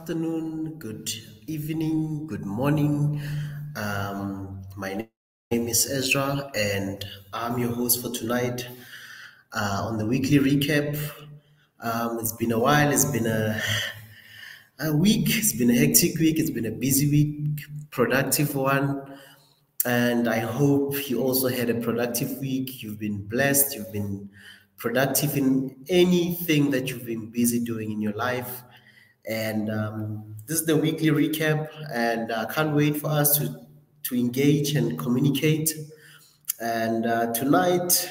afternoon, good evening, good morning. My name is Ezra, and I'm your host for tonight on the weekly recap. It's been a while, it's been a week, it's been a hectic week, it's been a busy week, productive one. And I hope you also had a productive week. You've been blessed, you've been productive in anything that you've been busy doing in your life. And this is the weekly recap, and I can't wait for us to engage and communicate. And tonight,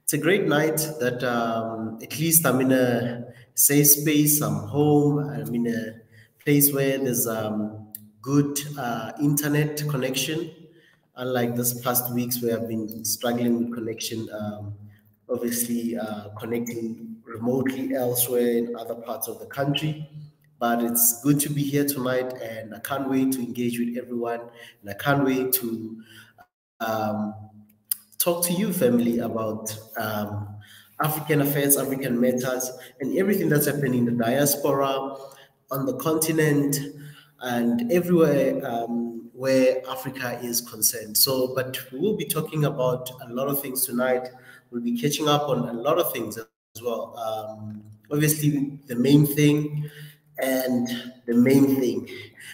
it's a great night that at least I'm in a safe space. I'm home. I'm in a place where there's good internet connection. Unlike this past weeks where I've been struggling with connection, obviously connecting remotely elsewhere in other parts of the country. But it's good to be here tonight, and I can't wait to engage with everyone, and I can't wait to um, talk to you, family, about African affairs, African matters, and everything that's happening in the diaspora, on the continent, and everywhere where Africa is concerned. So, but we will be talking about a lot of things tonight. We'll be catching up on a lot of things as well. Obviously, the main thing,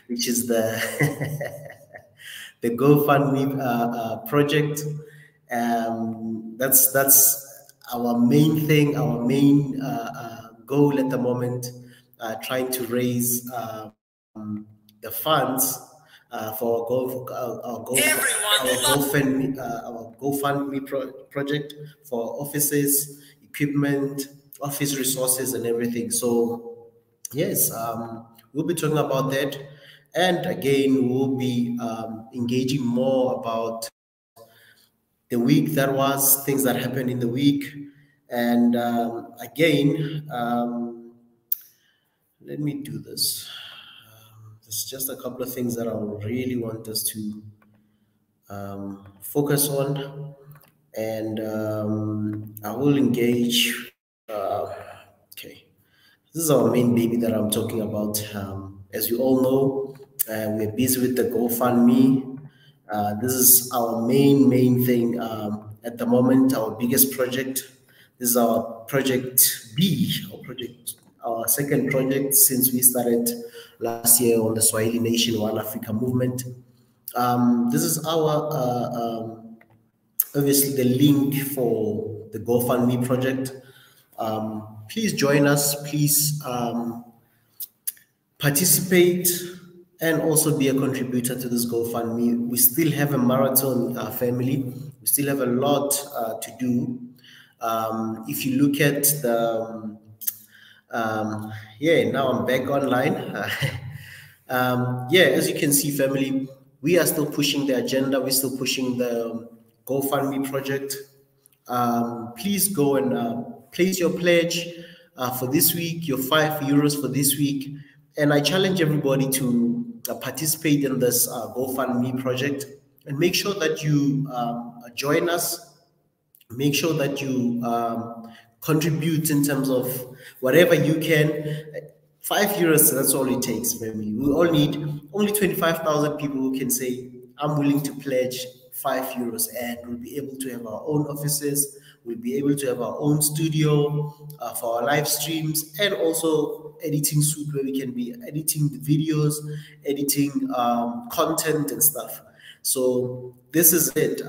which is the the GoFundMe project. That's our main thing, our main goal at the moment, trying to raise the funds for our GoFundMe project for offices, equipment, office resources, and everything. So yes, we'll be talking about that. And again, we'll be engaging more about the week that was, things that happened in the week. And again, let me do this. There's just a couple of things that I really want us to focus on. And I will engage. Okay. This is our main baby that I'm talking about. As you all know, we're busy with the GoFundMe. This is our main thing at the moment, our biggest project. This is our project B, our second project since we started last year on the Swahili Nation One Africa movement. This is our, obviously the link for the GoFundMe project. Please join us, please participate, and also be a contributor to this GoFundMe. We still have a marathon, family. We still have a lot to do. If you look at the, now I'm back online. As you can see, family, we are still pushing the agenda. We're still pushing the GoFundMe project. Please go and place your pledge for this week, your €5 for this week. And I challenge everybody to participate in this GoFundMe project, and make sure that you join us. Make sure that you contribute in terms of whatever you can. €5, that's all it takes, family. We all need only 25,000 people who can say, I'm willing to pledge €5, and we'll be able to have our own offices. We'll be able to have our own studio for our live streams, and also editing suite where we can be editing the videos, editing content and stuff. So this is it.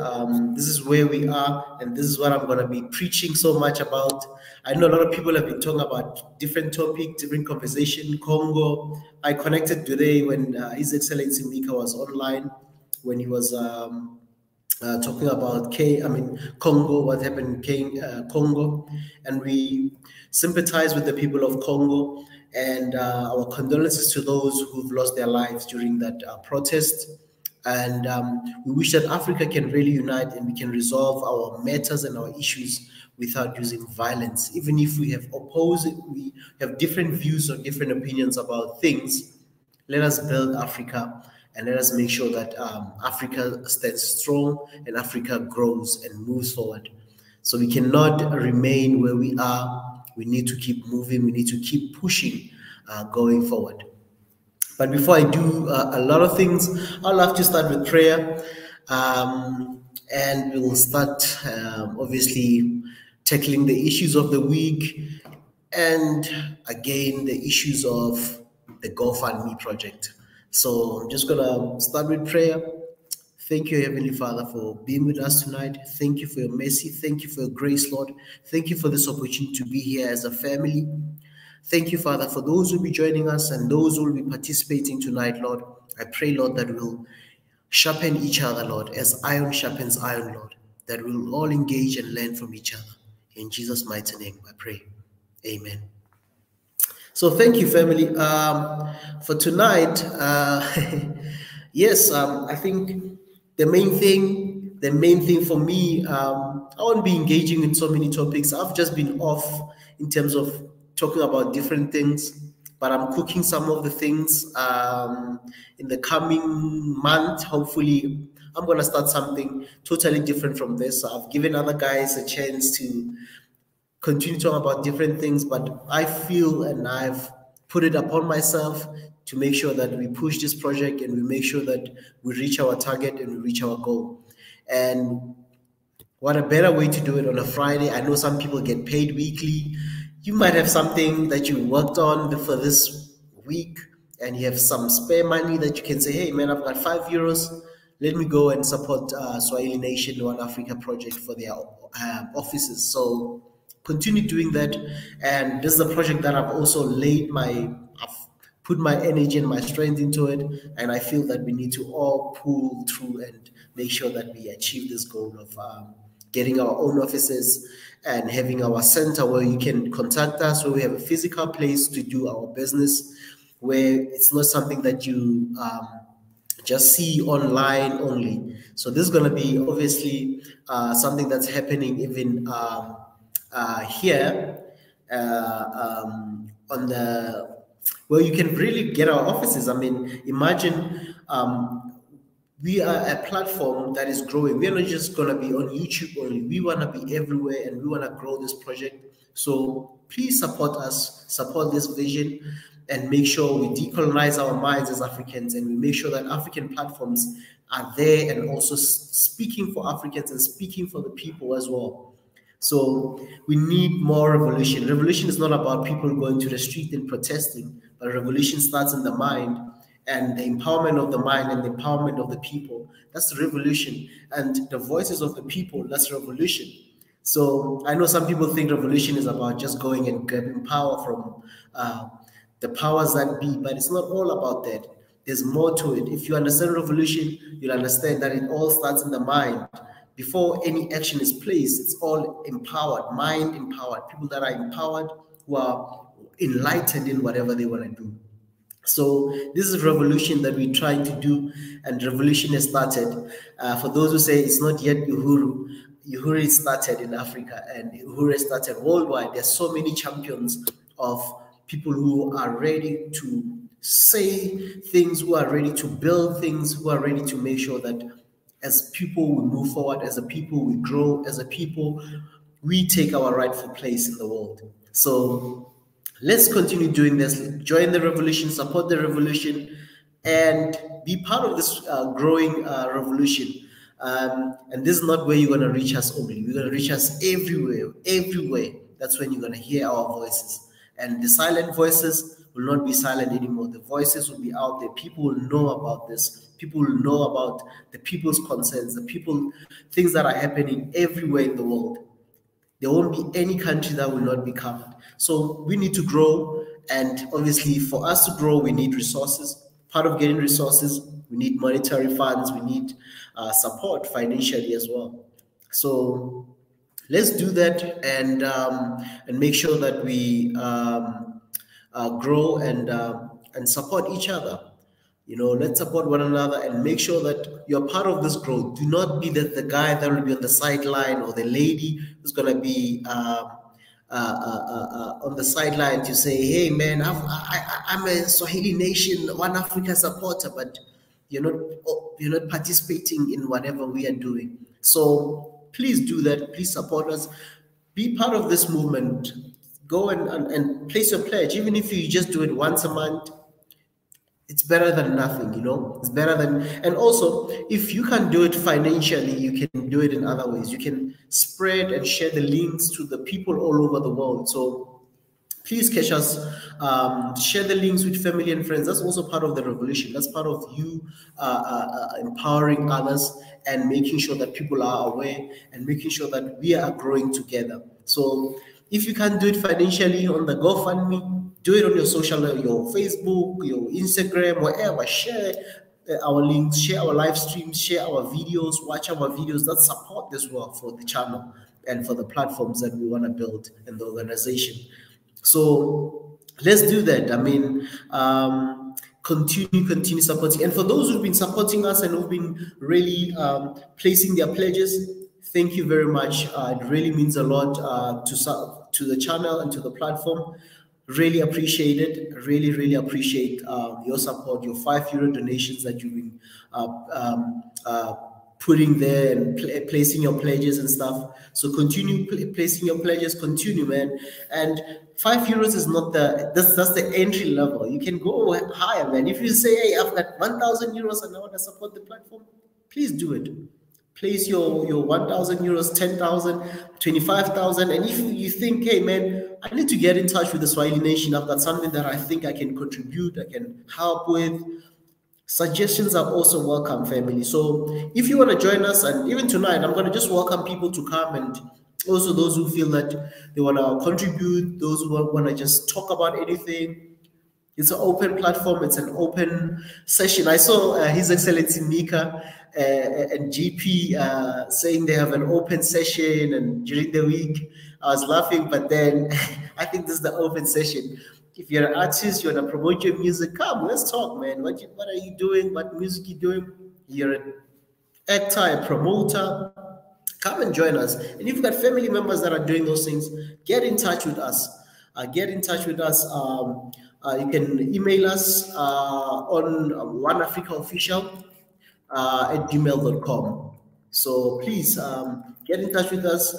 This is where we are, and this is what I'm going to be preaching so much about. I know a lot of people have been talking about different topics, different conversation. Congo. I connected today when His Excellency Mika was online, when he was talking about Congo, what happened in Congo, and we sympathize with the people of Congo, and our condolences to those who've lost their lives during that protest. And we wish that Africa can really unite, and we can resolve our matters and our issues without using violence. Even if we have different views or different opinions about things, let us build Africa, and let us make sure that Africa stands strong and Africa grows and moves forward. So we cannot remain where we are. We need to keep moving. We need to keep pushing, going forward. But before I do a lot of things, I'd love to start with prayer. And we will start, obviously, tackling the issues of the week and, again, the issues of the GoFundMe project. So I'm just going to start with prayer. Thank you, Heavenly Father, for being with us tonight. Thank you for your mercy. Thank you for your grace, Lord. Thank you for this opportunity to be here as a family. Thank you, Father, for those who will be joining us and those who will be participating tonight, Lord. I pray, Lord, that we'll sharpen each other, Lord, as iron sharpens iron, Lord, that we'll all engage and learn from each other. In Jesus' mighty name, I pray. Amen. So thank you, family. For tonight, yes, I think the main thing for me, I won't be engaging in so many topics. I've just been off in terms of talking about different things, but I'm cooking some of the things in the coming month. Hopefully, I'm going to start something totally different from this. So I've given other guys a chance to continue talking about different things, but I feel and I've put it upon myself to make sure that we push this project and we make sure that we reach our target and we reach our goal. And what a better way to do it on a Friday. I know some people get paid weekly. You might have something that you worked on for this week and you have some spare money that you can say, hey man, I've got €5. Let me go and support Swahili Nation One Africa project for their offices. So continue doing that. And this is a project that I've also I've put my energy and my strength into it. And I feel that we need to all pull through and make sure that we achieve this goal of getting our own offices and having our center where you can contact us, where we have a physical place to do our business, where it's not something that you just see online only. So this is going to be obviously something that's happening even here on the where you can really get our offices. I mean, imagine we are a platform that is growing. We are not just going to be on YouTube only. We want to be everywhere and we want to grow this project. So please support us, support this vision, and make sure we decolonize our minds as Africans and we make sure that African platforms are there and also speaking for Africans and speaking for the people as well. So we need more revolution. Revolution is not about people going to the street and protesting, but revolution starts in the mind. And the empowerment of the mind and the empowerment of the people, that's the revolution. And the voices of the people, that's revolution. So I know some people think revolution is about just going and grabbing power from the powers that be, but it's not all about that. There's more to it. If you understand revolution, you'll understand that it all starts in the mind. Before any action is placed, it's all empowered, mind empowered, people that are empowered, who are enlightened in whatever they want to do. So this is revolution that we're trying to do, and revolution has started. For those who say it's not yet Uhuru, Uhuru started in Africa and Uhuru started worldwide. There's so many champions of people who are ready to say things, who are ready to build things, who are ready to make sure that as people we move forward, as a people we grow, as a people we take our rightful place in the world. So let's continue doing this. Join the revolution, support the revolution, and be part of this growing revolution. And this is not where you're going to reach us only. You're going to reach us everywhere, everywhere. That's when you're going to hear our voices. And the silent voices will not be silent anymore. The voices will be out there. People will know about this. People will know about the people's concerns, things that are happening everywhere in the world. There won't be any country that will not be covered. So we need to grow. And obviously for us to grow, we need resources. Part of getting resources, we need monetary funds. We need support financially as well. So let's do that and make sure that we grow and support each other. You know, let's support one another and make sure that you're part of this growth. Do not be the guy that will be on the sideline or the lady who's going to be on the sideline to say, hey, man, I'm a Swahili Nation, One Africa supporter, but you're not participating in whatever we are doing. So please do that. Please support us. Be part of this movement. Go and place your pledge. Even if you just do it once a month, It's better than nothing, you know. It's better than, and also if you can do it financially, you can do it in other ways. You can spread and share the links to the people all over the world. So please catch us, share the links with family and friends. That's also part of the revolution. That's part of you empowering others and making sure that people are aware and making sure that we are growing together. So if you can do it financially on the GoFundMe, do it on your social, your Facebook, your Instagram, wherever. Share our links, share our live streams, share our videos, watch our videos that support this work for the channel and for the platforms that we want to build in the organization. So let's do that. I mean, continue supporting. And for those who've been supporting us and who've been really placing their pledges, thank you very much. It really means a lot to the channel and to the platform. Really appreciate it. Really appreciate your support, your €5 donations that you've been putting there and placing your pledges and stuff. So continue placing your pledges, continue, man. And €5 is not that's the entry level. You can go higher, man. If you say, hey, I've got €1,000 and I want to support the platform, please do it. Place your €1,000, 10,000, 25,000. And if you think, hey, man, I need to get in touch with the Swahili Nation, I've got something that I think I can contribute, I can help with. Suggestions are also welcome, family. So if you want to join us, and even tonight, I'm going to just welcome people to come, and also those who feel that they want to contribute, those who want to just talk about anything. It's an open platform. It's an open session. I saw His Excellency Mika and GP saying they have an open session, and during the week I was laughing, but then I think this is the open session. If you're an artist, you want to promote your music, come, let's talk, man. What are you doing? What music you doing? You're an actor, a promoter, come and join us. And if you've got family members that are doing those things, get in touch with us. You can email us on oneafricaofficial at gmail.com. So please get in touch with us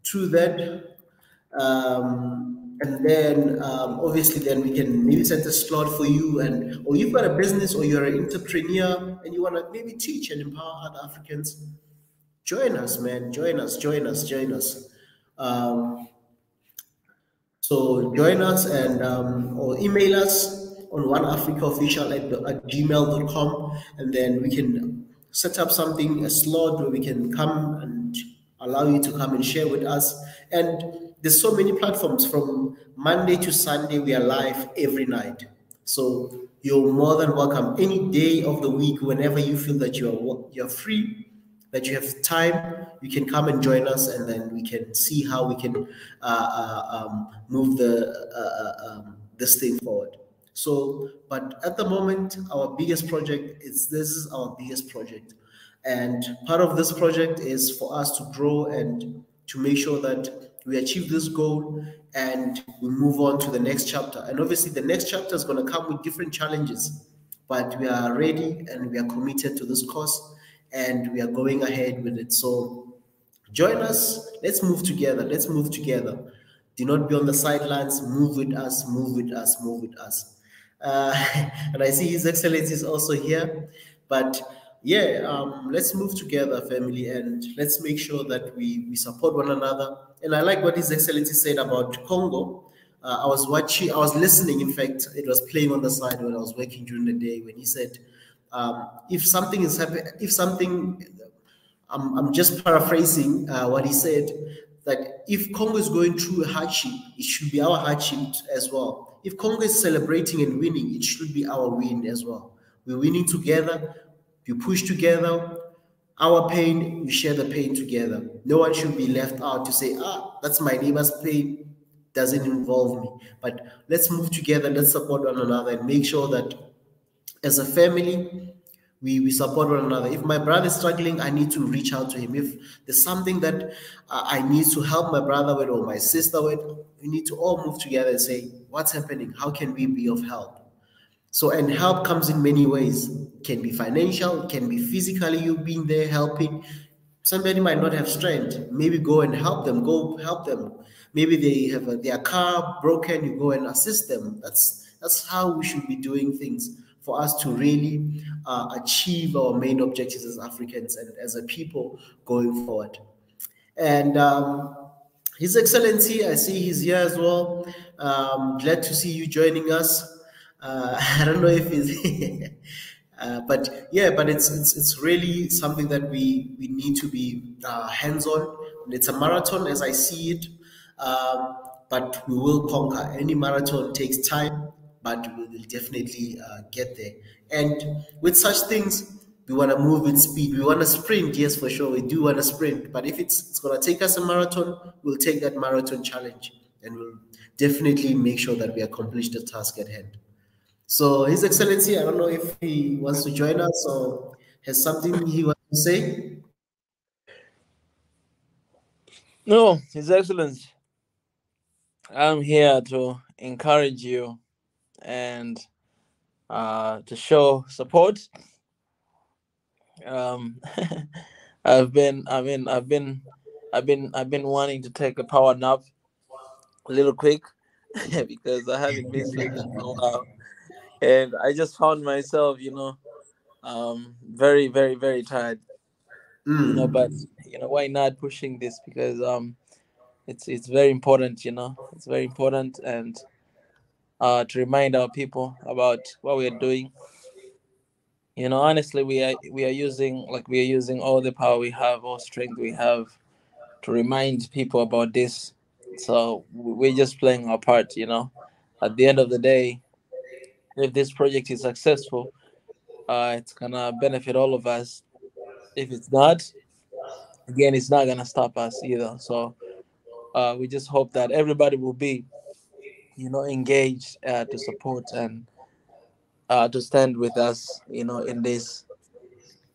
through that. And then obviously then we can maybe set a slot for you, or you've got a business or you're an entrepreneur and you want to maybe teach and empower other Africans. Join us, man. Join us. So join us and or email us on oneafricaofficial at gmail.com, and then we can set up a slot where we can come and allow you to come and share with us. And there's so many platforms. From Monday to Sunday, we are live every night. So you're more than welcome any day of the week, whenever you feel that you're free, that you have time, you can come and join us, and then we can see how we can move this thing forward. So, but at the moment, our biggest project this is our biggest project. And part of this project is for us to grow and to make sure that we achieve this goal and we move on to the next chapter. And obviously the next chapter is going to come with different challenges, but we are ready and we are committed to this cause and we are going ahead with it. So join us. Let's move together. Do not be on the sidelines. Move with us. And I see His Excellency is also here. But yeah, let's move together, family, and let's make sure that we support one another. And I like what His Excellency said about Congo. I was listening. In fact, it was playing on the side when I was working during the day, when he said, if something is happening, I'm just paraphrasing what he said, that if Congo is going through a hardship, it should be our hardship as well. If Congo is celebrating and winning, it should be our win as well. We're winning together. We push together. Our pain, we share the pain together. No one should be left out to say, that's my neighbor's pain, doesn't involve me. But let's move together, let's support one another and make sure that as a family, we support one another. If my brother is struggling, I need to reach out to him. If there's something that I need to help my brother with or my sister with, we need to all move together and say, what's happening? How can we be of help? So, and help comes in many ways. It can be financial, it can be physically, you being there helping. Somebody might not have strength. Maybe go and help them. Maybe they have their car broken, you go and assist them. That's how we should be doing things. for us to really achieve our main objectives as Africans and as a people going forward. And His Excellency, I see he's here as well. Glad to see you joining us. I don't know if he's, but yeah, but it's really something that we need to be hands-on. It's a marathon, as I see it, but we will conquer. Any marathon takes time, but we will definitely get there. And with such things, we want to move with speed. We want to sprint, yes, for sure. We do want to sprint. But if it's going to take us a marathon, we'll take that marathon challenge and we'll definitely make sure that we accomplish the task at hand. So, His Excellency, I don't know if he wants to join us or has something he wants to say. No, His Excellency, I'm here to encourage you and to show support. I've been wanting to take a power nap a little quick because I haven't been sleeping for a while, and I just found myself, very, very, very tired. But why not pushing this? Because it's very important. It's very important, and to remind our people about what we are doing. Honestly, we are using all the power we have, all strength we have, to remind people about this. So we're just playing our part. At the end of the day, if this project is successful, it's gonna benefit all of us. If it's not, again, it's not gonna stop us either. So we just hope that everybody will be, engaged to support and to stand with us, in this.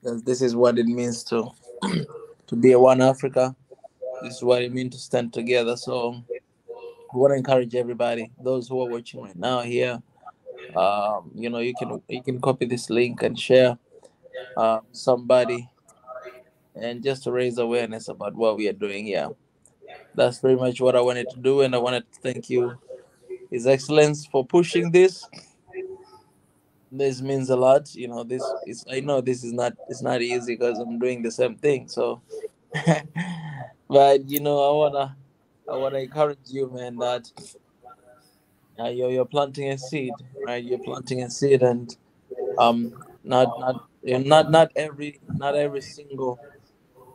Because this is what it means to to be a one Africa. This is what it means to stand together. So we want to encourage everybody, those who are watching right now here. You can copy this link and share somebody, and just to raise awareness about what we are doing here. That's very much what I wanted to do, and I wanted to thank you, His Excellence, for pushing this. This means a lot. This is, I know this is not, it's not easy because I'm doing the same thing. So, but I wanna encourage you, man, that you're planting a seed, right? You're planting a seed, and not every single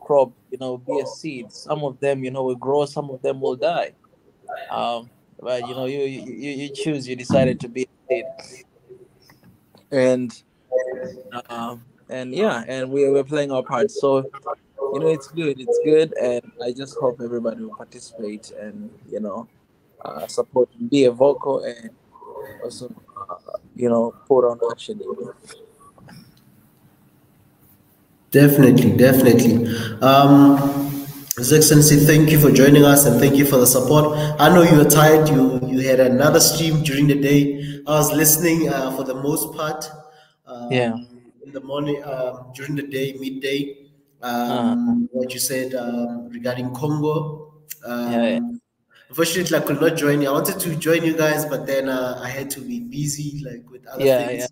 crop, be a seed. Some of them, will grow. Some of them will die. But you choose. You decided to be a seed, and yeah, and we're playing our part. So it's good. It's good, and I just hope everybody will participate and support and be a vocal, and also put on action. Definitely. His Excellency, thank you for joining us and thank you for the support. I know you were tired. You had another stream during the day. I was listening for the most part. Yeah. In the morning, during the day, midday. What you said regarding Congo. Yeah. Unfortunately, I could not join you. I wanted to join you guys, but then I had to be busy, like with other things.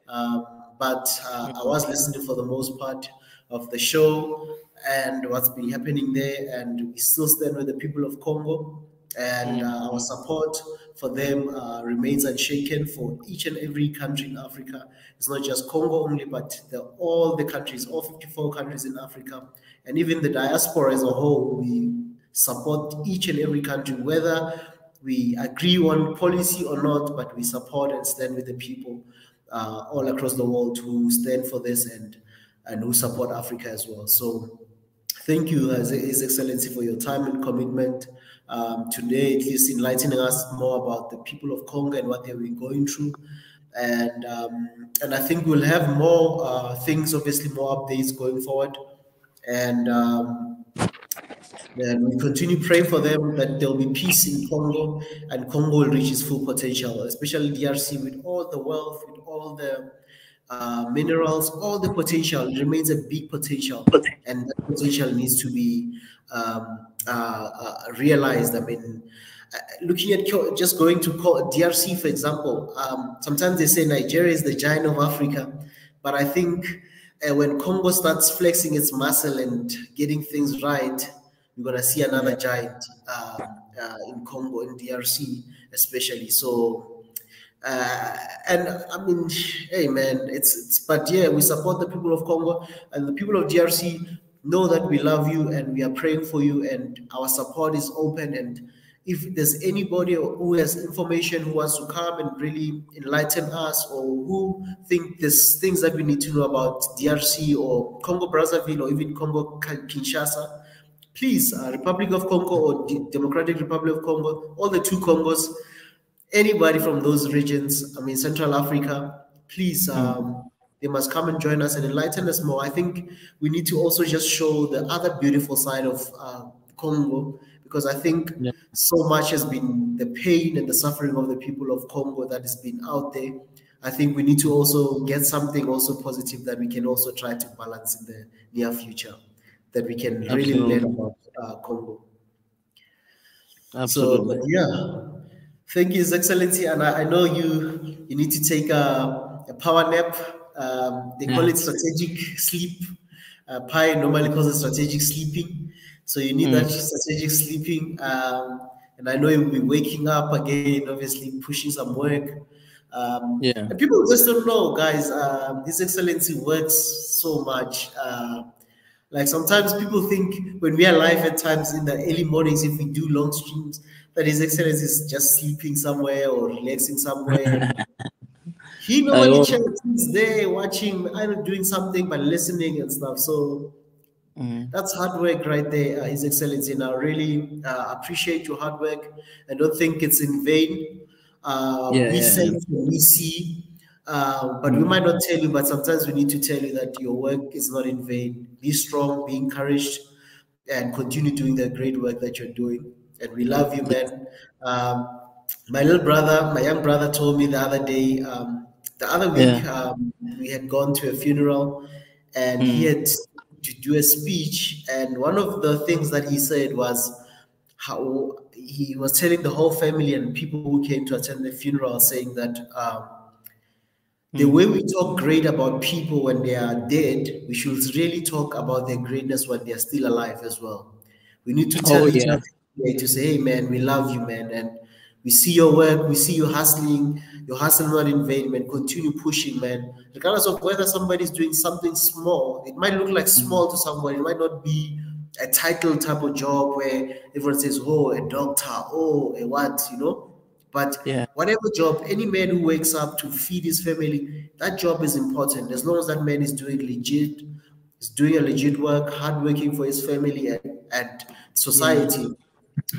But I was listening for the most part of the show and what's been happening there, and we still stand with the people of Congo, and our support for them remains unshaken for each and every country in Africa. It's not just Congo only, but all the countries, all 54 countries in Africa, and even the diaspora as a whole. We support each and every country, whether we agree on policy or not, but we support and stand with the people all across the world who stand for this and who support Africa as well. So thank you, His Excellency, for your time and commitment today, at least enlightening us more about the people of Congo and what they've been going through. And I think we'll have more things, obviously more updates going forward. And we continue praying for them that there'll be peace in Congo and Congo will reach its full potential, especially DRC with all the wealth, with all the minerals, all the potential. It remains a big potential, and that potential needs to be realized. I mean, looking at just going to DRC, for example, sometimes they say Nigeria is the giant of Africa, but I think when Congo starts flexing its muscle and getting things right, we're going to see another giant in Congo, in DRC especially. So, and I mean, hey man, but yeah, we support the people of Congo, and the people of DRC know that we love you and we are praying for you, and our support is open. And if there's anybody who has information, who wants to come and really enlighten us, or who think there's things that we need to know about DRC or Congo Brazzaville or even Congo Kinshasa, please, Republic of Congo or Democratic Republic of Congo, all the two Congos, anybody from those regions, I mean, Central Africa, please, they must come and join us and enlighten us more. I think we need to also just show the other beautiful side of Congo, because I think so much has been the pain and the suffering of the people of Congo that has been out there. I think we need to also get something also positive that we can also try to balance in the near future, that we can really learn about Congo. Absolutely. So, yeah. Thank you, His Excellency. And I know you need to take a power nap. They call it strategic sleep. Pi normally calls it strategic sleeping. So you need that strategic sleeping. And I know you'll be waking up again, obviously pushing some work. And people just don't know, guys. His Excellency works so much. Like sometimes people think when we are live at times in the early mornings, if we do long streams, that His Excellency is just sleeping somewhere or relaxing somewhere. He normally he's there watching, either doing something but listening and stuff. So that's hard work right there, His Excellency. And I really appreciate your hard work. I don't think it's in vain. We sense and we see, but we might not tell you, but sometimes we need to tell you that your work is not in vain. Be strong, be encouraged, and continue doing the great work that you're doing. And we love you, man. My little brother, my young brother told me the other day, the other week, we had gone to a funeral and he had to do a speech. And one of the things that he said was how he was telling the whole family and people who came to attend the funeral, saying that the way we talk great about people when they are dead, we should really talk about their greatness when they are still alive as well. We need to tell each other to say, hey, man, we love you, man. And we see your work. We see you hustling. Your hustle not in vain, man. Continue pushing, man. Regardless of whether somebody's doing something small, it might look like small to someone. It might not be a title type of job where everyone says, oh, a doctor, oh, a what, you know? But whatever job, any man who wakes up to feed his family, that job is important. As long as that man is doing legit, is doing a legit work, hardworking for his family and society,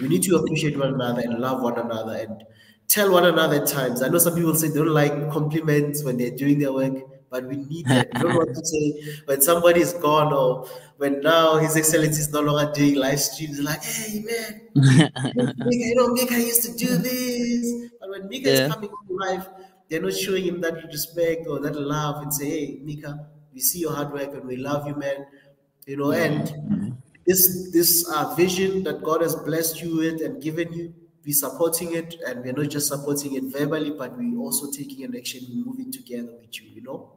we need to appreciate one another and love one another and tell one another at times. I know some people say they don't like compliments when they're doing their work, but we need that. We don't want to say when somebody is gone or when now His Excellency is no longer doing live streams, like, hey, man, you know, Mika used to do this. But when Mika is coming to life, they're not showing him that respect or that love and say, hey, Mika, we see your hard work and we love you, man. You know, and this vision that God has blessed you with and given you, we're supporting it, and we're not just supporting it verbally, but we're also taking an action, moving together with you, you know?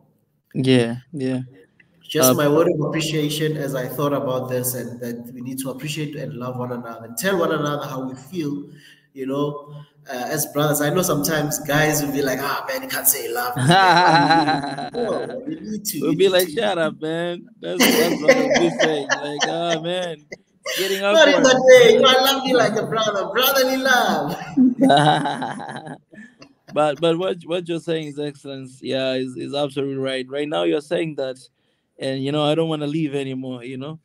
Just my word of appreciation as I thought about this, and that we need to appreciate and love one another and tell one another how we feel, you know, as brothers. I know sometimes guys will be like, man, you can't say love me. No, you need to. We'll be like, shut up, man. That's what we'll be saying. Like, man, getting up. Not in that way. You I love you like a brother, brotherly love. But what you're saying is excellence. Yeah, is absolutely right. Right now you're saying that, and you know, I don't want to leave anymore, you know.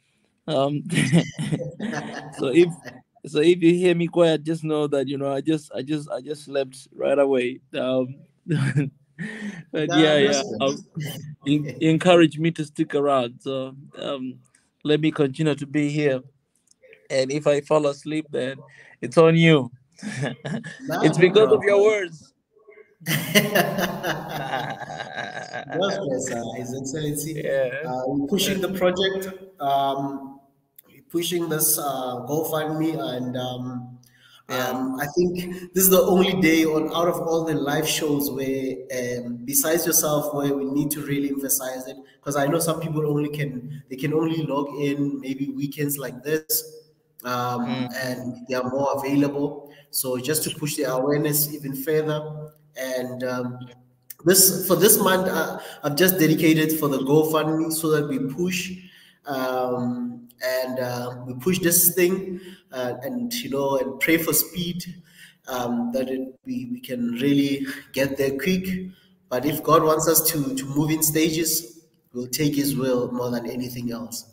So if you hear me quiet, just know that, you know, I just slept right away. But you encourage me to stick around. So let me continue to be here. And if I fall asleep, then it's on you. It's because of your words. His Excellency, we're pushing the project, pushing this GoFundMe, and I think this is the only day out of all the live shows where, besides yourself, where we need to really emphasize it. Because I know some people can only log in maybe weekends like this, and they are more available. So just to push the awareness even further, and this month, I've just dedicated for the GoFundMe so that we push. And we push this thing, and and pray for speed, that we can really get there quick. But if God wants us to move in stages, we'll take His will more than anything else.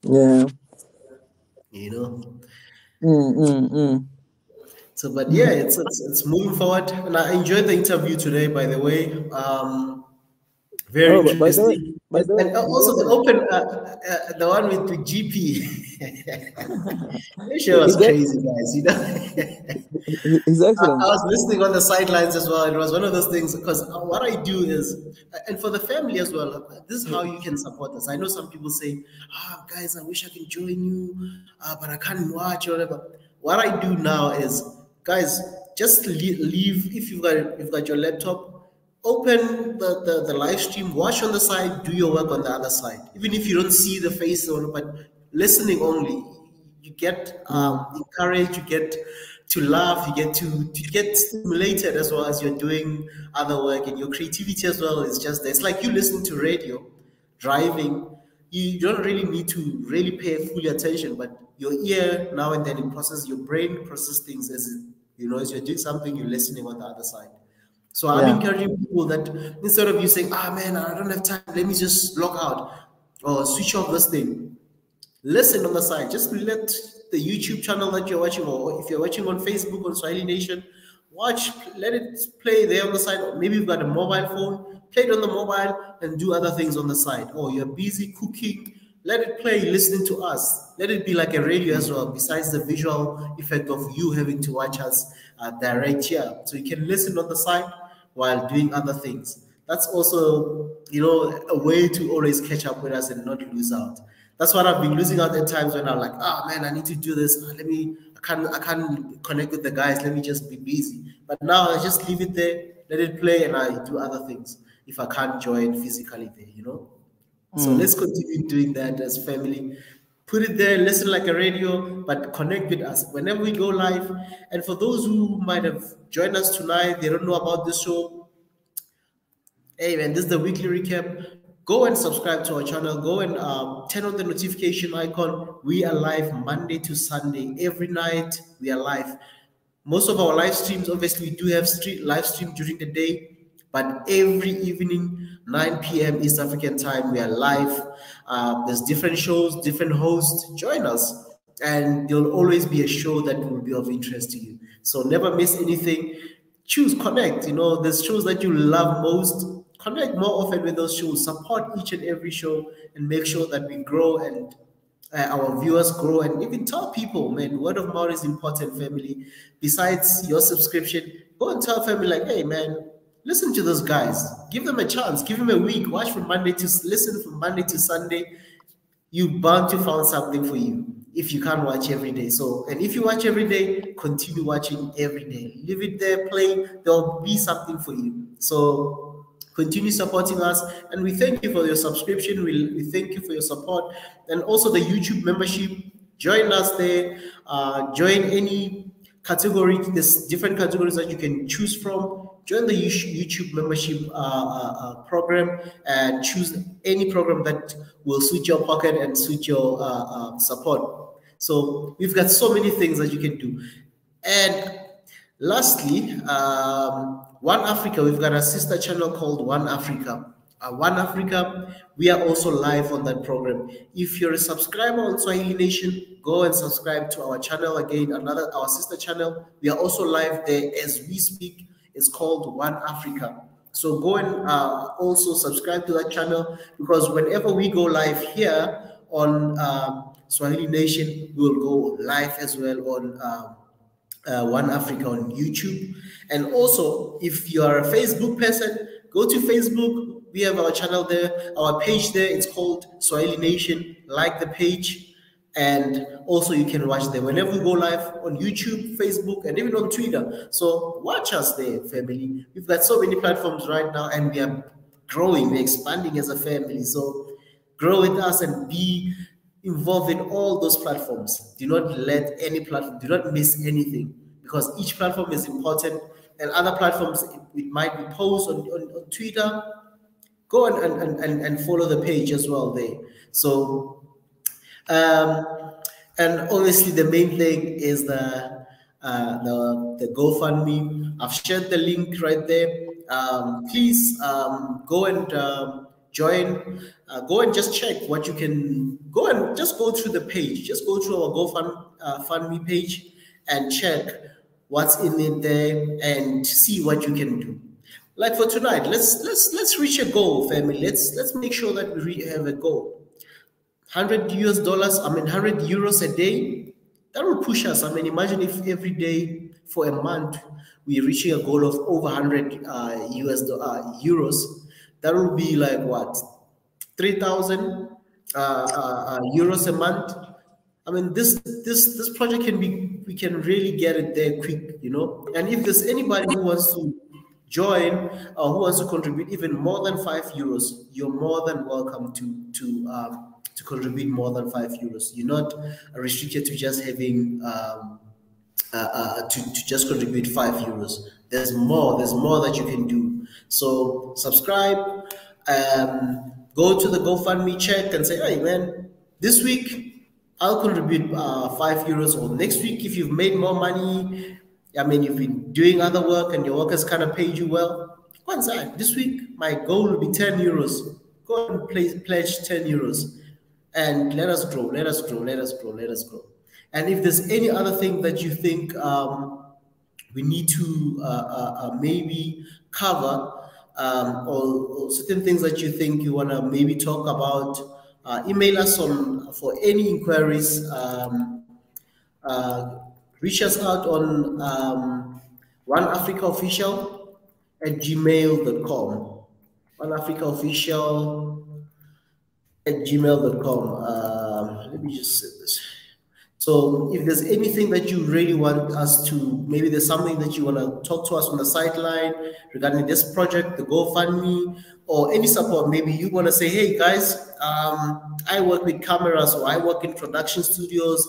Yeah. So, but yeah, it's moving forward, and I enjoyed the interview today. By the way, very interesting. And also the open, the one with the GP. That show was crazy, guys. He's excellent. I was listening on the sidelines as well. It was one of those things, because what I do is, and for the family as well, this is how you can support us. I know some people say, guys, I wish I can join you, but I can't watch or whatever. What I do now is, guys, just leave, if you've got your laptop, open the live stream, watch on the side, do your work on the other side. Even if you don't see the face, but listening only, you get encouraged, you get to laugh, you get to get stimulated, as well as you're doing other work, and your creativity as well is just there. It's like you listen to radio, driving. You don't really need to really pay full attention, but your ear now and then, it processes, your brain processes things as you're doing something, you're listening on the other side. So I'm encouraging people that instead of you saying, man, I don't have time, let me just log out or switch off this thing, listen on the side. Just let the YouTube channel that you're watching, or if you're watching on Facebook on Swahili Nation, let it play there on the side. Or maybe you've got a mobile phone, play it on the mobile and do other things on the side. Or you're busy cooking, let it play listening to us. Let it be like a radio as well, besides the visual effect of you having to watch us direct here. So you can listen on the side while doing other things. That's also, a way to always catch up with us and not lose out. That's what I've been losing out at times, when I'm like, man, I need to do this. I can't connect with the guys. Let me just be busy. But now I just leave it there, let it play, and I do other things if I can't join physically there, So let's continue doing that as family. Put it there, listen like a radio, but connect with us whenever we go live. And for those who might have joined us tonight, they don't know about this show. Hey man, this is the weekly recap. Go and subscribe to our channel. Go and turn on the notification icon. We are live Monday to Sunday. Every night we are live. Most of our live streams, obviously, we do have live stream during the day, but every evening, 9 p.m. East African time, we are live. There's different shows, different hosts. Join us, and there'll always be a show that will be of interest to you. So never miss anything. Choose, connect. There's shows that you love most. Connect more often with those shows. Support each and every show, and make sure that we grow and our viewers grow. And even tell people, man, word of mouth is important, family. Besides your subscription, go and tell family, like, hey, man, listen to those guys. Give them a chance. Give them a week. Listen from Monday to Sunday. You bound to find something for you if you can't watch every day. So, and if you watch every day, continue watching every day. Leave it there, play. There'll be something for you. So continue supporting us, and we thank you for your subscription. We thank you for your support, and also the YouTube membership. Join us there. Join any category. There's different categories that you can choose from. Join the YouTube membership program, and choose any program that will suit your pocket and suit your support. So we've got so many things that you can do. And lastly, One Africa, we've got a sister channel called One Africa. One Africa, we are also live on that program. If you're a subscriber on Swahili Nation, go and subscribe to our channel again, our sister channel. We are also live there as we speak. It's called One Africa. So go and also subscribe to that channel, because whenever we go live here on Swahili Nation, we'll go live as well on One Africa on YouTube. And also, if you are a Facebook person, go to Facebook. We have our channel there, our page there. It's called Swahili Nation. Like the page, And also you can watch them whenever we go live on YouTube, Facebook, and even on Twitter. So watch us there, family. We've got so many platforms right now, and we are growing, we're expanding as a family. So grow with us and be involved in all those platforms. Do not let any platform, do not miss anything, because each platform is important. And other platforms, it might be posts on Twitter. Go and follow the page as well there. So and obviously the main thing is the GoFundMe. I've shared the link right there. Please go and join. Go and just check what you can. Go and just go through the page. Just go through our GoFundMe page and check what's in it there and see what you can do. Like for tonight, let's reach a goal, family. Let's make sure that we have a goal. $100 US, 100 euros a day, that will push us. I mean, imagine if every day for a month we're reaching a goal of over 100 euros. That will be like what, 3,000 euros a month. I mean, this project can be, we can really get it there quick, you know. And if there's anybody who wants to join or who wants to contribute even more than 5 euros, you're more than welcome to contribute more than 5 euros. You're not restricted to just having to just contribute 5 euros. There's more that you can do. So subscribe, go to the GoFundMe, check and say, hey man, this week I'll contribute 5 euros, or next week if you've made more money, I mean, you've been doing other work and your work has kind of paid you well, go inside. This week my goal will be 10 euros. Go and pledge 10 euros. And let us grow, let us grow, let us grow, let us grow. And if there's any other thing that you think we need to maybe cover, or certain things that you think you want to maybe talk about, email us for any inquiries. Reach us out on oneafricaofficial@gmail.com. oneafricaofficial@gmail.com. Let me just say this. So if there's anything that you really want us to, maybe there's something that you want to talk to us on the sideline regarding this project, the GoFundMe, or any support, maybe you want to say, hey guys, I work with cameras, or I work in production studios.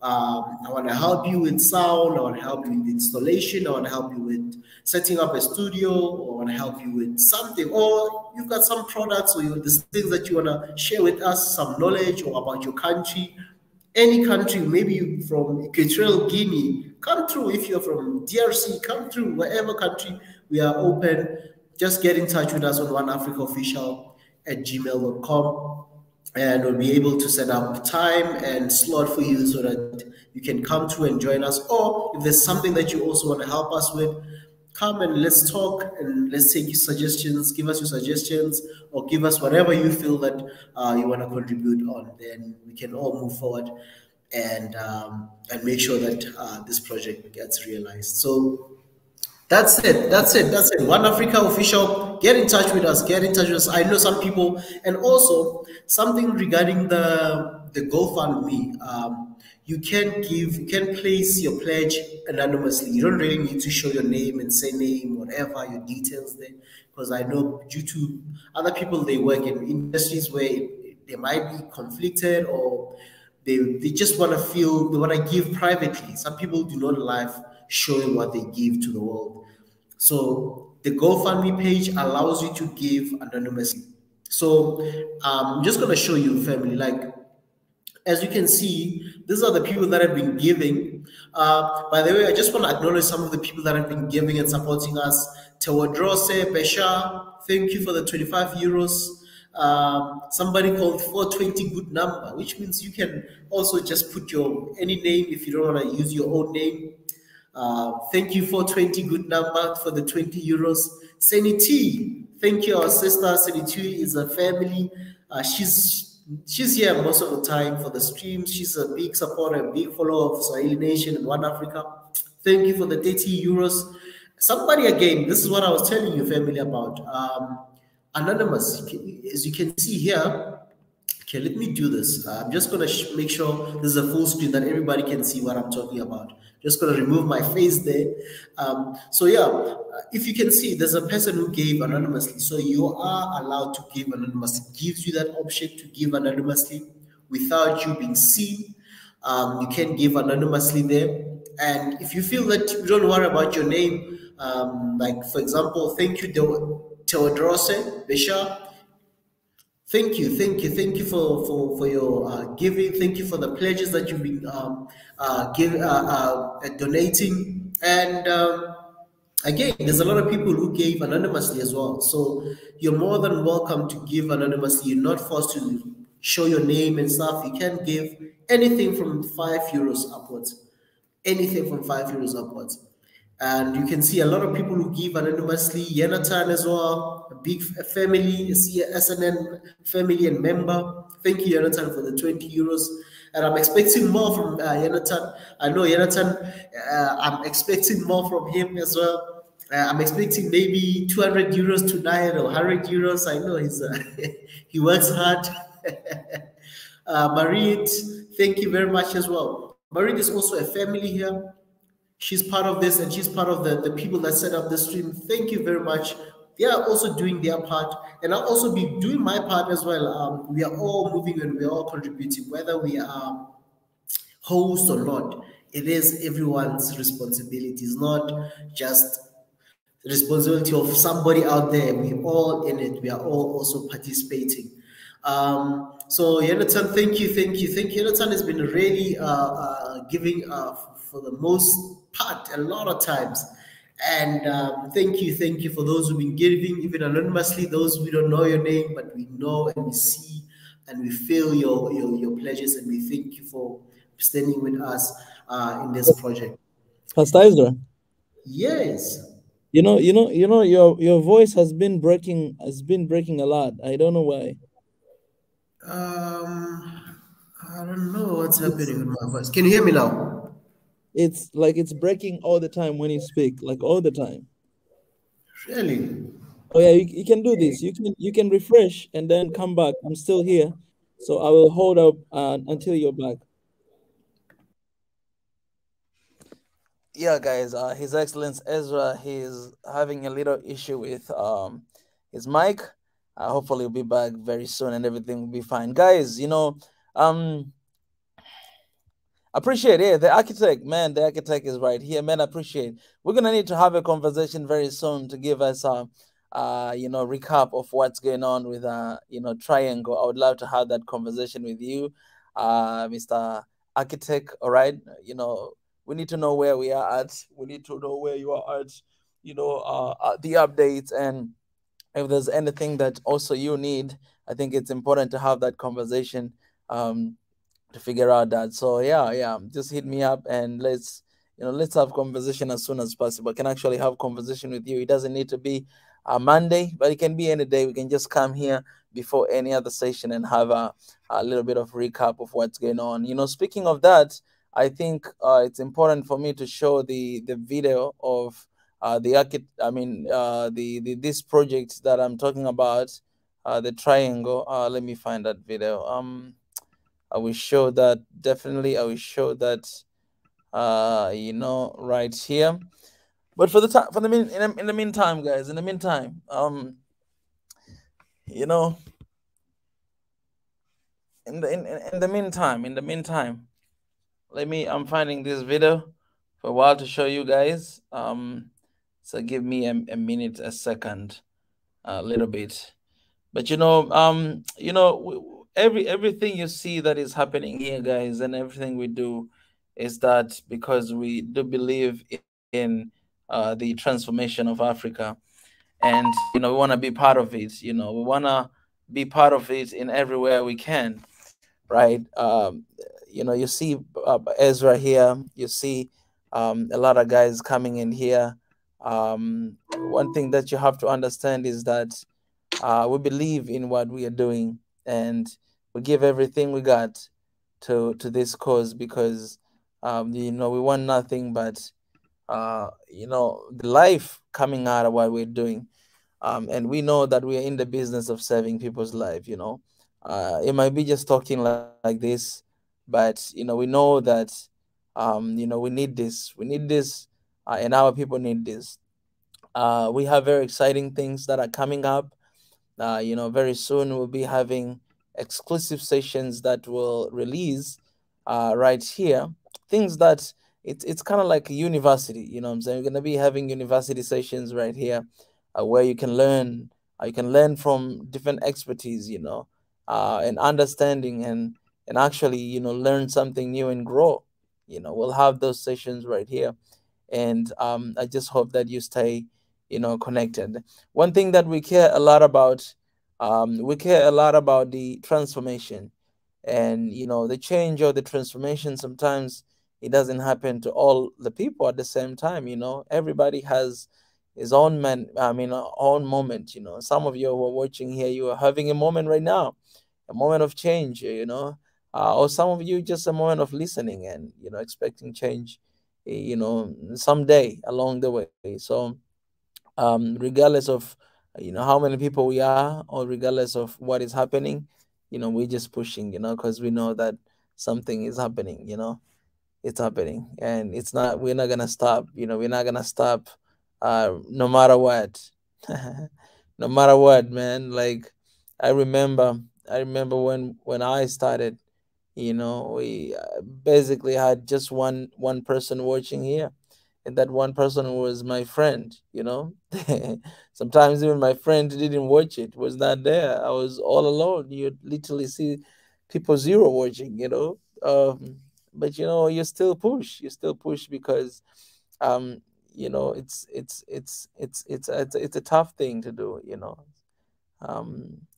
I want to help you with sound, I want to help you with installation, I want to help you with setting up a studio, or I want to help you with something, or you've got some products, or there's things that you want to share with us, some knowledge or about your country, any country, maybe you're from Equatorial Guinea, come through. If you're from DRC, come through. Wherever country, we are open. Just get in touch with us on oneafricaofficial@gmail.com, and we'll be able to set up time and slot for you so that you can come through and join us. Or if there's something that you also want to help us with, come and let's talk and let's take your suggestions, give us your suggestions, or give us whatever you feel that you want to contribute on. Then we can all move forward and make sure that this project gets realized. So that's it. One Africa Official, get in touch with us, I know some people, and also something regarding the GoFundMe. You can place your pledge anonymously. You don't really need to show your name and say name, whatever, your details there, because I know due to other people, they work in industries where they might be conflicted, or they just want to give privately. Some people do not like showing what they give to the world. So the GoFundMe page allows you to give anonymously. So I'm just going to show you, family, like, as you can see, these are the people that have been giving. By the way, I just want to acknowledge some of the people that have been giving and supporting us. Tewadrose Besha, thank you for the 25 euros. Somebody called 420 good number, which means you can also just put your any name if you don't want to use your own name. Thank you, 420 good number, for the 20 euros. Seniti, thank you, our sister. Seniti is a family. She's here most of the time for the streams. She's a big supporter, a big follower of Swahili Nation and One Africa. Thank you for the 30 euros. Somebody, again, this is what I was telling you, family, about anonymous. As you can see here, Okay, let me do this. I'm just going to make sure this is a full screen that everybody can see what I'm talking about. Just going to remove my face there. So yeah, if you can see, there's a person who gave anonymously. So you are allowed to give anonymously. It gives you that option to give anonymously without you being seen. You can give anonymously there. And if you feel that you don't worry about your name, like for example, thank you, Teodrose Besha. Thank you for your giving. Thank you for the pledges that you've been donating. And again, there's a lot of people who gave anonymously as well. So you're more than welcome to give anonymously. You're not forced to show your name and stuff. You can give anything from €5 upwards. Anything from €5 upwards. And you can see a lot of people who give anonymously. Yenatan as well, a big family, SNN family and member. Thank you, Yenatan, for the €20. And I'm expecting more from Yenatan. I know Yenatan, I'm expecting more from him as well. I'm expecting maybe €200 tonight or €100. I know he works hard. Marit, thank you very much as well. Marit is also a family here. She's part of this and she's part of the people that set up the stream. Thank you very much. They are also doing their part, and I'll also be doing my part as well. We are all moving and we are all contributing, whether we are host or not. It is everyone's responsibility. It's not just the responsibility of somebody out there. We're all in it. We are all also participating. So Jonathan, thank you. Jonathan has been really giving for the most part a lot of times. And thank you for those who've been giving, even anonymously, those we don't know your name, but we know and we see and we feel your pledges, and we thank you for standing with us in this project. Pastor Ezra. Yes. Your voice has been breaking a lot. I don't know why. I don't know what's happening with my voice. Can you hear me now? It's like it's breaking all the time when you speak, like all the time. Really? Oh yeah, you can do this. You can refresh and then come back. I'm still here, so I will hold up until you're back. Yeah, guys, His Excellence Ezra, he's having a little issue with his mic. Hopefully he'll be back very soon and everything will be fine. Guys, appreciate it. The architect is right here, man. Appreciate. We're gonna need to have a conversation very soon to give us recap of what's going on with Triangle. I would love to have that conversation with you, Mr. Architect. All right, we need to know where we are at. We need to know where you are at. The updates, and if there's anything that also you need, I think it's important to have that conversation to figure out that. So yeah, just hit me up and let's have conversation as soon as possible. I can actually have conversation with you. It doesn't need to be a Monday, but it can be any day. We can just come here before any other session and have a little bit of recap of what's going on. Speaking of that, I think it's important for me to show the video of this project that I'm talking about, the triangle. Let me find that video. I will show that, definitely. I will show that right here. But in the meantime, guys, in the meantime, I'm finding this video for a while to show you guys. So give me a minute, a second, a little bit. But everything you see that is happening here, guys, and everything we do is that because we do believe in the transformation of Africa, and we want to be part of it. We want to be part of it in everywhere we can, right? You see Ezra here. You see a lot of guys coming in here. One thing that you have to understand is that we believe in what we are doing, and we give everything we got to this cause because we want nothing but the life coming out of what we're doing, and we know that we are in the business of saving people's life. It might be just talking like this, but we know that we need this. We need this, and our people need this. We have very exciting things that are coming up. Very soon we'll be having exclusive sessions that will release right here. Things that it's kind of like a university, what I'm saying? We're gonna be having university sessions right here, where you can learn from different expertise, and understanding, and actually, learn something new and grow. We'll have those sessions right here, and I just hope that you stay connected. One thing that we care a lot about, the transformation, and the change or the transformation. Sometimes it doesn't happen to all the people at the same time. Everybody has his own own moment. Some of you who are watching here, you are having a moment right now, a moment of change, or some of you just a moment of listening and expecting change, someday along the way. So regardless of how many people we are, or regardless of what is happening, we're just pushing, because we know that something is happening. It's happening, and we're not gonna stop. We're not gonna stop, no matter what. No matter what, man. Like, i remember when I started, we basically had just one person watching here, and that one person was my friend. Sometimes even my friend didn't watch it, was not there. I was all alone. You'd literally see people zero watching. But you still push, because it's a tough thing to do.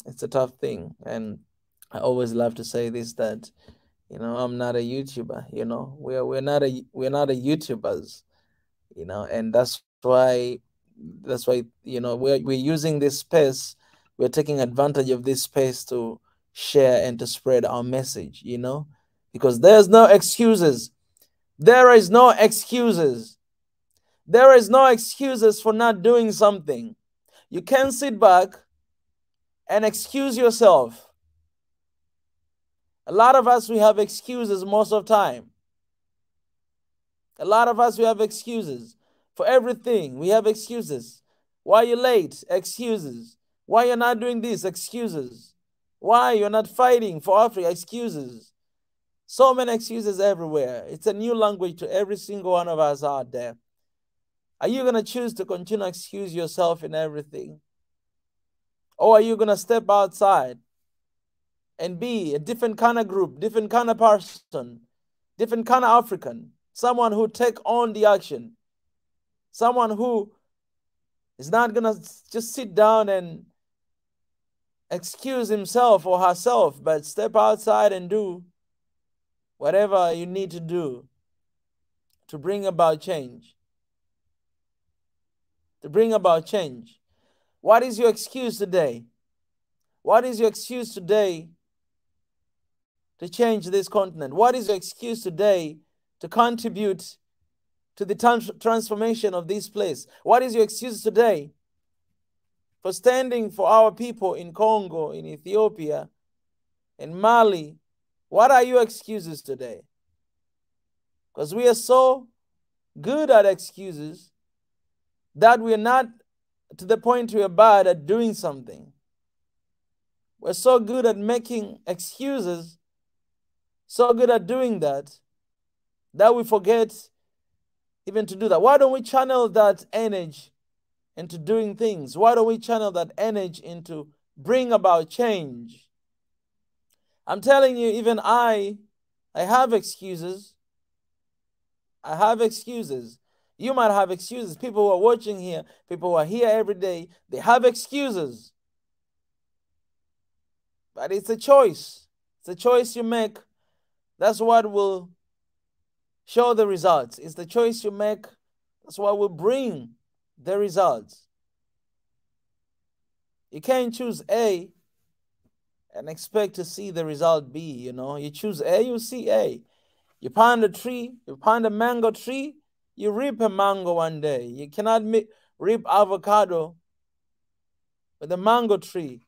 It's a tough thing, and I always love to say this, that I'm not a YouTuber. We're not a YouTubers. And that's why we're using this space. We're taking advantage of this space to share and to spread our message. Because there's no excuses. There is no excuses. There is no excuses for not doing something. You can't sit back and excuse yourself. A lot of us, we have excuses most of the time. A lot of us, we have excuses for everything. We have excuses. Why you're late? Excuses. Why you're not doing this? Excuses. Why you're not fighting for Africa? Excuses. So many excuses everywhere. It's a new language to every single one of us out there. Are you going to choose to continue to excuse yourself in everything? Or are you going to step outside and be a different kind of group, different kind of person, different kind of African, someone who take on the action, someone who is not going to just sit down and excuse himself or herself, but step outside and do whatever you need to do to bring about change. To bring about change. What is your excuse today? What is your excuse today to change this continent? What is your excuse today to contribute to the transformation of this place? What is your excuse today for standing for our people in Congo, in Ethiopia, in Mali? What are your excuses today? Because we are so good at excuses that we're not to the point we're bad at doing something. We're so good at making excuses, so good at doing that we forget even to do that. Why don't we channel that energy into doing things? Why don't we channel that energy into bring about change? I'm telling you, even I have excuses. I have excuses. You might have excuses. People who are watching here, people who are here every day, they have excuses. But it's a choice. It's a choice you make. That's what will show the results. It's the choice you make. That's what will bring the results. You can't choose A and expect to see the result B, You choose A, you see A. You plant a tree, you plant a mango tree, you reap a mango one day. You cannot reap avocado with a mango tree.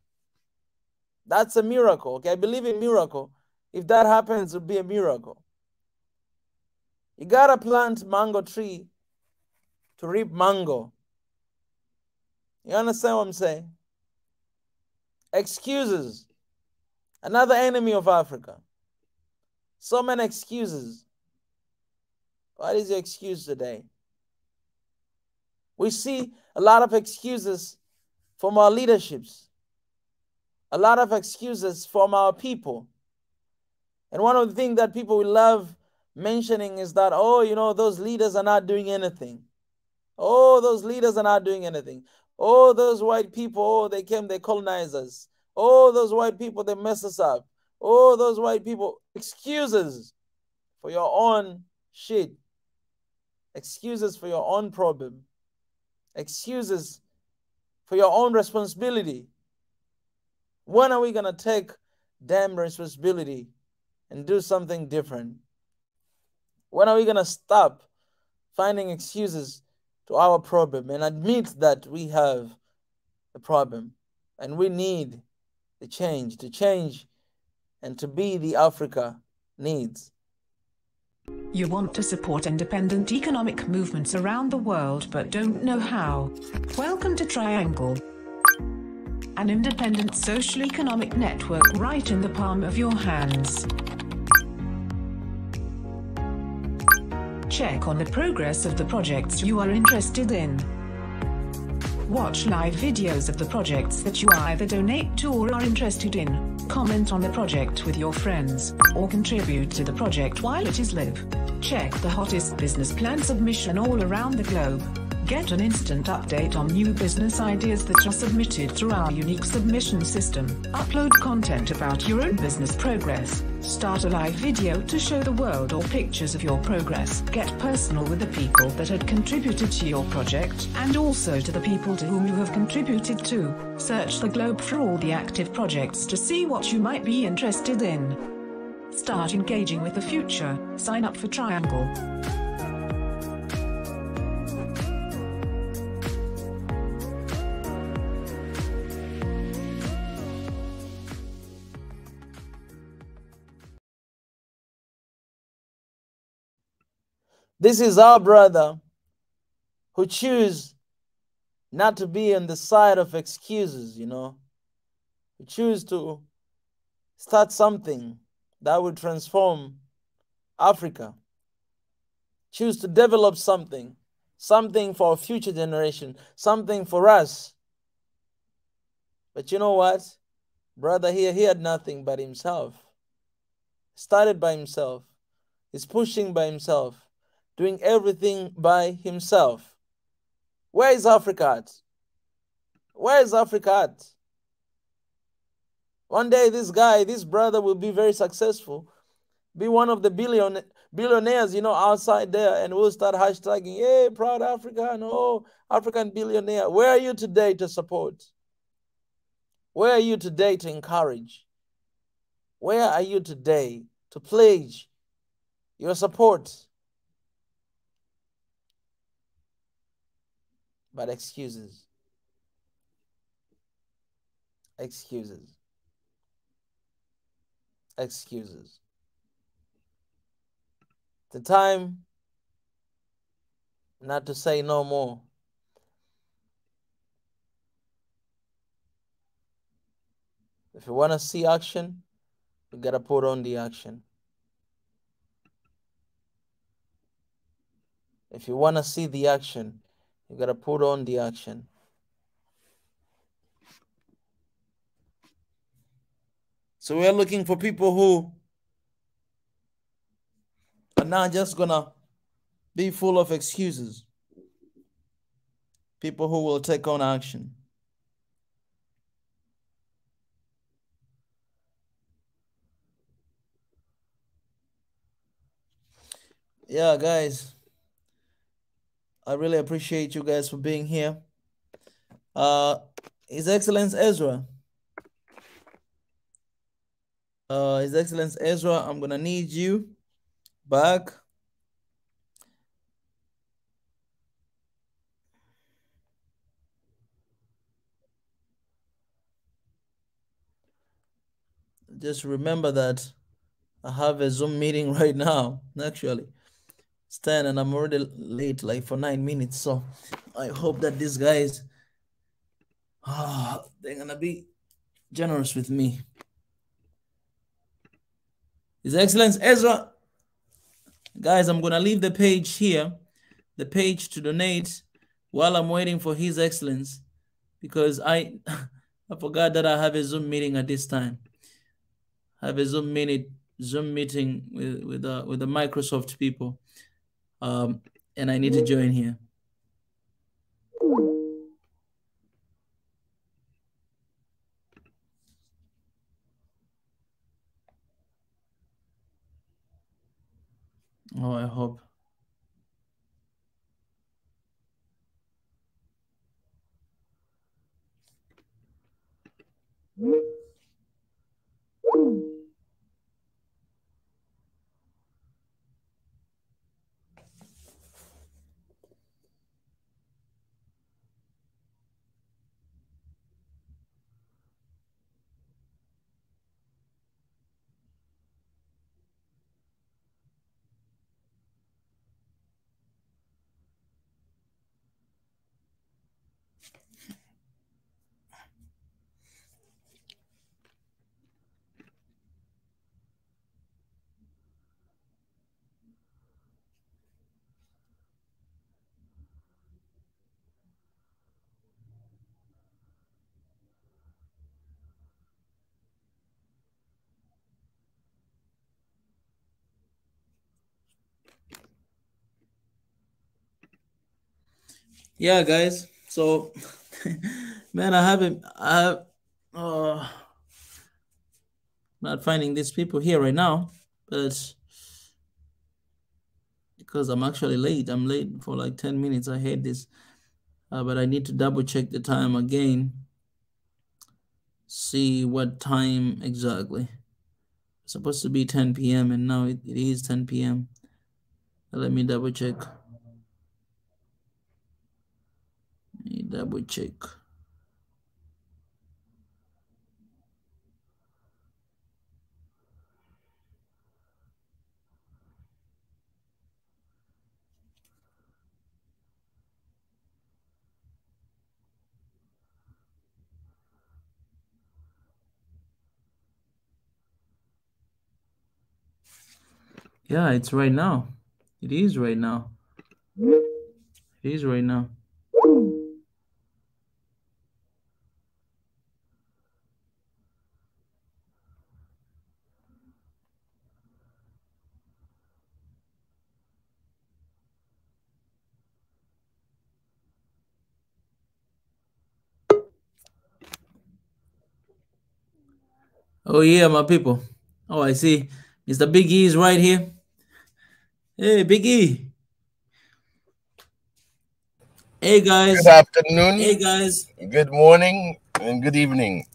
That's a miracle. Okay, I believe in miracle. If that happens, it would be a miracle. You gotta plant mango tree to reap mango. You understand what I'm saying? Excuses. Another enemy of Africa. So many excuses. What is your excuse today? We see a lot of excuses from our leaderships. A lot of excuses from our people. And one of the things that people will love mentioning is that, oh, you know, those leaders are not doing anything. Oh, those leaders are not doing anything. Oh, those white people, oh, they came, they colonized us. Oh, those white people, they messed us up. Oh, those white people. Excuses for your own shit. Excuses for your own problem. Excuses for your own responsibility. When are we going to take damn responsibility and do something different? When are we going to stop finding excuses to our problem and admit that we have a problem and we need the change, to change and to be the Africa needs? You want to support independent economic movements around the world but don't know how? Welcome to Triangle, an independent social economic network right in the palm of your hands. Check on the progress of the projects you are interested in. Watch live videos of the projects that you either donate to or are interested in. Comment on the project with your friends, or contribute to the project while it is live. Check the hottest business plan submission all around the globe. Get an instant update on new business ideas that are submitted through our unique submission system. Upload content about your own business progress. Start a live video to show the world or pictures of your progress. Get personal with the people that had contributed to your project and also to the people to whom you have contributed to. Search the globe for all the active projects to see what you might be interested in. Start engaging with the future. Sign up for Triangle. This is our brother who choose not to be on the side of excuses, you know. Who choose to start something that will transform Africa. Choose to develop something for a future generation, something for us. But you know what? Brother here, he had nothing but himself. Started by himself. He's pushing by himself. Doing everything by himself. Where is Africa at? Where is Africa at? One day this brother will be very successful. Be one of the billionaires, you know, outside there, and we'll start hashtagging, hey, proud African, oh, African billionaire. Where are you today to support? Where are you today to encourage? Where are you today to pledge your support? But excuses. Excuses. Excuses. The time not to say no more. If you want to see action, you got to put on the action. If you want to see the action, you got to put on the action. So we're looking for people who are not just going to be full of excuses. People who will take on action. Yeah, guys. I really appreciate you guys for being here. His Excellence Ezra. His Excellence Ezra, I'm gonna need you back. just remember that I have a Zoom meeting right now. Actually, it's 10 and I'm already late, like for 9 minutes. So I hope that these guys, they're gonna be generous with me. His Excellency Ezra, guys, I'm gonna leave the page here, the page to donate, while I'm waiting for His Excellency, because I forgot that I have a Zoom meeting at this time. I have a Zoom meeting with the Microsoft people, and I need to join here. Oh, I hope. Yeah, guys. So, man, I have not finding these people here right now, but because I'm actually late. I'm late for like 10 minutes. I hate this, but I need to double check the time again. See what time exactly. It's supposed to be 10 p.m. and now it is 10 p.m. Let me double check. Yeah, it's right now. It is right now. It is right now. Oh yeah, my people. Oh, I see. Mr. Big E is right here. Hey, Big E. Hey guys. Good afternoon. Hey guys. Good morning and good evening.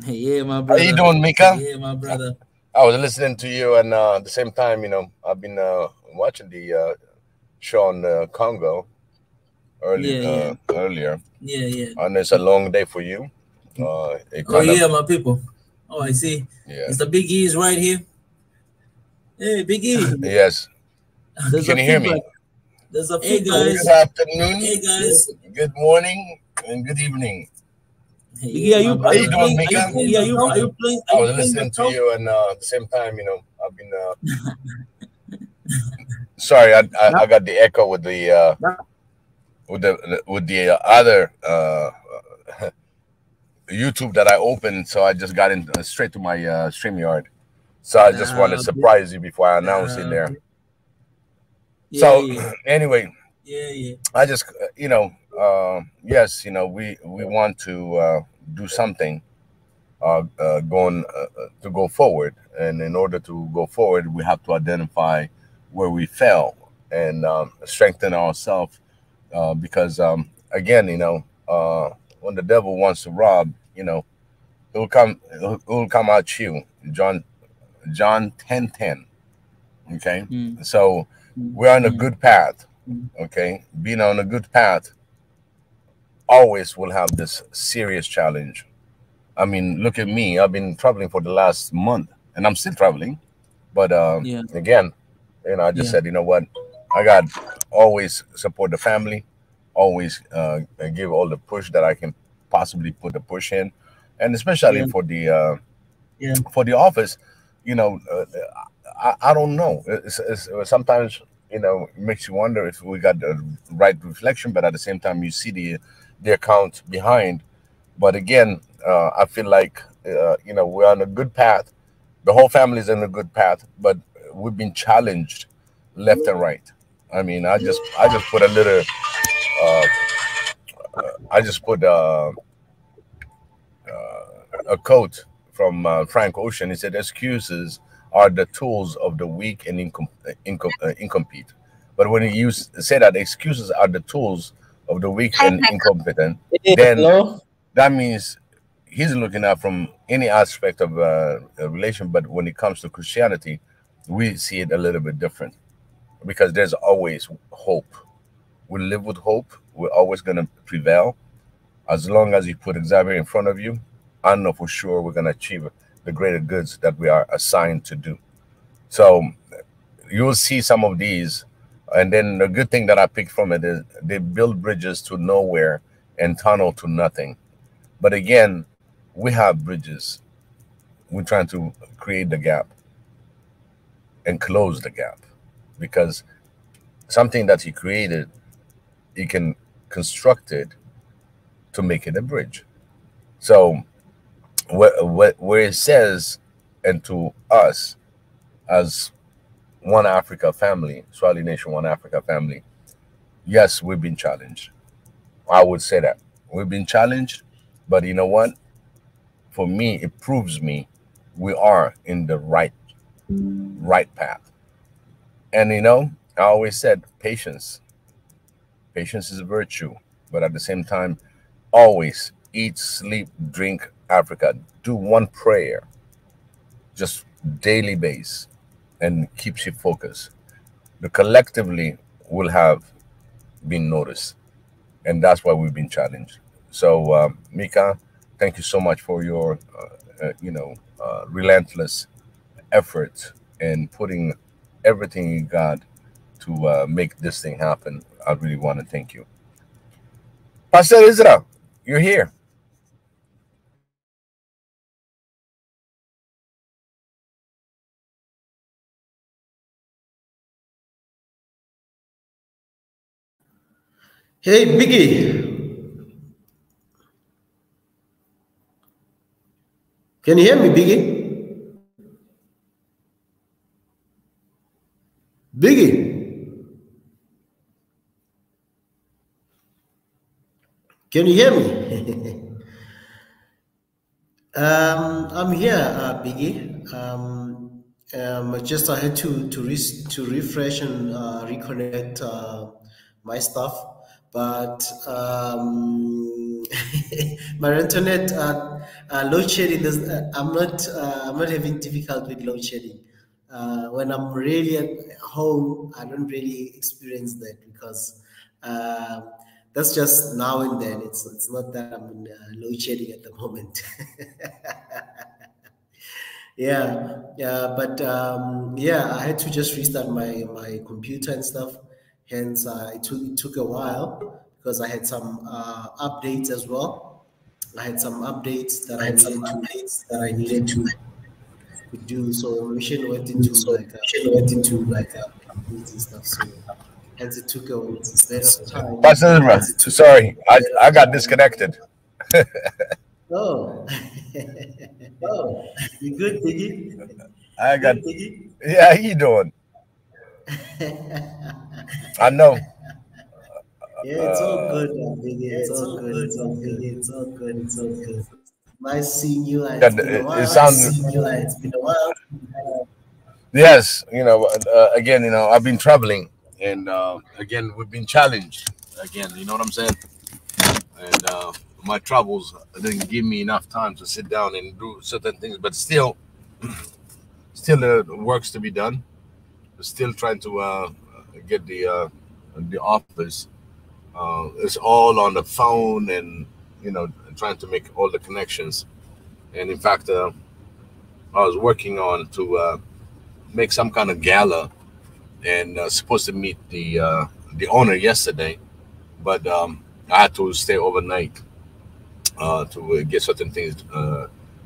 Hey, yeah, my brother. How you doing, Mika? Yeah, my brother. I was listening to you, and at the same time, I've been watching the show on Congo earlier. Yeah. And it's a long day for you. Oh yeah, my people. Oh, I see. Yeah. Mr. Big E is right here. Hey, Big E. Yes. Can you hear me? There's a few guys. Good afternoon. Hey guys. Good morning and good evening. Hey, yeah, are you doing, Mika? Are you playing? I was listening to you, and at the same time, I've been. Sorry, I got the echo with the other YouTube that I opened, so I just got in straight to my StreamYard. So I just want to surprise you before I announce in there. Anyway, I just yes, we want to do something going to go forward, and in order to go forward, we have to identify where we fell and strengthen ourselves, because again, when the devil wants to rob, it will come at you. John 10:10. Okay, so we're on a good path. Okay, being on a good path always will have this serious challenge. I mean, look at me. I've been traveling for the last month, and I'm still traveling. But Yeah. again, I just Yeah. said, you know what? I got always support the family, always give all the push that I can possibly put the push in, and especially Yeah. for the office, you know, I don't know. It's sometimes it makes you wonder if we got the right reflection, but at the same time, you see the account behind. But again, I feel like we're on a good path. The whole family is in a good path, but we've been challenged left and right. I mean, I just put a little. Uh, I just put a quote from Frank Ocean. He said, "Excuses are the tools of the weak and incomplete." But when you say that excuses are the tools of the weak and incompetent, Hey, then hello. that means he's looking at from any aspect of a relation. But when it comes to Christianity, we see it a little bit different because there's always hope. We live with hope. We're always going to prevail. As long as you put Xavier in front of you, I know for sure we're going to achieve the greater goods that we are assigned to do. So you'll see some of these. And then the good thing that I picked from it is they build bridges to nowhere and tunnel to nothing. But again, we have bridges. We're trying to create the gap and close the gap because something that he created, he can construct it to make it a bridge. So where it says, and to us as One Africa family, Swahili Nation One Africa family, yes, we've been challenged. I would say that we've been challenged, but you know what? For me, it proves me we are in the right path. And I always said patience. Patience is a virtue, but at the same time, always eat, sleep, drink Africa. Do one prayer, just daily base, and keeps you focused. The collectively will have been noticed, and that's why we've been challenged. So, Mika, thank you so much for your, relentless effort in putting everything you got to make this thing happen. I really want to thank you. Pastor Israel, you're here. Hey, Biggie. Can you hear me, Biggie? Biggie. Can you hear me? I'm here, Biggie. I had to refresh and reconnect my stuff, but my internet load shedding. I'm not having difficulty with load shedding. When I'm really at home, I don't really experience that because. That's just now and then. It's not that I'm in load shedding at the moment. Yeah, I had to just restart my computer and stuff. Hence, it took a while because I had some updates as well. I had some updates that I needed to do. So mission went into like updates and stuff. So hence it took a bit of time. Pastor Israel, sorry, I got disconnected. Oh, oh, you good, Biggie? I got, yeah, how you doing? I know. Yeah, it's all good, Biggie. It's all good. It's all good. It's all good. It's all good. Nice seeing you. It's been a while. It sounds. It's been a while. Yes, again, I've been traveling, and again, we've been challenged. Again, you know what I'm saying? And my travels didn't give me enough time to sit down and do certain things, but still works to be done. Still trying to get the office. It's all on the phone, and trying to make all the connections. And in fact, I was working on to make some kind of gala, and supposed to meet the owner yesterday, but I had to stay overnight to get certain things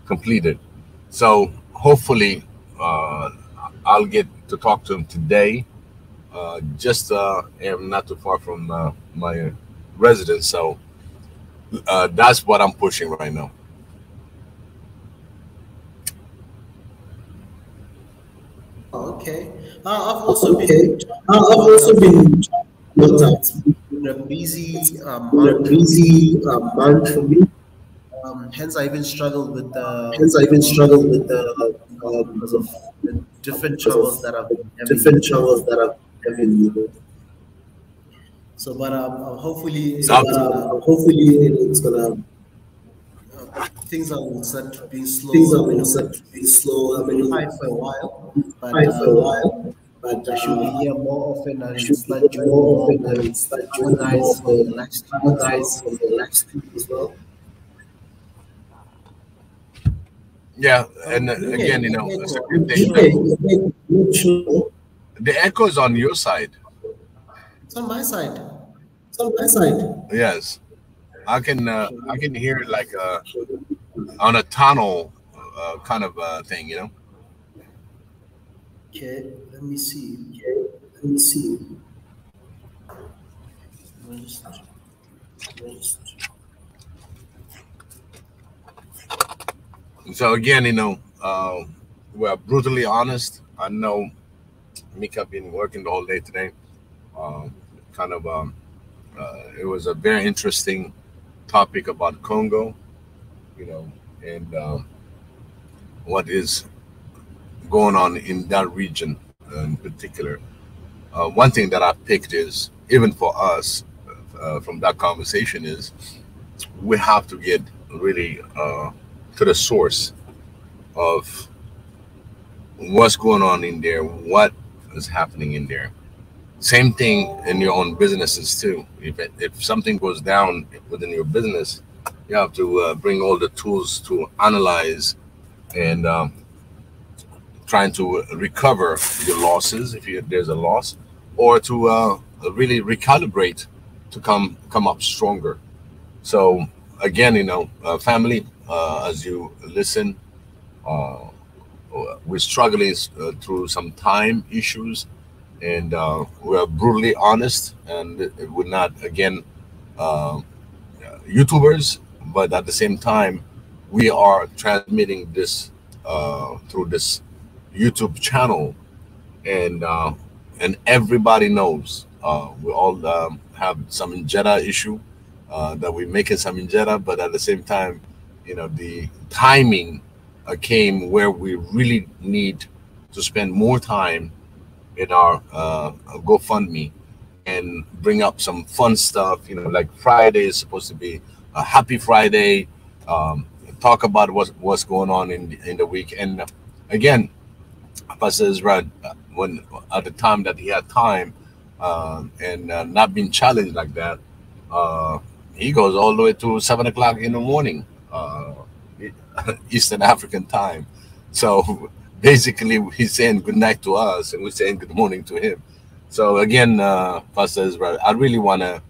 completed. So hopefully, I'll get to talk to him today. Just am not too far from my residence, so that's what I'm pushing right now. Okay. I've also been a busy month for me. Hence, I even struggled with the because of the different troubles that I've having. So, but hopefully, it's gonna things will start being slow. I've been quiet for a while, but I should be here more often and start doing more of the other guys from the live stream as well. Yeah, and again, it's a good thing. The echo is on your side. It's on my side. Yes, I can hear it like on a tunnel kind of thing, Okay, let me see. So again, we're brutally honest. I know Mika been working the whole day today. It was a very interesting topic about Congo, and what is going on in that region in particular. One thing that I picked is, even for us, from that conversation, is we have to get really to the source of what's going on in there, what is happening in there. Same thing in your own businesses too. If something goes down within your business, you have to bring all the tools to analyze and trying to recover your losses if there's a loss, or to really recalibrate to come up stronger. So again, family, as you listen, we're struggling through some time issues, and we're brutally honest, and we're not, again, YouTubers, but at the same time, we are transmitting this through this YouTube channel, and everybody knows we all have some injera issue, that we're making some injera, but at the same time, the timing came where we really need to spend more time in our GoFundMe and bring up some fun stuff. Like Friday is supposed to be a happy Friday. Talk about what's going on in the week. And again, Pastor Israel, when at the time that he had time and not being challenged like that, he goes all the way to 7 o'clock in the morning, Eastern African time. So basically, he's saying good night to us, and we're saying good morning to him. So again, Pastor Israel, I really want to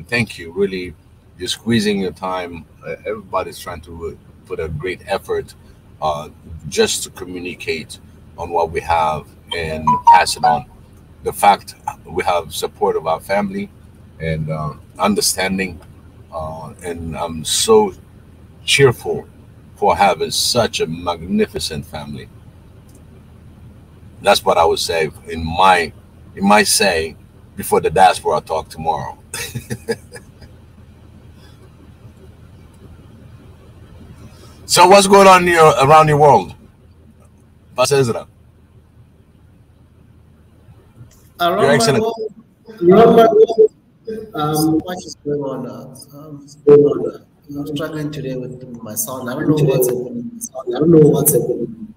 thank you. Really, you're squeezing your time. Everybody's trying to put a great effort just to communicate on what we have and pass it on. The fact we have support of our family and understanding, and I'm so cheerful for having such a magnificent family. That's what I would say in my say before the diaspora talk tomorrow. So what's going on around your world, Pastor Ezra? Around my world, much is going on. I'm struggling today with my sound. I don't know what's happening.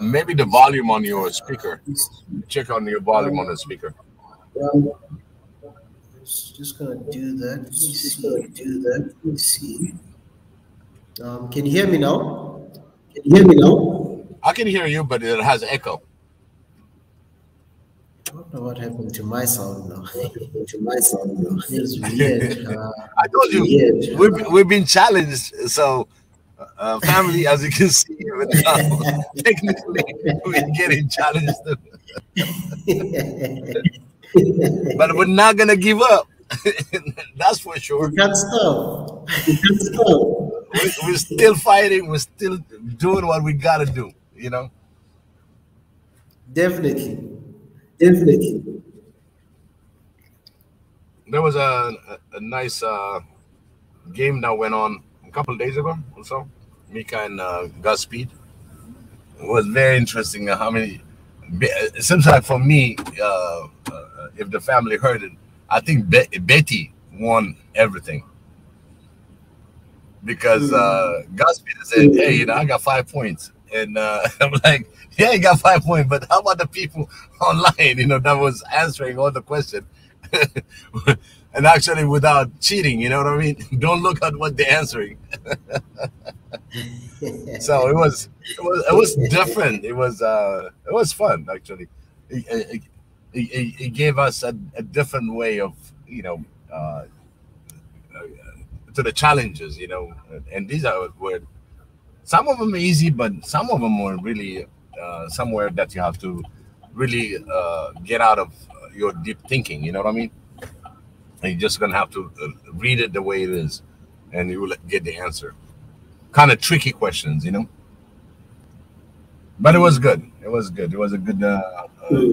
Maybe the volume on your speaker. Check on your volume on the speaker. Just gonna do that. Let me see. Can you hear me now? Can you hear me now? I can hear you, but it has echo. I don't know what happened to my sound now. To my sound now. It's weird. I told you, we've been challenged. So, family, as you can see, even now, technically, we're getting challenged. But we're not gonna give up. That's for sure. We can't stop. We can't stop. We're still fighting. We're still doing what we gotta do. You know. Definitely. Definitely. There was a nice game that went on a couple of days ago or so. Mika and Godspeed. It was very interesting. How many? It seems like for me, if the family heard it, I think Betty won everything because Godspeed said, "Hey, you know, I got 5 points," and I'm like, "Yeah, you got 5 points, but how about the people online? You know, that was answering all the questions." And actually without cheating, you know what I mean? Don't look at what they're answering. So it was different. It was fun actually. It gave us a different way of, you know, to the challenges, you know, and these were some of them easy, but some of them were really somewhere that you have to really get out of your deep thinking, you know what I mean? And you're just gonna have to read it the way it is, and you will get the answer. Kind of tricky questions, you know. But it was good. It was good. It was a good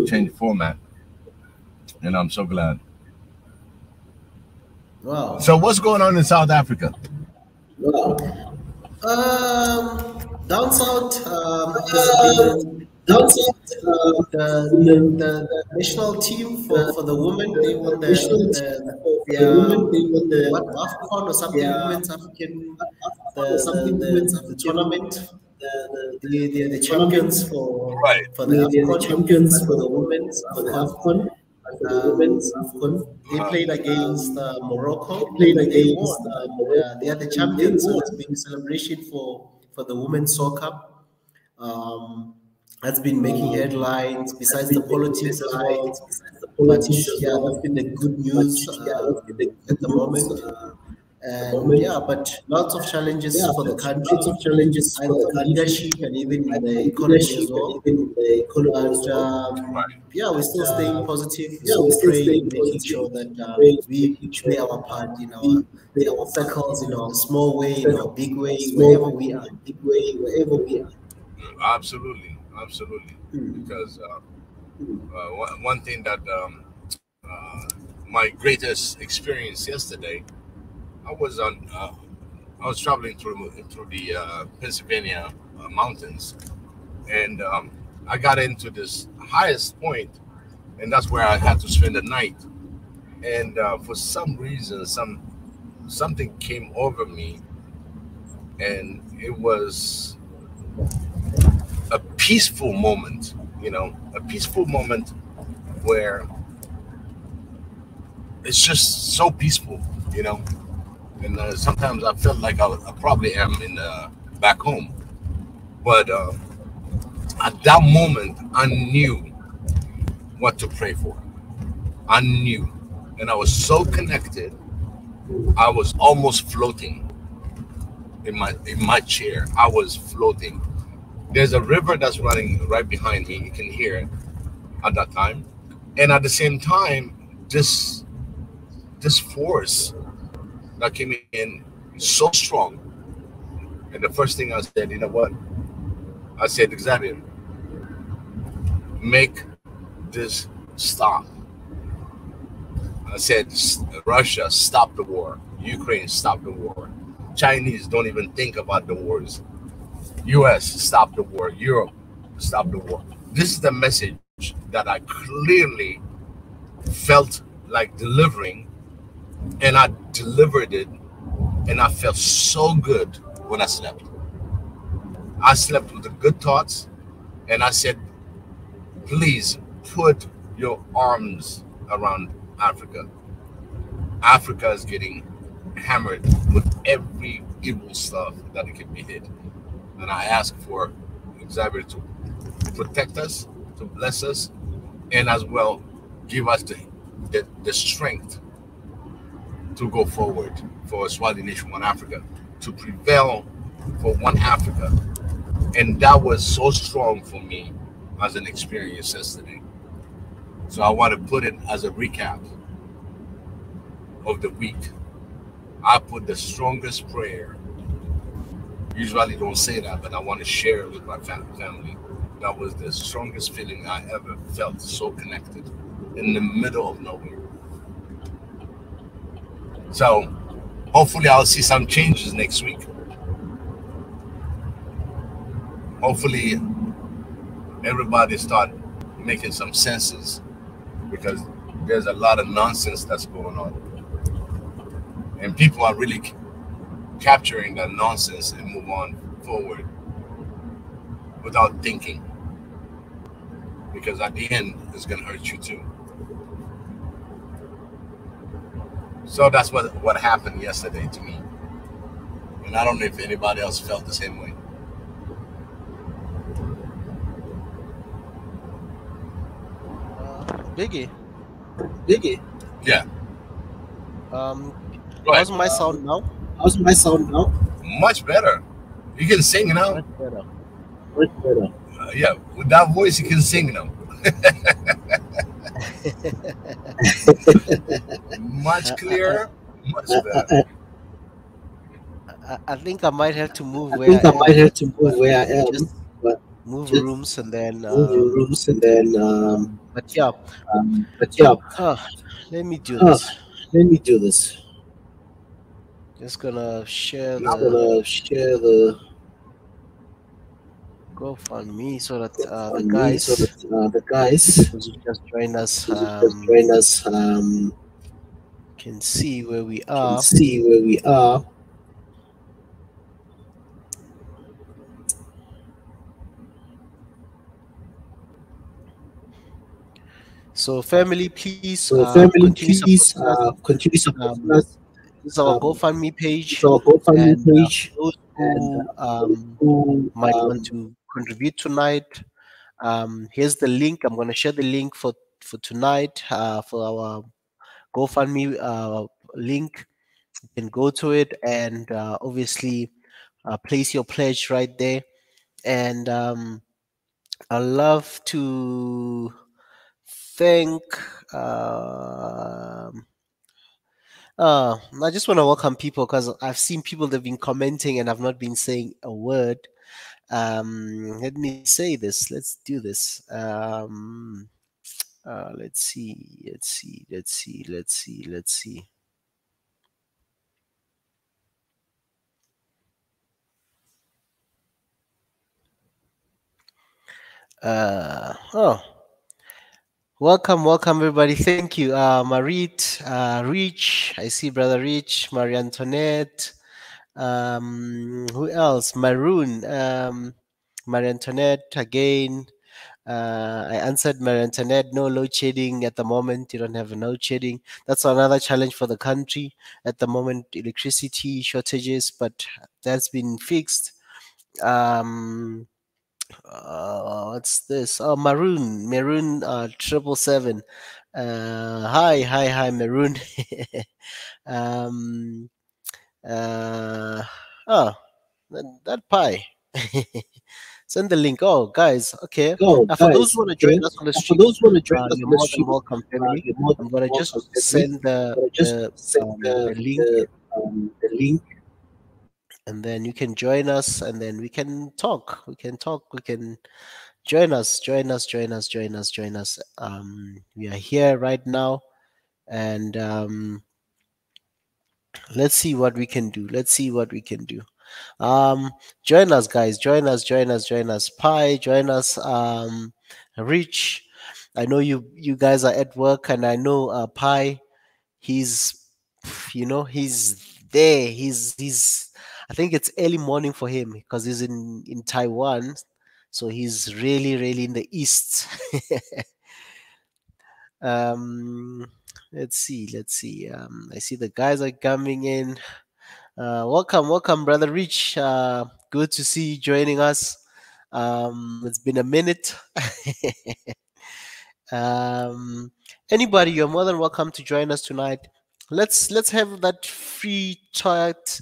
change format, and I'm so glad. Wow. So what's going on in South Africa? Wow. Down south, the national team for the women, they won the AFCON or something, Women's African, the tournament. The champions for the women's AFCON. They played against Morocco. They are the champions. So it's been a celebration for the women's soccer. That's been making headlines besides the politics as well. But yeah, that's been the good news at the moment. And yeah, but lots of challenges for the country. Lots of challenges for the leadership and even in the economy as well. But yeah, we're still staying positive. We're praying, making sure that we play our part in our circles, in our small way, in our big way, wherever we are. Absolutely, absolutely. Because one thing that my greatest experience yesterday, I was traveling through the Pennsylvania mountains, and I got into this highest point, and that's where I had to spend the night. And for some reason, something came over me, and it was a peaceful moment, you know, a peaceful moment where it's just so peaceful, you know. And sometimes I felt like I probably am back home, but at that moment I knew what to pray for. I knew, and I was so connected. I was almost floating in my chair. I was floating. There's a river that's running right behind me. You can hear it at that time, and at the same time, this force that came in so strong. And the first thing I said, you know what? I said, Xavier, make this stop. I said, Russia, stop the war. Ukraine, stop the war. Chinese, don't even think about the wars. US, stop the war. Europe, stop the war. This is the message that I clearly felt like delivering, and I delivered it, and I felt so good when I slept. I slept with the good thoughts, and I said, please put your arms around Africa. Africa is getting hammered with every evil stuff that it can be hid. And I ask for Xavier to protect us, to bless us, and as well give us the strength to go forward for Swahili Nation One Africa, to prevail for One Africa. And that was so strong for me as an experience yesterday. So I want to put it as a recap of the week. I put the strongest prayer. Usually don't say that, but I want to share it with my family. That was the strongest feeling I ever felt, so connected in the middle of nowhere. So hopefully I'll see some changes next week. Hopefully everybody start making some senses, because there's a lot of nonsense that's going on. And people are really capturing that nonsense and move on forward without thinking. Because at the end, it's going to hurt you too. So that's what happened yesterday to me. And I don't know if anybody else felt the same way. Biggie. Yeah. How's my sound now? Much better. You can sing now. Much better. Yeah, with that voice, you can sing now. Much clearer, much better. I think I might have to move I where think I I might am. have to move where I am, Just but move just rooms and then. move the rooms and then. But yeah. Let me do this. Let me do this. Just gonna share I'm the gonna share the GoFundMe so that on the me guys so that the guys who just joined us can see where we are. So family, please continue supporting us. This is our GoFundMe page. So GoFundMe And page. those who might want to contribute tonight, here's the link. I'm going to share the link for tonight for our GoFundMe link. You can go to it and obviously place your pledge right there. And I love to thank. I just want to welcome people because I've seen people that've been commenting and I've not been saying a word. Let me say this. Let's do this. Let's see. Welcome everybody. Thank you. Marit, Rich. I see Brother Rich, Marie Antoinette. Who else? Maroon. Marie Antoinette again. I answered Marie Antoinette, no load shedding at the moment. You don't have a load shedding. That's another challenge for the country at the moment, electricity shortages, but that's been fixed. What's this? Oh, Maroon 777. Hi, Maroon. That pie. Send the link. Oh, guys, okay. For those who want to join us on the stream, you're more than welcome, family. I'm gonna just send the link, and then you can join us, and then we can talk. We can join us. We are here right now, and let's see what we can do. Join us, guys. Join us. Pi, join us. Rich, I know you guys are at work, and I know Pi, he's there. He's I think it's early morning for him because he's in Taiwan, so he's really in the east. Let's see. I see the guys are coming in. Welcome, brother Rich. Good to see you joining us. It's been a minute. um, Anybody, you're more than welcome to join us tonight. Let's have that free chat.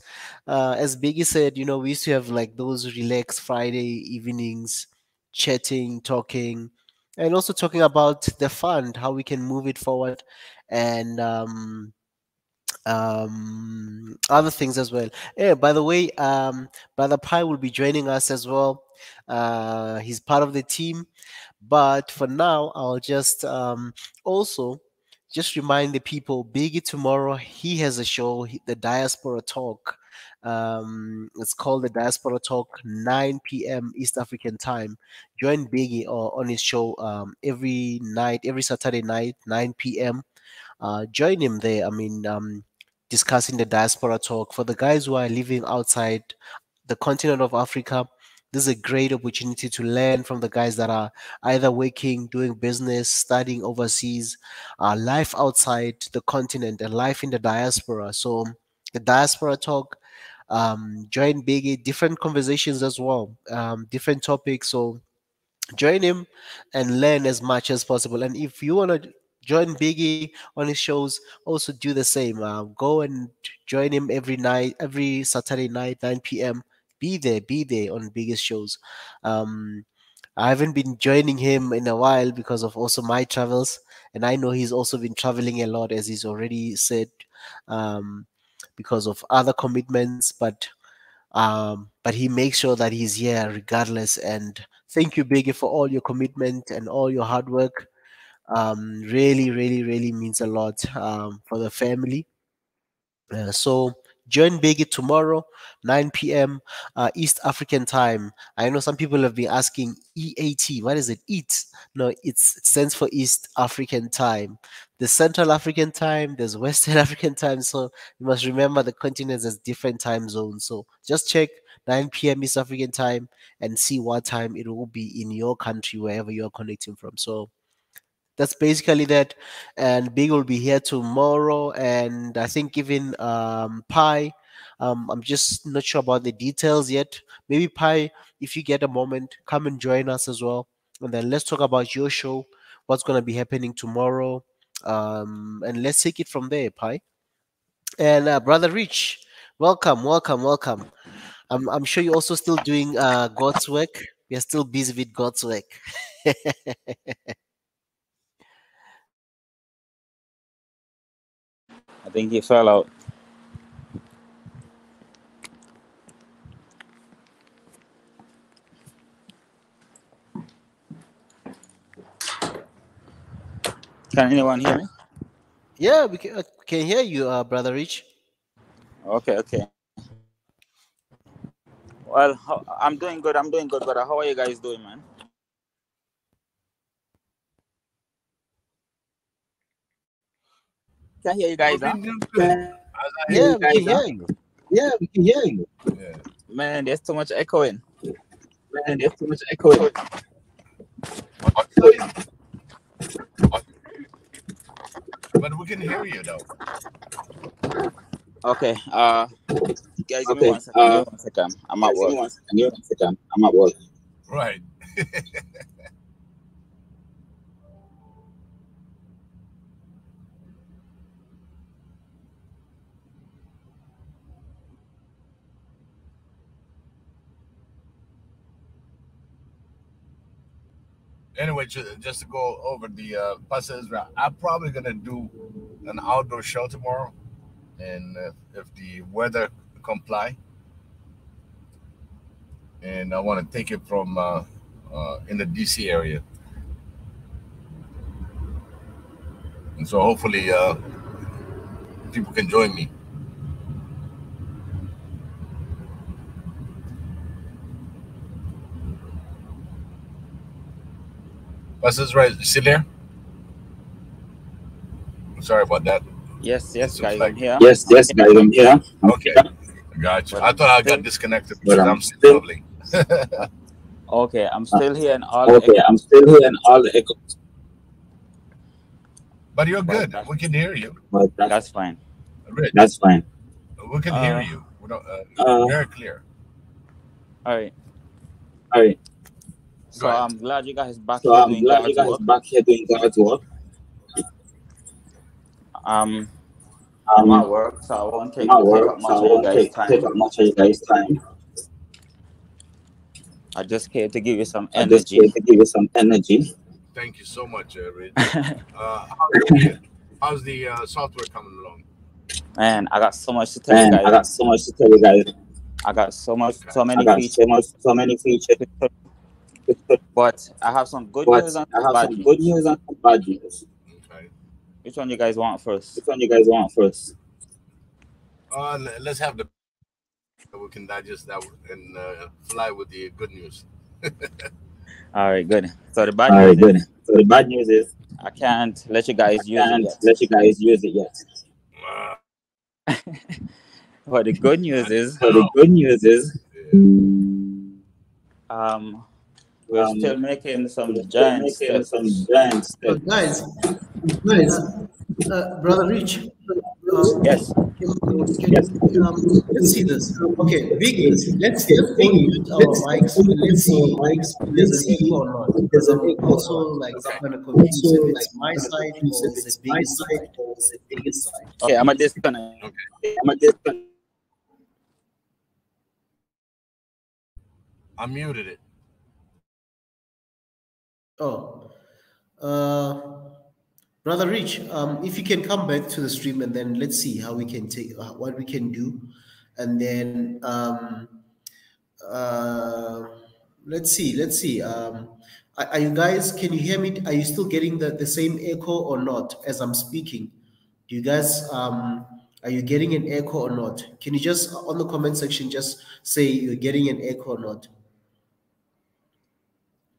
As Biggie said, we used to have like those relaxed Friday evenings, chatting, talking, and also talking about the fund, how we can move it forward, and other things as well. Yeah, by the way, Brother Pi will be joining us as well. He's part of the team, but for now, I'll just also just remind the people, Biggie tomorrow, he has a show, the Diaspora Talk. It's called the Diaspora Talk, 9 p.m. East African time. Join Biggie on his show every night, every Saturday night, 9 p.m. Join him there. I mean, discussing the diaspora talk for the guys who are living outside the continent of Africa. This is a great opportunity to learn from the guys that are either working, doing business, studying overseas, life outside the continent, and life in the diaspora. So, the diaspora talk. Join Biggie, different conversations as well, different topics. So join him and learn as much as possible. And if you want to join Biggie on his shows, also do the same. Go and join him every night, every Saturday night, 9 p.m. Be there on Biggie's shows. Um, I haven't been joining him in a while because of also my travels, and I know he's also been traveling a lot, as he's already said, um, because of other commitments. But he makes sure that he's here regardless. And thank you, Biggie, for all your commitment and all your hard work. Really, really, really means a lot for the family. So join Biggie tomorrow, 9 p.m. East African time. I know some people have been asking EAT. What is it? EAT? No, it stands for East African time. There's Central African time, there's Western African time. So you must remember the continents has different time zones. So just check 9 p.m. East African time and see what time it will be in your country, wherever you're connecting from. So that's basically that. And Big will be here tomorrow, and I think even Pi. I'm just not sure about the details yet. Maybe Pi, if you get a moment, come and join us as well, and then let's talk about your show, what's gonna be happening tomorrow, and let's take it from there, Pi. And Brother Rich, welcome. I'm sure you're also still doing God's work. You're still busy with God's work. I think he fell out. Can anyone hear me? Yeah, we can hear you, Brother Rich. Okay. Well, I'm doing good, but how are you guys doing, man? Can hear you guys, huh? Yeah, we can hear you. Yeah, we can hear you. Yeah. Man, there's too much echoing. But we can hear you though. Okay, guys, give me 1 second. I'm at work. Right. Anyway, just to go over the Pastor Israel, I'm probably gonna do an outdoor show tomorrow, and if the weather comply, and I want to take it from in the DC area, and so hopefully people can join me. Pastor Israel, you still there? I'm sorry about that. Yes, guys, I'm here. Yes, guys, I'm here. Okay, gotcha. I thought I got disconnected because I'm still traveling. Okay, I'm still here in all. The echoes. But you're good. We can hear you. That's fine. Rich, That's fine. we can hear you. Very clear. All right. All right. So I'm glad you guys back So here I'm doing glad you God's guys work. back here doing God's work. I'm at work, so I won't take up much of you guys' take time. up much of you guys' time. I just came to give you some I just energy. came to give you some energy. Thank you so much, Rich. How's the software coming along? Man, I got so much to tell you guys. I got so much to tell you guys. I got so I many got features. so many features. But I have some good But news and I have bad some news. good news and some bad news. Okay. Which one you guys want first? Which one you guys want first? Let's have the. We can digest that and fly with the good news. All right, good. So the bad news is, So the bad news is I can't let you guys use it yet. let you guys use it yet. But the good news is, we're still making some giant steps. Guys, Brother Rich, Yes. let's see this. Okay, Biggie, let's unmute our mics and let's see if there's an echo or not. Because I'm also like kind of confused if it's my side or is it Biggie's side. Okay, I'm a disconnect. I muted it. Oh, Brother Rich, if you can come back to the stream and then let's see how we can take what we can do, and then let's see. Are you guys? Can you hear me? Are you still getting the same echo or not as I'm speaking? Do you guys are you getting an echo or not? Can you just on the comment section just say you're getting an echo or not?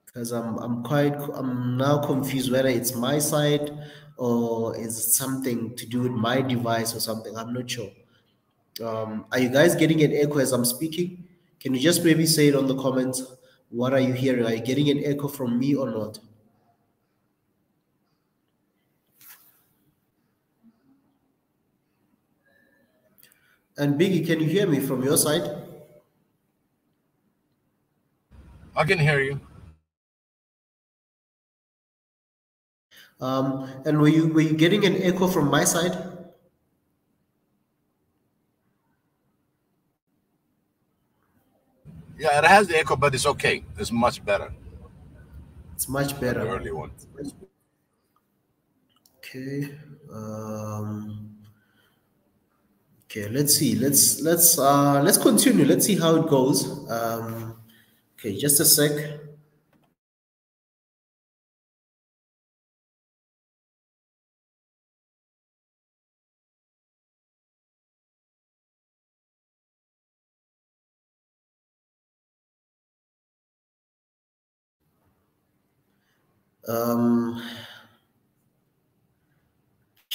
Because I'm now confused whether it's my side or is it something to do with my device or something. I'm not sure. Are you guys getting an echo as I'm speaking? Can you just maybe say it on the comments? What are you hearing? Are you getting an echo from me or not? And Biggie, can you hear me from your side? I can hear you. And were you getting an echo from my side? Yeah, it has the echo, but it's okay. It's much better. It's much better. The early one. Okay. Okay. Let's see. Let's continue. Let's see how it goes. Okay. Just a sec.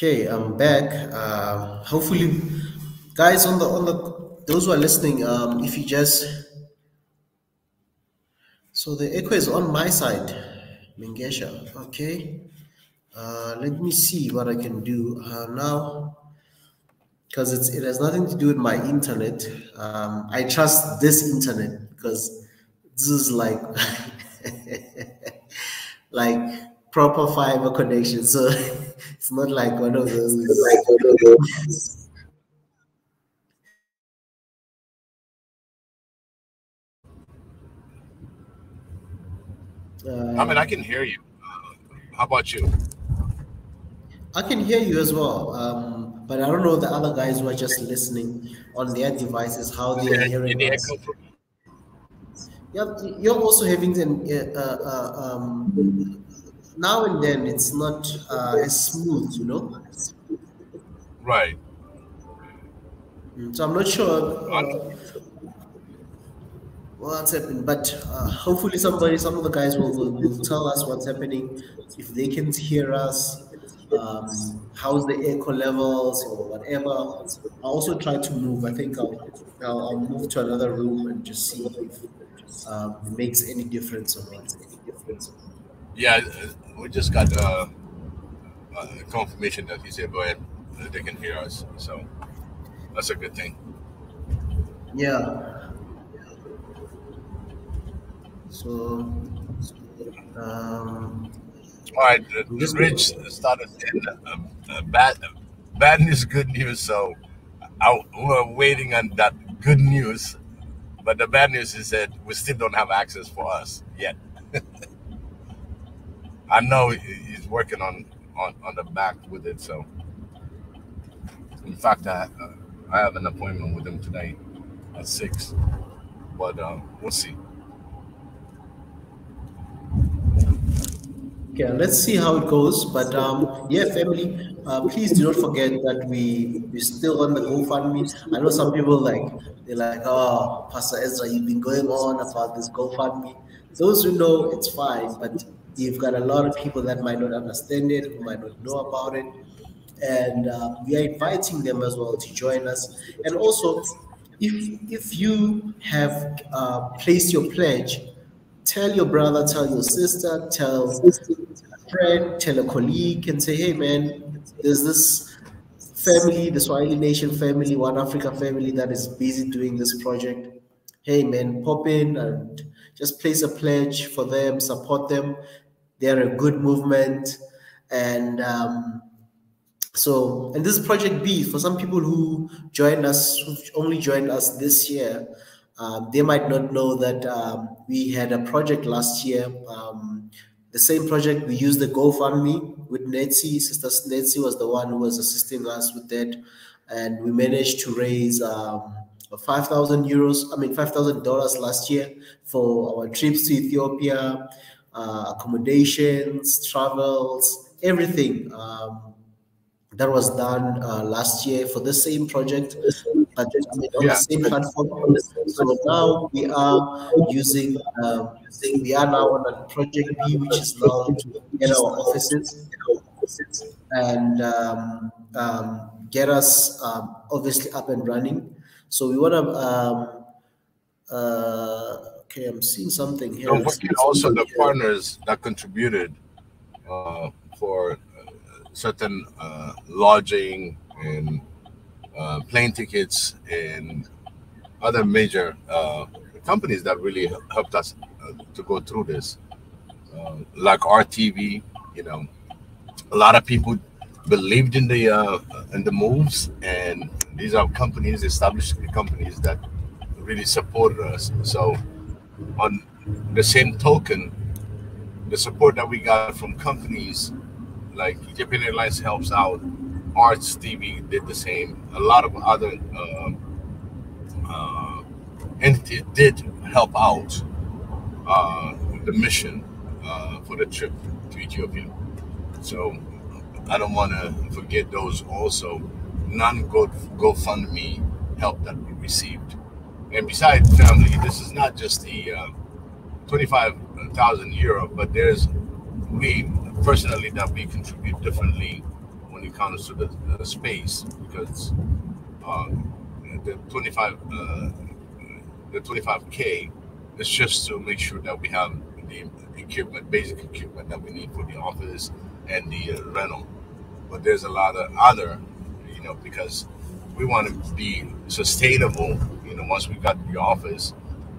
Okay, I'm back. Hopefully, guys on the those who are listening, if you just so the echo is on my side, Mingesha. Okay, let me see what I can do now because it has nothing to do with my internet. I trust this internet because this is like like proper fiber connection, so it's not like one of those. I mean, I can hear you. How about you? I can hear you as well, but I don't know the other guys who are just listening on their devices how they are hearing us. Yeah, you're also having an now and then it's not as smooth, you know. Right. So I'm not sure what's happening, but hopefully some of the guys will tell us what's happening, if they can hear us, how's the echo levels or whatever. I'll also try to move. I think I'll move to another room and just see if it makes any difference or not. Yeah, we just got confirmation that he said go ahead, they can hear us, so that's a good thing. Yeah. So, um, All right, I'm just Rich started in bad news, good news. So we're waiting on that good news, but the bad news is that we still don't have access for us yet. I know he's working on the back with it. So, in fact, I have an appointment with him today at 6, but we'll see. Okay, let's see how it goes. But yeah, family, please do not forget that we're still on the GoFundMe. I know some people they're like, oh, Pastor Ezra, you've been going on about this GoFundMe. Those who know, it's fine, but you've got a lot of people that might not understand it, who might not know about it, and we are inviting them as well to join us. And also, if you have placed your pledge, tell your brother, tell your sister, tell a friend, tell a colleague, and say, hey man, there's this family, the Swahili Nation family, One Africa family that is busy doing this project. Hey man, pop in and just place a pledge for them, support them. They're a good movement. And and this is Project B. For some people who joined us, who only joined us this year, they might not know that we had a project last year. The same project, we used the GoFundMe with Netsi. Sister Netsi was the one who was assisting us with that. And we managed to raise 5,000 euros, $5,000 last year for our trips to Ethiopia, accommodations, travels, everything. That was done last year for the same project, but on the same platform. So now we are using, we are now on Project B, which is now to get our offices and get us obviously up and running. So we want to, okay, I'm seeing something here. Don't forget also the partners that contributed for certain lodging and plane tickets and other major companies that really helped us to go through this, like RTV. A lot of people believed in the moves, and these are companies, established companies that really supported us. So on the same token, the support that we got from companies like Ethiopian Airlines helps out, Arts TV did the same, a lot of other entities did help out with the mission for the trip to Ethiopia. So I don't want to forget those also non-GoFundMe help that we received. And besides family, this is not just the 25,000 euro, but there's we personally that we contribute differently when it comes to the space, because the 25K is just to make sure that we have the equipment, basic equipment that we need for the office and the rental. But there's a lot of other, because we want to be sustainable. Once we got the office,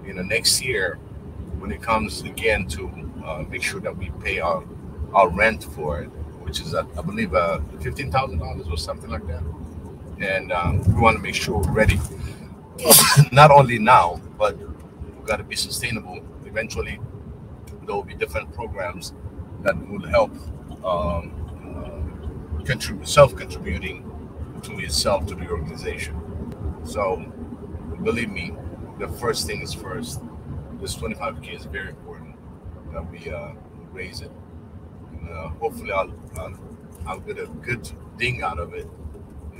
next year, when it comes again to make sure that we pay our rent for it, which is I believe $15,000 or something like that, and we want to make sure we're ready. Not only now, but we've got to be sustainable. Eventually, there will be different programs that will help self-contributing to itself, to the organization. So, believe me, the first thing is first. This 25K is very important that we raise it. And, hopefully, I'll get a good thing out of it.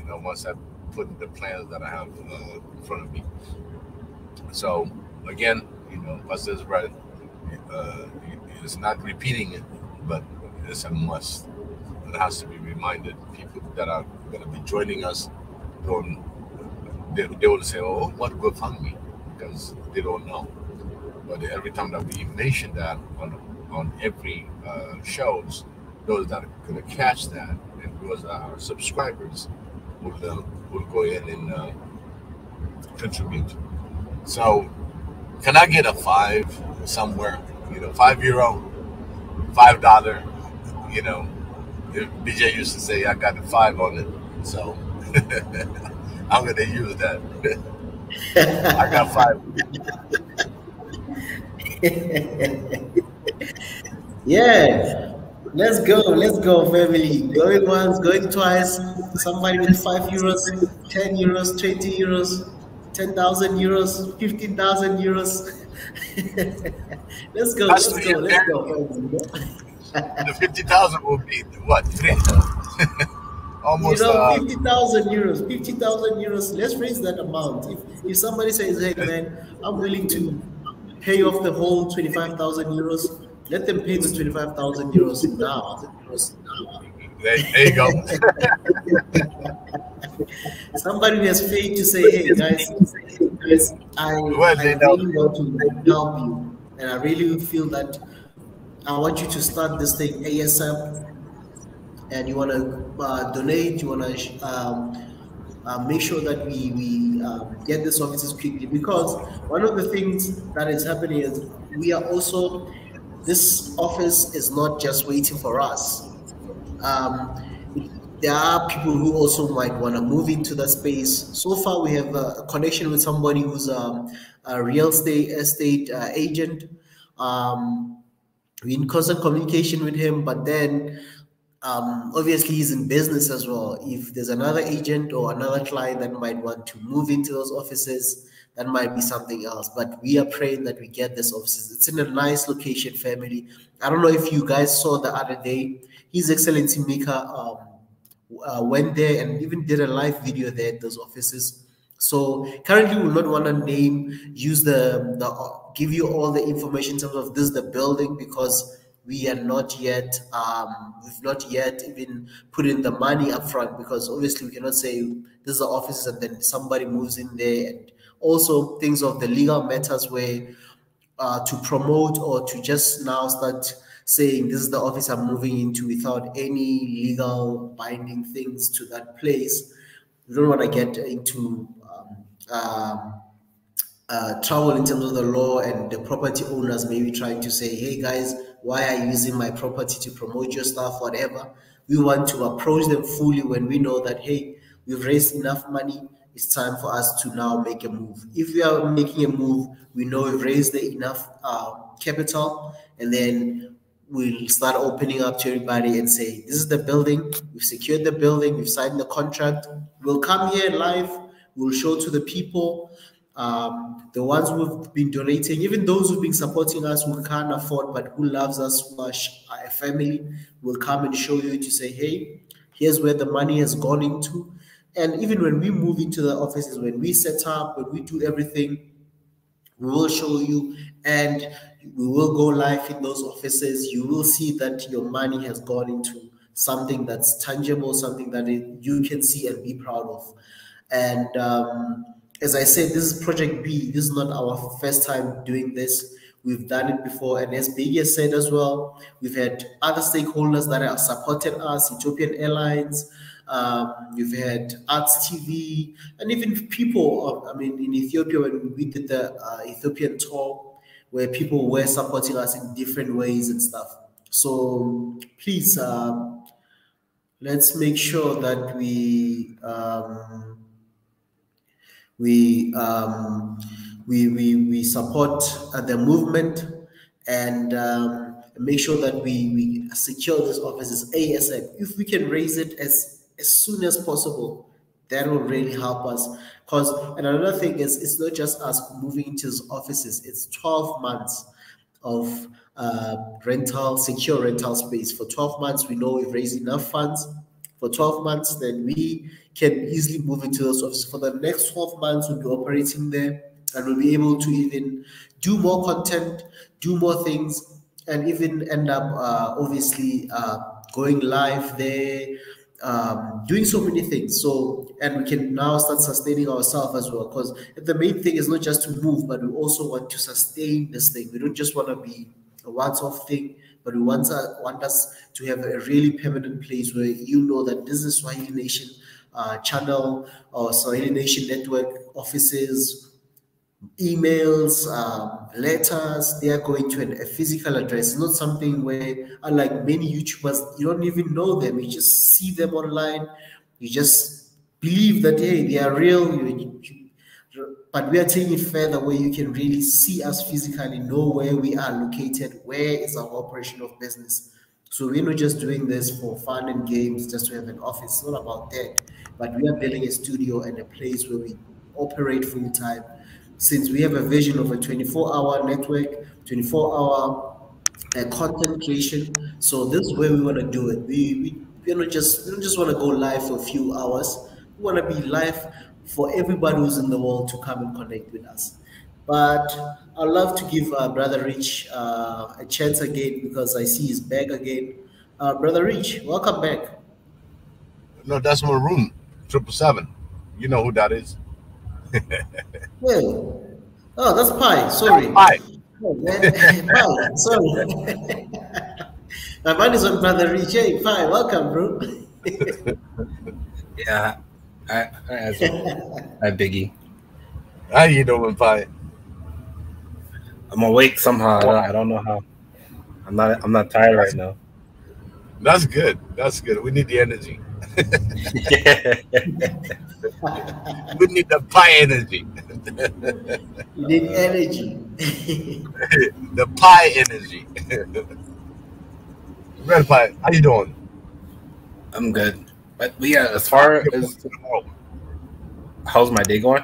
Once I put the plans that I have in front of me. So again, Pastor is right. It's not repeating it, but it's a must. It has to be reminded. People that are going to be joining us, they will say, "Oh, what GoFundMe?" Because they don't know. But every time that we mention that on every shows, those that are going to catch that, and those are our subscribers, will go in and contribute. So can I get a 5 somewhere? You know, €5, $5. You know, BJ used to say I got the 5 on it, so I'm gonna use that. I got 5. Yeah. Let's go, family. Going once, going twice. Somebody with €5, €10, €20, €10,000, €15,000. let's go, family. The 50,000 will be what? 3? Almost. €50,000, €50,000. Let's raise that amount. If somebody says, "Hey, man, I'm willing to pay off the whole €25,000," let them pay the €25,000 now. There you go. Somebody who has faith to say, "Hey, guys, I really want to help you, and I really feel that I want you to start this thing ASAP, and you want to donate, you want to make sure that we get this offices quickly." Because one of the things that is happening is we are also, this office is not just waiting for us. There are people who also might want to move into the space. So far, we have a connection with somebody who's a real estate agent. We're in constant communication with him, but then obviously he's in business as well. If there's another agent or another client that might want to move into those offices, that might be something else. But we are praying that we get this offices. It's in a nice location, family. I don't know if you guys saw the other day, His Excellency Mika went there and even did a live video there at those offices. So currently we will not want to use give you all the information in terms of this is the building, because we are not yet, we've not yet even put in the money up front, because obviously we cannot say this is the office and then somebody moves in there. And also things of the legal matters where to promote or to just now start saying this is the office I'm moving into without any legal binding things to that place. We don't want to get into trouble in terms of the law and the property owners maybe trying to say, "Hey guys, why are you using my property to promote your stuff," whatever. We want to approach them fully when we know that, hey, we've raised enough money, it's time for us to now make a move. If we are making a move, we know we've raised enough capital, and then we'll start opening up to everybody and say, this is the building, we've secured the building, we've signed the contract, we'll come here live, we'll show to the people, the ones who've been donating, even those who've been supporting us who can't afford but who loves us, who are a family, will come and show you to say, hey, here's where the money has gone into. And even when we move into the offices, when we set up, when we do everything, we will show you, and we will go live in those offices. You will see that your money has gone into something that's tangible, something that you can see and be proud of. And as I said, this is Project B. This is not our first time doing this. We've done it before. And as Biggie has said as well, we've had other stakeholders that have supported us, Ethiopian Airlines, we've had Arts TV, and even people, in Ethiopia, when we did the Ethiopian tour, where people were supporting us in different ways and stuff. So please, let's make sure that we support the movement, and make sure that we secure these offices ASAP. If we can raise it as soon as possible, that will really help us. And another thing is, it's not just us moving into these offices, it's 12 months of secure rental space. For 12 months, we know we've raised enough funds. For 12 months, then we can easily move into those offices. For the next 12 months, we'll be operating there, and we'll be able to even do more content, do more things, and even end up obviously going live there, doing so many things. So, and we can now start sustaining ourselves as well, because the main thing is not just to move, but we also want to sustain this thing. We don't just want to be a once-off thing, but we want us to have a really permanent place where you know that this is Swahili Nation channel or Swahili Nation network offices, emails, letters, they are going to a physical address. It's not something where, unlike many YouTubers, you don't even know them. You just see them online. You just believe that, hey, they are real. But we are taking it further where you can really see us physically, know where we are located, where is our operation of business. So we're not just doing this for fun and games, just to have an office. It's not about that. But we are building a studio and a place where we operate full time. Since we have a vision of a 24-hour network, 24-hour content creation, so this is where we want to do it. We don't just want to go live for a few hours. We want to be live for everybody who's in the world to come and connect with us. But I'd love to give Brother Rich a chance again, because I see he's back again. Brother Rich, welcome back. No, that's Maroon 777. You know who that is? Yeah. Oh, that's Pi. Sorry. Pi. Oh, Pi. Sorry. My mind is on Brother Rich. Hey, Pi, welcome, bro. Yeah. Hi, Biggie. How you doing, Pi? I'm awake somehow. I don't know how. I'm not tired right now. That's good. That's good. We need the energy. We need the Pi energy. You need energy. The Pi energy. Red Pi, how you doing? I'm good. But yeah, as far as how's my day going?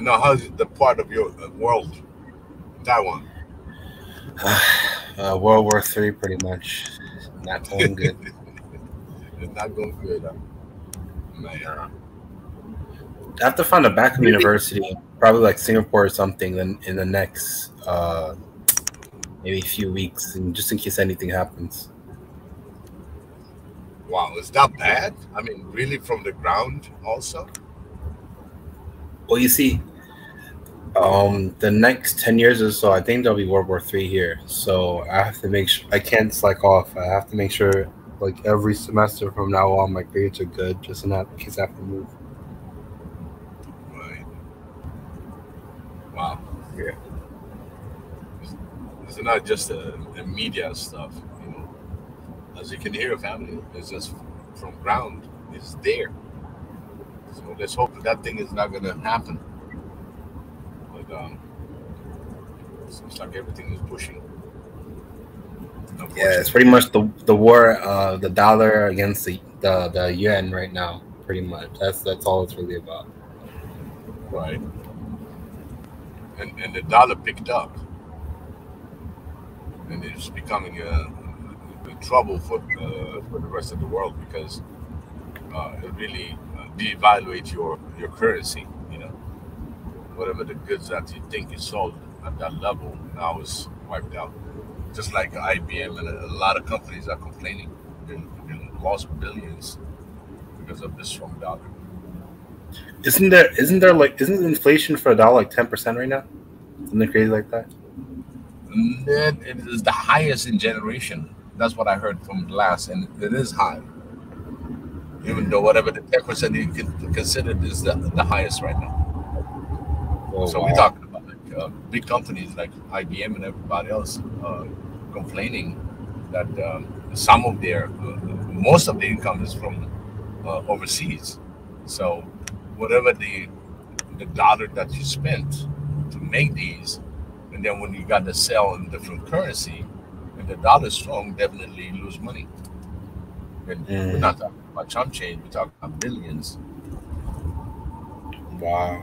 No, how's the part of your world, Taiwan? World War III, pretty much. Not going good. It's not going good. I have to find a backup university, probably like Singapore or something, in the next maybe a few weeks, and just in case anything happens. Wow, is that bad? I mean, really, from the ground also? Well, you see, the next 10 years or so, I think there'll be World War III here. So I have to make sure I can't slack off. I have to make sure, like, every semester from now on, my grades are good, just in case I have to move. Right. Wow. Yeah. It's not just the media stuff, you know. As you can hear, family, it's just from ground. It's there. So let's hope that thing is not going to happen. But it seems like everything is pushing. Yeah, it's pretty much the war, the dollar against the yuan right now. Pretty much, that's all it's really about. Right. And the dollar picked up, and it's becoming a trouble for the rest of the world, because it really devaluates your currency. You know, whatever the goods that you think is sold at that level now is wiped out. Just like IBM and a lot of companies are complaining and lost billions because of this strong dollar. Isn't inflation for a dollar like 10% right now? Isn't it crazy like that? It is the highest in generation. That's what I heard from last, and it is high. Even though whatever the 10% you can consider is the highest right now. Oh, so wow. we're talking about like big companies like IBM and everybody else complaining that some of most of the income is from overseas. So whatever the dollar that you spent to make these, and then when you got to sell in different currency, and the dollar's strong, definitely you lose money. And we're not talking about chump change, we're talking about billions. Wow.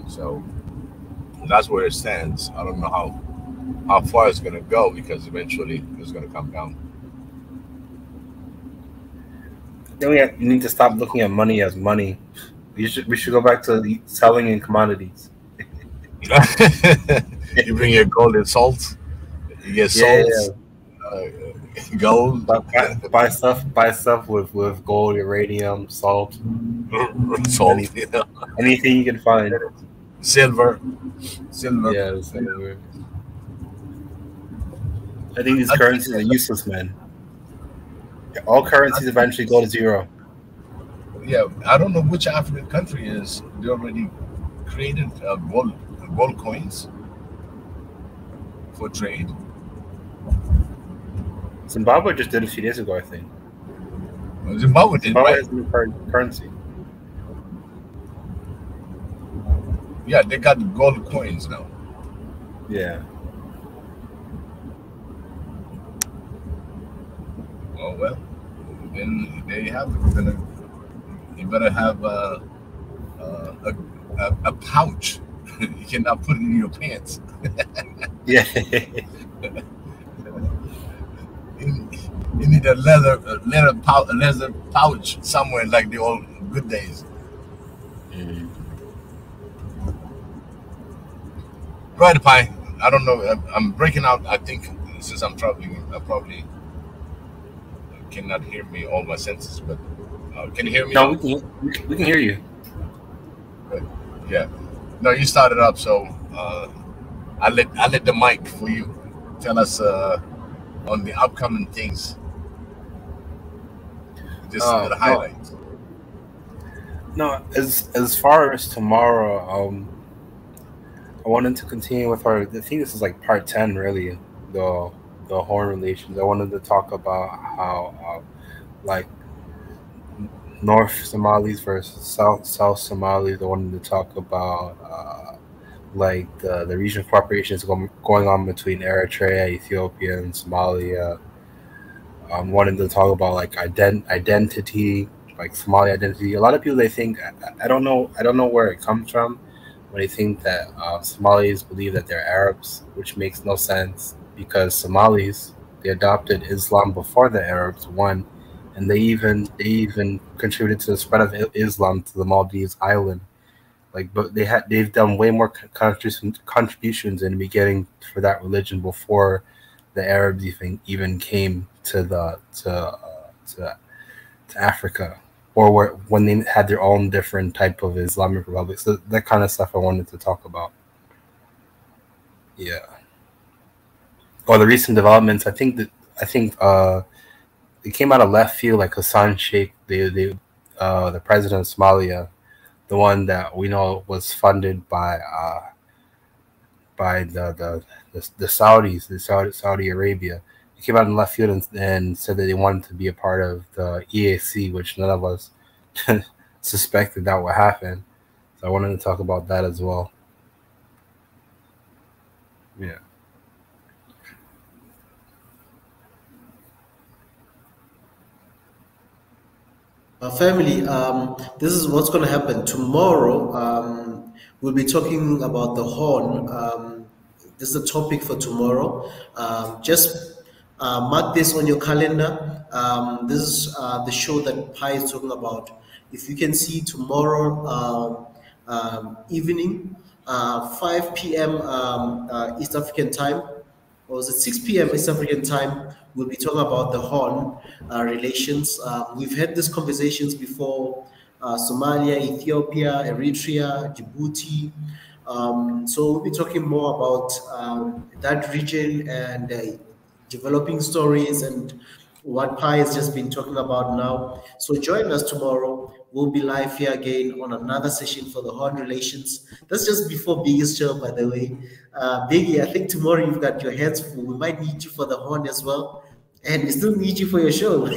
So that's where it stands. I don't know how far it's going to go, because eventually it's going to come down. Then we need to stop looking at money as money. We should go back to selling in commodities. You bring your gold and salt. You get salt, gold. Buy stuff with gold, uranium, salt, anything you can find. Silver. Yeah, silver. I think these currencies are useless, man. All currencies eventually go to zero. Yeah, I don't know which African country is. They already created gold coins for trade. Zimbabwe just did a few days ago, I think. Zimbabwe did, right? has new currency. Yeah, they got the gold coins now. Yeah. Oh well, then there you have it. You better have a pouch. You cannot put it in your pants. Yeah. You need a leather pouch somewhere, like the old good days. Mm. Go ahead, Pi. I don't know. I'm breaking out. I think since I'm traveling, I probably cannot hear me all my senses. But can you hear me? No, we can hear you. Good. Yeah. No, you started up, so I let the mic for you. Tell us on the upcoming things. Just the highlights. No, as far as tomorrow, I wanted to continue with I think this is like part 10, really, the Horn relations. I wanted to talk about how like North Somalis versus South Somalis. I wanted to talk about like the regional cooperations going on between Eritrea, Ethiopia, and Somalia. Wanted to talk about like identity, like Somali identity. A lot of people, they think, I don't know where it comes from, but they think that Somalis believe that they're Arabs, which makes no sense because Somalis, they adopted Islam before the Arabs, one, and they even contributed to the spread of Islam to the Maldives island. Like, but they've done way more contributions in the beginning for that religion before the Arabs even came to Africa, or when they had their own different type of Islamic republic. So that kind of stuff I wanted to talk about. Yeah. Or the recent developments. I think it came out of left field, like Hassan Sheikh, the president of Somalia, the one that we know was funded by the Saudis, Saudi Arabia. He came out in left field and said that they wanted to be a part of the EAC, which none of us suspected that would happen. So I wanted to talk about that as well. Yeah. Family, this is what's going to happen tomorrow. We'll be talking about the Horn. This is the topic for tomorrow. Just mark this on your calendar. This is the show that Pi is talking about. If you can see tomorrow evening, 5 p.m. East African time, or is it 6 p.m. East African time, we'll be talking about the Horn relations. We've had these conversations before, Somalia, Ethiopia, Eritrea, Djibouti. So we'll be talking more about that region and developing stories and what Pi has just been talking about now. So join us tomorrow. We'll be live here again on another session for the Horn relations. That's just before Biggie's show, by the way. Biggie, I think tomorrow you've got your hands full. We might need you for the Horn as well. And we still need you for your show.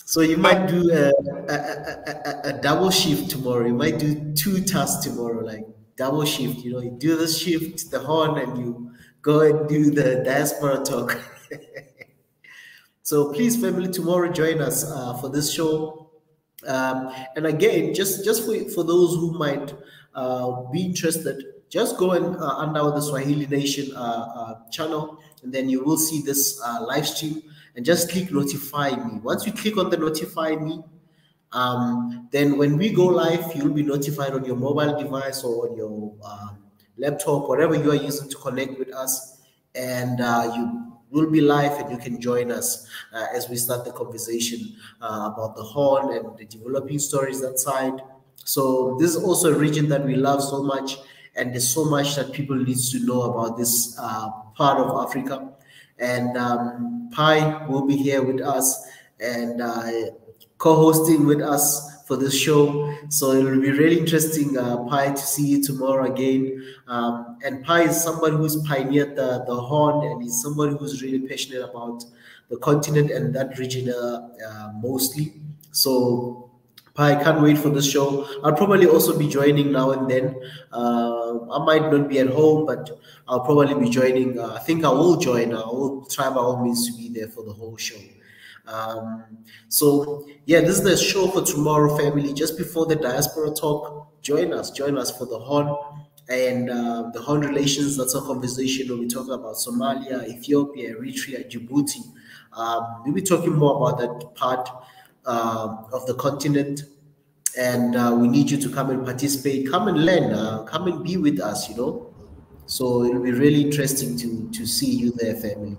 So you might do a double shift tomorrow. You might do 2 tasks tomorrow, like double shift. You know, you do the shift, the Horn, and you go and do the diaspora talk. So please, family, tomorrow join us for this show. And again, just for those who might be interested, just go and under the Swahili Nation channel, and then you will see this live stream, and just click notify me. Once you click on the notify me, then when we go live, you'll be notified on your mobile device or on your laptop, whatever you are using to connect with us, and you will be live and you can join us as we start the conversation about the Horn and the developing stories that side. So this is also a region that we love so much, and there's so much that people need to know about this part of Africa. And Pi will be here with us, and co-hosting with us for this show. So it will be really interesting, Pi, to see you tomorrow again. And Pi is somebody who's pioneered the Horn, and he's somebody who's really passionate about the continent and that region mostly. So I can't wait for this show. I'll probably also be joining now and then. I might not be at home, but I'll probably be joining. I think I will join. I will try by all means to be there for the whole show. So yeah, this is the show for tomorrow, family. Just before the diaspora talk, join us for the Horn and the Horn relations. That's a conversation where we talk about Somalia, Ethiopia, Eritrea, Djibouti. We'll be talking more about that part of the continent, and we need you to come and participate, come and learn, come and be with us, so it'll be really interesting to see you there, family.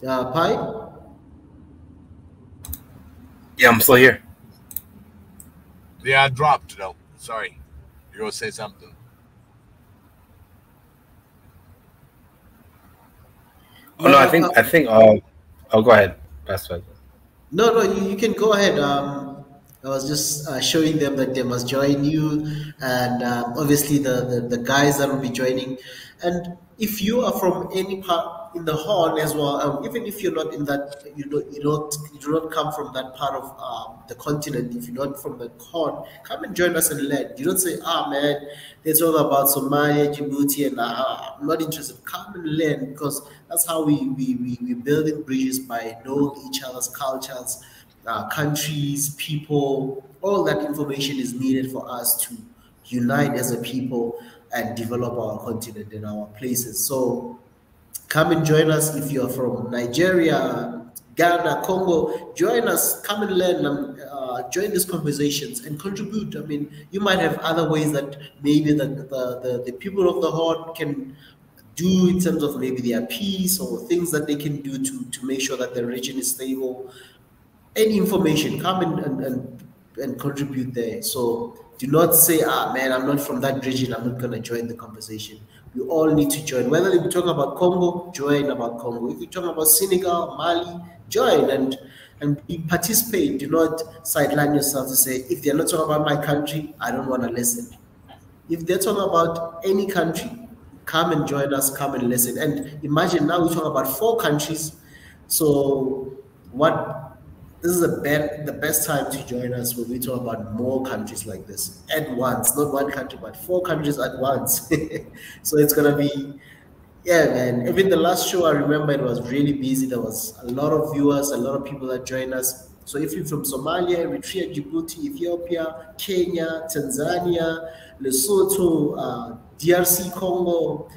Pi? Yeah, I'm still here. Yeah, I dropped though. Sorry, you're gonna say something. Oh no, I think. Oh, go ahead. That's fine. No, you can go ahead. I was just showing them that they must join you, and obviously the guys that will be joining. And if you are from any part in the Horn as well, even if you're not in that, you do not come from that part of the continent. If you're not from the Horn, come and join us and learn. You don't say, man, it's all about Somalia, Djibouti, and I'm not interested. Come and learn, because that's how we building bridges, by knowing each other's cultures, countries, people. All that information is needed for us to unite as a people and develop our continent and our places. So come and join us. If you're from Nigeria, Ghana, Congo, join us. Come and learn. Join these conversations and contribute. I mean, you might have other ways that maybe the people of the Horn can do in terms of maybe their peace, or things that they can do to make sure that the region is stable. Any information, come and contribute there. So do not say, man, I'm not from that region, I'm not going to join the conversation. We all need to join. Whether you're talking about Congo, join about Congo. If you're talking about Senegal, Mali, join and participate. Do not sideline yourself to say, if they're not talking about my country, I don't want to listen. If they're talking about any country, come and join us, come and listen. And imagine now we're talking about 4 countries. So this is the best time to join us when we talk about more countries like this at once, not one country, but 4 countries at once. So it's going to be, yeah, man. Even the last show, I remember it was really busy. There was a lot of viewers, a lot of people that joined us. So if you're from Somalia, Eritrea, Djibouti, Ethiopia, Kenya, Tanzania, Lesotho, DRC Congo,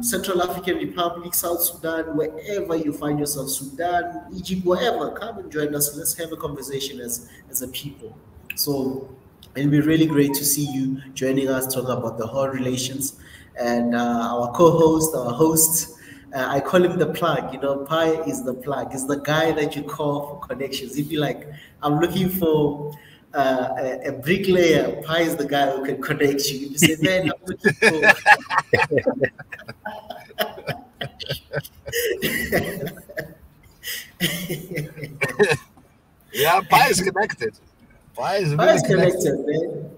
Central African Republic, South Sudan, wherever you find yourself, Sudan, Egypt, wherever, come and join us. Let's have a conversation as a people. So it'll be really great to see you joining us, talking about the whole relations. And our co-host, our host, I call him the plug. Pi is the plug. He's the guy that you call for connections. If you like, I'm looking for a bricklayer, Pi is the guy who can connect you. If you say, man, I'm looking for... Yeah, Pi is connected. Pi is really connected, man.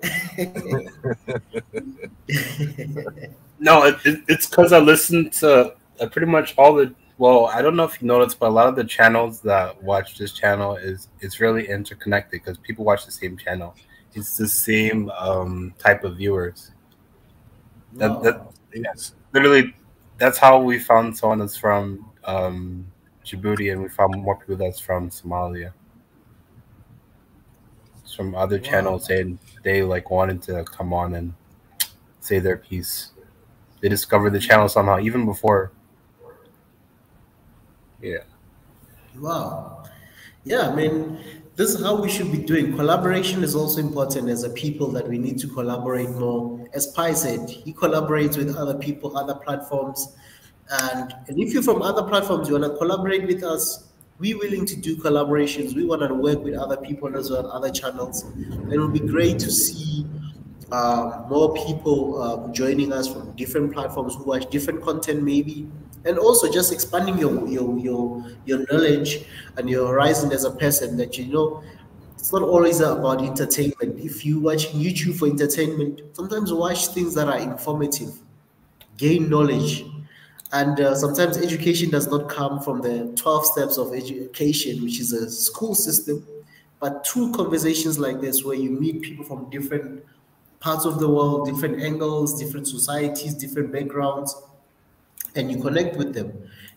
No, it's because I listen to pretty much all the... Well, I don't know if you noticed, but a lot of the channels that watch this channel it's really interconnected, because people watch the same channel. It's the same type of viewers. Yes. Literally, that's how we found someone that's from Djibouti, and we found more people that's from Somalia. It's from other channels, and they wanted to come on and say their piece. They discovered the channel somehow, even before. Yeah. Wow. Yeah, I mean, this is how we should be doing. Collaboration is also important as a people, that we need to collaborate more. As Pi said, he collaborates with other people, other platforms. And if you're from other platforms, you want to collaborate with us, we're willing to do collaborations. We want to work with other people as well, other channels. And it will be great to see more people joining us from different platforms who watch different content maybe, and also just expanding your knowledge and your horizon as a person, that it's not always about entertainment. If you watch YouTube for entertainment, sometimes watch things that are informative, gain knowledge. And sometimes education does not come from the 12 steps of education, which is a school system, but through conversations like this, where you meet people from different parts of the world, different angles, different societies, different backgrounds, and you connect with them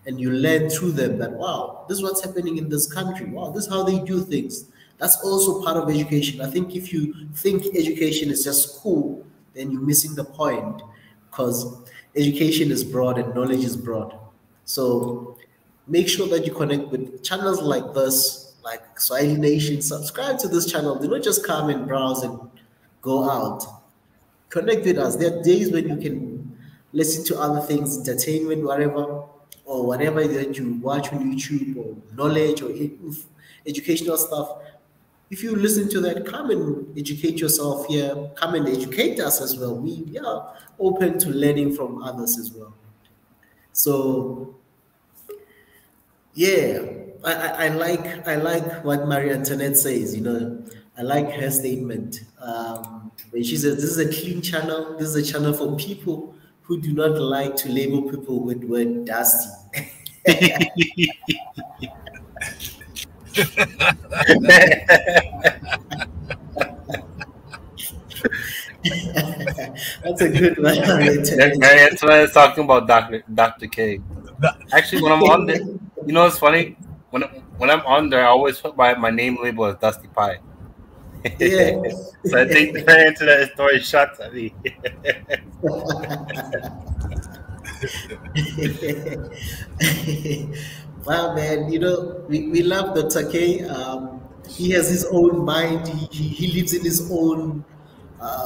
and you learn through them that, wow, this is what's happening in this country. Wow, this is how they do things. That's also part of education. I think if you think education is just school, then you're missing the point, because education is broad and knowledge is broad. So make sure that you connect with channels like this, like Swahili Nation. Subscribe to this channel. Do not just come and browse and go out. Connect with us. There are days when you can listen to other things, entertainment, whatever, or whatever that you watch on YouTube, or knowledge or educational stuff. If you listen to that, come and educate yourself here. Come and educate us as well. We are open to learning from others as well. So, yeah, I like what Marie Antoinette says. I like her statement when she says, "This is a clean channel. This is a channel for people who do not like to label people with word dusty." That's a good one. Mary Antoinette is talking about Dr. K. Actually, when I'm on there, it's funny. When I'm on there, I always put my name label as Dusty Pie. Yeah. So I think Mary Antoinette is throwing shots at me. Wow, man, we love Dr. K. He has his own mind. He lives in his own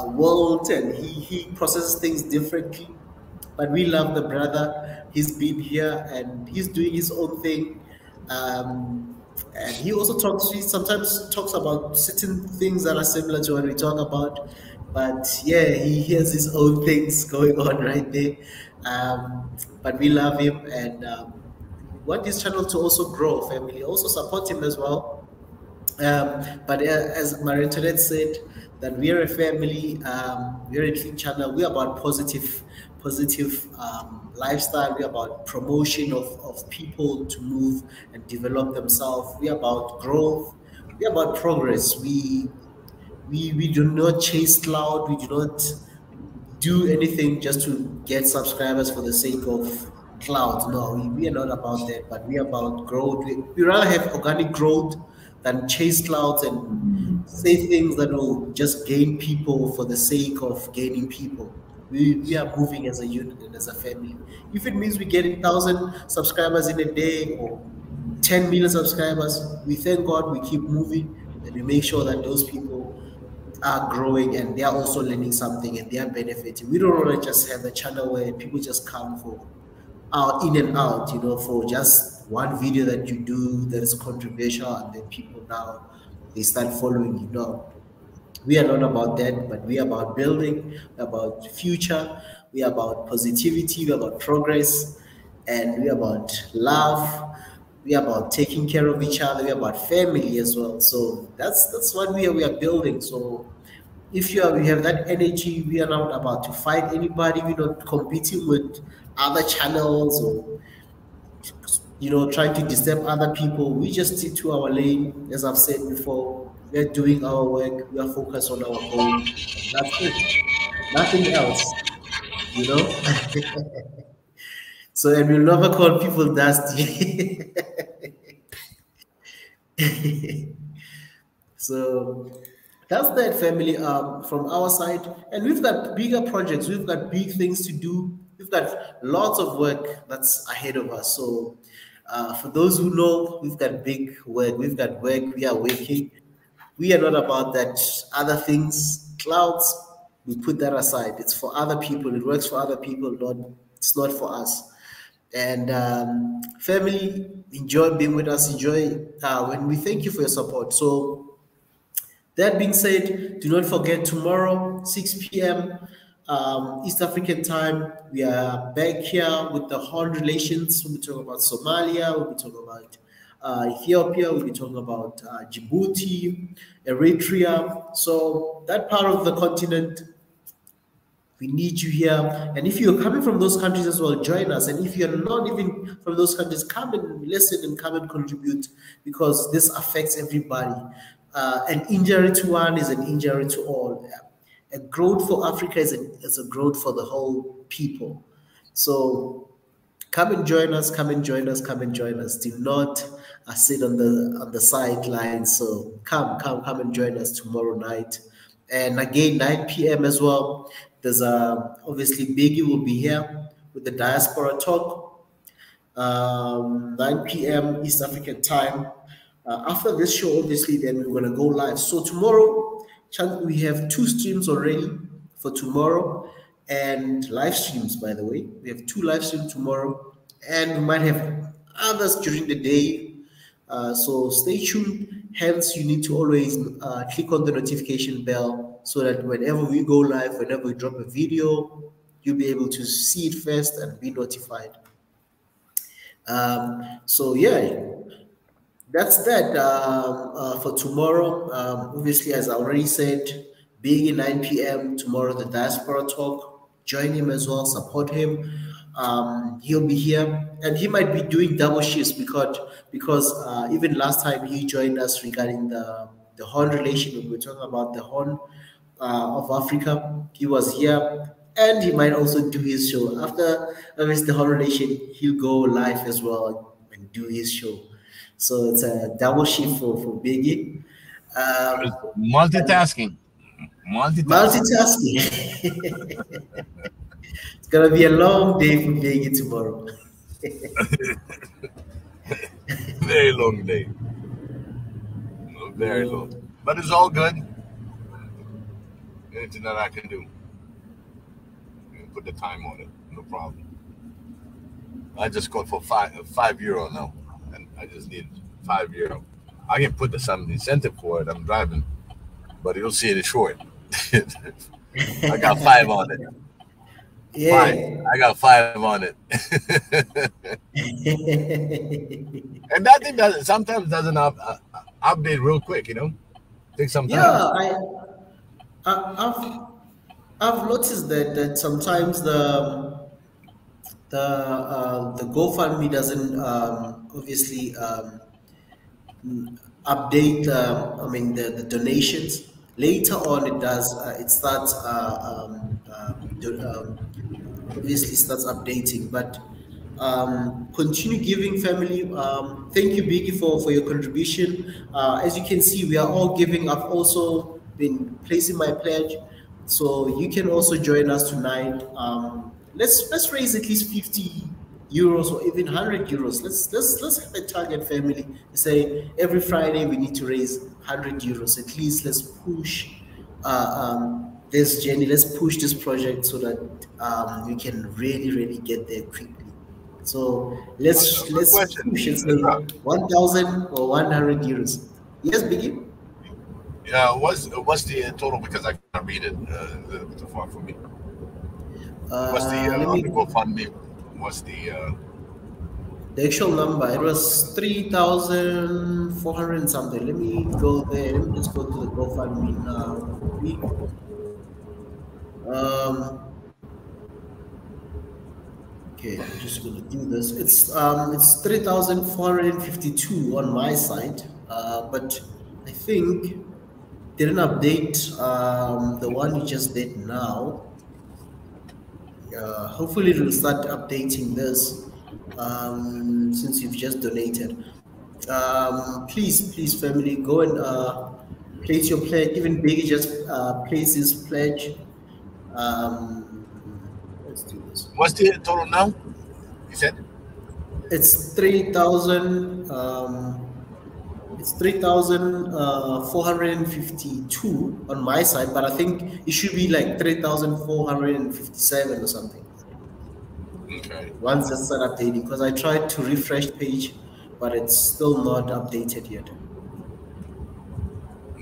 world, and he processes things differently. But we love the brother. He's been here and he's doing his own thing. And he also sometimes talks about certain things that are similar to what we talk about. But yeah, he has his own things going on right there. But we love him, and we want this channel to also grow, family. Also support him as well. But as Marie Antoinette said, that we are a family, we are a clean channel. We are about positive lifestyle. We are about promotion of people to move and develop themselves. We are about growth. We are about progress. We do not chase cloud. We do not do anything just to get subscribers for the sake of cloud. No, we are not about that, but we are about growth. We rather have organic growth than chase clouds and say things that will just gain people for the sake of gaining people. We are moving as a unit and as a family. If it means we get 1,000 subscribers in a day or 10 million subscribers, we thank God, we keep moving, and we make sure that those people are growing and they are also learning something and they are benefiting. We don't want to just have a channel where people just come for in and out, for just one video that you do that is controversial, and then people now they start following you. No, we are not about that, but we are about building, we're about future, we are about positivity, we are about progress, and we are about love. We are about taking care of each other. We are about family as well. So that's what we are building. So if we have that energy, we are not about to fight anybody. We're not competing with other channels or trying to disturb other people. We just stick to our lane. As I've said before, we're doing our work. We are focused on our goal. That's it. Nothing else. So, and we'll never call people dusty. So that's that, family, from our side. And we've got bigger projects. We've got big things to do. We've got lots of work that's ahead of us. So for those who know, we've got big work. We've got work. We are working. We are not about that other things. Clouds, we put that aside. It's for other people. It works for other people. It's not for us. And family, enjoy being with us. Enjoy when we thank you for your support. So that being said, do not forget tomorrow, 6 p.m., East African time, we are back here with the Horn relations. We'll be talking about Somalia, we'll be talking about Ethiopia, we'll be talking about Djibouti, Eritrea. So that part of the continent, we need you here. And if you're coming from those countries as well, join us. And if you're not even from those countries, come and listen and come and contribute, because this affects everybody. An injury to one is an injury to all. A growth for Africa is a growth for the whole people. So come and join us, come and join us, come and join us. Do not sit on the sidelines. So come and join us tomorrow night. And again, 9 p.m. as well. There's obviously Biggie will be here with the Diaspora Talk, 9 p.m. East African time. After this show, obviously, then we're going to go live. So tomorrow, we have 2 streams already for tomorrow, and live streams, by the way. We have 2 live streams tomorrow, and we might have others during the day. So stay tuned. Hence, you need to always click on the notification bell so that whenever we go live, whenever we drop a video, you'll be able to see it first and be notified. So yeah, that's that for tomorrow. Obviously, as I already said, being at 9 p.m. tomorrow, the Diaspora Talk. Join him as well, support him. He'll be here, and he might be doing double shifts because even last time he joined us regarding the Horn relation, when we were talking about the Horn of Africa, he was here, and he might also do his show. After the Horn relation, he'll go live as well and do his show. So it's a double shift for Biggie. Multitasking. It's gonna be a long day for Biggie tomorrow. Very long day. Very long. But it's all good. Anything that I can do. Put the time on it. No problem. I just got for €5 now. And I just need €5. I can put some incentive for it. I'm driving. But you'll see it short. I got 5 on it. Yeah. 5. I got 5 on it. And that thing sometimes doesn't update real quick, Takes some time. Yeah, I've noticed that sometimes the GoFundMe doesn't obviously update the donations. Later on it does. It starts obviously starts updating, but continue giving, family. Thank you, Biggie, for your contribution. As you can see, we are all giving. I've also been placing my pledge, so you can also join us tonight. Let's raise at least €50 or even €100. Let's have a target, family. Say every Friday we need to raise €100. At least let's push this journey. Let's push this project so that we can really get there quickly. So let's push and say 1,000 or €100. Yes, Biggie. Yeah, what's the total? Because I can't read it. It's a bit too far for me. What's the GoFundMe? What's the actual number? It was 3,400 and something. Let me go there. Let me just go to the GoFundMe now. Okay, I'm just going to do this. It's 3,452 on my side, but I think didn't update the one you just did now. Hopefully it will start updating this since you've just donated. Please, family, go and place your pledge. Even Biggie just placed his pledge. Let's do this. What's the total now? You said it's 3,000. It's 3,452 on my side, but I think it should be like 3,457 or something. Okay. Once I start updating, because I tried to refresh the page, but it's still not updated yet.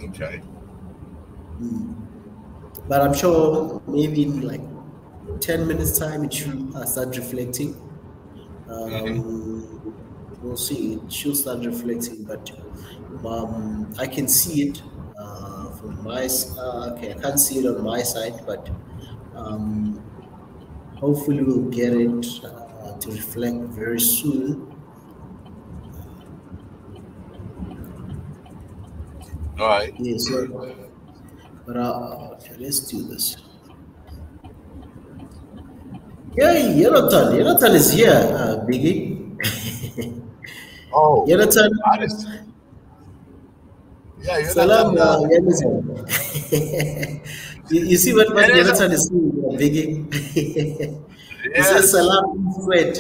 Okay. But I'm sure maybe in like 10 minutes time, it should start reflecting. We'll see. It should start reflecting, but I can see it from my. Okay, I can't see it on my side, but hopefully we'll get it to reflect very soon. All right. Yeah, so, but okay, let's do this. Yay, Jonathan is here, Biggie. Oh, Jonathan. Yeah, Salam, Jonathan. you see what Jonathan is saying, Biggie? He says Salam E squared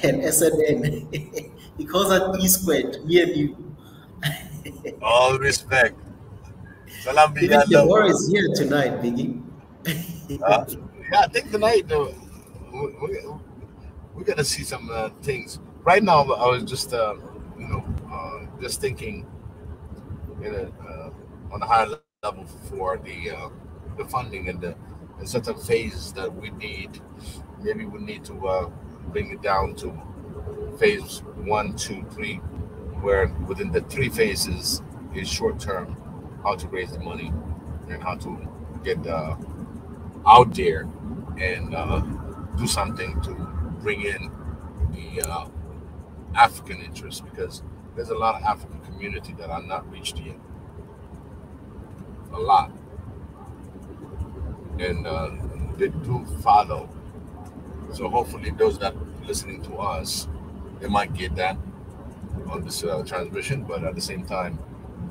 and SNN. He calls that E squared, me and you. All respect. Salam, Even Deborah is here tonight, Biggie. Yeah, I think tonight we're gonna see some things. Right now, I was just just thinking, on a higher level for the funding and the certain phases that we need. Maybe we need to bring it down to phase 1, 2, 3, where within the 3 phases is short term, how to raise the money and how to get out there and do something to bring in the African interest, because there's a lot of African community that are not reached yet. A lot. And they do follow. So hopefully those that are listening to us, they might get that on this transmission, but at the same time,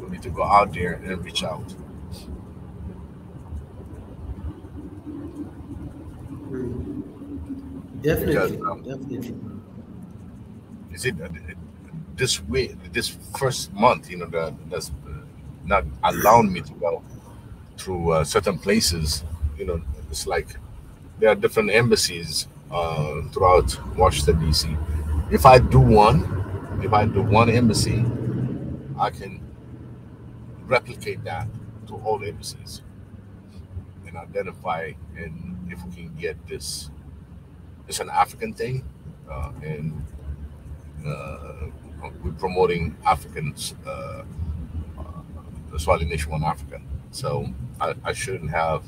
we need to go out there and reach out. Definitely, because, definitely. You see, this week, this first month, that's not allowing me to go through certain places. It's like there are different embassies throughout Washington D.C. If I do one embassy, I can replicate that to all embassies and identify, and if we can get this, it's an African thing, and we're promoting Africans, the Swahili Nation One Africa. So I shouldn't have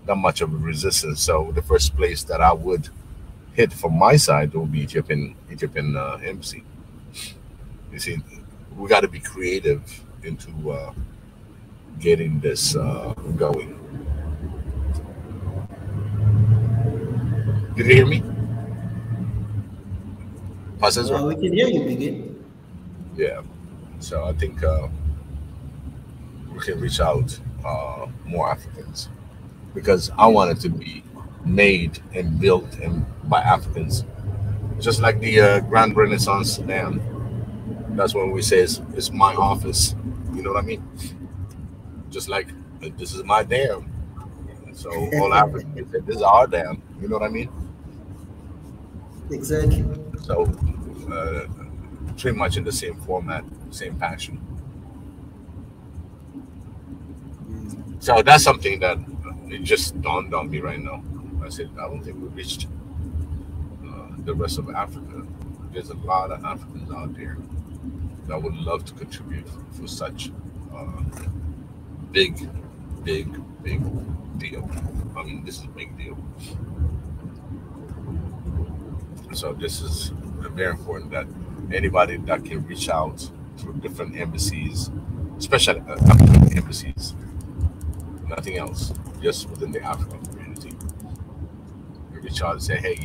that much of a resistance. So the first place that I would hit from my side will be Ethiopian embassy. You see, we got to be creative into getting this going. Did you hear me? We can hear you, Begin. Yeah. So I think we can reach out more Africans, because I want it to be made and built by Africans. Just like the Grand Renaissance Dam. That's when we say it's my office. You know what I mean? Just like this is my dam. So all Africans say this is our dam. You know what I mean? Exactly. So pretty much in the same format, same passion. So that's something that it just dawned on me right now. I said, I don't think we reached the rest of Africa. There's a lot of Africans out there that would love to contribute for such big deal. I mean, this is a big deal. So this is very important that anybody that can reach out through different embassies, especially African embassies, nothing else, just within the African community, reach out and say, hey,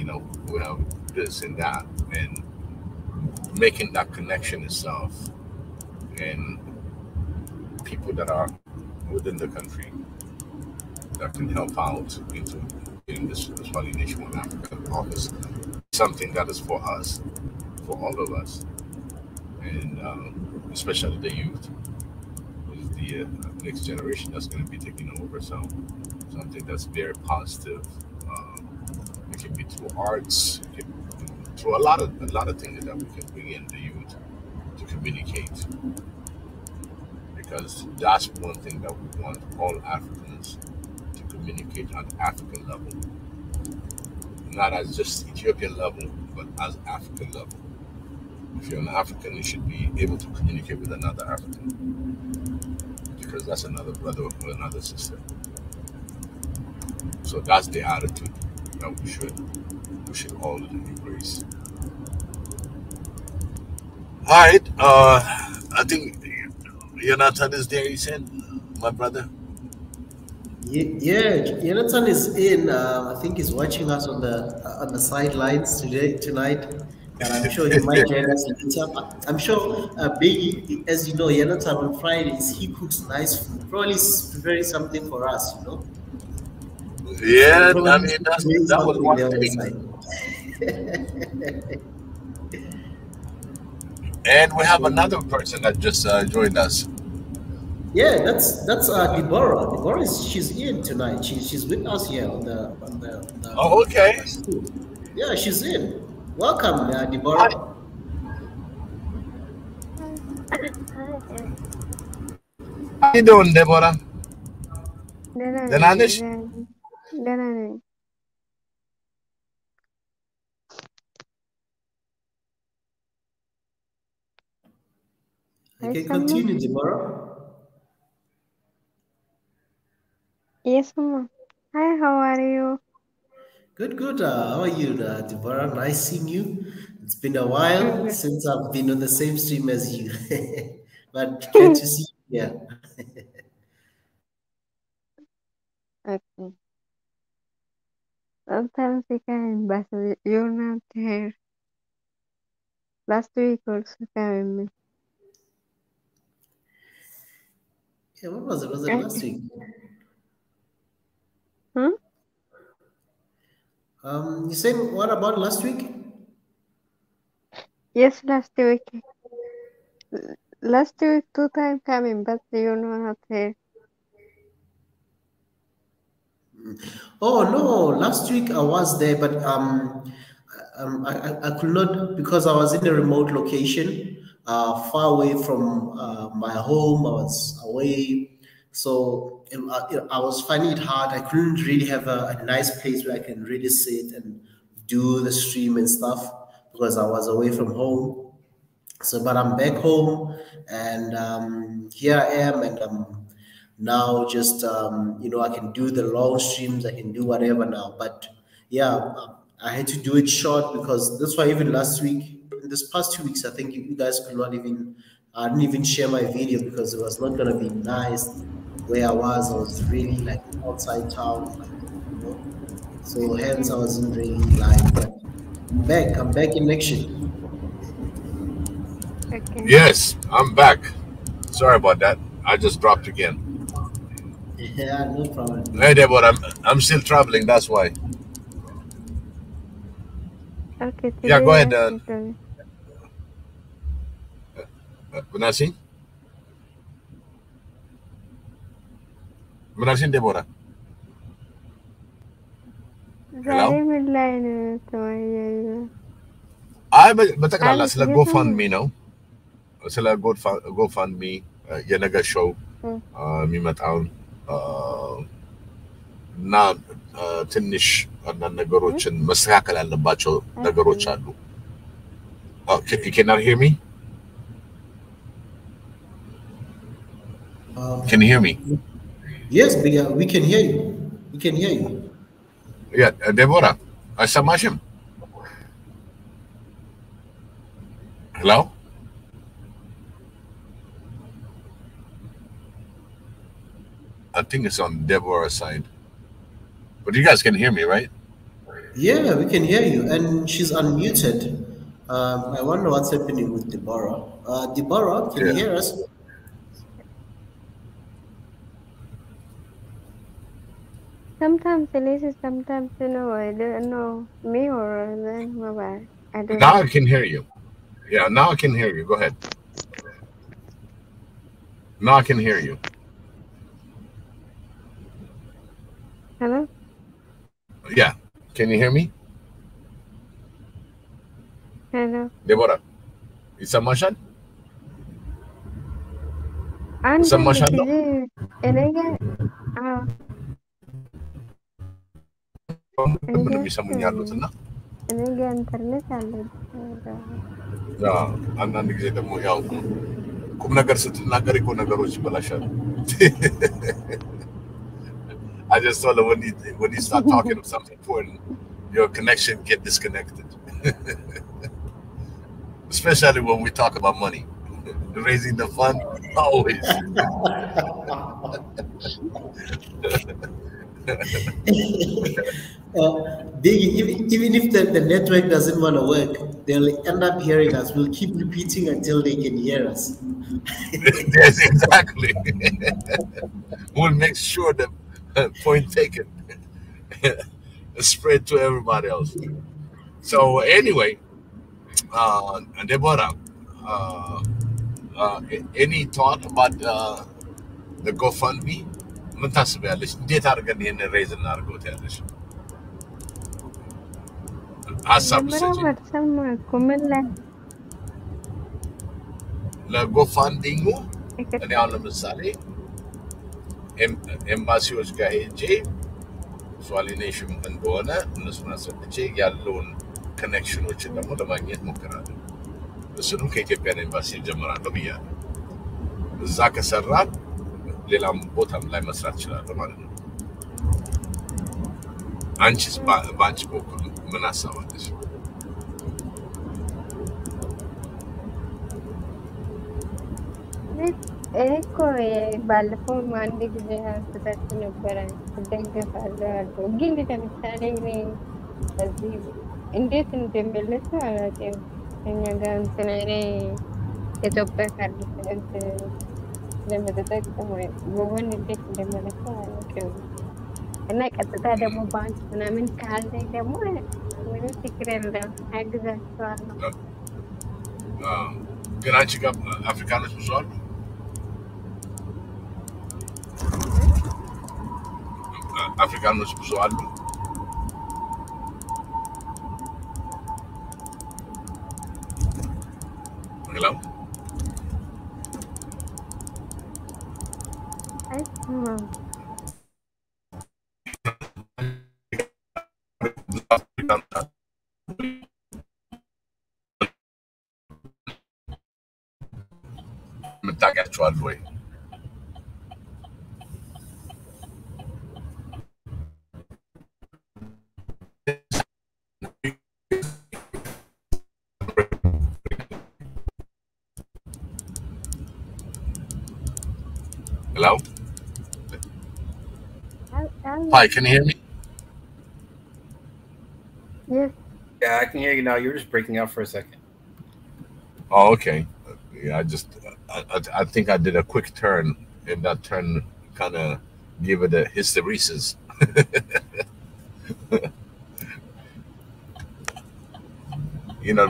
we have this and that, and making that connection itself, and people that are within the country that can help out into getting this Swahili Nation One Africa office, something that is for us, for all of us, and especially the youth, is the next generation that's going to be taking over. So something that's very positive. It can be through arts, it can be through a lot of things that we can bring in the youth to communicate, because that's one thing that we want all Africans to communicate on African level. not as just Ethiopian level, but as African level. If you're an African, you should be able to communicate with another African, because that's another brother or another sister. So that's the attitude that we should all embrace. All right. I think Jonathan is there. You said, my brother. Yeah, Jonathan is in. I think he's watching us on the sidelines tonight, but I'm sure he might join us later. I'm sure, Biggie, as you know, Jonathan on Fridays he cooks nice food. Probably is preparing something for us, you know. Yeah, So I mean that was one thing. And we have another person that just joined us. Yeah, that's Deborah. Deborah she's in tonight. She's with us here on the. Oh, okay. Yeah, she's in. Welcome, Deborah. How you doing, Deborah? Denanish? You can continue, Deborah. Yes, Mama. Hi, how are you? Good, good. How are you, Deborah? Nice seeing you. It's been a while since I've been on the same stream as you, but glad to see you here. Okay. Sometimes we can, but you're not here. Last week also came with me. Yeah, what was it? Was it last week? You said what about last week? Yes, last week. Last week 2 times coming, but you're not here. Oh no, last week I was there, but I could not, because I was in a remote location, far away from my home. I was away, so I was finding it hard. I couldn't really have a nice place where I can really sit and do the stream and stuff because I was away from home. So, but I'm back home, and here I am, and now just I can do the long streams, I can do whatever now. But yeah, I had to do it short because that's why even last week, in this past 2 weeks, I think you guys could not even, I didn't even share my video because it was not gonna be nice where I was really like outside town, like, you know. So hence I wasn't really live, but I'm back in action. Okay. Yes, I'm back. Sorry about that. I just dropped again. Yeah, no problem. Hey, Deborah, I'm still traveling. That's why. Okay. Yeah, go ahead. Benasin? Benasin, Deborah. Hello? I betakala sila GoFundMe, no? Sila GoFundMe, yanaga show, mimataon, na tinish na nagorochan, mas kakala na bacho nagorochalo. Oh, you cannot hear me? Can you hear me? Yes, we can hear you. We can hear you. Yeah, Deborah, Asamashim. Hello? I think it's on Deborah's side. But you guys can hear me, right? Yeah, we can hear you. And she's unmuted. I wonder what's happening with Deborah. Deborah, can you hear us? Sometimes Elisa, sometimes I don't know me or then mobile. Now I can hear you. Yeah, now I can hear you. Go ahead. Now I can hear you. Hello? Yeah. Can you hear me? Hello. Deborah. Isa Mashan? Isa Mashan? ምንም የሚሰሙኝ ያሉት እና እኔ ጋር ኢንተርኔት አለ። አንዳንድ ጊዜ ደግሞ ያው ቁም ነገር ስትናገር እኮ ነገሮች ይበላሻሉ። I just thought that when you start talking about something important, your connection get disconnected. Especially when we talk about money. Raising the fund, always. Biggie, even if the network doesn't want to work, they'll end up hearing us. We'll keep repeating until they can hear us. Yes, exactly. We'll make sure that point taken spread to everybody else. So anyway, Deborah, any thought about the GoFundMe? ምን ታስቢያለሽ? እንዴት አድርገን ይሄንን ሬዝ እናድርገው ትያለሽ? ሀሳብ ስጪኝ። ለጎፋንዲንጉ እኔ አሁን ለምሳሌ ኤምባሲዎች ጋር ሄጄ ሶሊኔሽን እንደሆነ እነሱን አሰጥቼ ያለውን ኮኔክሽኖችን ደግሞ ለማግኘት ሞክራለሁ። እሱንም ከኢትዮጵያ ኤምባሲ ጀምራለሁ ብያለሁ። እዛ ከሰራን ሌላም ቦታም ላይ መስራት ይችላል ማለት ነው። አንቺስ በአንቺ በኩል ምን አሳባለሽ? እኮ ባለፈው አንድ ጊዜ አንስታችሁ ነበረ እደግፋለሁ አልኩ። ግን ለምሳሌ እኔ እዚህ እንዴት እንደሚመለስ አላውቅም። እኛ ጋር እንትን እኔ ኢትዮጵያ ካርድ ለመጠቀም ጎጎን እንዴት እንደሚመለስ አላውቅም። እና ቀጥታ ደግሞ ባንክ ምናምን ካለ ደግሞ ምንም ችግር የለም አግዛችኋለሁ። ግን አንቺ ጋር አፍሪካኖች ብዙ አሉ? አፍሪካኖች ብዙ አሉ? ሄሎ የምታውቂያቸዋል ወይ? Hello? Hi, can you hear me? Yes. Yeah, I can hear you now. You were just breaking out for a second. Oh, okay. Yeah, I think I did a quick turn, and that turn kind of gave it a hysteresis. You know,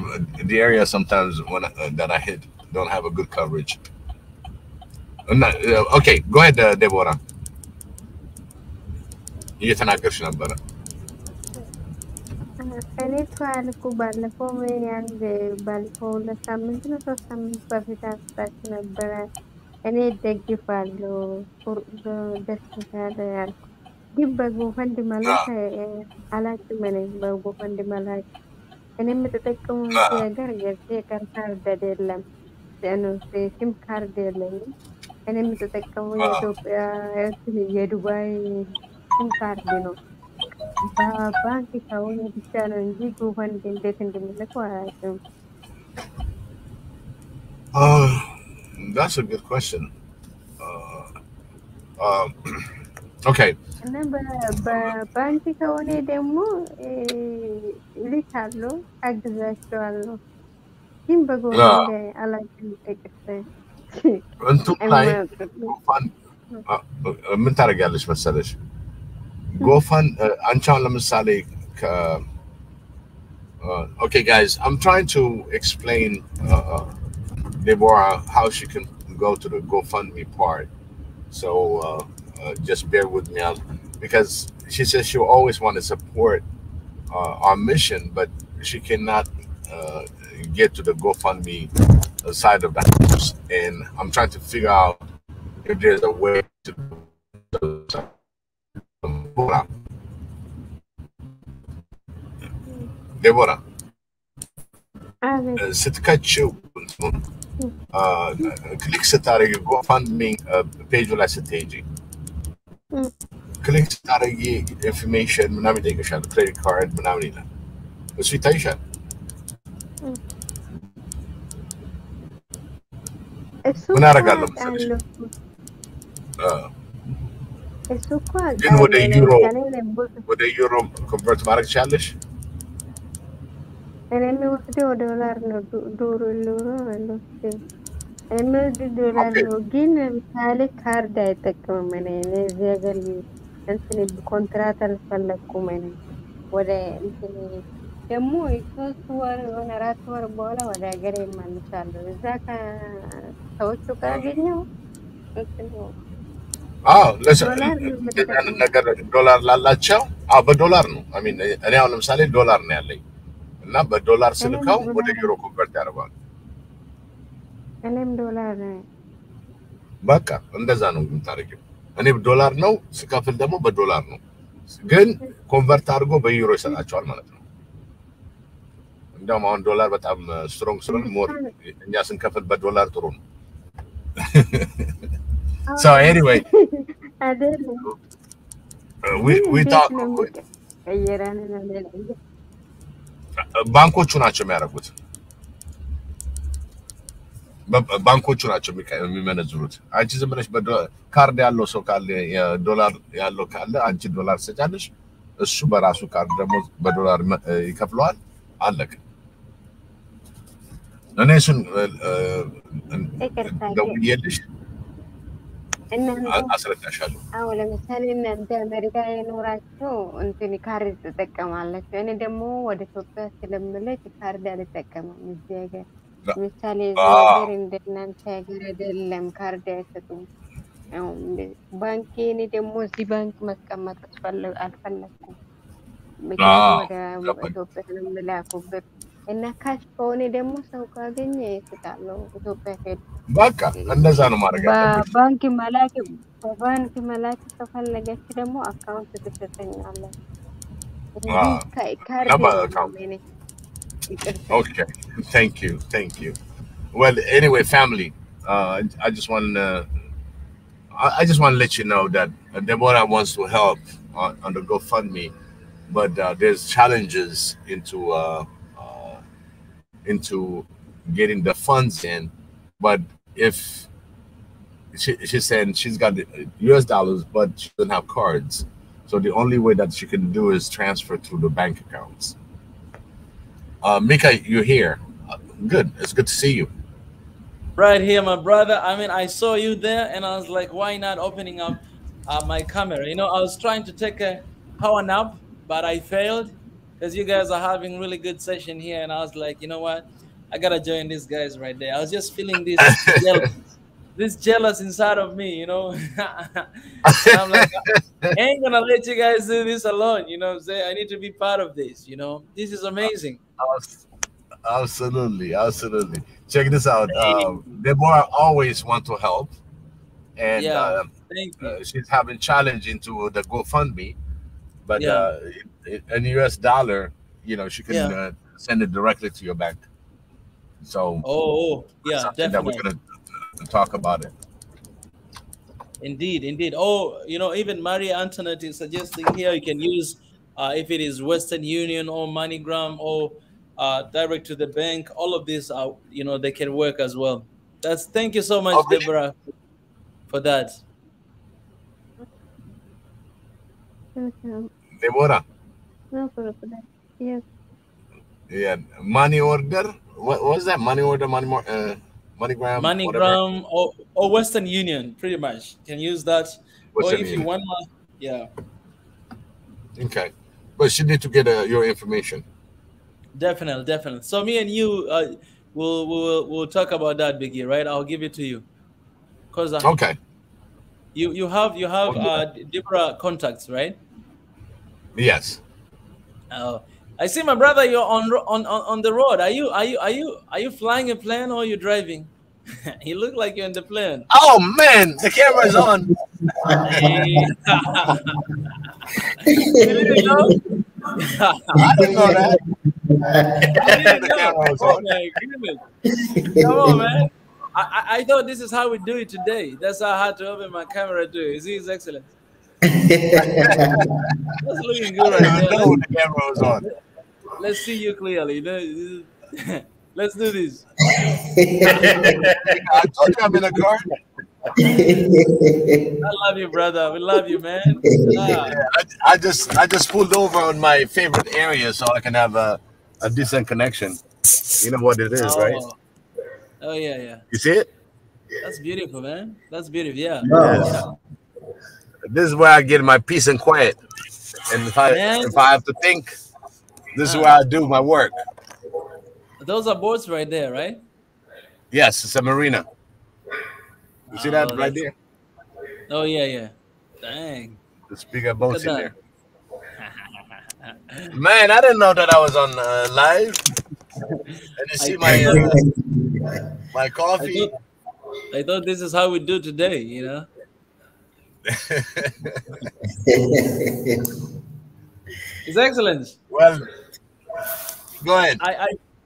the area sometimes when that I hit don't have a good coverage. Okay, go ahead, Deborah. እየተናገርሽ ነበረ። እኔ እኮ አልኩ ባለፈው ባለፈው 2 ሳምንት ነው 3 ሳምንት በፊት አንስታችሁ ነበረ። እኔ ደግፋለሁ ደስ ይላል ያልኩ። ግን በጎፈንድ መላክ አላውቅም። እኔ በጎፈንድ መላክ እኔ የምትጠቀመው ነገር ካርድ አይደለም፣ ሲም ካርድ የለኝም። እኔ የምትጠቀመው የኢትዮጵያ የዱባይ ሲም ካርድ ነው። በባንክ ከሆነ ብቻ ነው እንጂ ጎፈንድ እንዴት እንደሚልኩ አላውቅም። That's a good question. Okay. እና በባንክ ከሆነ ደግሞ ልካለሁ አግዛቸዋለሁ። ግን በጎፈንድ አላውቅም። እንትን ላይ ምን ታደርጊያለሽ መሰለሽ? ጎፈን አንቺ አሁን ለምሳሌ okay guys, I'm trying to explain Deborah how she can go to the GoFundMe part, so just bear with me because she says she'll always want to support our mission, but she cannot get to the GoFundMe side of the house, and I'm trying to figure out if there's a way to ዴቦራ አቤት ስትከችው ክሊክ ስታደርጊ ጎፋንድሚ ፔጁ ላይ ስትሄጂ ክሊክ ስታደርጊ ኢንፎርሜሽን ምናምን ይጠይቅሻል። ክሬዲት ካርድ ምናምን ይላል። እሱ ይታይሻል። ምን አደርጋለሁ መሰለሽ? እሱ እኮ ግን ወደ ዩሮ ኮንቨርት ማድረግ ትችላለሽ። እኔ የምወስደው ዶላር ነው። ዶሮ አልወስድም። የምወስደው ዶላር ነው። ግን ለምሳሌ ካርድ አይጠቀምም። እኔ እዚህ ሀገር እንትን ኮንትራት አልፈለኩም። እኔ ወደ እንትን ደግሞ 3 ወር 4 ወር በኋላ ወደ ሀገር እመልሳለሁ። እዛ ከሰዎቹ ካገኘው እንትን ነው። ነገር ዶላር ላላቸው በዶላር ነው። አሚን እኔ አሁን ለምሳሌ ዶላር ነው ያለኝ እና በዶላር ስልካው ወደ ዩሮ ኮንቨርት ያደርጋል። እኔም ዶላር ነው። በቃ እንደዛ ነው የምታደርጊው። እኔ ዶላር ነው ስከፍል ደግሞ በዶላር ነው። ግን ኮንቨርት አድርጎ በዩሮ ይሰጣቸዋል ማለት ነው። እንደውም አሁን ዶላር በጣም ስትሮንግ ስለሆነ ሞር እኛ ስንከፍል በዶላር ጥሩ ነው። So anyway, we talk. ባንኮቹ ናቸው የሚያደርጉት። ባንኮቹ ናቸው የሚመነዝሩት። አንቺ ዝም ብለሽ ካርድ ያለው ሰው ካለ ዶላር ያለው ካለ አንቺ ዶላር ትሰጫለሽ፣ እሱ በራሱ ካርድ ደግሞ በዶላር ይከፍለዋል። አለቀ። እኔ እሱን ደውዬልሽ አስረዳሻለሁ። አዎ ለምሳሌ እናንተ አሜሪካ የኖራችሁ እንትን ካርድ ትጠቀማላችሁ። እኔ ደግሞ ወደ ኢትዮጵያ ስለምልክ ካርድ አልጠቀምም። እዚህ ሀገር ለምሳሌ እዚህ ሀገር እንደናንተ ሀገር አይደለም፣ ካርድ አይሰጡም። ባንክ እኔ ደግሞ እዚህ ባንክ ማስቀመጥ አልፈለኩም። ምክንያቱም ወደ ኢትዮጵያ ስለምላኩበት እና ካሽ ከሆነ ደግሞ ሰው ካገኘ ይሰጣለው። ኢትዮጵያ ሄድ በቃ እንደዛ ነው ማድረግ ያለብሽ። ባንክ መላክ ከፈለገች ደግሞ አካውንት ትሰጠኛለህ። Okay, thank you. Well, anyway, family, I just want to let you know that Deborah wants to help on the GoFundMe, but there's challenges into getting the funds in. But if she's saying she's got the US dollars, but she doesn't have cards, so the only way that she can do is transfer through the bank accounts. Mika, you're here. Good. It's good to see you. Right here, my brother. I mean, I saw you there, and I was like, why not opening up my camera? You know, I was trying to take a power nap, but I failed because you guys are having really good session here, and I was like, you know what? I gotta join these guys right there. I was just feeling this jealous inside of me, you know. I'm like, I ain't gonna let you guys do this alone, you know. Say I need to be part of this, you know. This is amazing. Absolutely. Check this out. Deborah always want to help, and thank you. She's having challenge into the GoFundMe, but in US dollar, you know, she can send it directly to your bank. So definitely. That we're gonna talk about it. Indeed. Oh, you know, even Maria Antoinette is suggesting here you can use if it is Western Union or MoneyGram or direct to the bank. All of these are, you know, they can work as well. Thank you so much, Deborah, for that. Deborah. No problem. Yes. Yeah, money order. What was that? Money order, MoneyGram, or Western Union, pretty much. Can use that. Western or if Union. you want, Okay, but she need to get your information. Definitely. So me and you, we'll talk about that, Biggie. Right? I'll give it to you. Cause okay. You have Deborah contacts, right? Yes. Oh. I see, my brother. You're on the road. Are you flying a plane or are you driving? You look like you're in the plane. Oh man, the camera's on. You didn't know? I didn't know that. I didn't know. Oh my goodness! Come on, man. I thought this is how we do it today. That's how I had to open my camera to it. See His Excellency. That's looking good right there. The camera was on. Let's see you clearly. Let's do this. I told you I'm in a car. I love you, brother. We love you, man. Yeah, I just pulled over on my favorite area so I can have a decent connection. You know what it is, right? Oh yeah. You see it? That's beautiful, man. That's beautiful. Yeah. Yes. This is where I get my peace and quiet. And if I have to think, this is where I do my work. Those are boats right there, right? Yes, it's a marina. You see that right there? Oh yeah. Dang. There's bigger boats in there. Man, I didn't know that I was on live. And you see my coffee. I thought this is how we do today, you know. His Excellency. Well, go ahead.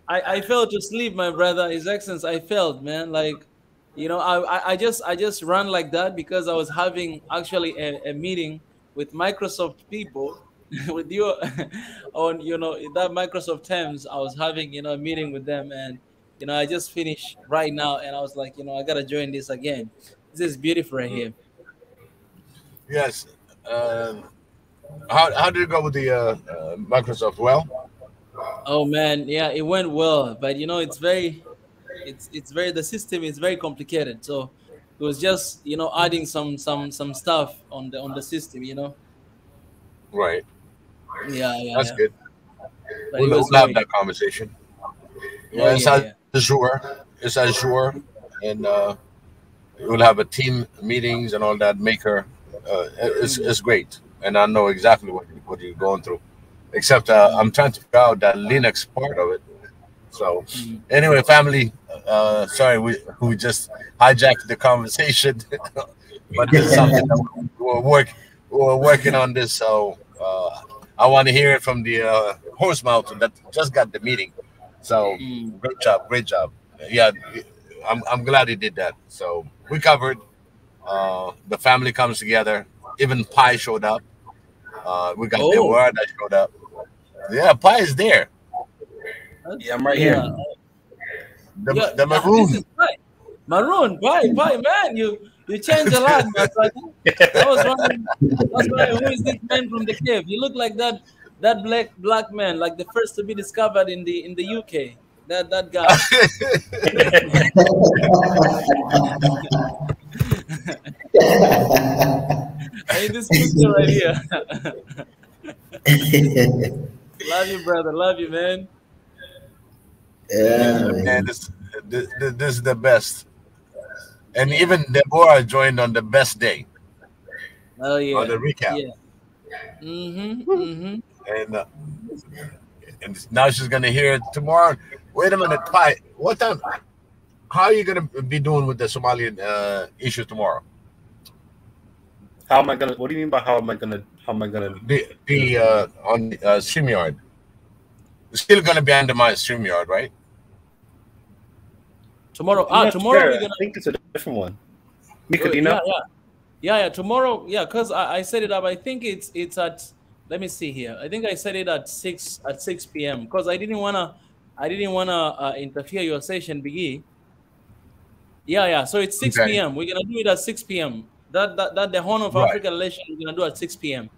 I fell to sleep, my brother. His Excellency, I felt, man, like, you know, I just ran like that because I was having actually a meeting with Microsoft people. With you on, you know, that Microsoft Teams, I was having, you know, a meeting with them, and you know, I just finished right now, and I was like, you know, I gotta join this again. This is beautiful right here. Yes. How did it go with the Microsoft? Well. Oh man, yeah, it went well, but you know, it's very the system is very complicated. So it was just, you know, adding some stuff on the system, you know. Right. Yeah. That's good. But We'll have that conversation. Yeah, it's Azure, and we'll have a team meetings and all that. It's great, and I know exactly what you're going through. Except I'm trying to figure out that Linux part of it. So anyway, family, sorry we just hijacked the conversation, but this is something that we're working on this. So I want to hear it from the horse mouth that just got the meeting. So great job. Yeah, I'm glad he did that. So we covered. The family comes together. Even Pi showed up. We got the word that showed up. Yeah, Pi is there. Yeah, I'm right here. The maroon. Maroon, Pi, man, you changed a lot, my brother. I was wondering, who is this man from the cave? You look like that black man, like the first to be discovered in the UK. That guy. I need this picture right here. Love you, brother. Love you, man. Yeah, man. This is the best. And even Deborah joined on the best day. Oh yeah. On the recap. Yeah. And now she's gonna hear it tomorrow. Wait a minute, Pi. What time? How are you gonna be doing with the Somalian issue tomorrow? How am I gonna? What do you mean by how am I gonna? Be on StreamYard? It's still gonna be under my StreamYard, right? Tomorrow. Tomorrow we're gonna. I think it's a different one. Mika, do you know? Yeah. Tomorrow, because I set it up. I think it's at. Let me see here. I think I set it at 6 p.m. because I didn't wanna interfere your session, Biggie. Yeah. So it's 6 p.m. We're gonna do it at 6 p.m. That the Horn of Africa election we're gonna do at 6 p.m.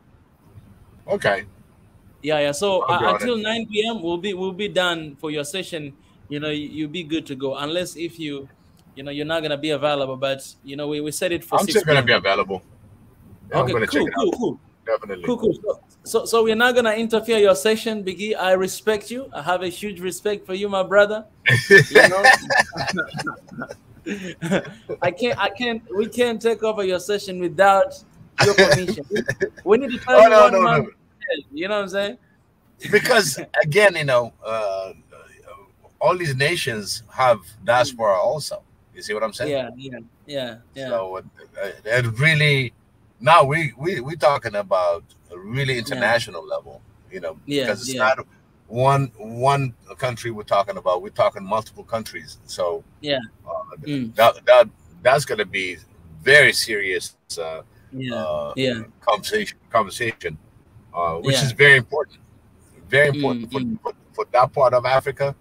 Okay. Yeah. So until 9 p.m. we'll be done for your session. You know, you'll be good to go unless if you're not gonna be available. But you know, we set it for. I'm 6 still gonna p.m. be available. Yeah, okay. Cool. Definitely. Cool. So we're not gonna interfere your session, Biggie. I respect you. I have a huge respect for you, my brother. You know? We can't take over your session without your permission. We need to tell No. You know what I'm saying? Because again, all these nations have diaspora also. You see what I'm saying? Yeah. So it really now we talking about a really international level, because it's not one country we're talking about. We're talking multiple countries. So yeah, that's going to be very serious yeah, conversation, which yeah. is very important. Very important for that part of Africa.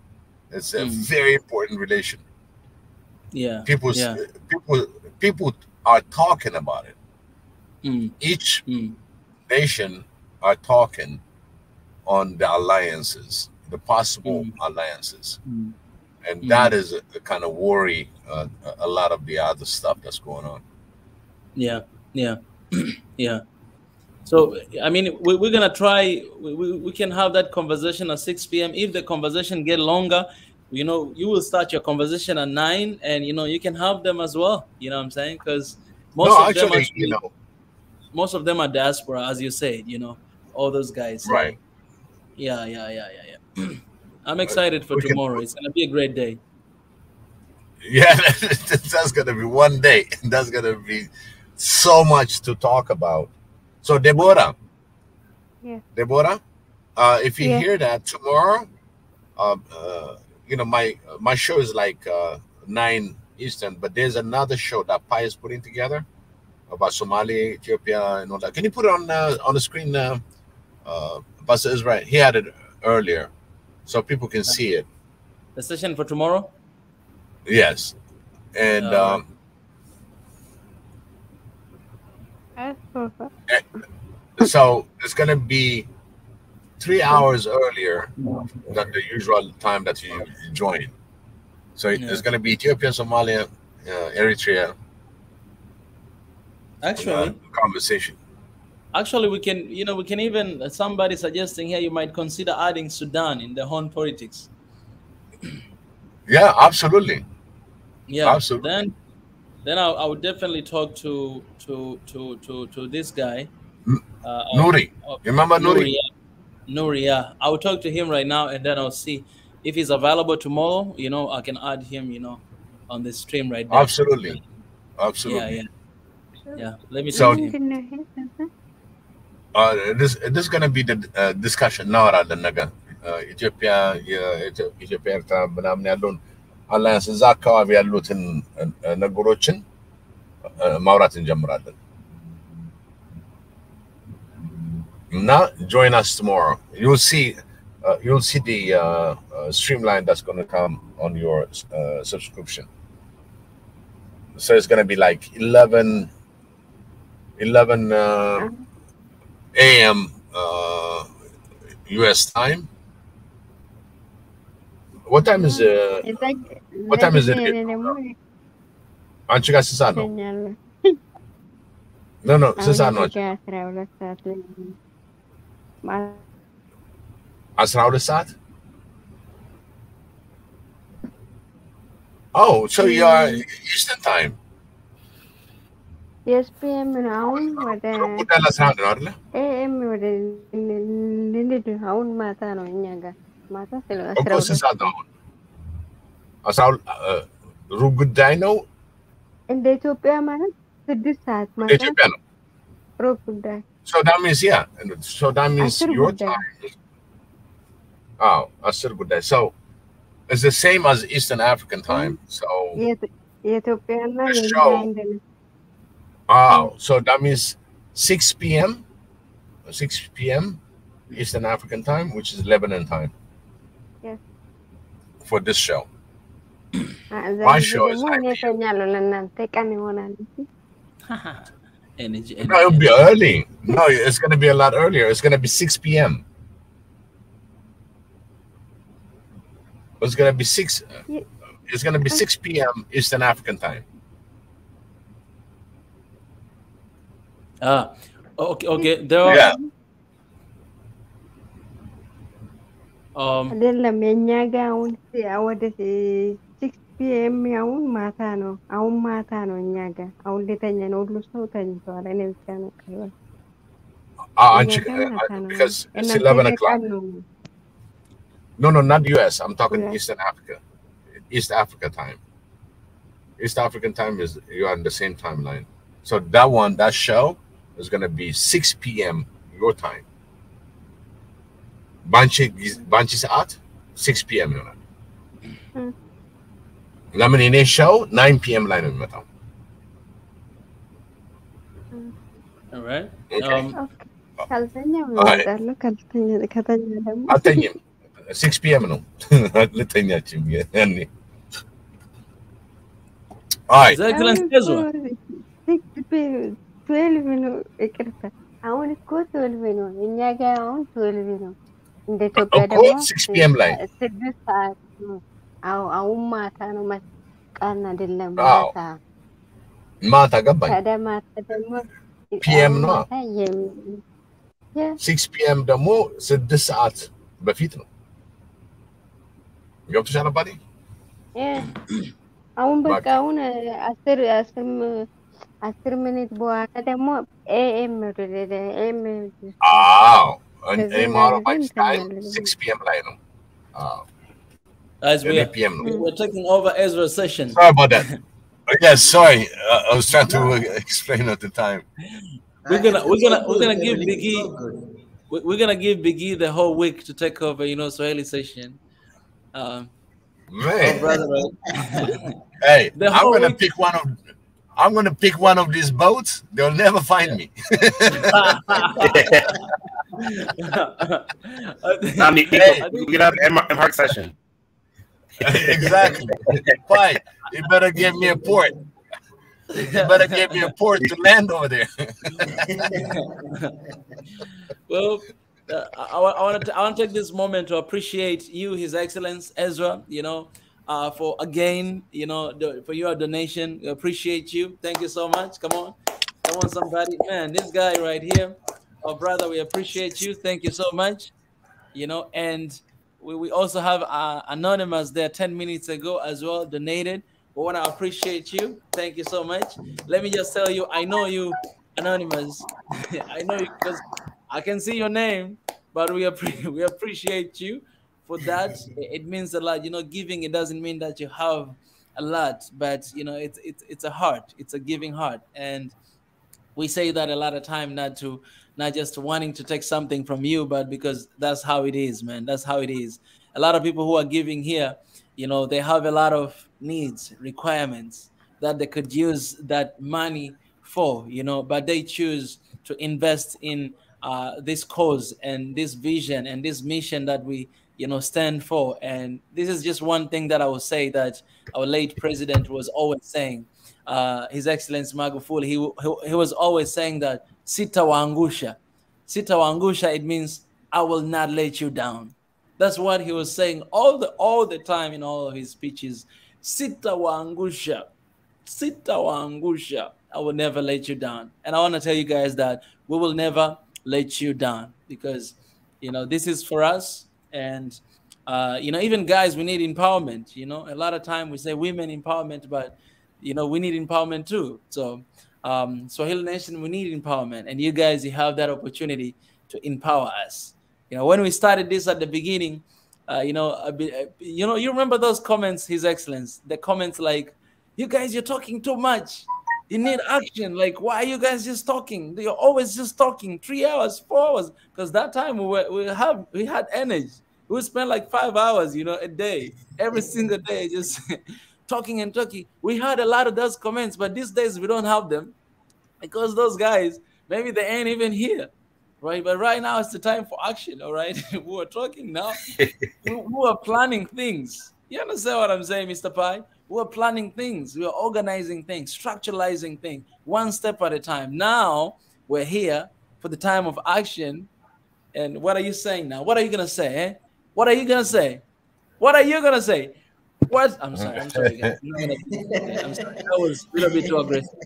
It's a very important relation. Yeah, People yeah. people are talking about it. Each nation are talking on the alliances, the possible alliances, and that is a kind of worry a lot of the other stuff that's going on. Yeah, yeah, yeah. So I mean, we're gonna try. We can have that conversation at 6 p.m. If the conversation get longer, you know, you will start your conversation at 9, and you know, you can have them as well. You know what I'm saying? Because most of them actually, you know, most of them are diaspora, as you said. You know, all those guys. So, right? Yeah. I'm excited for tomorrow. It's gonna be a great day. Yeah, that's gonna be one day. That's gonna be so much to talk about. So Deborah, if you hear that tomorrow, you know, my show is like 9 Eastern, but there's another show that Pi is putting together about Somalia, Ethiopia, and all that. Can you put it on the screen? Pastor Israel, he had it earlier, so people can see it. The session for tomorrow. Yes, and so it's gonna be 3 hours earlier than the usual time that you join. So it's gonna be Ethiopia, Somalia, Eritrea. Actually, conversation. Actually, we can, you know, we can even, somebody suggesting here, you might consider adding Sudan in the Horn politics. Yeah, absolutely. Yeah, absolutely. Then I would definitely talk to this guy. Nuri. You remember Nuri? Nuri, yeah. I will talk to him right now, and then I'll see if he's available tomorrow. You know, I can add him, you know, on the stream right there. Absolutely. Absolutely. Yeah. Let me so, talk to him. This is gonna be the discussion now rather than Ethiopia, Ethiopia ምናምን ያለውን አላያንስ እዛ አካባቢ ያሉትን ነገሮችን ማውራት እንጀምራለን እና join us tomorrow. You'll see the streamline that's going to come on your subscription. So it's going to be like 11 a.m. U.S. time. What time is what time is it? Aren't you guys Sisano? No, Sisano. 12 ሰዓት? Oh, so you are Eastern time. Yes, PM now. AM haun mata no nyaga. Mata selo asraul rugudai ነው እንደ ኢትዮጵያ ማለት 6 ሰዓት ማለት ኢትዮጵያ ነው rugudai. So that means so that means your time. Oh, asr gudai. So it's the same as Eastern African time. So Ethiopia na so that means 6 p.m. 6 p.m. Eastern African time, which is Lebanon time. Yes. For this show. My show is 9 Energy. No, it'll be early. No, it's going to be a lot earlier. It's going to be 6 p.m. It's going to be 6. It's going to be 6 p.m. Eastern African time. Okay. There are. Yeah. አይደለም የኛ ጋር አሁን ወደ 6 PM አሁን ማታ ነው። አሁን ማታ ነው እኛ ጋር። አሁን ለተኛ ነው ሁሉ ሰው ተኝቷል። እኔ ብቻ ነው ቀረው። Because it's 11 o'clock. No, not US. I'm talking Eastern Africa. East Africa time. East African time is you're on the same timeline. So that show is going to be 6 p.m. your time. Banchi saat 6 p.m. Laman ini show 9 p.m. line of metal. All right. Okay. Kaltanya Alright. memang kaltanya katanya Atanyim 6 p.m. no. Letanya chim ya. Alright. His Excellency Ezra. 12 ነው ይቅርታ አሁን እኮ 12 ነው እኛ ጋር አሁን 12 ነው እንደ ኢትዮጵያ ደግሞ 6 p.m. ላይ 6 ሰዓት ነው አሁን ማታ ነው ቀን አይደለም ማታ ገባኝ ታዲያ ማታ ደግሞ PM ነው 6 p.m. ደግሞ 6 ሰዓት በፊት ነው ገብቶሻል አባቴ አሁን በቃ አሁን 10 ሚኒት በኋላ ደግሞ AM AM 6 p.m. ላይ ነው Guys, we're taking over Ezra's session. Sorry about that. Yes, sorry. I was trying to explain at the time. We're gonna give Biggie. We're gonna give Biggie the whole week to take over. Swahili session. Man, brother, right? Hey, I'm gonna pick one of these boats. They'll never find me. We can have M-Hark session. Exactly. Fine. You better give me a port. You better give me a port to land over there. Well, I want to take this moment to appreciate you, His Excellence Ezra. For again, for your donation. We appreciate you. Thank you so much. Come on, somebody, man. This guy right here, our brother. We appreciate you. Thank you so much. And we also have Anonymous there 10 minutes ago as well, donated. We want to appreciate you. Thank you so much. Let me just tell you, I know you, Anonymous. I know you because I can see your name, but we appreciate you for that. It means a lot. Giving, it doesn't mean that you have a lot, but it's a heart. It's a giving heart. And we say that a lot of time, not just wanting to take something from you, but because that's how it is, man. That's how it is. A lot of people who are giving here, they have a lot of needs, requirements that they could use that money for, but they choose to invest in this cause and this vision and this mission that we, stand for. And this is just one thing that I will say that our late president was always saying. His Excellency Magufuli, he was always saying that sitawaangusha. Sitawaangusha, it means I will not let you down. That's what he was saying all the time in all of his speeches. Sitawaangusha. Sitawaangusha. I will never let you down. And I want to tell you guys that we will never let you down because, this is for us. And, even guys, we need empowerment. A lot of time we say women empowerment, but, we need empowerment too. So, Swahili Nation, we need empowerment. And you guys, you have that opportunity to empower us. When we started this at the beginning, you remember those comments, His Excellence, the comments like, you guys, you're talking too much. You need action. Like, why are you guys just talking? You're always just talking 3 hours, 4 hours. Because that time we had energy. We spent like 5 hours, a day, every single day, just talking and talking. We had a lot of those comments, but these days we don't have them because those guys, maybe they ain't even here, right? But right now it's the time for action, all right? We are talking now. We are planning things. You understand what I'm saying, Mr. Pai? We are planning things. We are organizing things, structuralizing things, one step at a time. Now we're here for the time of action. And what are you saying now? What are you going to say? What are you going to say? What are you going to say? What? I'm sorry, guys. I'm sorry. That was a little bit too aggressive.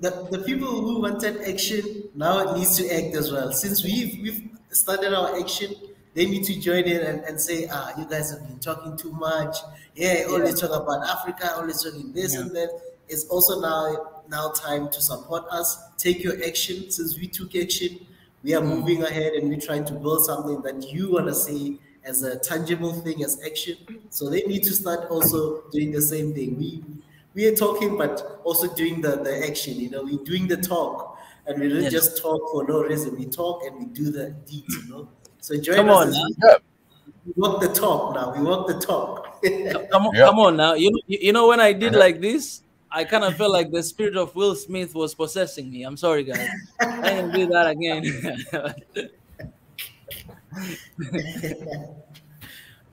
the people who wanted action now needs to act as well. Since we've started our action, they need to join in and say, you guys have been talking too much. Always talk about Africa, always talking this and that. It's also now time to support us. Take your action. Since we took action, we are moving ahead and we're trying to build something that you want to see as a tangible thing, as action. So they need to start also doing the same thing. We are talking, but also doing the action. We're doing the talk, and we don't just talk for no reason. We talk and we do the deeds, you know. So join Come us on this now. week. We walk the talk now. We walk the talk. Come on now. You know when I did like this, I kind of felt like the spirit of Will Smith was possessing me. I'm sorry, guys. I ain't gonna do that again.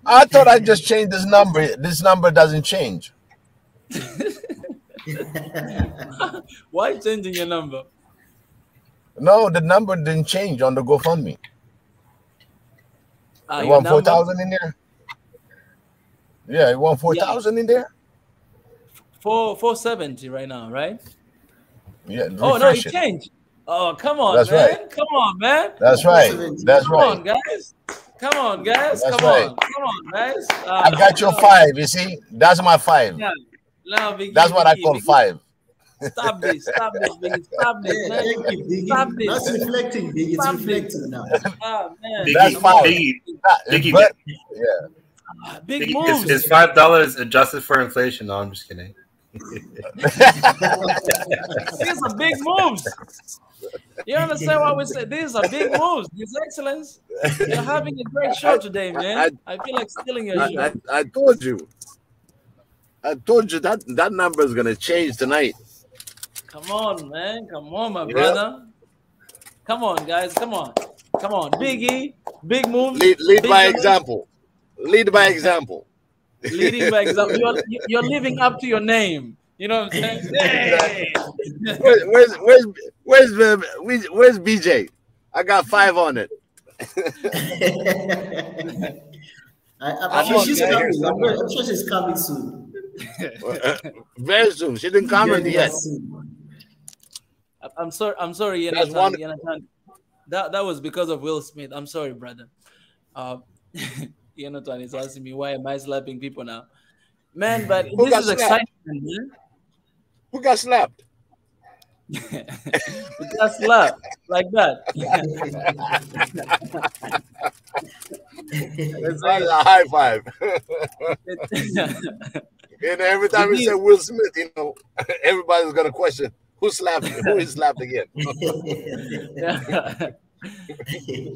I thought I just changed this number. This number doesn't change. Why changing your number? No, the number didn't change on the GoFundMe. You your want number? 4,000 in there? Yeah, you want 4,000 in there? 470 right now, right? Yeah. Oh no, it changed. Oh, come on, That's man. right. Come on, man. That's right. That's Come right. on, guys. Come on, guys. That's Come right. on. Come on, guys. I got your 5. You see, that's my 5. Yeah. No, Biggie, That's what I call Biggie. 5. Stop this, Biggie. Stop this, man. Thank you, Biggie. Stop this. That's reflecting, Biggie. It's Stop reflecting now. Ah, man. That's 5. Biggie, But, yeah. Big moves. Is $5 adjusted for inflation? No, I'm just kidding. These are big moves. You understand what we say? These are big moves. His Excellence, you're having a great show today, man. I feel like stealing your show. I told you. I told you that number is gonna change tonight. Come on, man. Come on, my brother. Come on, guys. Come on. Come on. Biggie. Big moves. Lead big by moves. example. Lead by example. Leading by example. You're living up to your name. You know what I'm saying? Hey! Where's BJ? I got 5 on it. I'm sure she's coming. I'm sure she's coming soon. Very soon. She didn't comment yet. I'm sorry, That's Yonatan. That was because of Will Smith. I'm sorry, brother. Yonatan is asking me why am I slapping people now, man? But this is exciting, man. Who got slapped? We got slapped like that. That's a high 5. And every time you say Will Smith, you know, everybody's gonna question who slapped, who is slapped again.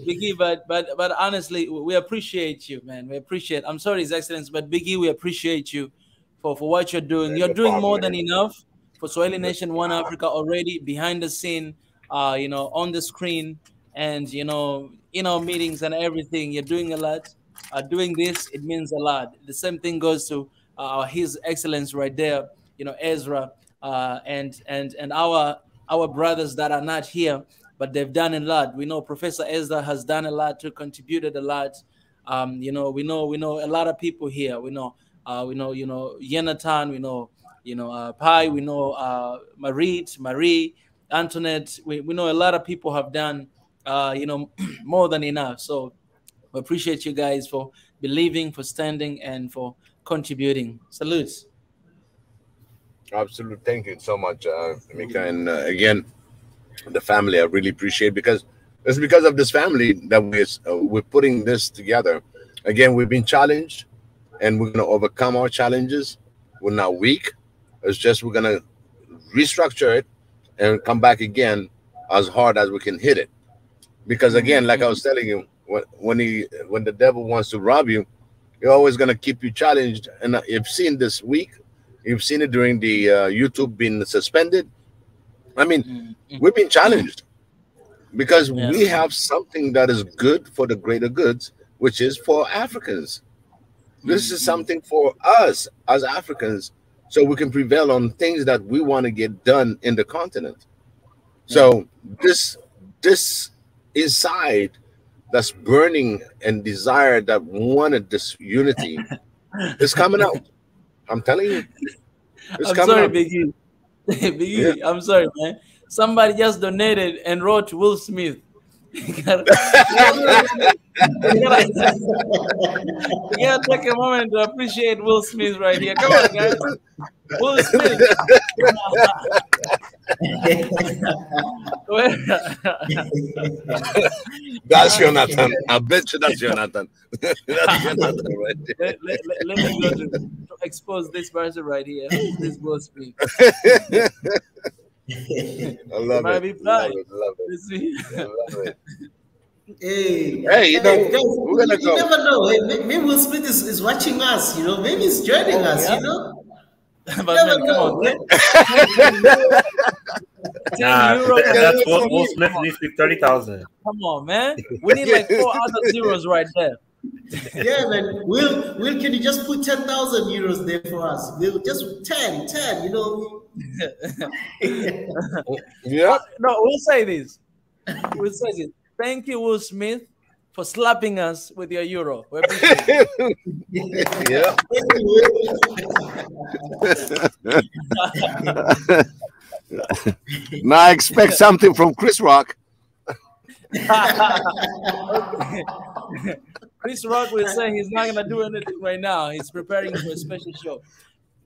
Biggie, but honestly, we appreciate you, man. We appreciate. I'm sorry, His Excellency, but Biggie, we appreciate you for what you're doing. You're doing more than enough for Swahili Nation One Africa already, behind the scene, you know, on the screen, and you know, meetings and everything. You're doing a lot. Doing this, it means a lot. The same thing goes to His Excellency right there, you know, Ezra, and our brothers that are not here, but they've done a lot. We know Professor Ezra has done a lot, contributed a lot. You know, we know a lot of people here. We know, Yonatan, we know, Pai, we know Marie, Antoinette. We know a lot of people have done, more than enough. So we appreciate you guys for believing, for standing, and for contributing. Salutes. Absolutely. Thank you so much, Mika. And again, the family, I really appreciate, because it's because of this family that we're putting this together. Again, we've been challenged, and we're going to overcome our challenges. We're not weak. It's just we're going to restructure it and come back again as hard as we can hit it. Because again, like I was telling you, when the devil wants to rob you, you're always going to keep you challenged. And you've seen this week, you've seen it during the YouTube being suspended. I mean, we've been challenged because we have something that is good for the greater goods, which is for Africans. This is something for us as Africans, so we can prevail on things that we want to get done in the continent. So this inside that's burning and desire that wanted this unity is coming out. I'm telling you. I'm sorry, Biggie. Biggie, yeah. I'm sorry, man. Somebody just donated and wrote Will Smith. You gotta take a moment to appreciate Will Smith right here. Come on, guys. Will Smith. That's Yonatan. I bet you that's Yonatan. That's Yonatan right there. Let me go to expose this person right here. This Will Smith. I love might it. be Love flying. it. Love it. Let's see. I love it. Hey, Hey, you know, guys, we're gonna you go. never know. Hey, maybe Will Smith is watching us, you know. Maybe he's joining Oh, us, yeah. you know. You But never man, come on, know. 10 Nah, euro. that's Come Will on. Smith needs to be 30,000. Come on, man. We need like 4 other zeros right there. Yeah, man. Will, can you just put 10,000 euros there for us? We'll just 10, you know. Yeah. No, we'll say this. We'll say this. Thank you, Will Smith, for slapping us with your euro. We appreciate it. Yeah. Now I expect something from Chris Rock. Chris Rock was saying he's not gonna do anything right now. He's preparing for a special show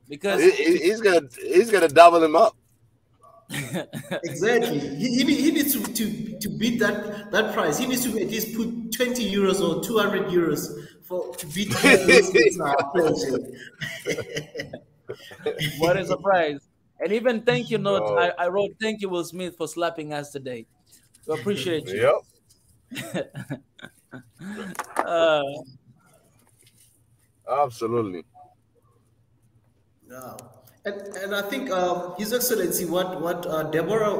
because He's gonna double him up. Exactly. He needs to beat that price. He needs to at least put 20 euros or 200 euros to beat Will Smith's pledge. What a surprise! And even thank you note, Wow. I wrote thank you, Will Smith, for slapping us today. We appreciate you. Yep. Uh, Absolutely. Yeah. And I think His Excellency, what Deborah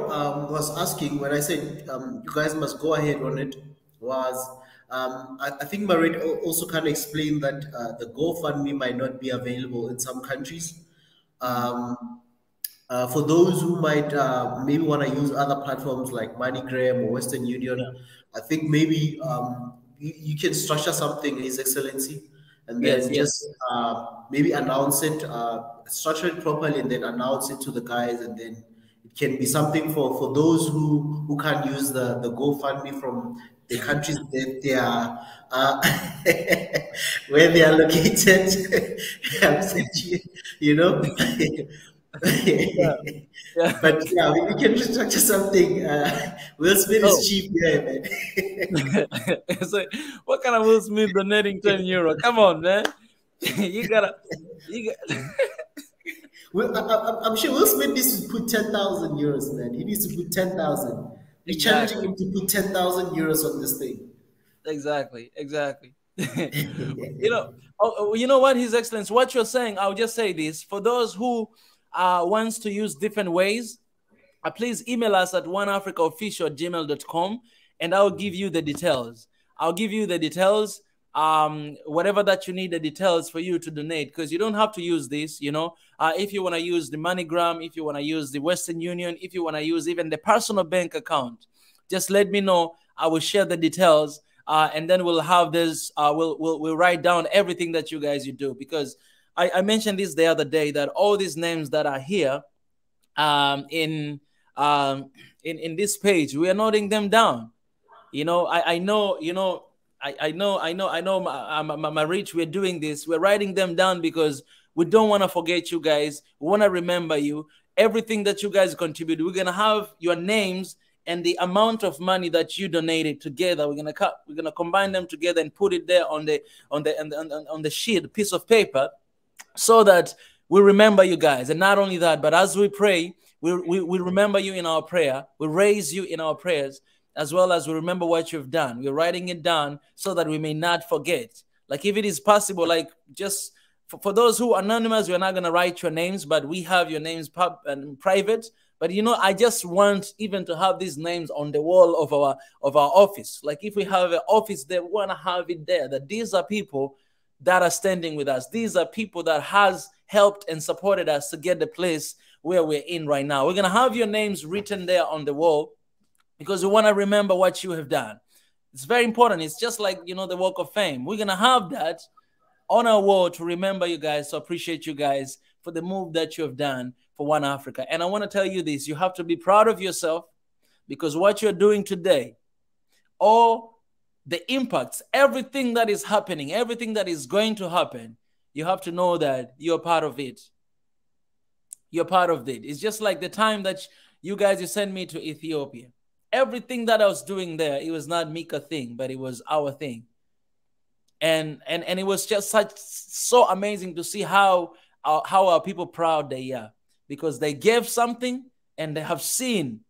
was asking when I said you guys must go ahead on it was I think Marit also kind of explained that the GoFundMe might not be available in some countries. For those who might maybe want to use other platforms like MoneyGram or Western Union, I think maybe you can structure something, His Excellency, and then just maybe announce it, structure it properly, and then announce it to the guys, and then it can be something for those who can't use the GoFundMe from the countries that they are where they are located. You know. But yeah, we can structure something. Will Smith is cheap, yeah, man. So, what kind of Will Smith donating 10 euro? Come on, man. you gotta. I'm sure Will Smith needs to put 10,000 euros, man. He needs to put 10,000. We're challenging him to put 10,000 euros on this thing. Exactly. You know what, His Excellency, what you're saying, I'll just say this. For those who wants to use different ways, please email us at oneafricaofficial@gmail.com, and I'll give you the details. Whatever that you need, the details for you to donate, because you don't have to use this, you know. If you want to use the MoneyGram, if you want to use the Western Union, if you want to use even the personal bank account, just let me know. I will share the details, and then we'll have this. We'll write down everything that you guys do, because I mentioned this the other day that all these names that are here in this page, we are noting them down. You know, I know, you know, I know, my reach, we're doing this. We're writing them down because we don't want to forget you guys. We want to remember you. Everything that you guys contribute, we're going to have your names and the amount of money that you donated together. We're gonna combine them together and put it there on the sheet, piece of paper, so that we remember you guys. And not only that, but as we pray, we remember you in our prayer. We raise you in our prayers, as well as we remember what you've done. We're writing it down so that we may not forget. Like, if it is possible, like, just for those who are anonymous, we're not going to write your names, but we have your names private. But, you know, I just want even to have these names on the wall of our office. Like, if we have an office there, we want to have it there, that these are people that are standing with us. These are people that has helped and supported us to get the place where we're in right now. We're going to have your names written there on the wall, because we want to remember what you have done. It's very important. It's just like, you know, the Walk of Fame. We're going to have that on our wall to remember you guys, to appreciate you guys for the move that you have done for One Africa. And I want to tell you this, you have to be proud of yourself, because what you're doing today, all the impacts, everything that is happening, everything that is going to happen, you have to know that you're part of it. You're part of it. It's just like the time that you guys sent me to Ethiopia. Everything that I was doing there, it was not Mika thing, but it was our thing. And it was just so amazing to see how our people proud they are, because they gave something and they have seen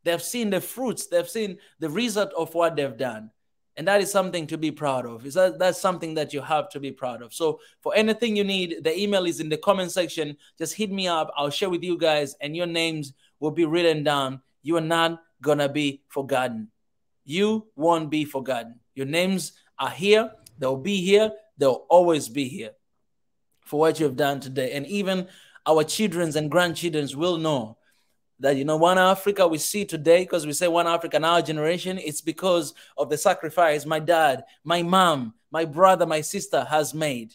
the fruits, they've seen the result of what they've done. And that is something to be proud of. That's something that you have to be proud of. So for anything you need, the email is in the comment section. Just hit me up. I'll share with you guys, and your names will be written down. You are not going to be forgotten. You won't be forgotten. Your names are here. They'll be here. They'll always be here for what you have done today. And even our children's and grandchildren's will know that, One Africa we see today, because we say One Africa in our generation, it's because of the sacrifice my dad, my mom, my brother, my sister has made.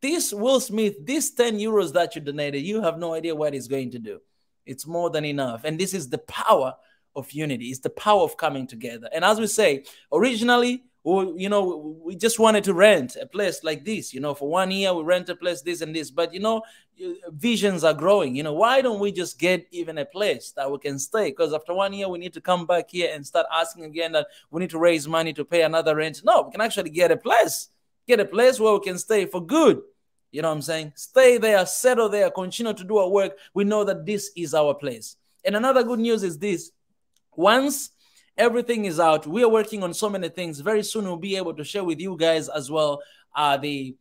This Will Smith, this 10 euros that you donated, you have no idea what it's going to do. It's more than enough. And this is the power of unity. It's the power of coming together. And as we say, originally, we just wanted to rent a place like this. For 1 year, we rent a place, this and this. But, visions are growing. Why don't we just get even a place that we can stay? Because after 1 year, we need to come back here and start asking again that we need to raise money to pay another rent. No, we can actually get a place. Get a place where we can stay for good. You know what I'm saying? Stay there, settle there, continue to do our work. We know that this is our place. And another good news is this. Once everything is out, we are working on so many things. Very soon we'll be able to share with you guys as well the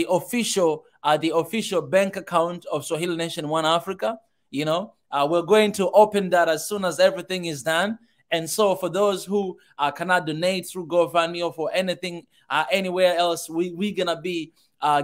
official bank account of Swahili Nation One Africa. We're going to open that as soon as everything is done. And so for those who cannot donate through GoFundMe or for anything anywhere else, we're gonna be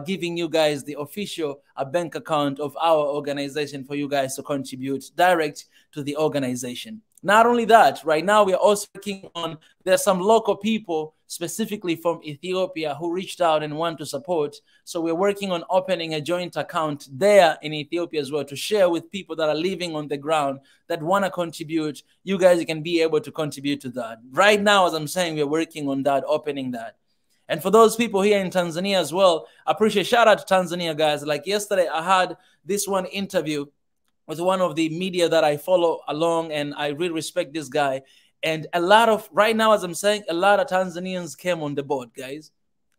giving you guys the official bank account of our organization for you guys to contribute direct to the organization. Not only that, right now we are also working on, there's some local people specifically from Ethiopia who reached out and want to support. So we're working on opening a joint account there in Ethiopia as well to share with people that are living on the ground that want to contribute. You guys can be able to contribute to that. Right now, as I'm saying, we're working on that, opening that. And for those people here in Tanzania as well, I appreciate, shout out to Tanzania, guys. Like yesterday, I had this one interview with one of the media that I follow along, and I really respect this guy. And right now, as I'm saying, a lot of Tanzanians came on the board, guys.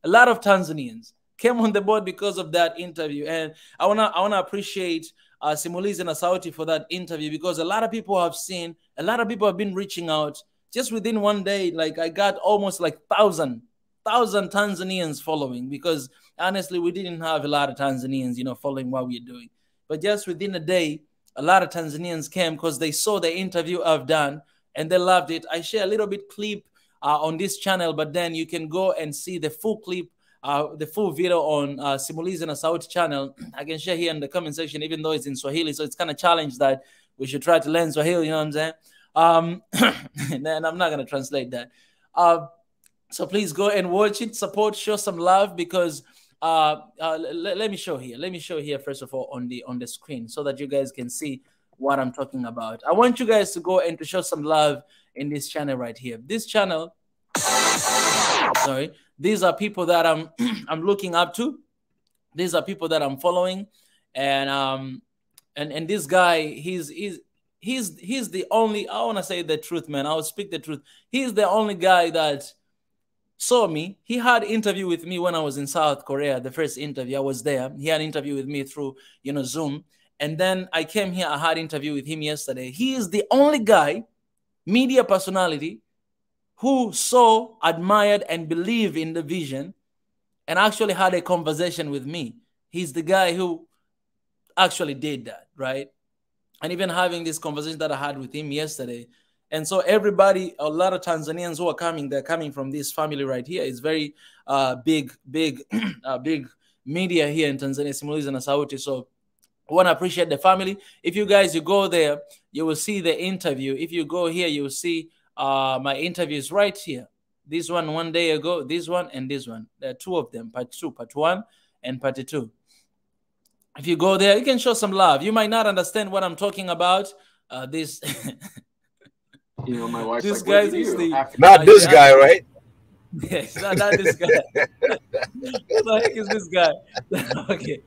A lot of Tanzanians came on the board because of that interview. And I wanna appreciate Simulizi and Sauti for that interview, because a lot of people have been reaching out just within one day. Like I got almost like 1,000 Tanzanians following, because honestly, we didn't have a lot of Tanzanians, following what we're doing. But just within a day, a lot of Tanzanians came because they saw the interview I've done and they loved it. I share a little bit clip on this channel, but then you can go and see the full clip, the full video on Simulizi and Sauti channel. I can share here in the comment section, even though it's in Swahili. So it's kind of challenge that we should try to learn Swahili, you know what I'm saying? And I'm not going to translate that. So please go and watch it, support, show some love, because let me show here first of all on the screen so that you guys can see what I'm talking about. I want you guys to go and to show some love in this channel right here. This channel, sorry, these are people that I'm looking up to. These are people that I'm following, and this guy, he's the only, I want to say the truth, man. I'll speak the truth. He's the only guy that saw me. He had an interview with me when I was in South Korea. The first interview, I was there. He had an interview with me through, Zoom. And then I came here. I had an interview with him yesterday. He is the only guy, media personality, who saw, admired, and believed in the vision and actually had a conversation with me. He's the guy who actually did that, right? And even having this conversation that I had with him yesterday. And so everybody, a lot of Tanzanians who are coming, they're coming from this family right here. It's very big media here in Tanzania, Simulizi and Sauti. So I want to appreciate the family. If you go there, you will see the interview. If you go here, you will see my interviews right here. This one day ago, this one and this one. There are two of them, part 2, part 1 and part 2. If you go there, you can show some love. You might not understand what I'm talking about. This... my wife's this like, guy is not this guy, right? Yes, not this guy. What the heck is this guy? Okay.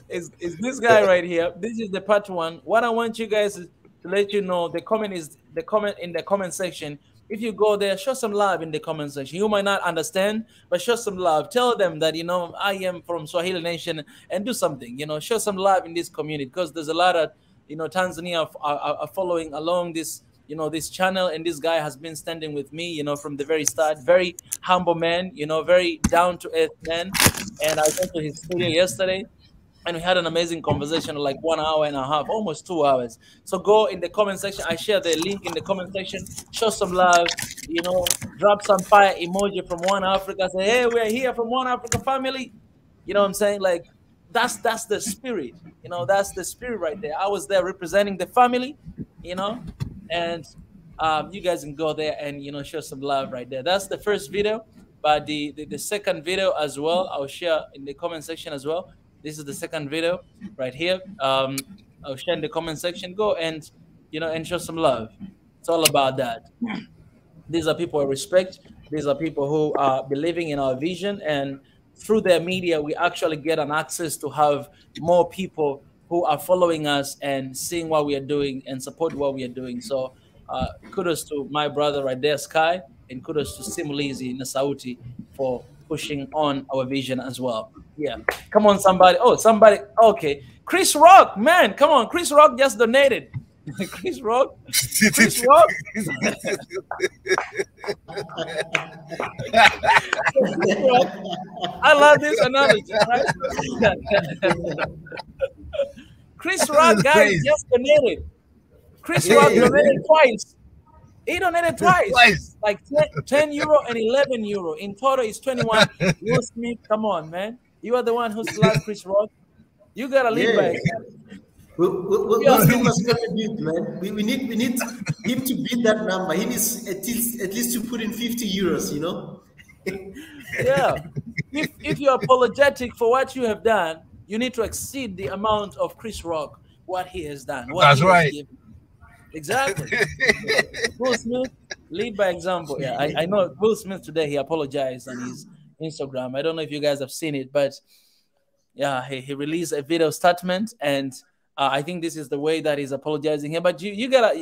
It's this guy right here. This is the part 1. What I want you guys to let you know, the comment in the comment section. If you go there, show some love in the comment section. You might not understand, but show some love. Tell them that, I am from Swahili Nation, and do something, show some love in this community, because there's a lot of Tanzania are following along this, this channel, and this guy has been standing with me, from the very start. Very humble man, very down to earth man. And I went to his studio yesterday, and we had an amazing conversation, like 1 hour and a half, almost 2 hours. So go in the comment section. I share the link in the comment section. Show some love, drop some fire emoji from One Africa. Say, hey, we're here from One Africa family. You know what I'm saying? Like, that's the spirit. That's the spirit right there. I was there representing the family, and you guys can go there and show some love right there. That's the first video, but the second video as well, I'll share in the comment section as well. This is the second video right here. I'll share in the comment section. Go and and show some love. It's all about that. These are people I respect. These are people who are believing in our vision, and through their media, we actually get an access to have more people who are following us and seeing what we are doing and support what we are doing. So kudos to my brother right there, Sky, and kudos to Simulizi Nasauti for pushing on our vision as well. Yeah, come on, somebody. Oh, somebody. Okay, Chris Rock, man, come on. Chris Rock just donated. Chris Rock. Chris Rock. I love this analogy. Right? Chris Rock, guys, just donated. Chris Rock donated twice. He donated twice. Like 10 euro and 11 euro. In total, it's 21. Will Smith, come on, man. You are the one who slapped Chris Rock. You gotta lead by example. Will Smith must contribute, man. We need him to beat that number. He needs at least to put in 50 euros, Yeah. If you're apologetic for what you have done, you need to exceed the amount of Chris Rock, what he has done. That's right. Exactly. Will Smith, lead by example. Yeah, I know Will Smith today, he apologized on his Instagram. I don't know if you guys have seen it, but yeah, he released a video statement, and I think this is the way that he's apologizing here. But you gotta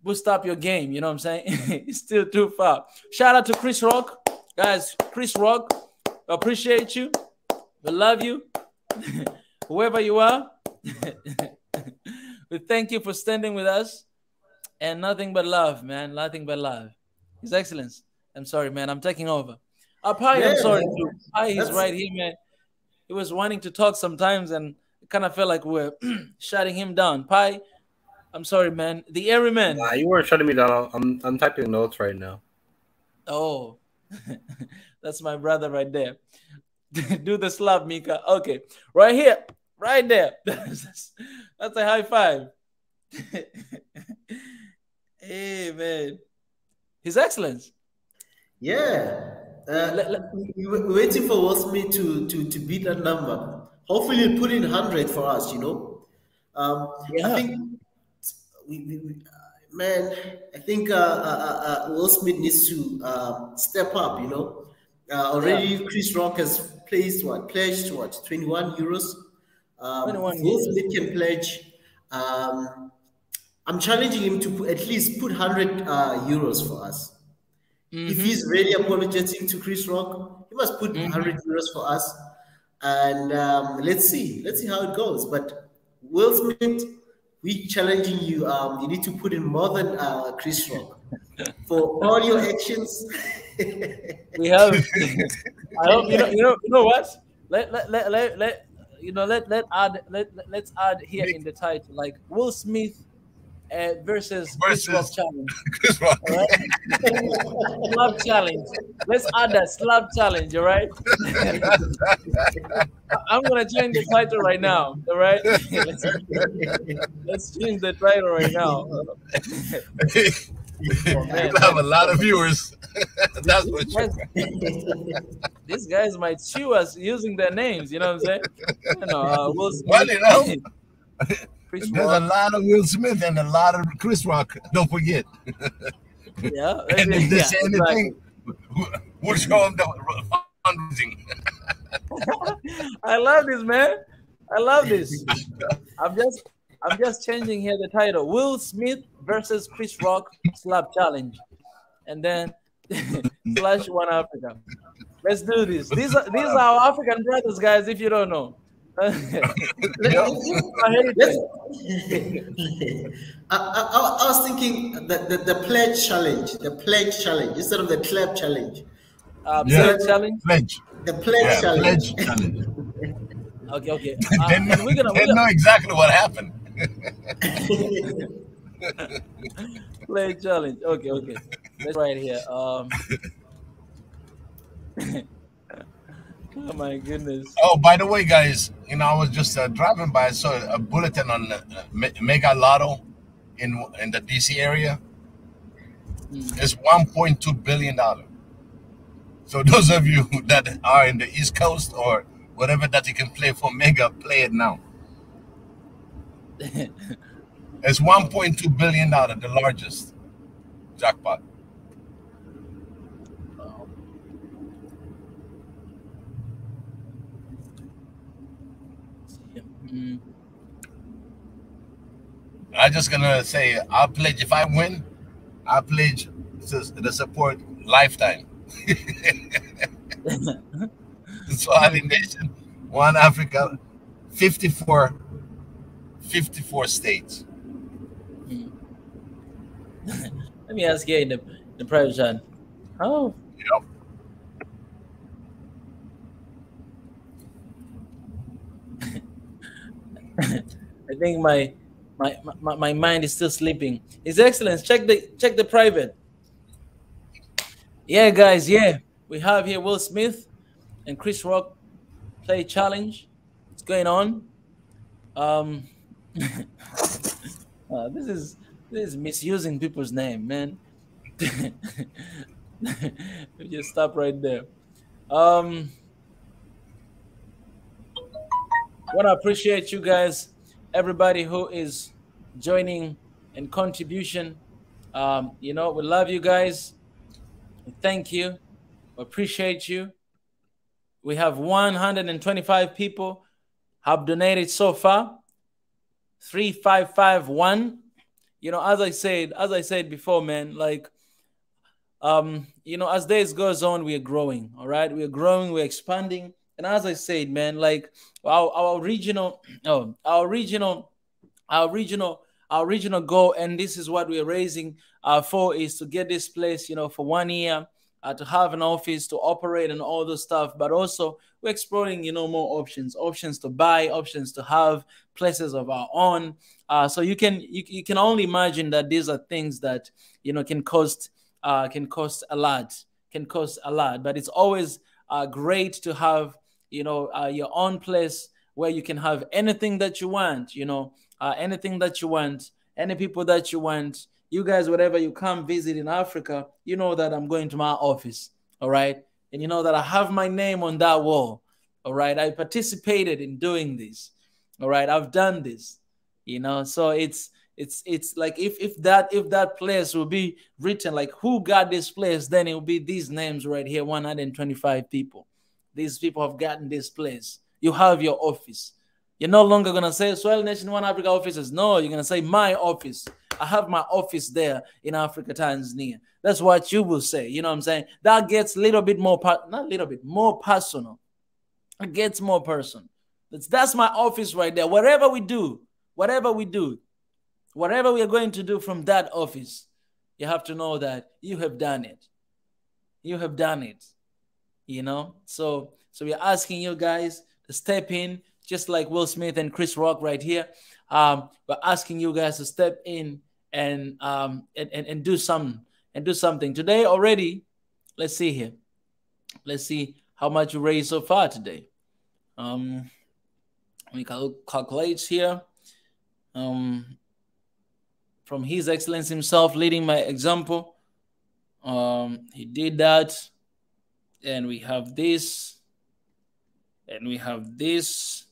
boost up your game. You know what I'm saying? It's still too far. Shout out to Chris Rock, guys. Chris Rock, appreciate you. We love you, whoever you are. We thank you for standing with us, and nothing but love, man. Nothing but love. His Excellence, I'm sorry, man. I'm taking over. Pai, yeah, I'm sorry. Pai, he's right here, man. He was wanting to talk sometimes, and it kind of felt like we're shutting him down. Pai, I'm sorry, man. The airy man. Nah, you weren't shutting me down. I'm typing notes right now. Oh, that's my brother right there. Do the slap, Mika. Okay, right here, right there. That's a high five. Hey, man. His Excellence. Yeah. We're waiting for Will Smith to beat that number. Hopefully, he'll put in 100 for us, Yeah. I think I think Will Smith needs to step up, Already Chris Rock has pledged 21 euros. 21 Will Smith can pledge. I'm challenging him to at least put 100 euros for us. If he's really apologetic to Chris Rock, he must put 100 euros for us. And let's see how it goes. But Will Smith, we challenging you. You need to put in more than Chris Rock for all your actions. We have. I hope you know what. Let's add here in the title, like Will Smith versus Chris Rock challenge. Chris Rock. All right? Slap challenge. Let's add that slap challenge. All right. I'm gonna change the title right now. All right. Let's change the title right now. You'll have a lot of viewers. That's what these guys might sue us using their names. You know what I'm saying? Will Smith. Well, There's a lot of Will Smith and a lot of Chris Rock. Don't forget. Yeah. And if they say anything, we'll show them the fundraising. I love this, man. I love this. I'm just changing here the title: Will Smith versus Chris Rock slap challenge, and then /One Africa. Let's do this. These are our African brothers, guys. If you don't know, I was thinking the pledge challenge, instead of the clap challenge. Yeah, Pledge challenge. pledge. The pledge challenge. Pledge challenge. Okay. They know exactly what happened. Pledge challenge. Okay. That's right here. Oh my goodness. Oh, by the way, guys, I was just driving by. I saw a bulletin on Mega Lotto in the DC area. It's $1.2 billion. So those of you that are in the East Coast or whatever that you can play for Mega, play it now. It's $1.2 billion, the largest jackpot. I'm just gonna say, I'll pledge, if I win, I'll pledge the support lifetime. Swahili Nation, One Africa, 54 states. Let me ask you in the private chat. Oh. Yep. I think my mind is still sleeping. His Excellence, check the private. Yeah, guys. Yeah, we have here Will Smith and Chris Rock play challenge. What's going on? This is misusing people's name, man. Just stop right there. Want to appreciate you guys, everybody who is joining and contribution. We love you guys. Thank you. We appreciate you. We have 125 people have donated so far. 3551. As I said before, man, like, as days goes on, we are growing. All right, we are growing, we're expanding. And as I said, man, like our regional goal, and this is what we're raising for, is to get this place, for 1 year, to have an office, to operate and all those stuff. But also we're exploring, more options to buy, options to have places of our own. So you can only imagine that these are things that, can cost a lot, but it's always great to have, your own place where you can have anything that you want, anything that you want, any people that you want. You guys, whatever you come visit in Africa, you know that I'm going to my office, all right? And you know that I have my name on that wall, all right? I participated in doing this, all right? I've done this, so it's like if that place will be written like who got this place, then it will be these names right here, 125 people. These people have gotten this place. You have your office. You're no longer going to say Swahili Nation One Africa offices. No, you're going to say my office. I have my office there in Africa, Tanzania. That's what you will say. You know what I'm saying? That gets a little bit more, more personal. It gets more personal. That's my office right there. Whatever we are going to do from that office, you have to know that you have done it. You have done it. So we're asking you guys to step in, just like Will Smith and Chris Rock right here. We're asking you guys to step in and do something today already. Let's see here. Let's see how much you raised so far today. We calculate here. From His Excellency himself, leading by example. He did that. And we have this. And we have this.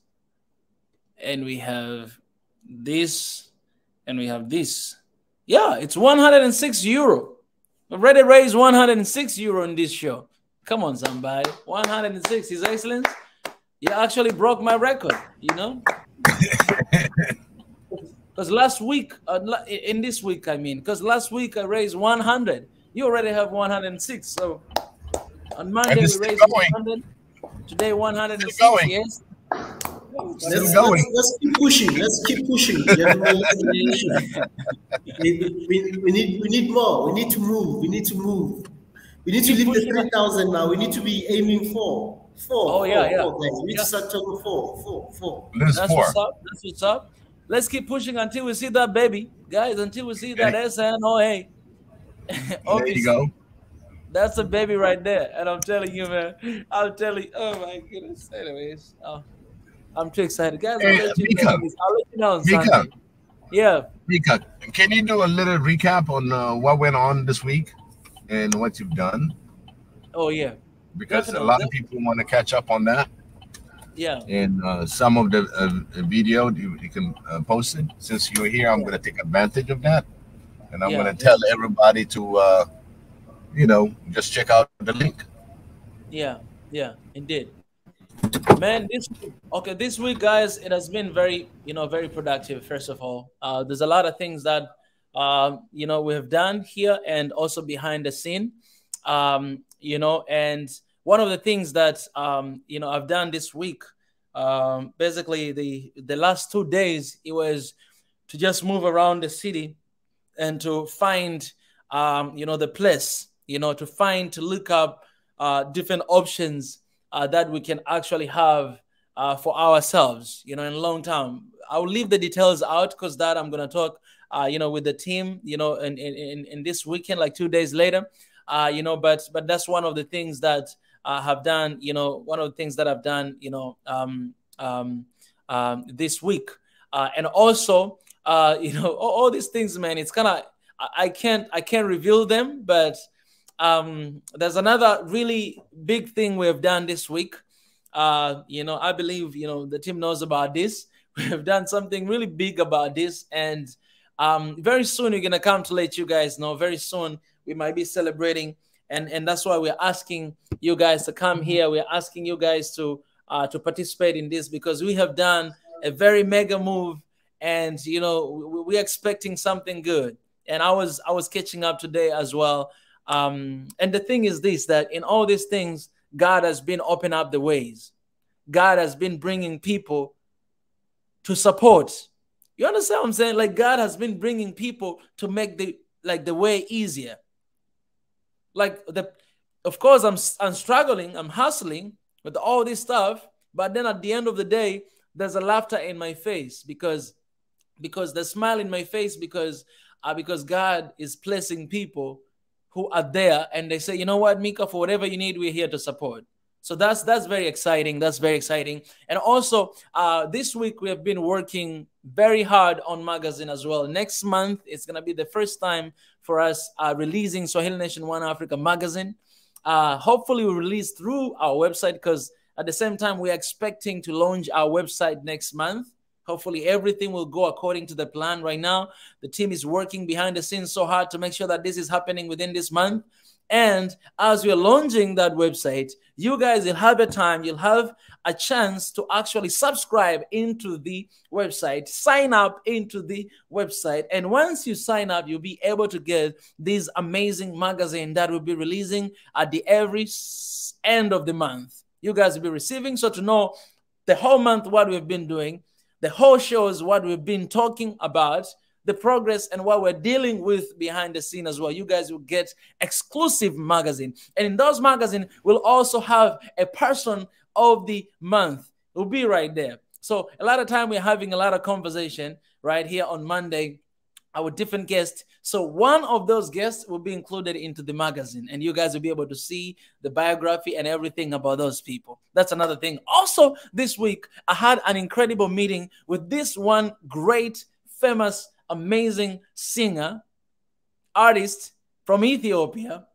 And we have this. And we have this. Yeah, it's 106 euro. Already raised 106 euro in this show. Come on, somebody. 106, His Excellency. You actually broke my record, Because last week, in this week, because last week I raised 100. You already have 106. So on Monday we raised 100. Today 106. Yes. Let's keep pushing. Let's keep pushing, gentlemen. Let's keep pushing. We need more. We need to move. We need to move. We need to leave the 3,000 now. We need to be aiming for four. Yeah. Four, guys. We need to start talking four. That's what's up. That's what's up. Let's keep pushing until we see that baby, guys. Until we see that SNOA. There you go. That's a baby right there, and I'm telling you, man. I'm telling you. Oh my goodness. Anyways, I'm too excited, guys. I'll let you know on Sunday. Yeah. Mika, can you do a little recap on what went on this week and what you've done? Oh yeah. Because a lot of people want to catch up on that. Yeah. And some of the video you can post it. Since you're here, I'm going to take advantage of that, and I'm going to tell everybody to, just check out the link. Yeah, indeed. Man, this week, guys, it has been very productive. First of all, there's a lot of things that we have done here and also behind the scene. And one of the things that I've done this week, basically the last 2 days, it was to just move around the city and to find the place, to look up different options that we can actually have for ourselves, in long term. I'll leave the details out because that I'm gonna talk with the team, in this weekend, like 2 days later. But that's one of the things that I have done, one of the things that I've done, this week. And also, all these things, man, it's kind of, I can't reveal them, but there's another really big thing we have done this week. I believe, the team knows about this. We have done something really big about this. And very soon we're going to come to let you guys know. Very soon we might be celebrating. And that's why we're asking you guys to come here. We're asking you guys to participate in this because we have done a very mega move. And, we're expecting something good. And I was catching up today as well. And the thing is this, that in all these things, God has been opening up the ways. God has been bringing people to support. You understand what I'm saying? Like God has been bringing people to make the way easier. Of course, I'm struggling, I'm hustling with all this stuff, but then at the end of the day, there's a laughter in my face because the smile in my face because God is placing people who are there and they say, you know what, Mika, for whatever you need, we're here to support. So that's very exciting. That's very exciting. And also this week we have been working very hard on magazine as well. Next month, it's going to be the first time for us releasing Swahili Nation One Africa magazine. Hopefully we'll release through our website because at the same time, we're expecting to launch our website next month. Hopefully everything will go according to the plan. Right now, the team is working behind the scenes so hard to make sure that this is happening within this month. And as we're launching that website, you guys will have a time, you'll have a chance to actually subscribe into the website, sign up into the website. And once you sign up, you'll be able to get this amazing magazine that will be releasing at the every end of the month. You guys will be receiving. So to know the whole month what we've been doing, the whole show is what we've been talking about, the progress and what we're dealing with behind the scene as well. You guys will get exclusive magazine. And in those magazines, we'll also have a person of the month. It will be right there. So a lot of time we're having a lot of conversation right here on Monday with different guests. So one of those guests will be included into the magazine and you guys will be able to see the biography and everything about those people. That's another thing. Also this week, I had an incredible meeting with this one great, famous, amazing singer, artist from Ethiopia,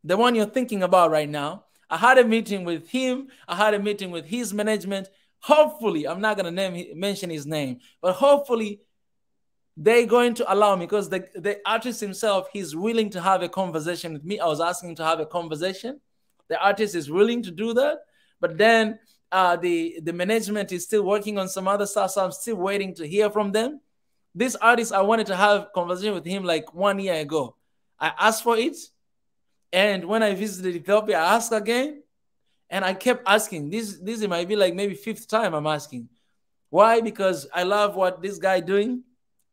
the one you're thinking about right now. I had a meeting with him. I had a meeting with his management. Hopefully, I'm not going to mention his name, but hopefully they're going to allow me because the artist himself, he's willing to have a conversation with me. I was asking him to have a conversation. The artist is willing to do that, but then the management is still working on some other stuff, so I'm still waiting to hear from them. This artist, I wanted to have a conversation with him like 1 year ago. I asked for it, and when I visited Ethiopia, I asked again, And I kept asking. This might be like maybe 5th time I'm asking. Why? Because I love what this guy doing.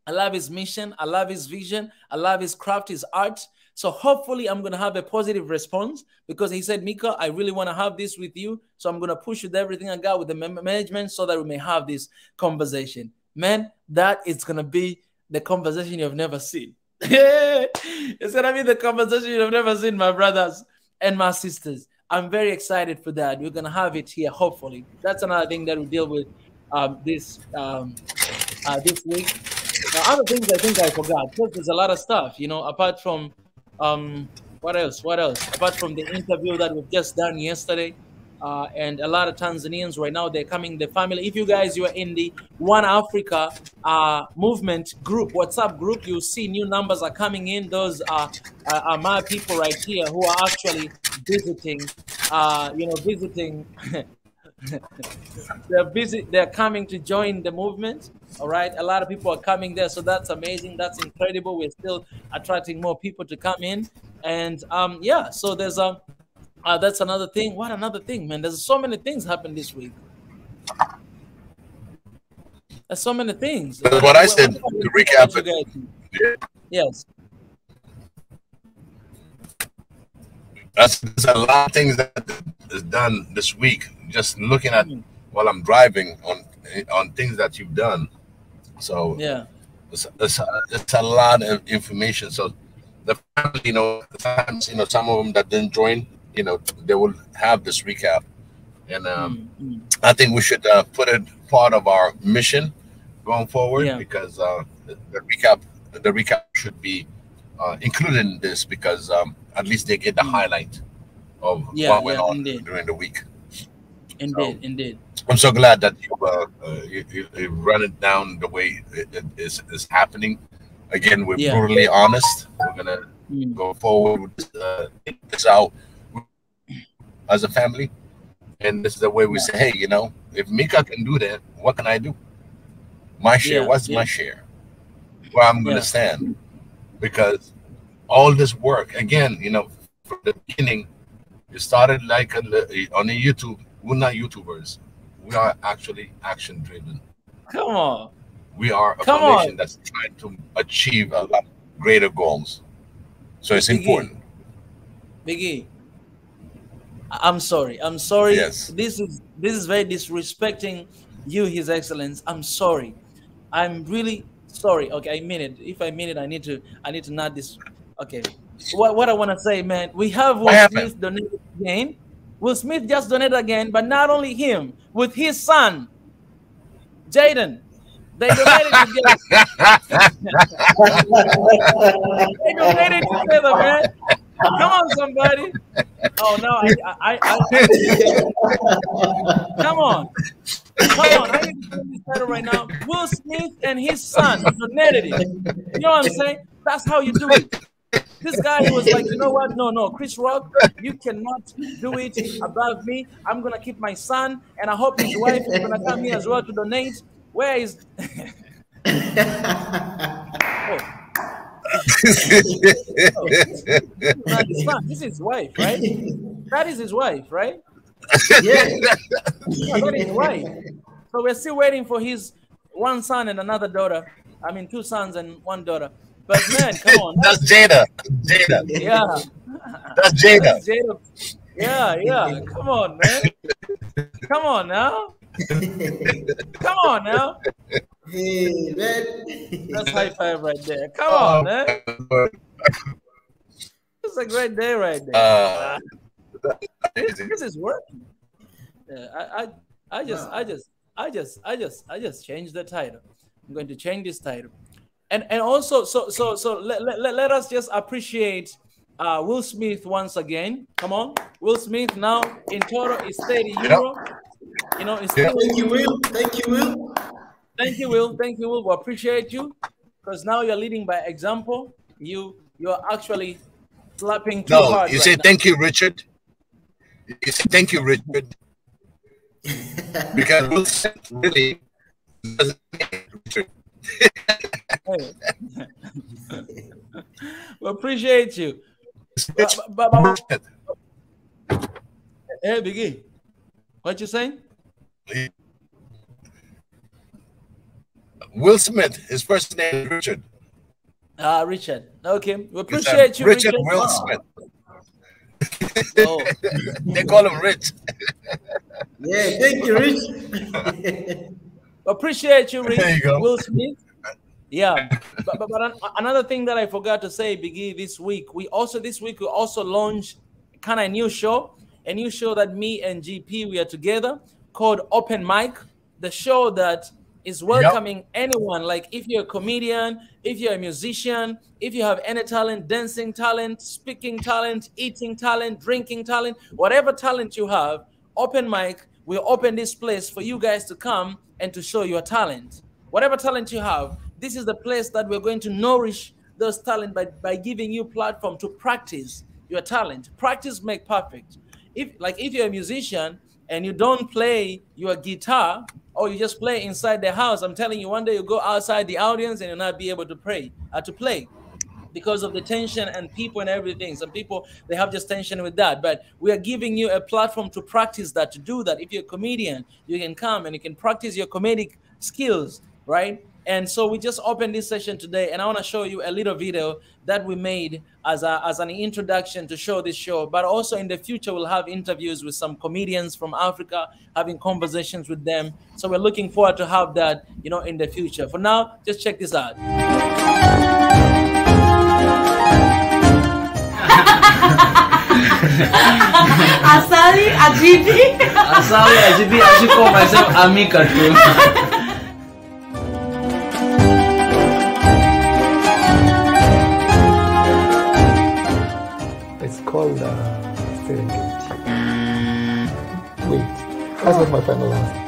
I love his mission. I love his vision. I love his craft, his art. So hopefully I'm going to have a positive response, because he said, Mika, I really want to have this with you. So I'm going to push with everything I got with the management so that we may have this conversation. Man, that is going to be the conversation you've never seen. It's going to be the conversation you've never seen, my brothers and my sisters. I'm very excited for that. We're going to have it here, hopefully. That's another thing that we deal with this week. Now, other things I think I forgot, because there's a lot of stuff, you know, apart from what else? Apart from the interview that we've just done yesterday, and a lot of Tanzanians right now, they're coming, the family. If you guys, you are in the One Africa movement group, WhatsApp group, you'll see new numbers are coming in. Those are my people right here who are actually visiting, visiting. They're coming to join the movement. All right, a lot of people are coming there, so that's amazing. That's incredible. We're still attracting more people to come in, and yeah. So there's that's another thing. What another thing, man? There's so many things happen this week. There's so many things. What I said to recap it. Yes. There's a lot of things that is done this week. Just looking at while I'm driving on things that you've done. So yeah, it's a lot of information. So the family, you know, some of them that didn't join, you know, they will have this recap, and I think we should put it part of our mission going forward, because the recap should be included in this, because at least they get the highlight of what went on during the week. Indeed. I'm so glad that you run it down the way it is happening. Again, we're brutally honest. We're gonna go forward with this out as a family, and this is the way we say, hey, you know, if Mika can do that, what can I do? My share. What's my share? Where I'm gonna stand, because all this work, again, you know, from the beginning, you started like on the YouTube. We're not YouTubers. We are actually action-driven. Come on. We are a foundation that's trying to achieve a lot greater goals. So it's important. Biggie, I'm sorry. Yes. This is very disrespecting you, His Excellence. I'm sorry. I'm really sorry. Okay, I mean it. If I mean it, I need to not this. Okay. What I want to say, man, we have Will Smith donated again. Will Smith just donated again, but not only him, with his son, Jaden. They donated together. They donated together, man. Come on, somebody. Oh no, come on. I need to put this title right now. Will Smith and his son donated it. You know what I'm saying? That's how you do it. This guy was like, you know what? No, Chris Rock, you cannot do it above me. I'm gonna keep my son, and I hope his wife is gonna come here as well to donate. Where is? This is his wife, right? That is his wife, right? Yeah, that is his wife. So we're still waiting for his one son and another daughter. I mean, 2 sons and 1 daughter. But man, come on. That's Jada. Yeah. That's Jada. Yeah. Come on, man. Come on now. Hey, man. That's high five right there. Come on, man. It's a great day right there. This is working. Yeah, I just changed the title. I'm going to change this title. And also, so let us just appreciate Will Smith once again. Come on, Will Smith now in total is 30 euro. You know, it's Thank you, Will. Thank you, Will. Thank you, Will. Thank you, Will. We appreciate you, because now you're leading by example. You're actually slapping too hard. You say thank you, Richard. You say thank you, Richard. Because Will Smith really doesn't Richard. We appreciate you. Hey, Biggie. What you saying? Will Smith, his first name is Richard. Richard. Okay. We appreciate you, Richard. Richard. Will Smith. Oh. They call him Rich. Yeah, thank you, Rich. Appreciate you, Rich. There you go. Will Smith. Yeah. But another thing that I forgot to say, Biggie, this week we also launched kind of a new show that me and GP we are together called Open Mic, the show that is welcoming anyone. Like if you're a comedian, if you're a musician, if you have any talent, dancing talent, speaking talent, eating talent, drinking talent, whatever talent you have, Open Mic will open this place for you guys to come and to show your talent. Whatever talent you have, this is the place that we're going to nourish those talent by giving you platform to practice your talent. Practice make perfect. If you're a musician and you don't play your guitar or you just play inside the house, I'm telling you, one day you go outside the audience and you'll not be able to play because of the tension and people and everything. Some people, they have just tension with that, but we are giving you a platform to practice that, to do that. If you're a comedian, you can come and you can practice your comedic skills, right? And so we just opened this session today, and I want to show you a little video that we made as an introduction to show this show. But also in the future, we'll have interviews with some comedians from Africa, having conversations with them. So we're looking forward to have that, in the future. For now, just check this out. Asali Ajibi. Asali Ajibi. I should call myself Amika too. It's called steering gate. Wait, that's not my final answer.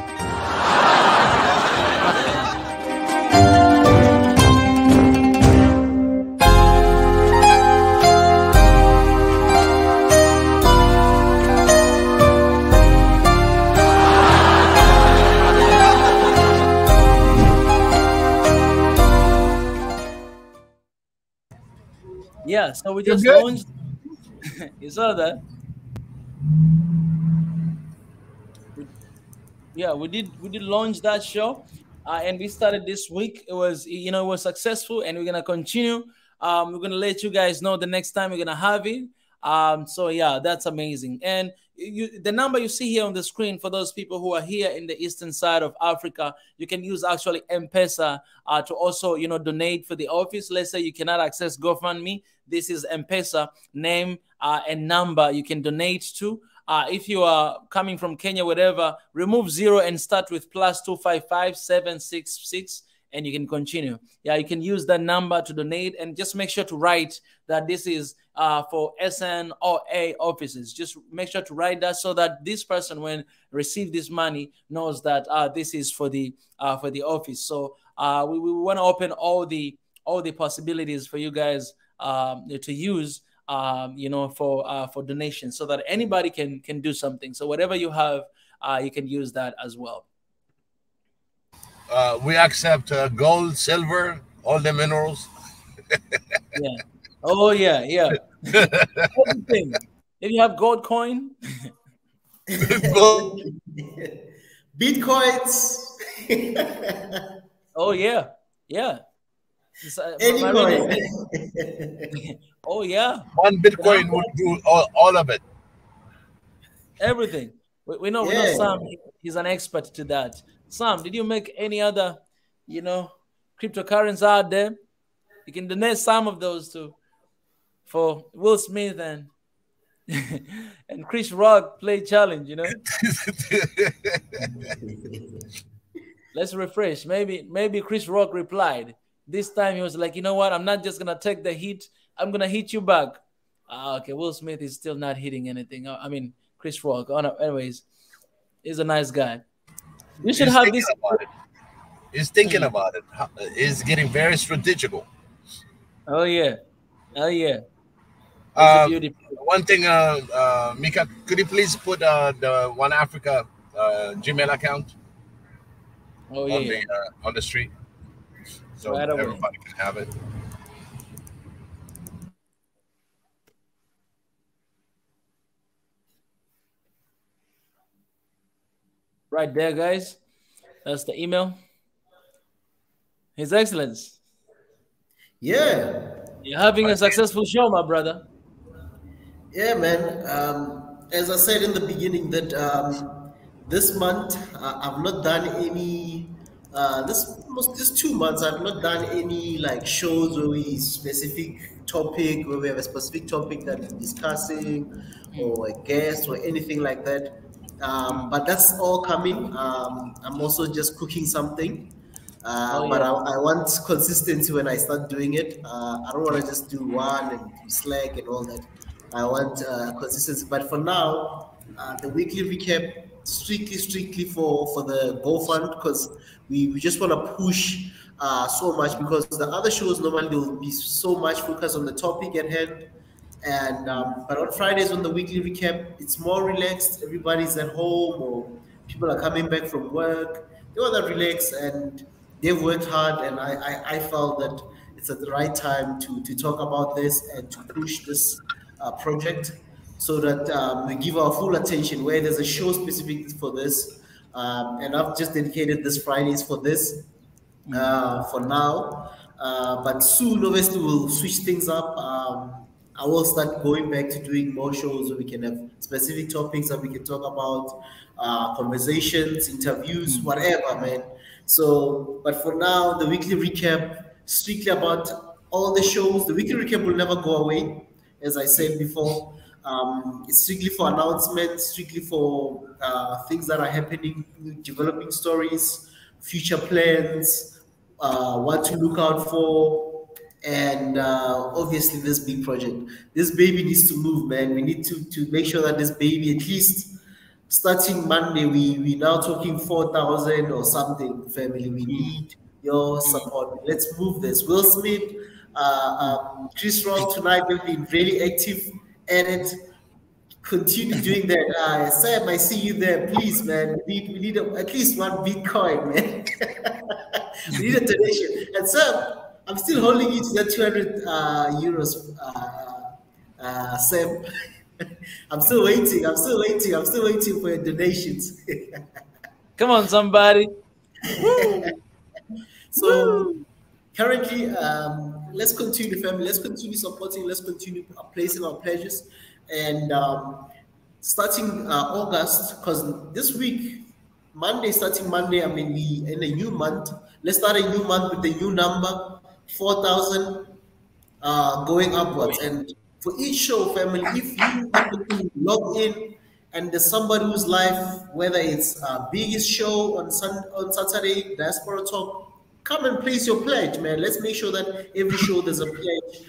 Yeah, so we just launched. You saw that? Yeah, we did launch that show, and we started this week. It was successful, and we're gonna continue. We're gonna let you guys know the next time we're gonna have it. So yeah, that's amazing. And the number you see here on the screen for those people who are here in the eastern side of Africa, you can use actually M-Pesa to also donate for the office. Let's say you cannot access GoFundMe. This is M-Pesa name and number you can donate to. If you are coming from Kenya, whatever, remove 0 and start with +255 766. And you can continue. Yeah, you can use that number to donate, and just make sure to write that this is for SNOA offices. Just make sure to write that so that this person, when receive this money, knows that this is for the office. So we want to open all the possibilities for you guys to use, for donations, so that anybody can do something. So whatever you have, you can use that as well. We accept gold, silver, all the minerals. Yeah. Oh yeah. Everything. If you have gold coin, gold. Bitcoins. Oh yeah. Oh yeah. One Bitcoin would do all of it. Everything. We know Sam. He's an expert to that. Sam, did you make any other, cryptocurrencies out there? You can donate some of those too for Will Smith and and Chris Rock play challenge, Let's refresh. Maybe Chris Rock replied. This time he was like, you know what? I'm not just gonna take the hit. I'm gonna hit you back. Okay, Will Smith is still not hitting anything. I mean, Chris Rock. Anyways, he's a nice guy. We should have this. He's thinking about it. He's getting very strategical. Oh yeah. One thing, Mika, could you please put the One Africa Gmail account on the street, so right everybody can have it. Right there, guys. That's the email. His Excellence. Yeah. You're having a successful show, my brother. Yeah, man. As I said in the beginning, that this month I've not done any. This 2 months I've not done any like shows where we specific topic, where we have a specific topic that we're discussing, or a guest or anything like that. But that's all coming. I'm also just cooking something. But I want consistency when I start doing it. I don't want to just do one and slack and all that. I want consistency. But for now, the weekly recap strictly for the GoFund, because we just want to push so much, because the other shows normally will be so much focused on the topic at hand. And but on Fridays on the weekly recap, it's more relaxed. Everybody's at home, or people are coming back from work. They want to relax, and they've worked hard, and I felt that it's at the right time to talk about this and to push this project, so that we give our full attention where there's a show specific for this. And I've just dedicated this Fridays for this for now. But soon, obviously, we'll switch things up. I will start going back to doing more shows where we can have specific topics that we can talk about, conversations, interviews, whatever, man. So, but for now, the weekly recap, strictly about all the shows. The weekly recap will never go away, as I said before. It's strictly for announcements, strictly for things that are happening, developing stories, future plans, what to look out for. And obviously this big project, this baby needs to move, man. We need to make sure that this baby, at least starting Monday, we now talking 4,000 or something, family. We need your support. Let's move this. Will Smith, Chris Rock tonight, they've been really active at it. Continue doing that. Sam, I see you there. Please, man. We need at least one Bitcoin, man. We need a donation. And Sam, I'm still holding you to that 200 euros, Sam. I'm still waiting for your donations. Come on, somebody. So currently, let's continue, family. Let's continue supporting. Let's continue placing our pledges. And starting August, because this week, starting Monday, I mean, we in a new month. Let's start a new month with the new number, 4,000 going upwards. And for each show, family, if you happen to log in and there's somebody whose life, whether it's biggest show on Saturday, Diaspora Talk, come and place your pledge, man. Let's make sure that every show there's a pledge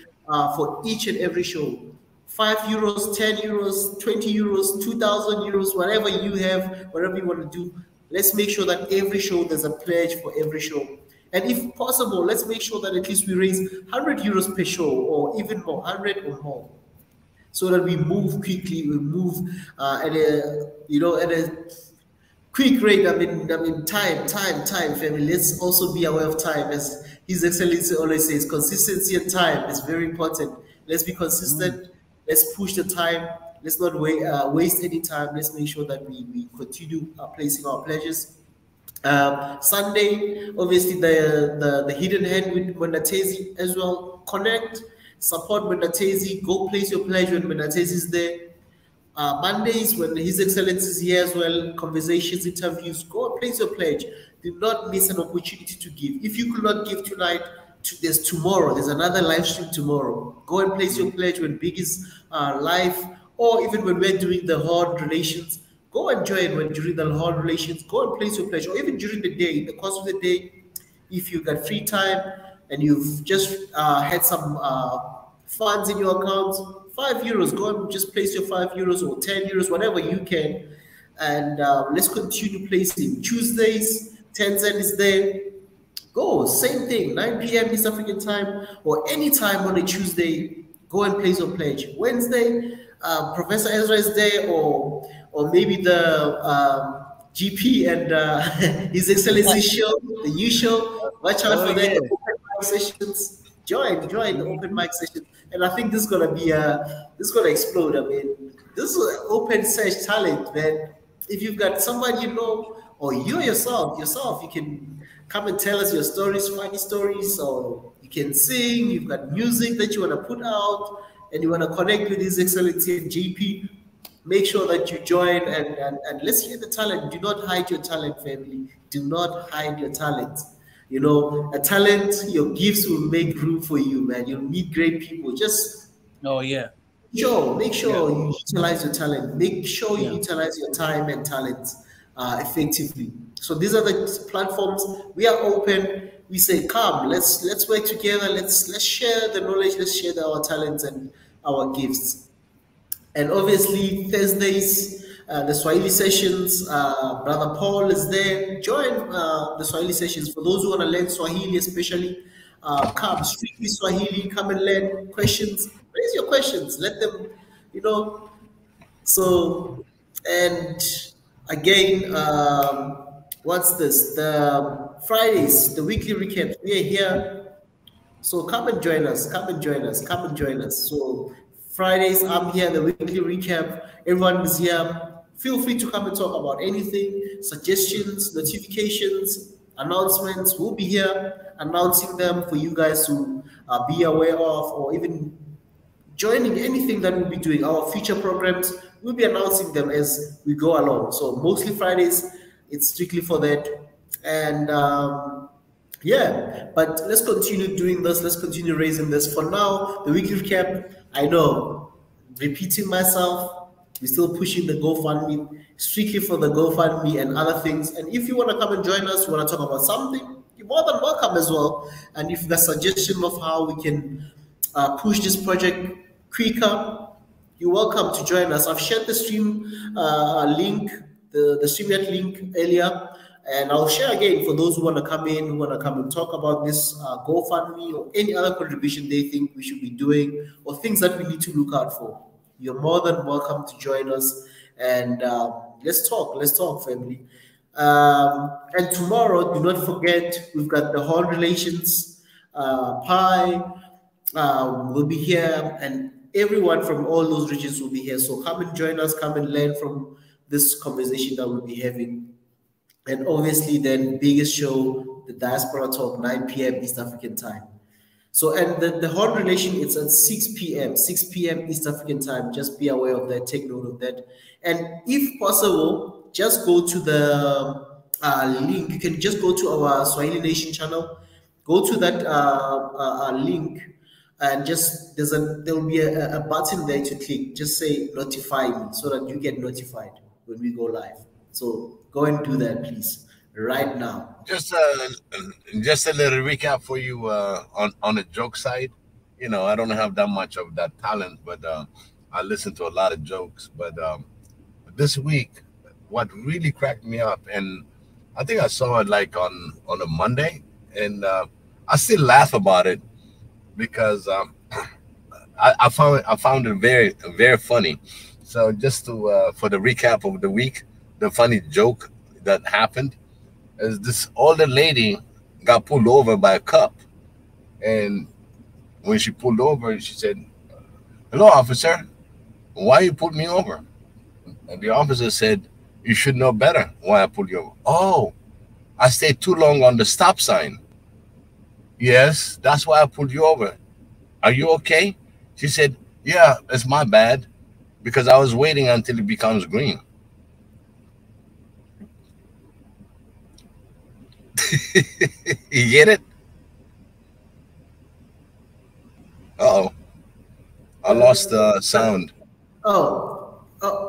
for each and every show. 5 euros, 10 euros, 20 euros, 2,000 euros, whatever you have, whatever you want to do. Let's make sure that every show there's a pledge for every show. And if possible, let's make sure that at least we raise 100 euros per show, or even more, 100 or more, so that we move quickly. We move at a quick rate. I mean, time, family. Let's also be aware of time, as His Excellency always says. Consistency and time is very important. Let's be consistent. Let's push the time. Let's not waste any time. Let's make sure that we continue placing our pledges. Sunday, obviously the hidden hand with Mwenatezi as well. Connect, support Mwenatezi. Go place your pledge when Mwenatezi is there. Mondays, when His Excellency is here as well, conversations, interviews, go and place your pledge. Do not miss an opportunity to give. If you could not give tonight, there's tomorrow. There's another live stream tomorrow. Go and place your pledge when Big is live, or even when we're doing the hard relations. Go and join during the hard relations. Go and place your pledge, or even during the day, in the course of the day, if you've got free time and you've just had some funds in your account, 5 euros. Go and just place your 5 euros or 10 euros, whatever you can. And let's continue placing. Tuesdays, Tencent is there. Go, same thing, 9 p.m. East African time, or any time on a Tuesday. Go and place your pledge. Wednesday, Professor Ezra is there, or maybe the GP and His Excellency show, the new show. Watch out for that. Open mic sessions. Join the open mic session. And I think this is gonna explode. I mean, this is an open search talent, man. If you've got somebody you know or you yourself, you can come and tell us your stories, funny stories, or you can sing, you've got music that you want to put out, and you want to connect with His Excellency and GP, make sure that you join and let's hear the talent. Do not hide your talent, family. Do not hide your talent. You know, a talent, your gifts will make room for you, man. You'll meet great people. Just make sure you utilize your talent. Make sure you utilize your time and talent effectively. So these are the platforms. We are open. We say, come, let's work together. Let's share the knowledge. Let's share our talents and our gifts. And obviously Thursdays, the Swahili sessions. Brother Paul is there. Join the Swahili sessions for those who want to learn Swahili, especially. Come strictly Swahili. Come and learn questions. Raise your questions. Let them, you know. So, and again, what's this? The Fridays, the weekly recap. We are here. So come and join us. Come and join us. Come and join us. So Fridays, I'm here. The weekly recap. Everyone is here. Feel free to come and talk about anything, suggestions, notifications, announcements. We'll be here announcing them for you guys to be aware of, or even joining anything that we'll be doing. Our future programs, we'll be announcing them as we go along. So mostly Fridays, it's strictly for that. And yeah, but let's continue doing this. Let's continue raising this. For now, the weekly recap, I know, repeating myself, we're still pushing the GoFundMe, strictly for the GoFundMe and other things. And if you want to come and join us, you want to talk about something, you're more than welcome as well. And if there's a suggestion of how we can push this project quicker, you're welcome to join us. I've shared the stream link, the StreamYard link earlier, and I'll share again for those who want to come in, who want to come and talk about this GoFundMe or any other contribution they think we should be doing, or things that we need to look out for. You're more than welcome to join us, and let's talk, family. And tomorrow, do not forget, we've got the Horn Relations Pi will be here, and everyone from all those regions will be here. So come and join us, come and learn from this conversation that we'll be having. And obviously then biggest show, the Diaspora Talk, 9 p.m. East African time. So, and the Horn Relation, it's at 6 p.m. East African time. Just be aware of that, take note of that. And if possible, just go to the link. You can just go to our Swahili Nation channel, go to that link, and just there will be a button there to click. Just say notify me so that you get notified when we go live. So go and do that, please, right now. Just a little recap for you on the joke side. You know, I don't have that much of that talent, but I listen to a lot of jokes. But this week, what really cracked me up, and I think I saw it like on a Monday, and I still laugh about it because I found it very, very funny. So just to for the recap of the week, the funny joke that happened is this older lady got pulled over by a cop, and when she pulled over, she said, "Hello, officer, why you pulled me over?" And the officer said, "You should know better why I pulled you over." "Oh, I stayed too long on the stop sign." "Yes, that's why I pulled you over. Are you okay?" She said, "Yeah, it's my bad because I was waiting until it becomes green." You get it? Uh-oh. I lost the sound.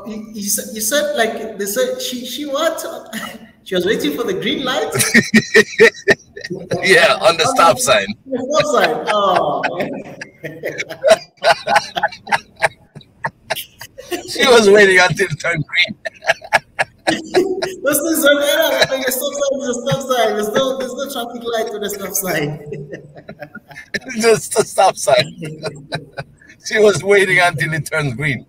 You said like they said she what? She was waiting for the green light? Yeah, on the stop sign. The stop sign. Oh. She was waiting until it turned green. There's a stop sign. There's no traffic light on the stop sign. Just a stop sign. She was waiting until it turns green.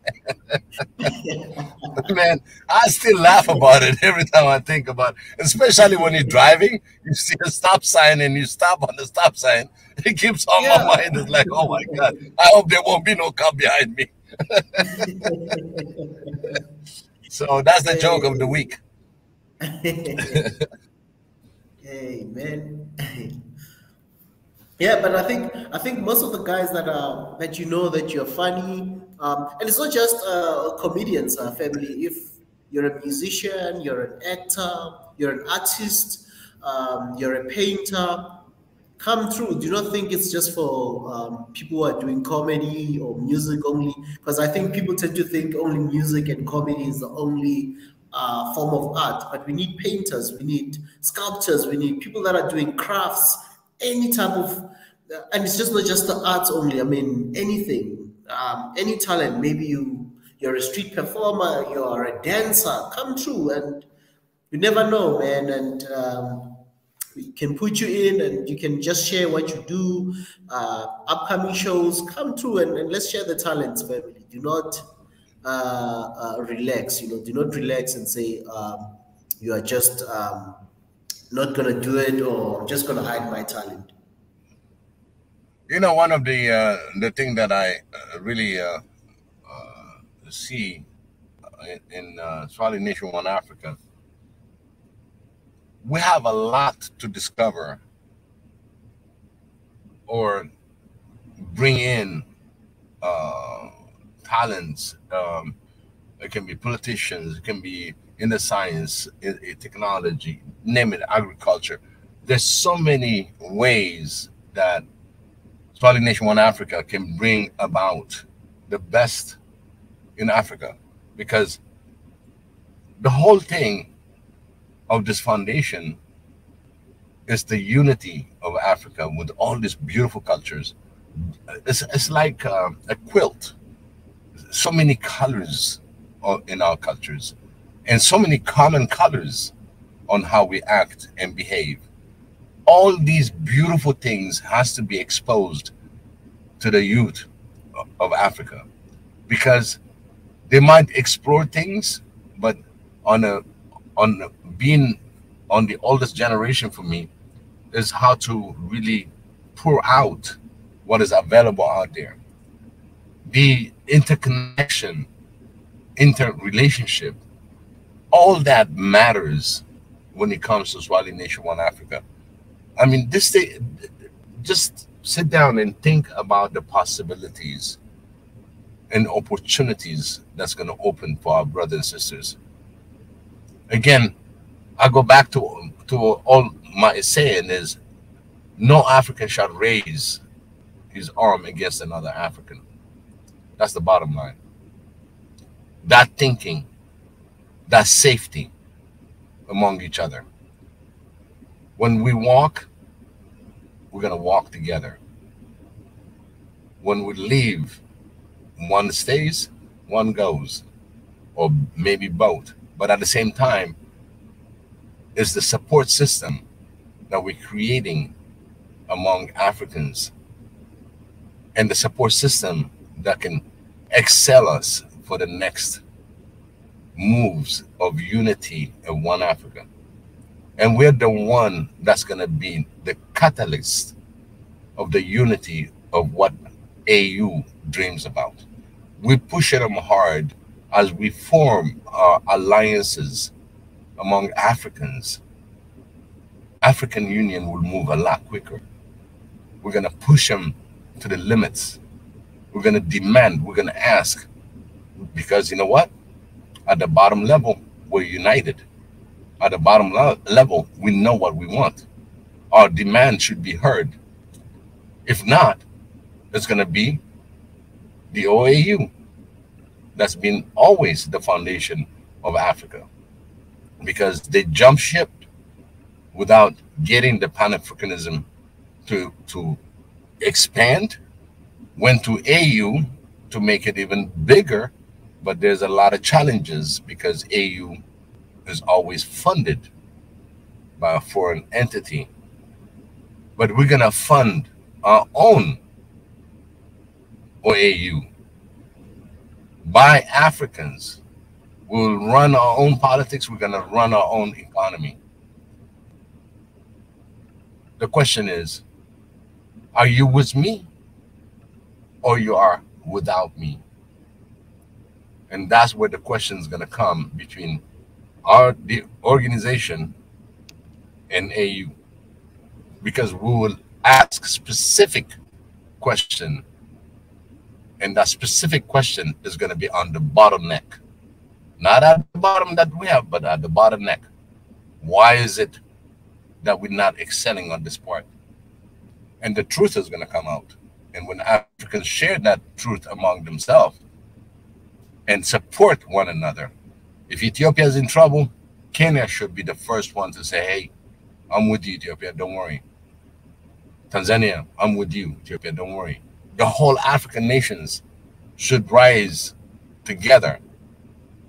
Man, I still laugh about it every time I think about it. Especially when you're driving, you see a stop sign and you stop on the stop sign. It keeps on my mind. It's like, oh my God, I hope there won't be no cop behind me. So that's the joke of the week. Hey man. Yeah, but I think most of the guys that you know that you're funny, and it's not just comedians, family. If you're a musician, you're an actor, you're an artist, you're a painter, come through. Do not think it's just for people who are doing comedy or music only, because I think people tend to think only music and comedy is the only form of art. But we need painters, we need sculptors, we need people that are doing crafts, any type of, and it's just not just the arts only. I mean, anything, any talent. Maybe you're a street performer, you're a dancer. Come through, and you never know, man. And we can put you in, and you can just share what you do. Upcoming shows, come through, and let's share the talents, family. Do not relax. Do not relax and say you are just not gonna do it, or I'm just gonna hide my talent. One of the thing that I really see in Swahili Nation One Africa, we have a lot to discover or bring in talents. It can be politicians, it can be in the science, in technology, name it, agriculture. There's so many ways that Swahili Nation One Africa can bring about the best in Africa, because the whole thing of this foundation is the unity of Africa with all these beautiful cultures. It's like a quilt. So many colors in our cultures, and so many common colors on how we act and behave. All these beautiful things has to be exposed to the youth of Africa, because they might explore things, but being on the oldest generation for me is how to really pour out what is available out there. The interconnection, interrelationship, all that matters when it comes to Swahili Nation One Africa. I mean, this thing, just sit down and think about the possibilities and opportunities that's going to open for our brothers and sisters. Again, I go back to all my saying is, no African shall raise his arm against another African. That's the bottom line. That thinking, that safety among each other. When we walk, we're going to walk together. When we leave, one stays, one goes, or maybe both. But at the same time, it's the support system that we're creating among Africans, and the support system that can excel us for the next moves of unity of one Africa. And we're the one that's going to be the catalyst of the unity of what AU dreams about. We push them hard as we form our alliances among Africans. African Union will move a lot quicker. We're going to push them to the limits. We're going to demand, we're going to ask, because you know what? At the bottom level, we're united. At the bottom level, we know what we want. Our demand should be heard. If not, it's going to be the OAU. That's been always the foundation of Africa, because they jump ship without getting the Pan-Africanism to expand, went to AU to make it even bigger, but there's a lot of challenges because AU is always funded by a foreign entity. But we're going to fund our own OAU by Africans. We'll run our own politics. We're going to run our own economy. The question is, are you with me or you are without me? And that's where the question is going to come between the organization and AU, because we will ask specific question, and that specific question is going to be on the bottleneck, not at the bottom that we have, but at the bottleneck. Why is it that we're not excelling on this part? And the truth is going to come out. And when Africans share that truth among themselves and support one another, if Ethiopia is in trouble, Kenya should be the first one to say, hey, I'm with you, Ethiopia, don't worry. Tanzania, I'm with you, Ethiopia, don't worry. The whole African nations should rise together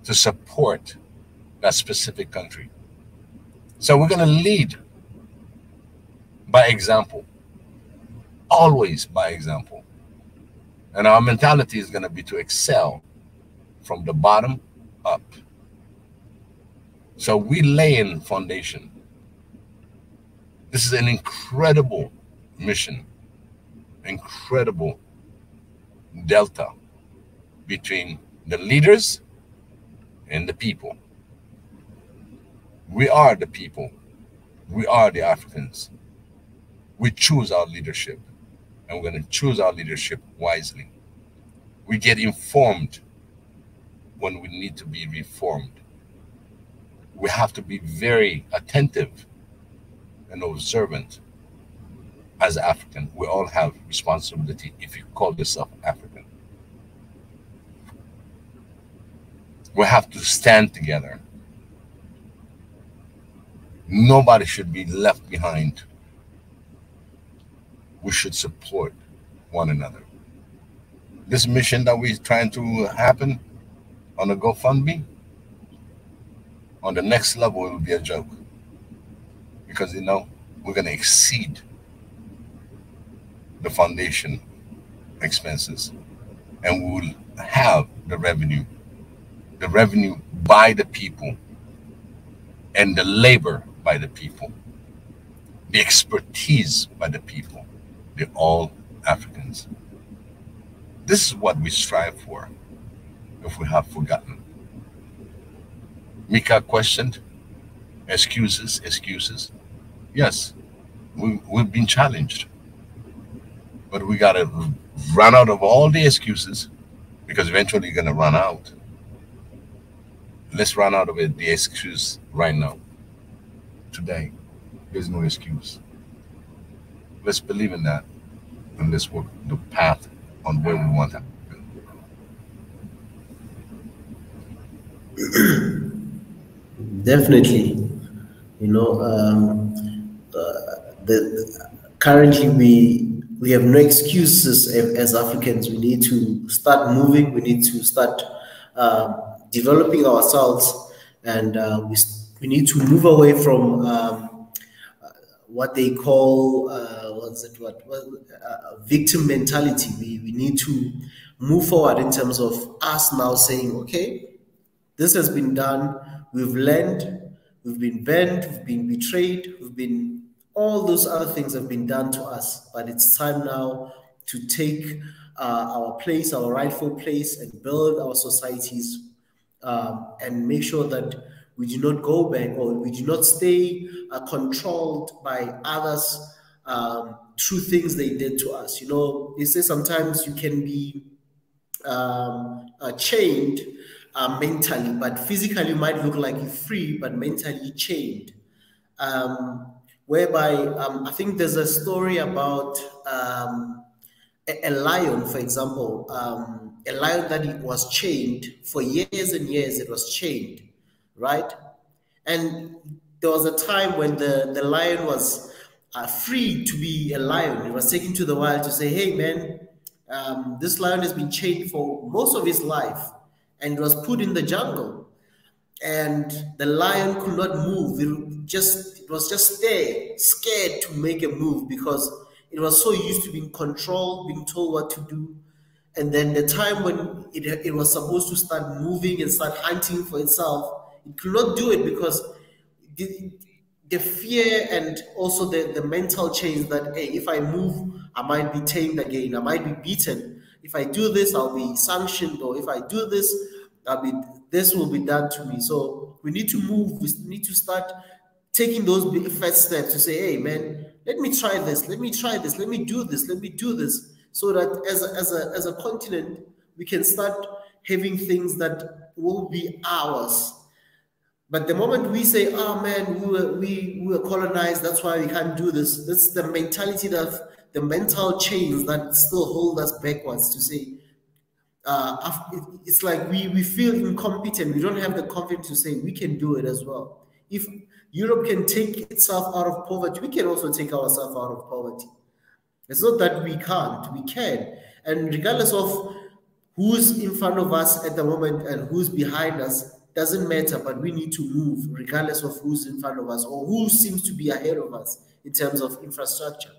to support that specific country. So we're going to lead by example, always by example. And our mentality is going to be to excel from the bottom up. So we lay in foundation. This is an incredible mission, incredible delta between the leaders and the people. We are the people. We are the Africans. We choose our leadership, and we're going to choose our leadership wisely. We get informed when we need to be reformed. We have to be very attentive and observant as African. We all have responsibility if you call yourself African. We have to stand together. Nobody should be left behind. We should support one another. This mission that we're trying to happen on the GoFundMe, on the next level, it will be a joke. Because, you know, we're going to exceed the foundation expenses, and we will have the revenue by the people, and the labor by the people, the expertise by the people. They're all Africans. This is what we strive for, if we have forgotten. Mika questioned, excuses. Yes, we've been challenged, but we got to run out of all the excuses, because eventually you're going to run out. Let's run out of it, the excuse right now. Today, there's no excuse. Let's believe in that, and let's work the path on where we want to happen. Definitely. You know, currently we have no excuses as Africans. We need to start moving. We need to start developing ourselves, and we need to move away from what they call victim mentality. We need to move forward in terms of us now saying, okay, this has been done. We've learned. We've been bent. We've been betrayed. All those other things have been done to us. But it's time now to take our place, our rightful place, and build our societies, and make sure that we do not go back, or we do not stay controlled by others through things they did to us. You know, they say sometimes you can be chained mentally, but physically you might look like you're free, but mentally chained. Whereby I think there's a story about a lion, for example, a lion that it was chained for years and years. It was chained, right? And there was a time when the lion was free to be a lion. It was taken to the wild to say, hey man, this lion has been chained for most of his life, and it was put in the jungle, and the lion could not move. It was just there, scared to make a move, because it was so used to being controlled, being told what to do. And then the time when it was supposed to start moving and start hunting for itself, it could not do it, because the fear and also the mental change that, hey, if I move, I might be tamed again, I might be beaten. If I do this, I'll be sanctioned, or if I do this, I'll be this will be done to me. So we need to move. We need to start taking those first steps to say, hey, man, let me try this. Let me try this. Let me do this. Let me do this. So that as a continent, we can start having things that will be ours. But the moment we say, oh man, we were colonized, that's why we can't do this. That's the mentality, that the mental chains that still hold us backwards to say, it's like we feel incompetent. We don't have the confidence to say we can do it as well. If Europe can take itself out of poverty, we can also take ourselves out of poverty. It's not that we can't, we can. And regardless of who's in front of us at the moment and who's behind us, doesn't matter, but we need to move regardless of who's in front of us or who seems to be ahead of us in terms of infrastructure.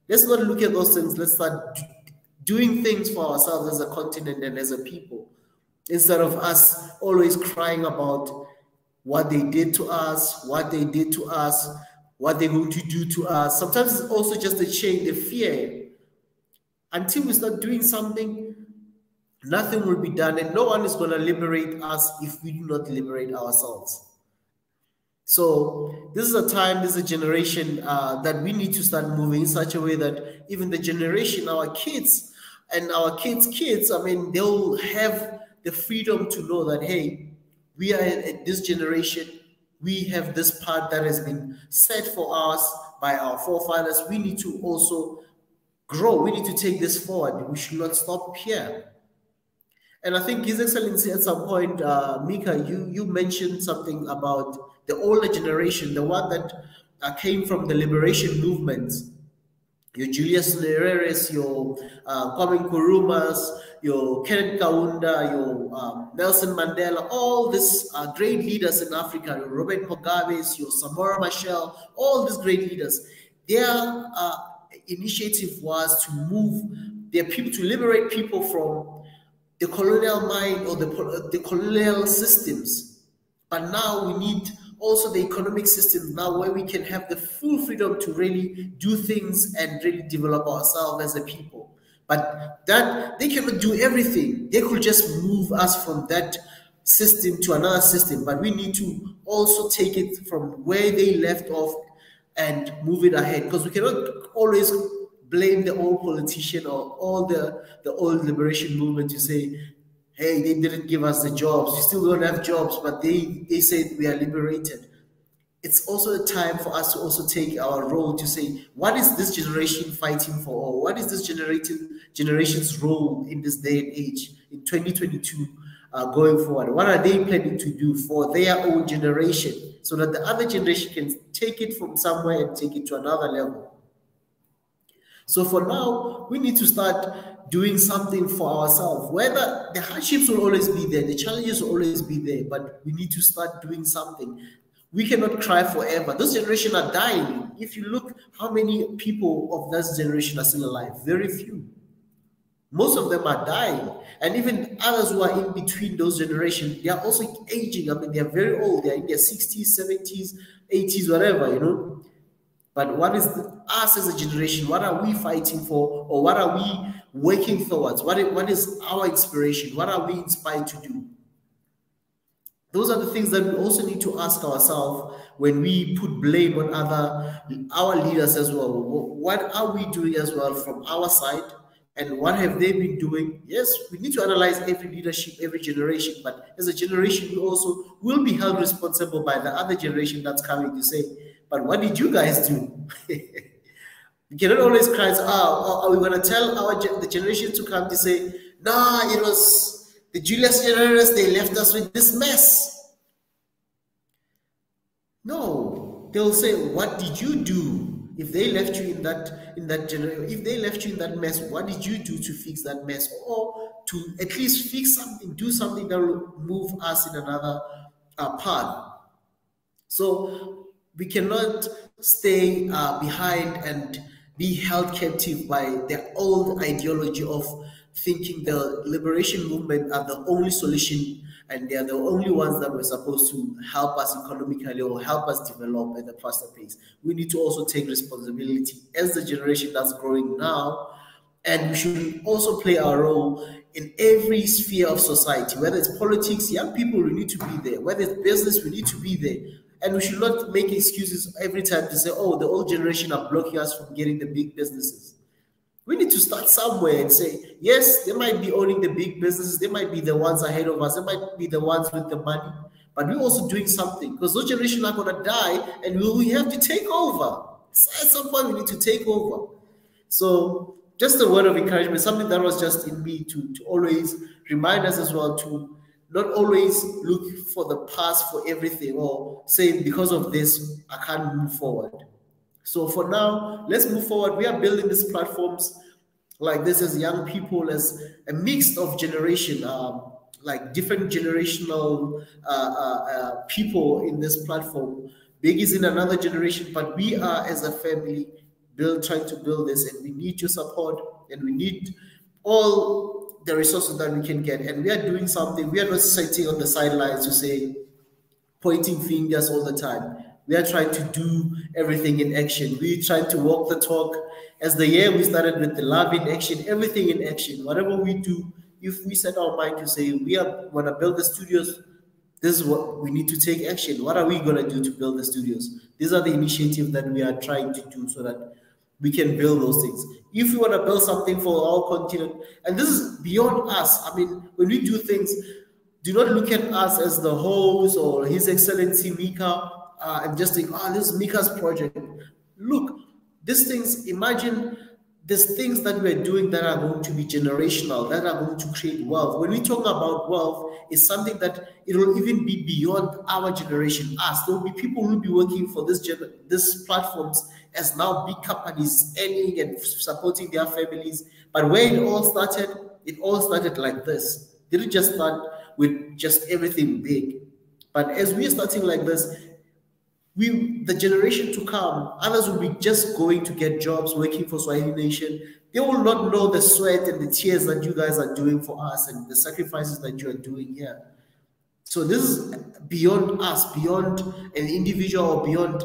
Let's not look at those things. Let's start doing things for ourselves as a continent and as a people, instead of us always crying about what they did to us, what they did to us, what they're going to do to us. Sometimes it's also just the change, the fear. Until we start doing something, nothing will be done, and no one is going to liberate us if we do not liberate ourselves. So this is a time, this is a generation that we need to start moving in such a way that even the generation, our kids and our kids' kids, I mean, they'll have the freedom to know that, hey, we are at this generation, we have this path that has been set for us by our forefathers. We need to also grow. We need to take this forward. We should not stop here. And I think His Excellency at some point, Mika, you mentioned something about the older generation, the one that came from the liberation movements. Your Julius Nyerere, your Kwame Nkrumahs, your Kenneth Kaunda, your Nelson Mandela, all these great leaders in Africa, your Robert Mugabe's, your Samora Machel, all these great leaders. Their initiative was to move their people, to liberate people from the colonial mind or the colonial systems. But now we need also the economic system now where we can have the full freedom to really do things and really develop ourselves as a people. But that they cannot do everything. They could just move us from that system to another system. But we need to also take it from where they left off and move it ahead, because we cannot always blame the old politician or all the old liberation movement to say, hey, they didn't give us the jobs. We still don't have jobs, but they said we are liberated. It's also a time for us to also take our role to say, what is this generation fighting for? Or what is this generation's role in this day and age, in 2022, going forward? What are they planning to do for their own generation so that the other generation can take it from somewhere and take it to another level? So for now, we need to start doing something for ourselves. Whether the hardships will always be there, the challenges will always be there, but we need to start doing something. We cannot cry forever. This generation are dying. If you look how many people of this generation are still alive, very few. Most of them are dying. And even others who are in between those generations, they are also aging. I mean, they are very old. They are in their 60s, 70s, 80s, whatever, you know. But what is us as a generation? What are we fighting for? Or what are we working towards? What is our inspiration? What are we inspired to do? Those are the things that we also need to ask ourselves when we put blame on our leaders as well. What are we doing as well from our side? And what have they been doing? Yes, we need to analyze every leadership, every generation. But as a generation, we also will be held responsible by the other generation that's coming to say, but what did you guys do? We cannot always cry, are we going to tell the generation to come to say, nah, it was the Julius Nyerere, they left us with this mess. No, they'll say, what did you do? If they left you in that generation, if they left you in that mess, what did you do to fix that mess? Or to at least fix something, do something that will move us in another path. So we cannot stay behind and be held captive by the old ideology of thinking the liberation movement are the only solution and they are the only ones that were supposed to help us economically or help us develop at a faster pace. We need to also take responsibility as the generation that's growing now And we should also play our role in every sphere of society, whether it's politics, young people, we need to be there. Whether it's business, we need to be there. And we should not make excuses every time to say, oh, the old generation are blocking us from getting the big businesses. We need to start somewhere and say, yes, they might be owning the big businesses. They might be the ones ahead of us. They might be the ones with the money. But we're also doing something, because those generations are going to die and we have to take over. So at some point, we need to take over. So just a word of encouragement, something that was just in me to always remind us as well to not always look for the past for everything or say, because of this, I can't move forward. So for now, let's move forward. We are building these platforms like this as young people, as a mix of generation, like different generational people in this platform. Big is in another generation, but we are as a family trying to build this, and we need your support, and we need all the resources that we can get. And we are doing something. We are not sitting on the sidelines to say, pointing fingers all the time. We are trying to do everything in action. We try to walk the talk. As the year we started with the love in action, everything in action. Whatever we do, if we set our mind to say, we are going to build the studios, this is what we need to take action. What are we going to do to build the studios? These are the initiatives that we are trying to do so that we can build those things. If we want to build something for our continent, and this is beyond us. I mean, when we do things, do not look at us as the host or His Excellency Mika and just think, oh, this is Mika's project. Look, these things, imagine there's things that we're doing that are going to be generational, that are going to create wealth. When we talk about wealth, it's something that it will even be beyond our generation, us. There will be people who will be working for these platforms as now big companies earning and supporting their families. But where it all started like this. It didn't just start with just everything big. But as we're starting like this, the generation to come, others will be just going to get jobs working for Swahili Nation. They will not know the sweat and the tears that you guys are doing for us and the sacrifices that you are doing here. So this is beyond us, beyond an individual or beyond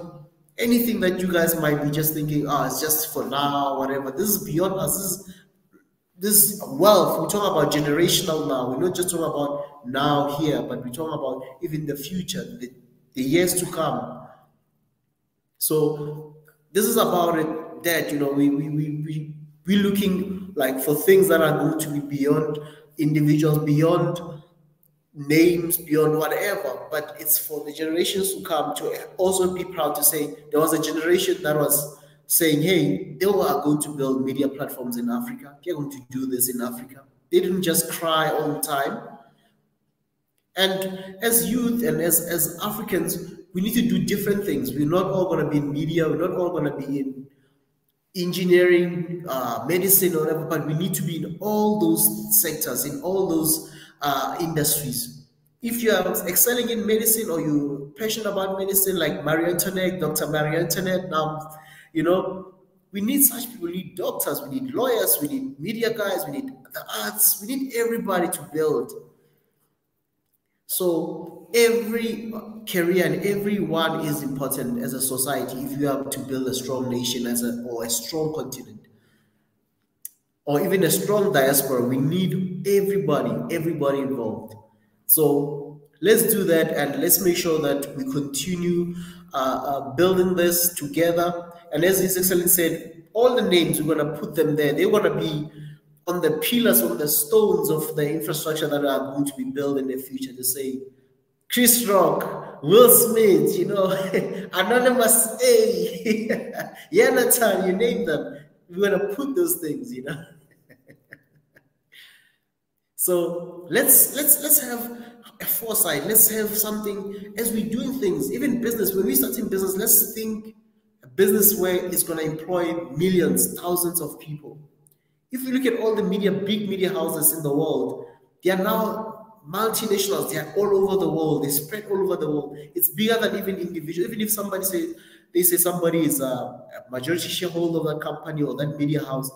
anything that you guys might be just thinking, oh, it's just for now, whatever. This is beyond us. This is wealth. We're talking about generational now. We're not just talking about now here, but we're talking about even the future, the years to come. So this is about it, that, you know, we're looking like for things that are going to be beyond individuals, beyond names, beyond whatever, but it's for the generations to come to also be proud to say there was a generation that was saying, hey, they are going to build media platforms in Africa. They're going to do this in Africa. They didn't just cry all the time. And as youth and as Africans, we need to do different things. We're not all going to be in media. We're not all going to be in engineering, medicine, or whatever, but we need to be in all those sectors, in all those industries. If you are excelling in medicine or you're passionate about medicine, like Marie Antoinette, Dr. Marie Antoinette, now, you know, we need such people. We need doctors, we need lawyers, we need media guys, we need the arts, we need everybody to build. So every career and everyone is important as a society if you have to build a strong nation or a strong continent, or even a strong diaspora. We need everybody involved. So let's do that, and let's make sure that we continue building this together. And as His Excellency said, all the names, we're going to put them there. They're going to be on the pillars, on the stones of the infrastructure that are going to be built in the future. To say Chris Rock, Will Smith, you know, Anonymous A, Yanatan, you name them. We're going to put those things, you know. So let's have a foresight. Let's have something as we're doing things, even business. When we start in business, let's think a business where it's going to employ millions, thousands of people. If you look at all the big media houses in the world, they are now multinationals. They are all over the world. They spread all over the world. It's bigger than even individual. Even if somebody they say somebody is a majority shareholder of that company or that media house,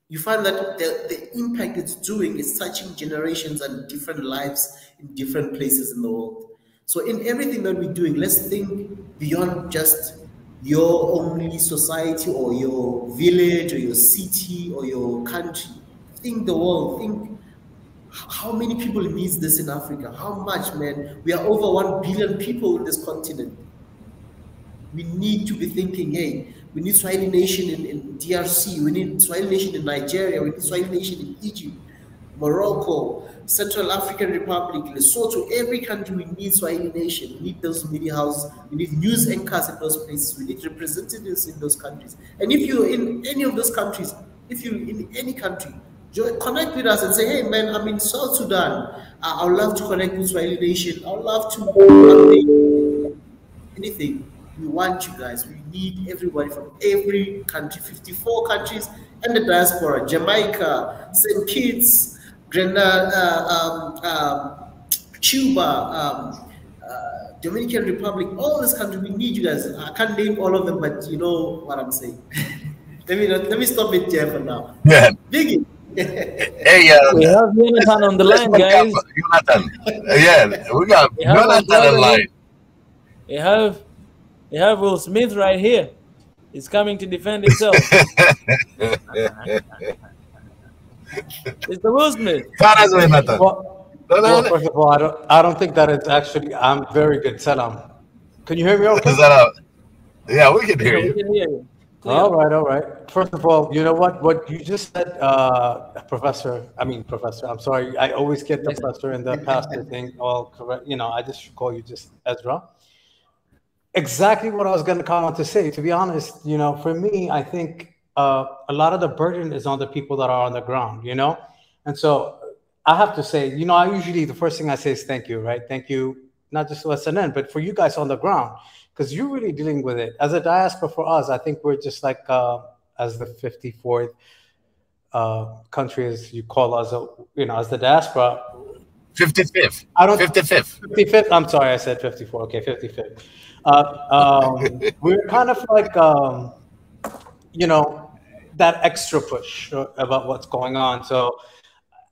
you find that the impact it's doing is touching generations and different lives in different places in the world. So in everything that we're doing, let's think beyond just your only society or your village or your city or your country. Think the world. Think how many people needs this in Africa? How much, man? We are over 1 billion people in this continent. We need to be thinking, hey, we need Swahili Nation in DRC, we need Swahili Nation in Nigeria, we need Swahili Nation in Egypt, Morocco, Central African Republic, Lesotho, every country we need Swahili Nation. We need those media houses, we need news anchors in those places, we need representatives in those countries. And if you're in any of those countries, if you're in any country, connect with us and say, hey man, I'm in South Sudan. I would love to connect with Swahili Nation. I would love to update anything. We want you guys. We need everybody from every country, 54 countries and the diaspora, Jamaica, St. Kitts, Grenada, Cuba, Dominican Republic, all these countries. We need you guys. I can't name all of them, but you know what I'm saying. let me stop it there for now. Yeah. Biggie. Hey, we have Jonathan on the line, guys. Jonathan. Yeah, we got Jonathan on the line. We have Will Smith right here. He's coming to defend himself. It's the Will Smith. Well, first of all, I don't think that it's actually. I'm very good. Salam. Can you hear me okay? Yeah, we can hear you. We can hear you. All right. First of all, you know what you just said, Professor. I'm sorry. I always get the professor and the pastor thing all correct. You know, I just should call you just Ezra. Exactly what I was going to come on to say. To be honest, you know, for me, I think a lot of the burden is on the people that are on the ground. You know, and so I have to say, you know, I usually the first thing I say is thank you, right? Thank you, not just to SNN, but for you guys on the ground. Because you're really dealing with it. As a diaspora for us, I think we're just like, as the 54th country, as you call us, as the diaspora. 55th. 55th. 55th. I'm sorry, I said 54. Okay, 55th. We're kind of like, that extra push about what's going on. So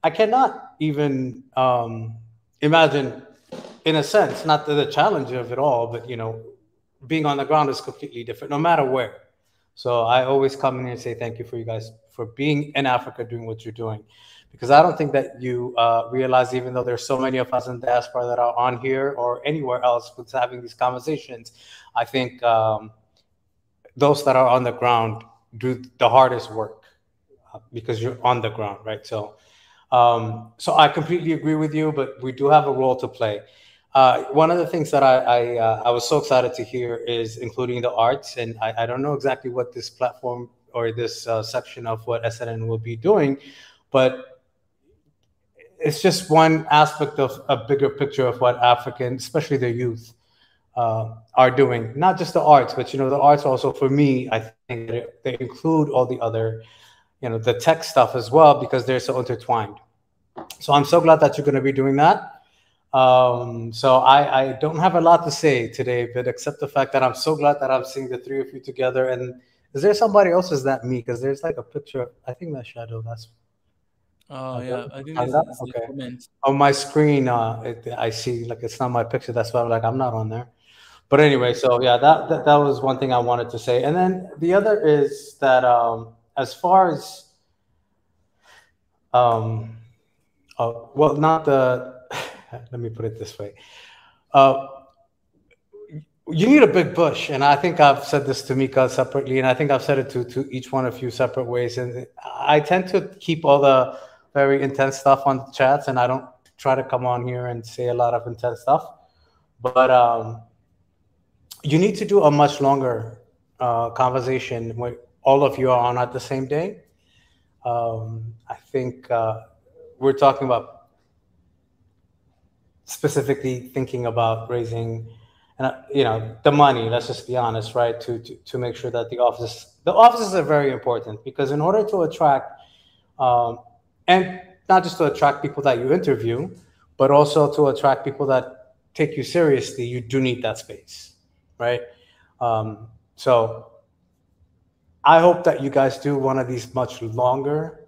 I cannot even imagine, in a sense, not the challenge of it all, but, being on the ground is completely different, no matter where. So I always come in here and say thank you for you guys for being in Africa, doing what you're doing, because I don't think that you realize, even though there's so many of us in diaspora that are on here or anywhere else who's having these conversations, I think those that are on the ground do the hardest work because you're on the ground, right? So, so I completely agree with you, but we do have a role to play. One of the things that I was so excited to hear is including the arts, and I don't know exactly what this platform or this section of what SNN will be doing, but it's just one aspect of a bigger picture of what Africans, especially the youth, are doing. Not just the arts, but the arts also, for me, I think they include all the other, the tech stuff as well, because they're so intertwined. So I'm so glad that you're going to be doing that. So I don't have a lot to say today, but except the fact that I'm so glad that I'm seeing the three of you together. And is there somebody else? Is that me? Because there's like a picture. I think that shadow. That's. Oh yeah, I think this is the comment. On my screen, I see like it's not my picture. That's why I'm not on there. But anyway, so yeah, that was one thing I wanted to say. And then the other is that as far as well, not the. Let me put it this way. You need a big push. And I think I've said this to Mika separately, and I think I've said it to each one of you separate ways. And I tend to keep all the very intense stuff on the chats, and I don't try to come on here and say a lot of intense stuff. But you need to do a much longer conversation where all of you are on at the same day. I think we're talking about specifically thinking about raising, the money. Let's just be honest, right? To make sure that the offices are very important, because in order to attract, and not just to attract people that you interview, but also to attract people that take you seriously, you do need that space, right? So I hope that you guys do one of these much longer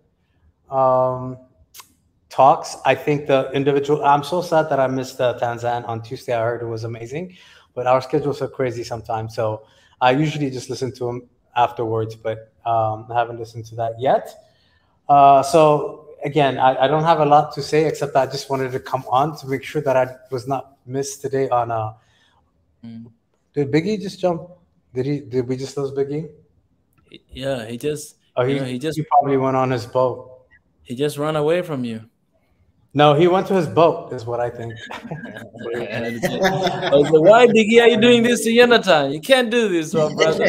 talks. I think the individual, I'm so sad that I missed Tanzan on Tuesday. I heard it was amazing, but our schedules are crazy sometimes. So I usually just listen to them afterwards, but I haven't listened to that yet. So again, I don't have a lot to say, except I just wanted to come on to make sure that I was not missed today on Did Biggie just jump? Did we just lose Biggie? Yeah, he just he probably went on his boat. He just ran away from you. No, he went to his boat, is what I think. I was like, why, Biggie, are you doing this to Jonathan? You can't do this, my brother.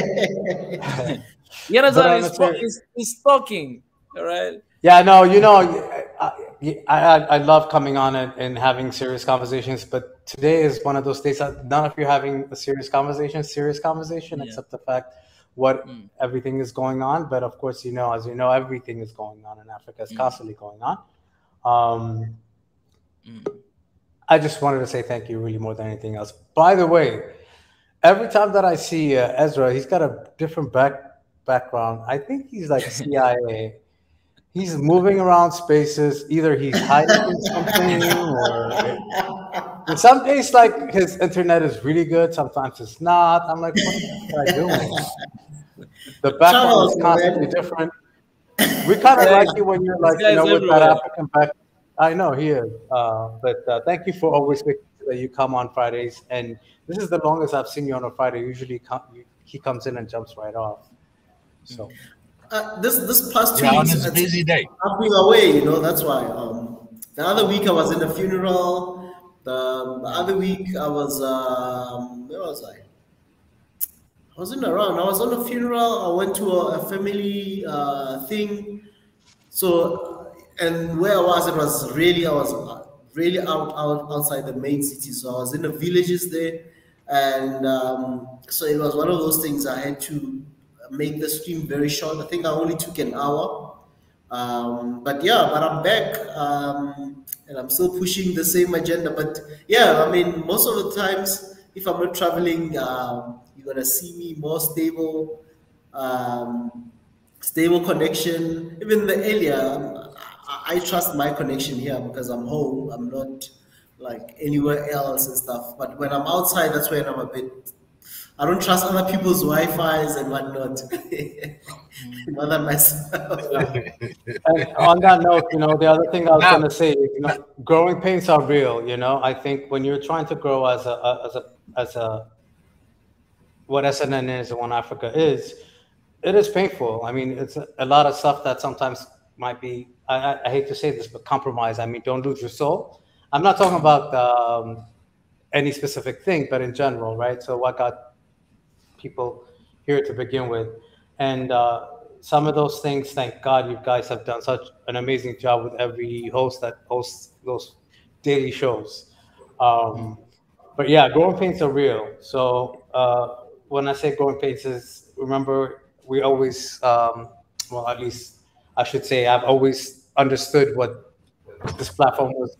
Jonathan is talking, all right? Yeah, no, you know, I love coming on and having serious conversations, but today is one of those days that none of you having a serious conversation, except the fact what everything is going on. But of course, you know, as you know, everything is going on in Africa. It's constantly going on. I just wanted to say thank you really more than anything else. By the way, every time that I see Ezra, he's got a different background. I think he's like CIA. He's moving around spaces. Either he's hiding something, or some days, like, his internet is really good. Sometimes it's not. I'm like, what am I doing? The background is constantly different. We kind of like you when you're like, you know, with that African background. I know he is. But thank you for always making sure that you come on Fridays. And this is the longest I've seen you on a Friday. Usually he comes in and jumps right off. So. This past 2 on weeks, this busy day, I've been away, you know, that's why. The other week I was in a funeral. The other week I was, where was I? I wasn't around. I was on a funeral. I went to a family thing. So, and where I was really, I was really outside the main city. So I was in the villages there. And so it was one of those things I had to make the stream very short. I think I only took an hour. But I'm back. And I'm still pushing the same agenda. But yeah, I mean, most of the times, if I'm not traveling, you're gonna see me more stable, stable connection. Even the area, I trust my connection here because I'm home. I'm not like anywhere else and stuff. But when I'm outside, that's when I'm a bit. I don't trust other people's Wi-Fi's and whatnot. More than myself. And on that note, you know, the other thing I was going to say is, you know, growing pains are real. You know, I think when you're trying to grow as a what SNN is and what Africa is, it is painful. I mean, it's a lot of stuff that sometimes might be. I hate to say this, but compromise. I mean, don't lose your soul. I'm not talking about any specific thing, but in general, right? So what got people here to begin with, and some of those things, thank God you guys have done such an amazing job with every host that hosts those daily shows. But yeah, growing pains are real. So when I say growing pains is, remember, we always, well, at least I should say, I've always understood what this platform was,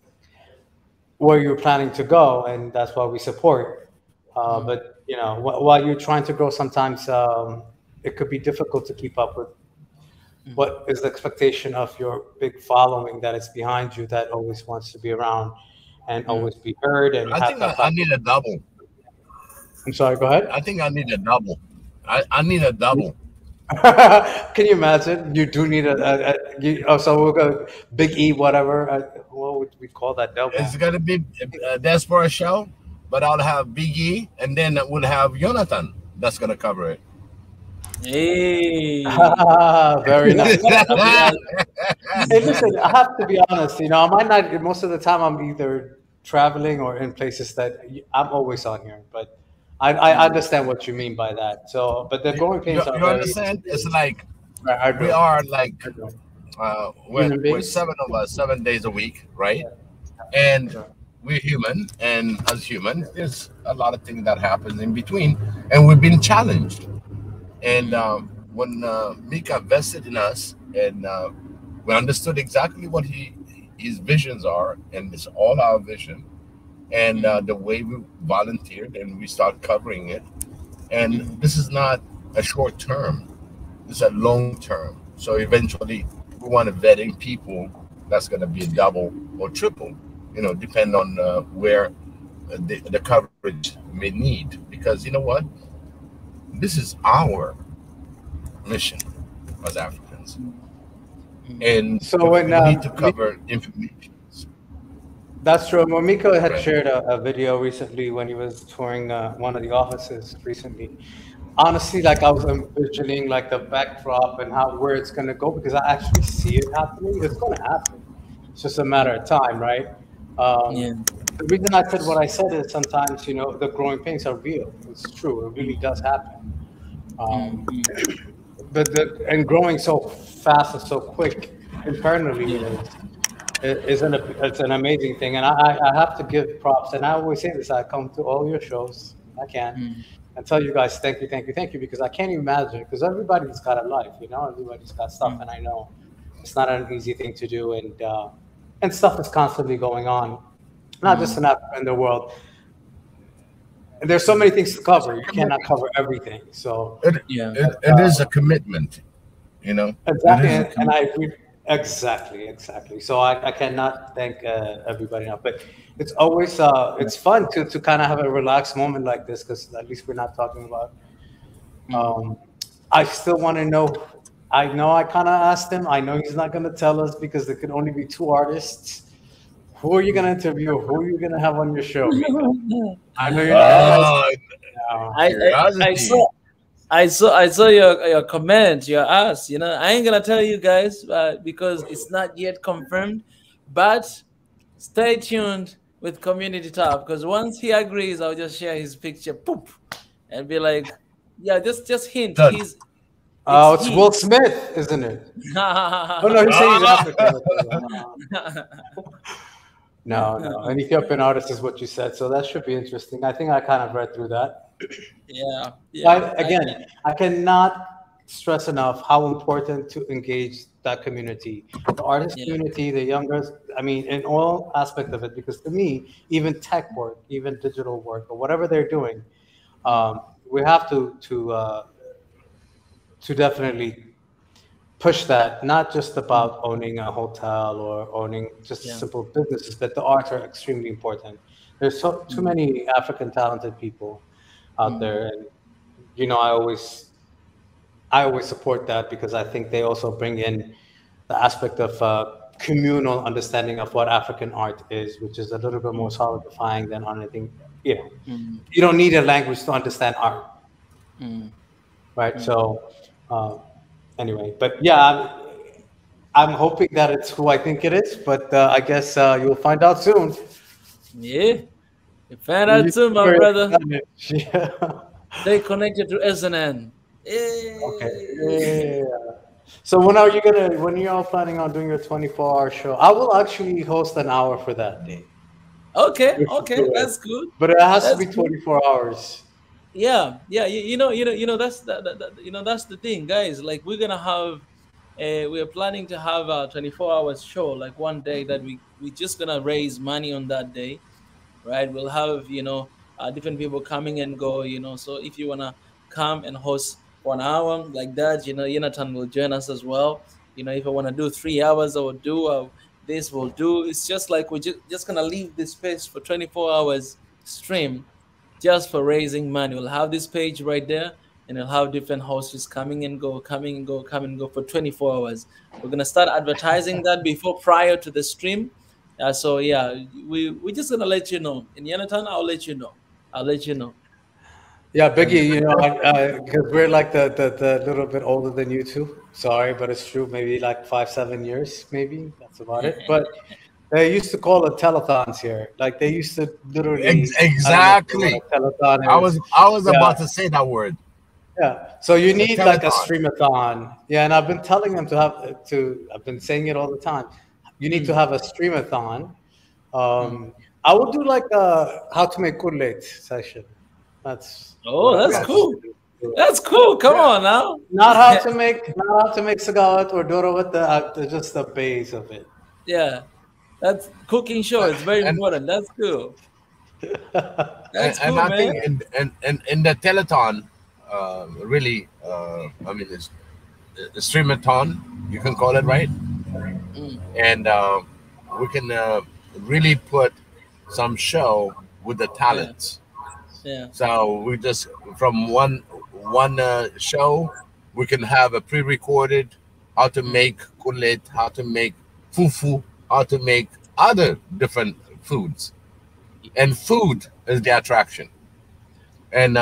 where you're planning to go, and that's why we support. But you know, while you're trying to grow, sometimes it could be difficult to keep up with what is the expectation of your big following that is behind you, that always wants to be around and always be heard. And I think I need a double. I'm sorry, go ahead. I think I need a double. I need a double. Can you imagine? You do need so we'll go Big E, whatever. What would we call that double? It's gonna be a diaspora show, but I'll have Big E, and then we'll have Jonathan. That's gonna cover it. Hey, very nice. Hey, listen, I have to be honest. You know, I might not. Most of the time, I'm either traveling or in places that I'm always on here, but. I understand what you mean by that. So, but the growing pains are. You understand? It's like we are like we're 7 of us, 7 days a week, right? And we're human, and as human, there's a lot of things that happen in between, and we've been challenged. And when Mika vested in us, and we understood exactly what his visions are, and it's all our vision. And the way we volunteered and we start covering it. And this is not a short term, it's a long term. So eventually we want to vet in people that's going to be a double or triple, you know, depend on where the coverage may need. Because you know what? this is our mission as Africans, and so when we need to cover information. That's true. When Miko had shared a video recently when he was touring one of the offices recently. Honestly, like I was envisioning like the backdrop and where it's gonna go, because I actually see it happening. It's gonna happen. It's just a matter of time, right? The reason I said what I said is sometimes, you know, the growing pains are real. It's true. It really does happen. And growing so fast and so quick internally it's an amazing thing. And I have to give props. And I always say this, I come to all your shows. I can. And tell you guys, thank you, because I can't imagine, because everybody's got a life, you know, everybody's got stuff, and I know it's not an easy thing to do, and stuff is constantly going on, not just in Africa, in the world. And there's so many things to cover. You cannot cover everything. So it is a commitment, you know. Exactly, and I agree. Exactly. So I cannot thank everybody enough. But it's always it's fun to kind of have a relaxed moment like this, because at least we're not talking about. I still want to know. I know I kind of asked him. I know he's not going to tell us, because there could only be 2 artists. Who are you going to interview? Who are you going to have on your show? I know you're not. I saw your comment, your ask. You know, I ain't gonna tell you guys because it's not yet confirmed, but stay tuned with Community Talk, because once he agrees, I'll just share his picture, poop, and be like, yeah, just hint. It's Will Smith, isn't it? Oh no, he's saying he's African. No, an Ethiopian artist is what you said, so that should be interesting. I think I kind of read through that. Yeah. Again, I cannot stress enough how important to engage that community, the artist community, the youngers. I mean, in all aspect of it, because to me, even tech work, even digital work, or whatever they're doing, we have to definitely push that. Not just about owning a hotel or owning just simple businesses, but the arts are extremely important. There's too many African talented people out there, and you know, I always support that, because I think they also bring in the aspect of communal understanding of what African art is, which is a little bit more solidifying than anything. You know, you don't need a language to understand art, right? So anyway, but yeah, I'm hoping that it's who I think it is, but I guess you'll find out soon. Yeah. You find out soon, my brother. Stay connected to SNN. Okay. So when are you all planning on doing your 24-hour show? I will actually host an hour for that day. Okay, that's good. But it has to be 24 hours. Yeah. You know that's that's the thing, guys. Like, we're gonna have we are planning to have a 24-hour show, like one day that we just gonna raise money on that day. Right, we'll have different people coming and go. So if you wanna come and host 1 hour like that, Jonathan will join us as well. If I wanna do 3 hours, I will do this. Will do. It's just like we're just gonna leave this space for 24 hours stream, just for raising money. We'll have this page right there, and we'll have different hosts coming and go for 24 hours. We're gonna start advertising that prior to the stream. So yeah, we're just gonna let you know. In Jonathan, I'll let you know. Yeah, Biggie, because we're like the little bit older than you two. Sorry, but it's true. Maybe like 5-7 years, maybe that's about it. But they used to call it telethons here. Like they used to literally exactly. Telethon I was about to say that word. Yeah. So you need like a streamathon. Yeah, and I've been telling them I've been saying it all the time. You need to have a streamathon. I will do like a how to make kurlet session. That's cool. That's cool. Come on now. Not how to make sagawat or doro with just the base of it. Yeah, that's cooking show. It's very important. That's cool. That's cool, I man. think in the telethon, really, I mean, it's a streamathon. You can call it, right? And we can really put some show with the talents. Yeah. So we just from one one show, we can have a pre-recorded how to make kulit, how to make fufu, how to make other different foods. And food is the attraction. And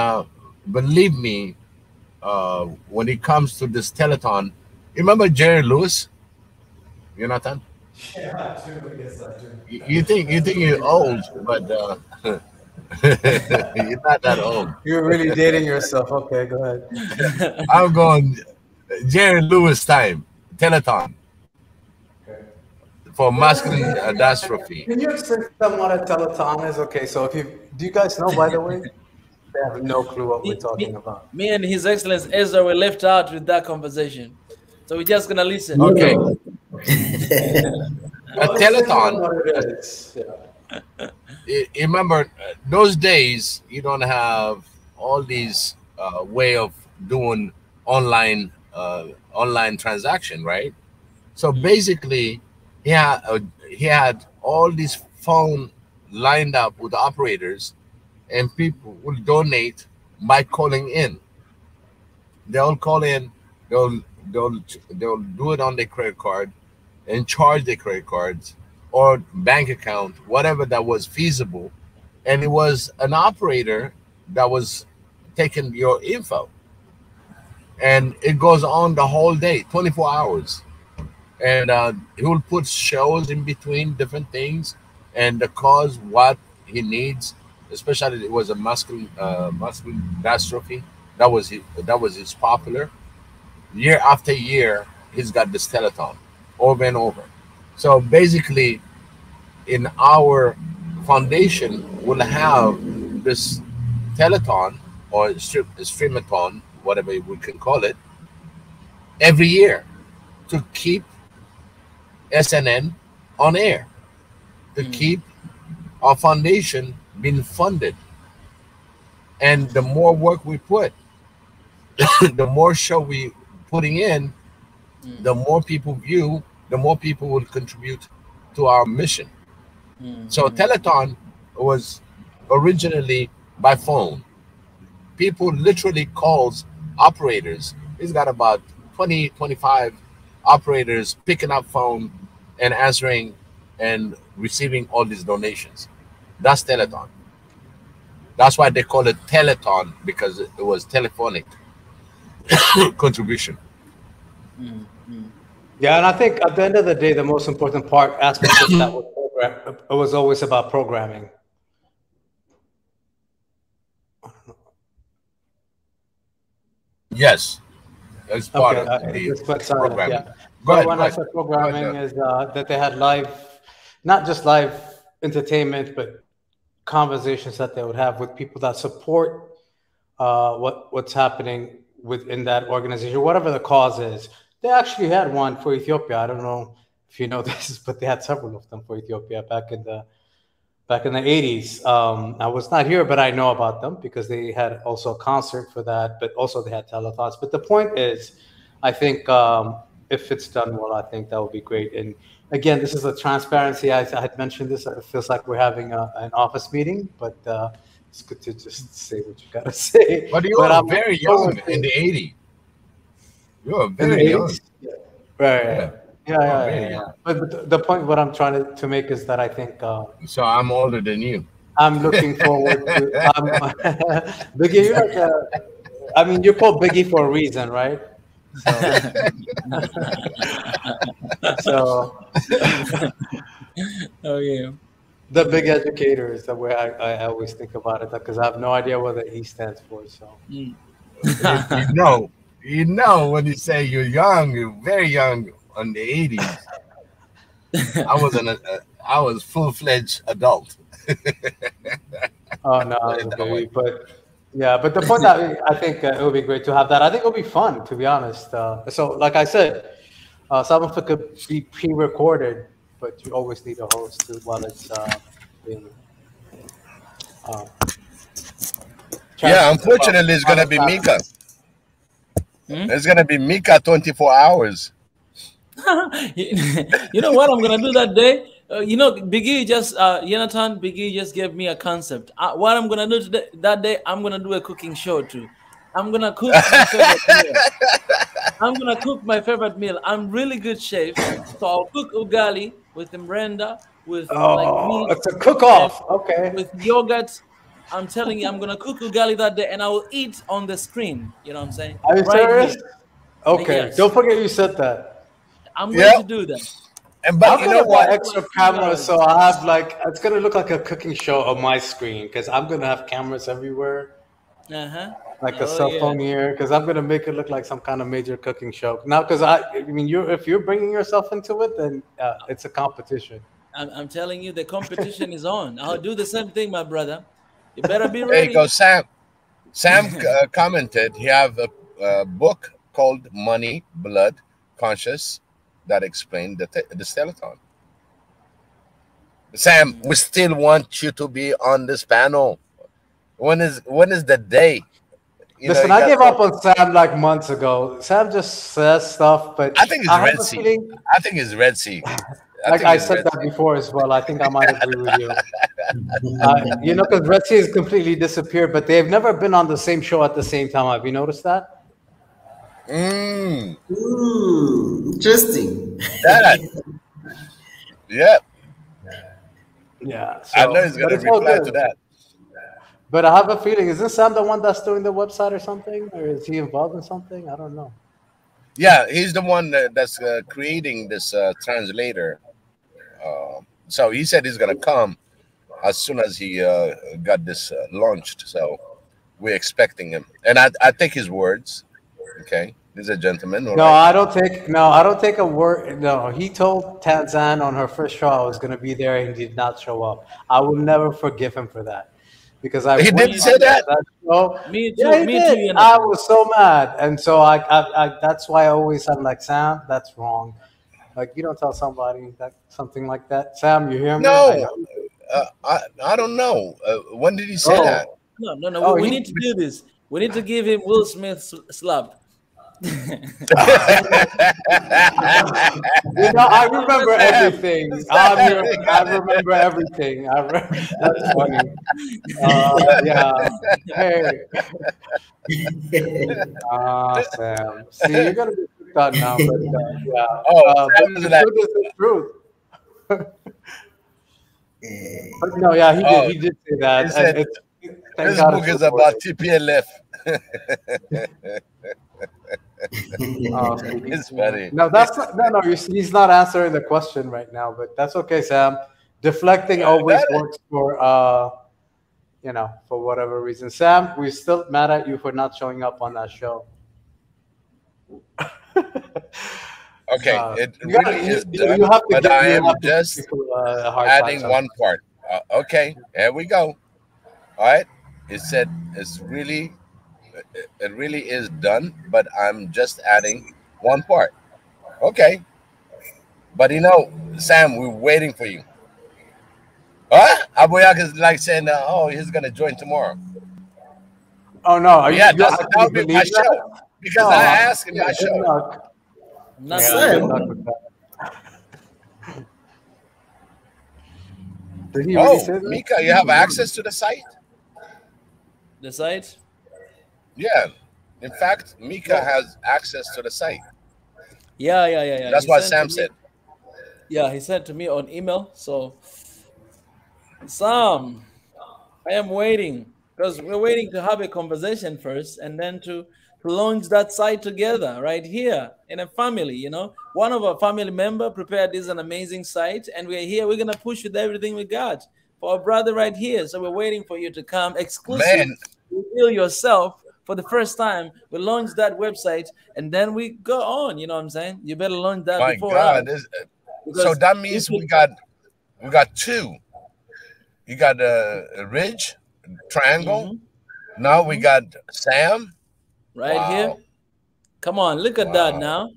believe me, when it comes to this telethon, you remember Jerry Lewis, Jonathan? Yeah, I do. Yes, I do. You think you're old, but you're not that old. You're really dating yourself. Okay, go ahead. I'm going Jerry Lewis time, telethon. Okay. For masculine dystrophy. Can you explain to them what a telethon is? Okay, so do you guys know, by the way? They have no clue what we're talking about. Me and His Excellence Ezra were left out with that conversation. So we're just gonna listen. Okay. A telethon. Remember, those days you don't have all these way of doing online transaction, right? So basically, he had all these phone lined up with operators, and people will donate by calling in. They'll call in. They'll do it on their credit card and charge their credit cards or bank account, whatever that was feasible. And it was an operator that was taking your info. And it goes on the whole day, 24 hours. And he will put shows in between different things and the cause, what he needs, especially it was a masculine dystrophy. That was his popular. Year after year, he's got this telethon over and over. So basically, in our foundation, we'll have this telethon or streamathon, whatever we can call it, every year to keep SNN on air, to keep our foundation being funded. And the more work we put, the more show we putting in, the more people view, the more people will contribute to our mission. So telethon was originally by phone. People literally calls operators. He's got about 20, 25 operators picking up phone and answering and receiving all these donations. That's telethon. That's why they call it telethon, because it was telephonic contribution. Yeah, and I think at the end of the day, the most important aspect of that was always about programming. Yes, as part of the programming. Yeah. But when I said programming, is that they had not just live entertainment, but conversations that they would have with people that support what's happening within that organization, whatever the cause is. They actually had one for Ethiopia. I don't know if you know this, but they had several of them for Ethiopia back in the 80s. I was not here, but I know about them because they had also a concert for that, but also they had telethons. But the point is, I think if it's done well, I think that would be great. And again, this is a transparency. I had mentioned this. It feels like we're having an office meeting, but it's good to just say what you got to say. But you were very young in the 80s. You were very young. Right. Yeah. But the point, what I'm trying to make is that I think. So I'm older than you. I'm looking forward to. Biggie, you're I mean, you're called Biggie for a reason, right? So oh yeah. The big educator is the way I always think about it, because I have no idea what the E stands for. So you know when you say you're young, you're very young in the 80s. I was full-fledged adult. Oh no, baby, but yeah, but the point that I think it would be great to have that. I think it would be fun, to be honest. So like I said, some of it could be pre-recorded, but you always need a host too while it's being. Yeah, unfortunately, it's gonna be Mika. It's gonna be Mika 24 hours. You know what I'm gonna do that day? Biggie just Jonathan, Biggie just gave me a concept. What I'm gonna do that day, I'm gonna do a cooking show too. I'm gonna cook my favorite meal. I'm gonna cook my favorite meal. I'm really good chef, so I'll cook ugali with mrenda, with like Oh, meat, it's a and cook-off. Okay. with yogurt. I'm telling you, I'm gonna cook ugali that day, and I will eat on the screen. You know what I'm saying? Are you Right serious? here. Okay. Yes. Don't forget you said that. I'm going to do that. And but I'm you know gonna buy what? extra cameras, so I have like it's gonna look like a cooking show on my screen because I'm gonna have cameras everywhere, like a cell phone here, because I'm gonna make it look like some kind of major cooking show. Now, because I mean, if you're bringing yourself into it, then it's a competition. I'm telling you, the competition is on. I'll do the same thing, my brother. You better be There you ready. go, Sam. Sam commented he have a book called Money, Blood, Conscious that explained the telethon. Sam, we still want you to be on this panel. When is the day? Listen, I gave up on Sam like months ago. Sam just says stuff, but I think it's have Red a Sea. feeling- I think it's Red Sea. Like I said that before as well. I think I might agree with you. You know, because Red Sea has completely disappeared, but they've never been on the same show at the same time. Have you noticed that? Interesting. That. Yeah. Yeah. I know he's going to reply to that. But I have a feeling, isn't Sam the one that's doing the website or something? Or is he involved in something? I don't know. Yeah, he's the one that's creating this translator. So he said he's going to come as soon as he got this launched. So we're expecting him. And I take his words. Okay. He's a gentleman. No, I don't take a word. No, he told Tanzan on her first show I was going to be there and he did not show up. I will never forgive him for that. Because He didn't say that? Me too. Yeah, he Me did. too. I was so mad. And so I that's why I always I'm like, Sam, that's wrong. Like, you don't tell somebody that something like that. Sam, you hear me? No, I don't know. When did he say that? No. We need to do this. We need to give him Will Smith slap. You know, I remember everything. I remember everything. That's funny. Yeah. Hey. Sam. See, you're gonna be picked on now, but yeah. But the truth is the truth. But no, yeah, he did say that. He said, this book is about TPLF. It's funny. No, that's not. No. He's not answering the question right now, but that's okay, Sam. Deflecting always works for for whatever reason. Sam, we're still mad at you for not showing up on that show. Okay, it really is done, but I am just adding one part. Okay, here we go. All right, it said it really is done, but I'm just adding one part. Okay, but Sam, we're waiting for you. Huh? Aboyak is like saying, "Oh, he's gonna join tomorrow." Oh no! That would be my show because I asked him my show. Not Did he really say that? Mika, you have access to the site? The site? Yeah. In fact, Mika has access to the site. Yeah. That's what Sam said. Yeah, he sent to me on email. So, Sam, I am waiting because we're waiting to have a conversation first and then to launch that site together right here in a family. One of our family member prepared this an amazing site, and we're here. We're gonna push with everything we got for our brother right here. So we're waiting for you to come exclusive, reveal yourself for the first time. We launch that website, and then we go on. You know what I'm saying? You better launch that before. My God! So that means we got two. You got a ridge, triangle. Now we got Sam. Right here. Come on, look at that now.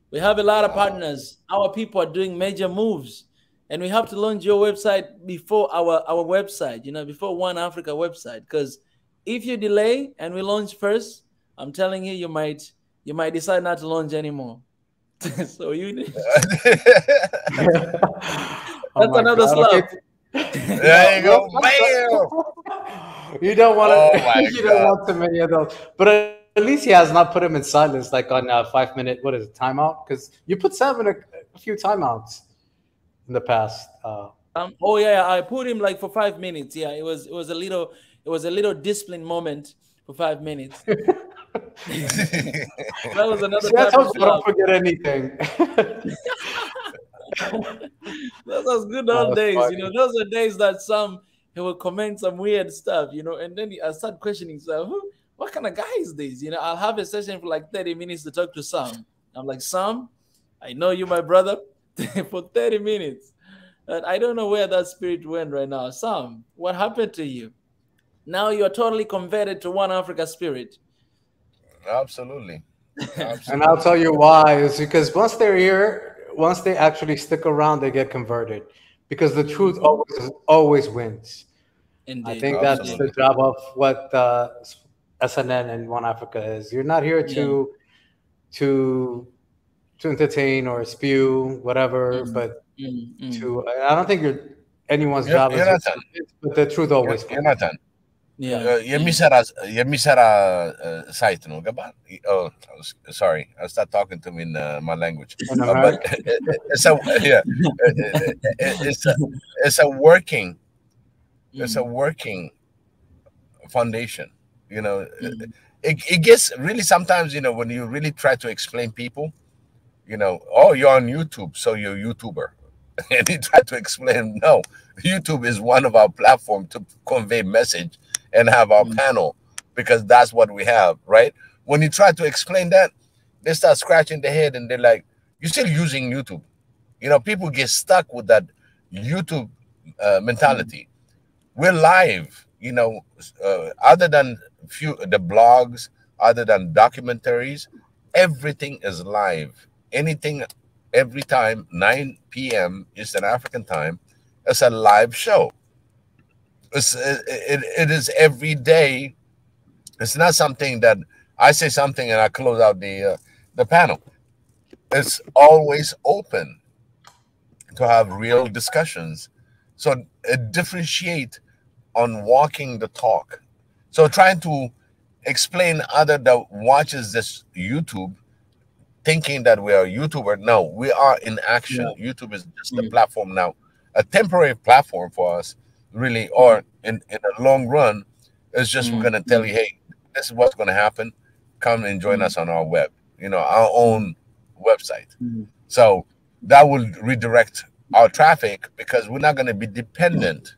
We have a lot of partners. Our people are doing major moves. And we have to launch your website before our website, before One Africa website. Because if you delay and we launch first, I'm telling you, you might decide not to launch anymore. So you need that's another slap. There you go. Bam! You don't want Oh to. my You don't God. want too many of those. But at least he has not put him in silence, like on a 5 minute. What is it, timeout? Because you put Seven a few timeouts in the past. Oh yeah, I put him like for 5 minutes. Yeah, it was a little discipline moment for 5 minutes. That was another See, I type told of you, I don't love. forget anything. Those are good That old was days, funny. Those are days that he will comment some weird stuff, and then I start questioning, what kind of guy is this? I'll have a session for like 30 minutes to talk to Sam. I'm like, Sam, I know you, my brother, for 30 minutes. And I don't know where that spirit went right now. Sam, what happened to you? Now you're totally converted to One Africa spirit. Absolutely. And I'll tell you why. Is because once they're here, once they actually stick around, they get converted. Because the truth always wins. Indeed. I think that's the job of what SNN and One Africa is. You're not here to entertain or spew whatever, but I don't think anyone's job is. But the truth always wins. Jonathan. Site, no, oh, sorry, I start talking to me in my language. But it's a working foundation. It gets really sometimes, when you really try to explain people, oh, you're on YouTube, so you're a YouTuber. And he tried to explain, no, YouTube is one of our platforms to convey message and have our panel, because that's what we have, right? When you try to explain that, they start scratching their head and they're like, you're still using YouTube. People get stuck with that YouTube mentality. We're live, other than the blogs, other than documentaries, everything is live. Anything, every time, 9 p.m. Eastern African time, it's a live show. It is every day. It's not something that I say something and I close out the panel. It's always open to have real discussions. So differentiate on walking the talk. So trying to explain other that watches this YouTube, thinking that we are a YouTuber. No, we are in action. YouTube is just a platform now, a temporary platform for us, really, or in the long run, it's just we're going to tell you, hey, this is what's going to happen. Come and join us on our web, our own website. So that will redirect our traffic, because we're not going to be dependent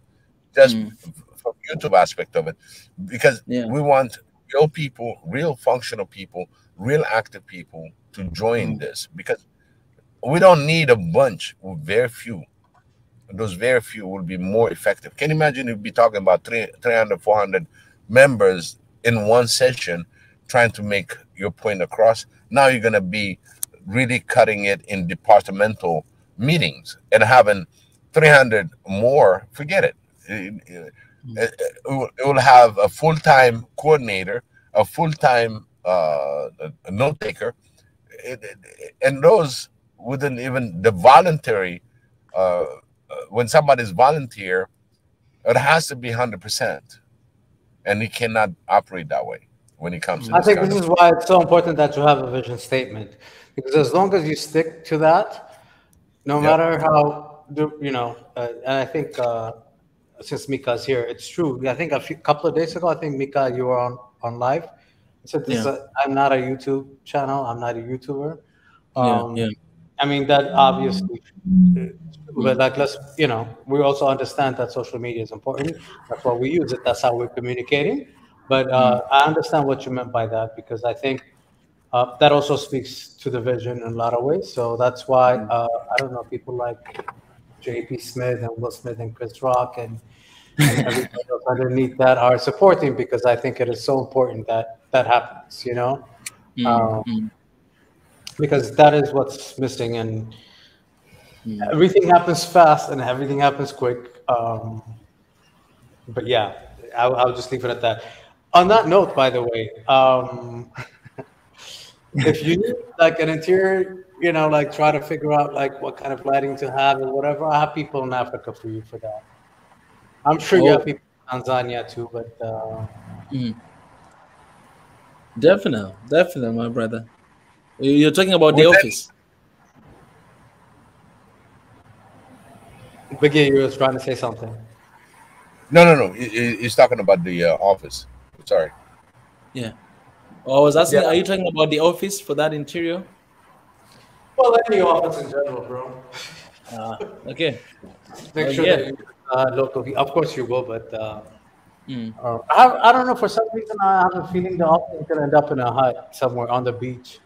just from YouTube aspect of it, because we want real people, real functional people, real active people to join this, because we don't need a bunch with very few. Those very few will be more effective. Can you imagine you'd be talking about 300, 400 members in one session trying to make your point across? Now you're going to be really cutting it in departmental meetings and having 300 more. Forget it. It will have a full-time coordinator, a full-time note taker, and those within even the voluntary. When somebody's volunteer, it has to be 100%, and he cannot operate that way when it comes to. I think this is why it's so important that you have a vision statement, because as long as you stick to that, no matter how and I think since Mika's here, it's true. I think a couple of days ago, I think Mika, you were on live. I said, I'm not a YouTube channel. I'm not a YouTuber. I mean, that obviously, but like, we also understand that social media is important. That's why we use it. That's how we're communicating. But I understand what you meant by that, because I think that also speaks to the vision in a lot of ways. So that's why, I don't know, people like JP Smith and Will Smith and Chris Rock and everybody else underneath that are supporting, because I think it is so important that that happens, because that is what's missing, and everything happens fast and everything happens quick. But yeah, I'll just leave it at that. On that note, by the way, if you need like an interior, like try to figure out like what kind of lighting to have or whatever, I have people in Africa for you for that. I'm sure you have people in Tanzania too, but definitely, my brother. You're talking about the Well, then- office. Biggie, you was trying to say something. No. He's talking about the office. Sorry. Yeah. I was asking, Yeah. are you talking about the office for that interior? Well, any office in general, bro. Okay. Make sure yeah. that you local. Of course, you will, but Mm. I don't know. For some reason, I have a feeling the office is gonna end up in a hut somewhere on the beach.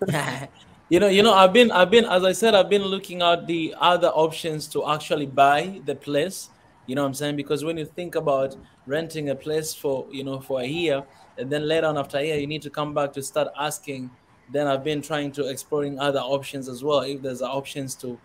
I've been, as I said, I've been looking at the other options to actually buy the place. You know what I'm saying? Because when you think about renting a place for a year, and then later on after a year, you need to come back to start asking. Then I've been trying to exploring other options as well. If there's options to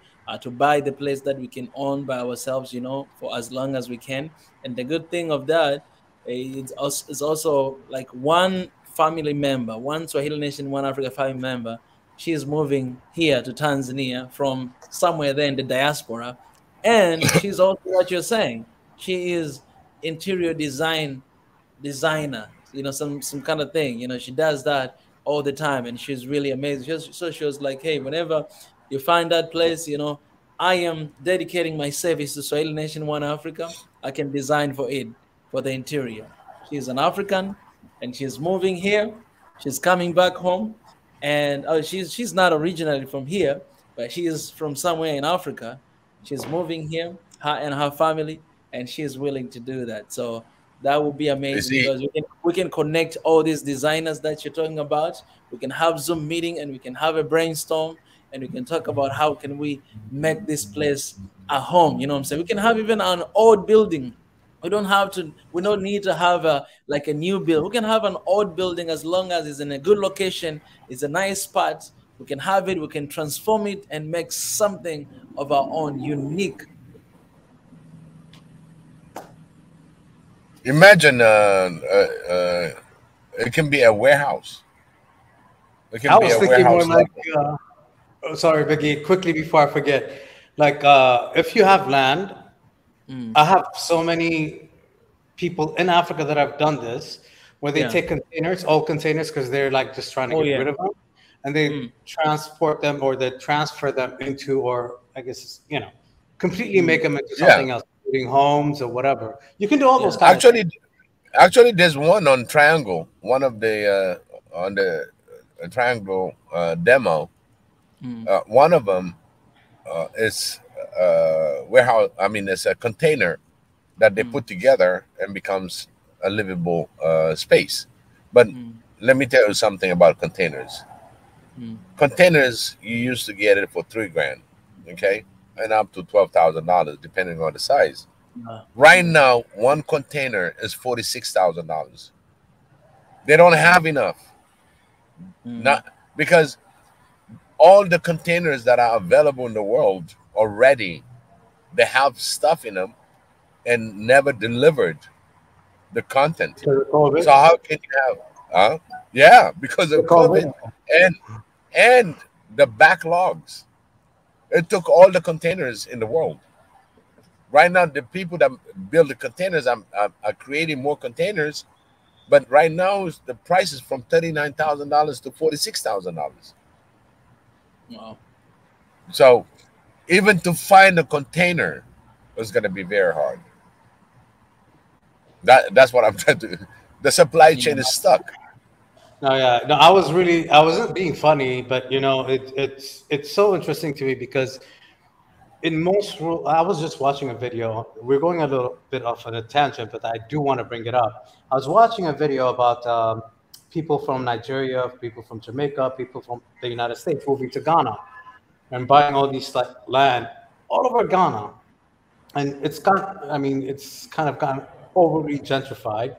buy the place that we can own by ourselves, for as long as we can. And the good thing of that, it's also like one family member, one Swahili Nation, one Africa family member. She's moving here to Tanzania from somewhere there in the diaspora. And she's also what you're saying. She is interior designer, some kind of thing. She does that all the time, and she's really amazing. She was like, hey, whenever you find that place, I am dedicating my service to Swahili Nation One Africa. I can design for it, for the interior. She's an African, and she's moving here. She's coming back home, and she's not originally from here, but she is from somewhere in Africa. She's moving here, her and her family, and she is willing to do that. So that would be amazing because we can connect all these designers that you're talking about. We can have Zoom meeting and we can have a brainstorm and we can talk about how can we make this place a home. You know what I'm saying? We can have even an old building. We don't need to have a new build. We can have an old building as long as it's in a good location, it's a nice spot. We can have it, we can transform it and make something of our own unique. Imagine it can be a warehouse. It can I be was a thinking more warehouse. like, sorry, Biggie, quickly before I forget. Like, if you have land, I have so many people in Africa that have done this, where they take containers, old containers, because they're like just trying to get rid of them, and they transport them or they transfer them into, or I guess, completely make them into something else, including homes or whatever. You can do all those kinds of things. Actually, there's one on Triangle, one of the on the Triangle demo. One of them is warehouse. I mean, it's a container that they put together and becomes a livable space. But let me tell you something about containers. Containers, you used to get it for $3,000, okay, and up to $12,000 depending on the size. Right now, one container is $46,000. They don't have enough. Not because all the containers that are available in the world already, they have stuff in them and never delivered the content. So how can you have? Yeah, because of COVID and the backlogs. It took all the containers in the world. Right now, the people that build the containers are creating more containers, but right now the price is from $39,000 to $46,000. Wow! So even to find a container is going to be very hard. That's what I'm trying to. The supply chain is stuck. No, I wasn't being funny, but it's so interesting to me because in I was just watching a video. We're going a little bit off on a tangent, but I do want to bring it up. I was watching a video about people from Nigeria, people from Jamaica, people from the United States moving to Ghana and buying all these land all over Ghana, and it's kind of gotten overly gentrified,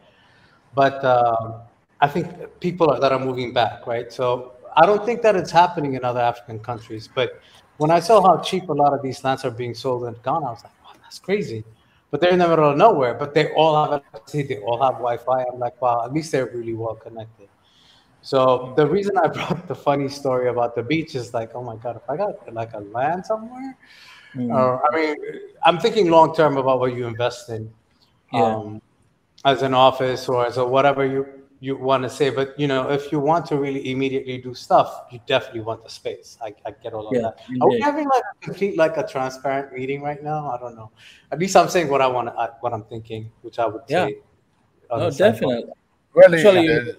but I think people that are moving back, right? So I don't think that it's happening in other African countries, but when I saw how cheap a lot of these lands are being sold in Ghana, I was like, wow, that's crazy. But they're in the middle of nowhere, but they all have electricity, they all have Wi-Fi. I'm like, wow, at least they're really well connected. So the reason I brought the funny story about the beach is like, oh my God, if I got like a land somewhere, I mean, I'm thinking long term about what you invest in, as an office or as a whatever you want to say. But you know, if you want to really immediately do stuff, you definitely want the space. I get all of that. Are we having like a complete, like a transparent meeting right now? I don't know. At least I'm saying what I want to, what I'm thinking, which I would say. No, definitely. Really,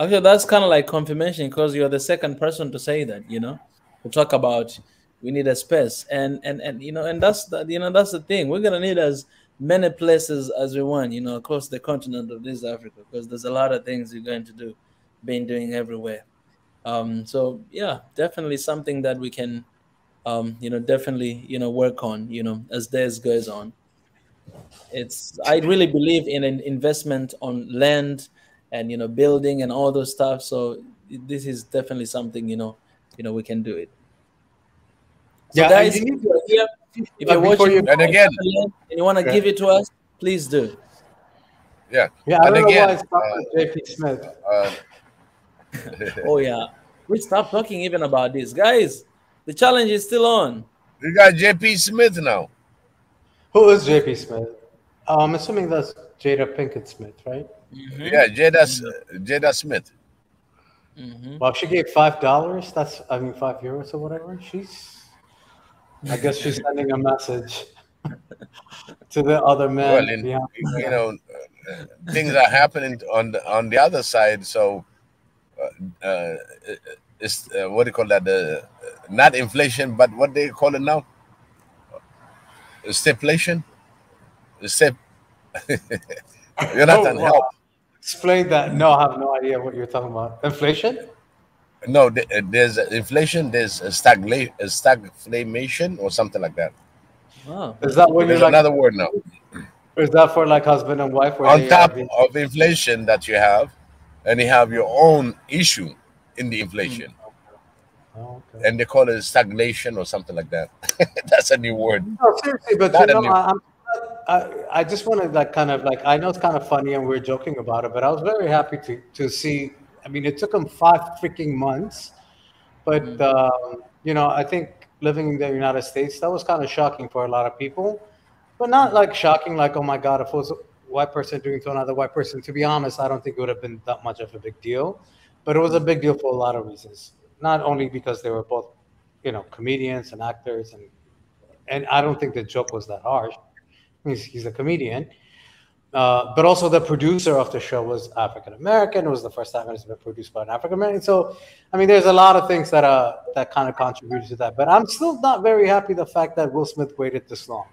Actually, that's kind of like confirmation, because you're the second person to say that, you know, to talk about we need a space, and you know, and that's the, you know, that's the thing. We're gonna need as many places as we want, you know, across the continent of this Africa, because there's a lot of things you're going to do, doing everywhere. So yeah, definitely something that we can, you know, definitely, you know, work on, you know, as days goes on. I really believe in an investment on land and, you know, building and all those stuff. So this is definitely something, you know, we can do it. So guys, if you're watching and again, and you want to give it to us, please do. I don't know why it's not JP Smith. Oh yeah, we stop talking even about this, guys. The challenge is still on. We got JP Smith now. Who is JP Smith? I'm assuming that's Jada Pinkett Smith, right? Yeah, Jada Smith. Well, she gave $5. That's, I mean, €5 or whatever. I guess she's sending a message to the other men. Well, you know, things are happening on the other side. So it's what do you call that? Not inflation, but what they call it now? Stipulation. Jonathan, help. Explain that. No, I have no idea what you're talking about. Inflation? No, there's inflation. There's stagflation or something like that. Oh. Is that when there's you're another word now? Is that for like husband and wife? On top of inflation that you have, and you have your own issue in the inflation. Okay. And they call it stagnation or something like that. That's a new word. No, seriously, but you know, I just want to like kind of like, I know it's kind of funny and we're joking about it, but I was very happy to see. I mean, it took them 5 freaking months, but you know, I think living in the United States, that was kind of shocking for a lot of people, but not like shocking like, oh my God, if it was a white person doing to another white person. To be honest, I don't think it would have been that much of a big deal, but it was a big deal for a lot of reasons. Not only because they were both, you know, comedians and actors, and I don't think the joke was that harsh. He's a comedian, but also the producer of the show was African American. It was the first time it's been produced by an African American. So, I mean, there's a lot of things that kind of contributed to that. But I'm still not very happy the fact that Will Smith waited this long.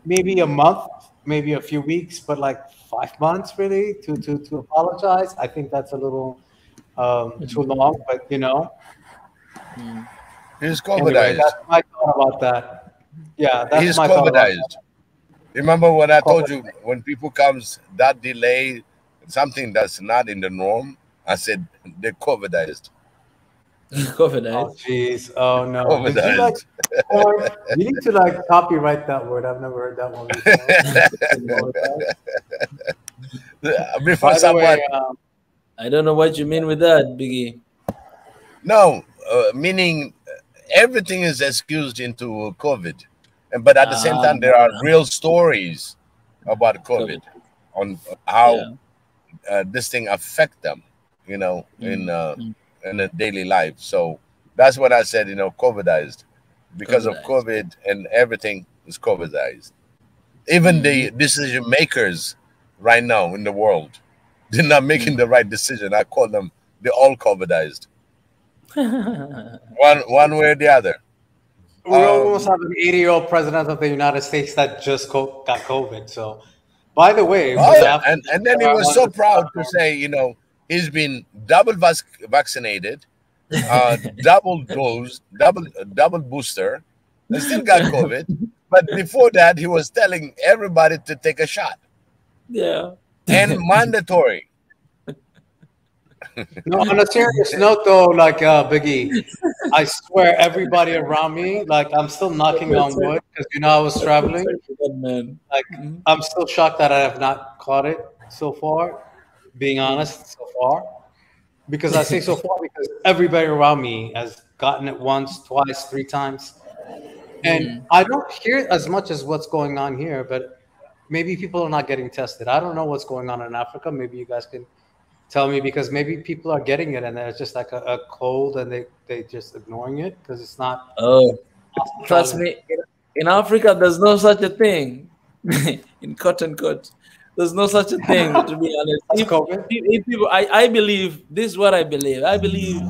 Maybe a month, maybe a few weeks, but like 5 months really to apologize. I think that's a little too long. But you know, he's COVIDized. Anyway, that's my thought about that. Yeah, that's he's my COVIDized. Remember what I told you, when people comes that delay, something that's not in the norm, I said they're COVIDized. COVIDized. Oh jeez. Oh no. COVIDized. You need to like copyright that word. I've never heard that one before. Before someone, I don't know what you mean with that, Biggie. No, meaning everything is excused into COVID. But at the same time, there are real stories about COVID on how this thing affect them, you know, in a daily life. So that's what I said, you know, COVIDized, because of COVID, and everything is COVIDized. Even the decision makers right now in the world, they're not making the right decision. I call them, they're all COVIDized. one way or the other. We almost have an 80-year-old president of the United States that just got COVID. So, by the way, and then he was so proud to say, you know, he's been double vaccinated, double dose, double booster, and still got COVID. But before that, he was telling everybody to take a shot. Yeah. And mandatory. No, on a serious note, though, like Biggie, I swear everybody around me, like I'm still knocking on wood because you know I was traveling. Like I'm still shocked that I have not caught it so far. Being honest, so far, because I say so far because everybody around me has gotten it once, twice, 3 times. And I don't hear as much as what's going on here, but maybe people are not getting tested. I don't know what's going on in Africa. Maybe you guys can tell me, because maybe people are getting it and it's just like a cold and they just ignoring it because it's not. Oh, trust me, in Africa, there's no such a thing. In quote unquote, there's no such a thing, to be honest. If people, I believe, this is what I believe. I believe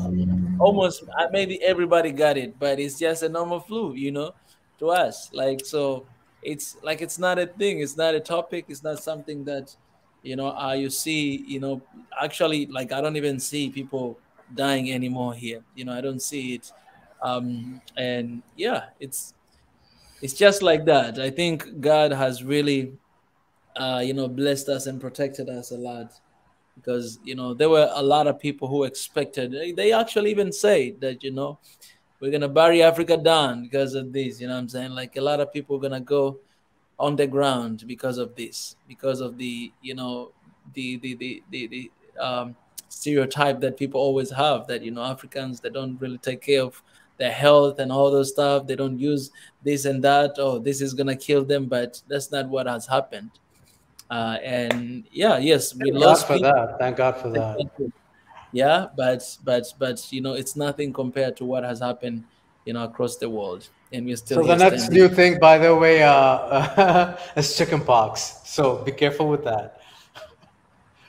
almost maybe everybody got it, but it's just a normal flu, you know, to us. Like, so it's like, it's not a thing. It's not a topic. It's not something that, you know, you see, you know, actually, like, I don't even see people dying anymore here. You know, I don't see it. And yeah, it's just like that. I think God has really, you know, blessed us and protected us a lot, because, you know, there were a lot of people who expected, they actually even say that, you know, we're going to bury Africa down because of this, you know what I'm saying? Like, a lot of people are going to go on the ground because of this, because of the, you know, the stereotype that people always have, that, you know, Africans, they don't really take care of their health and all those stuff. They don't use this and that. Oh, this is going to kill them. But that's not what has happened. And yeah, yes, we lost people. Thank God for that. Yeah, but you know, it's nothing compared to what has happened, you know, across the world, and we're still. So the next new thing, by the way, is chickenpox. So be careful with that.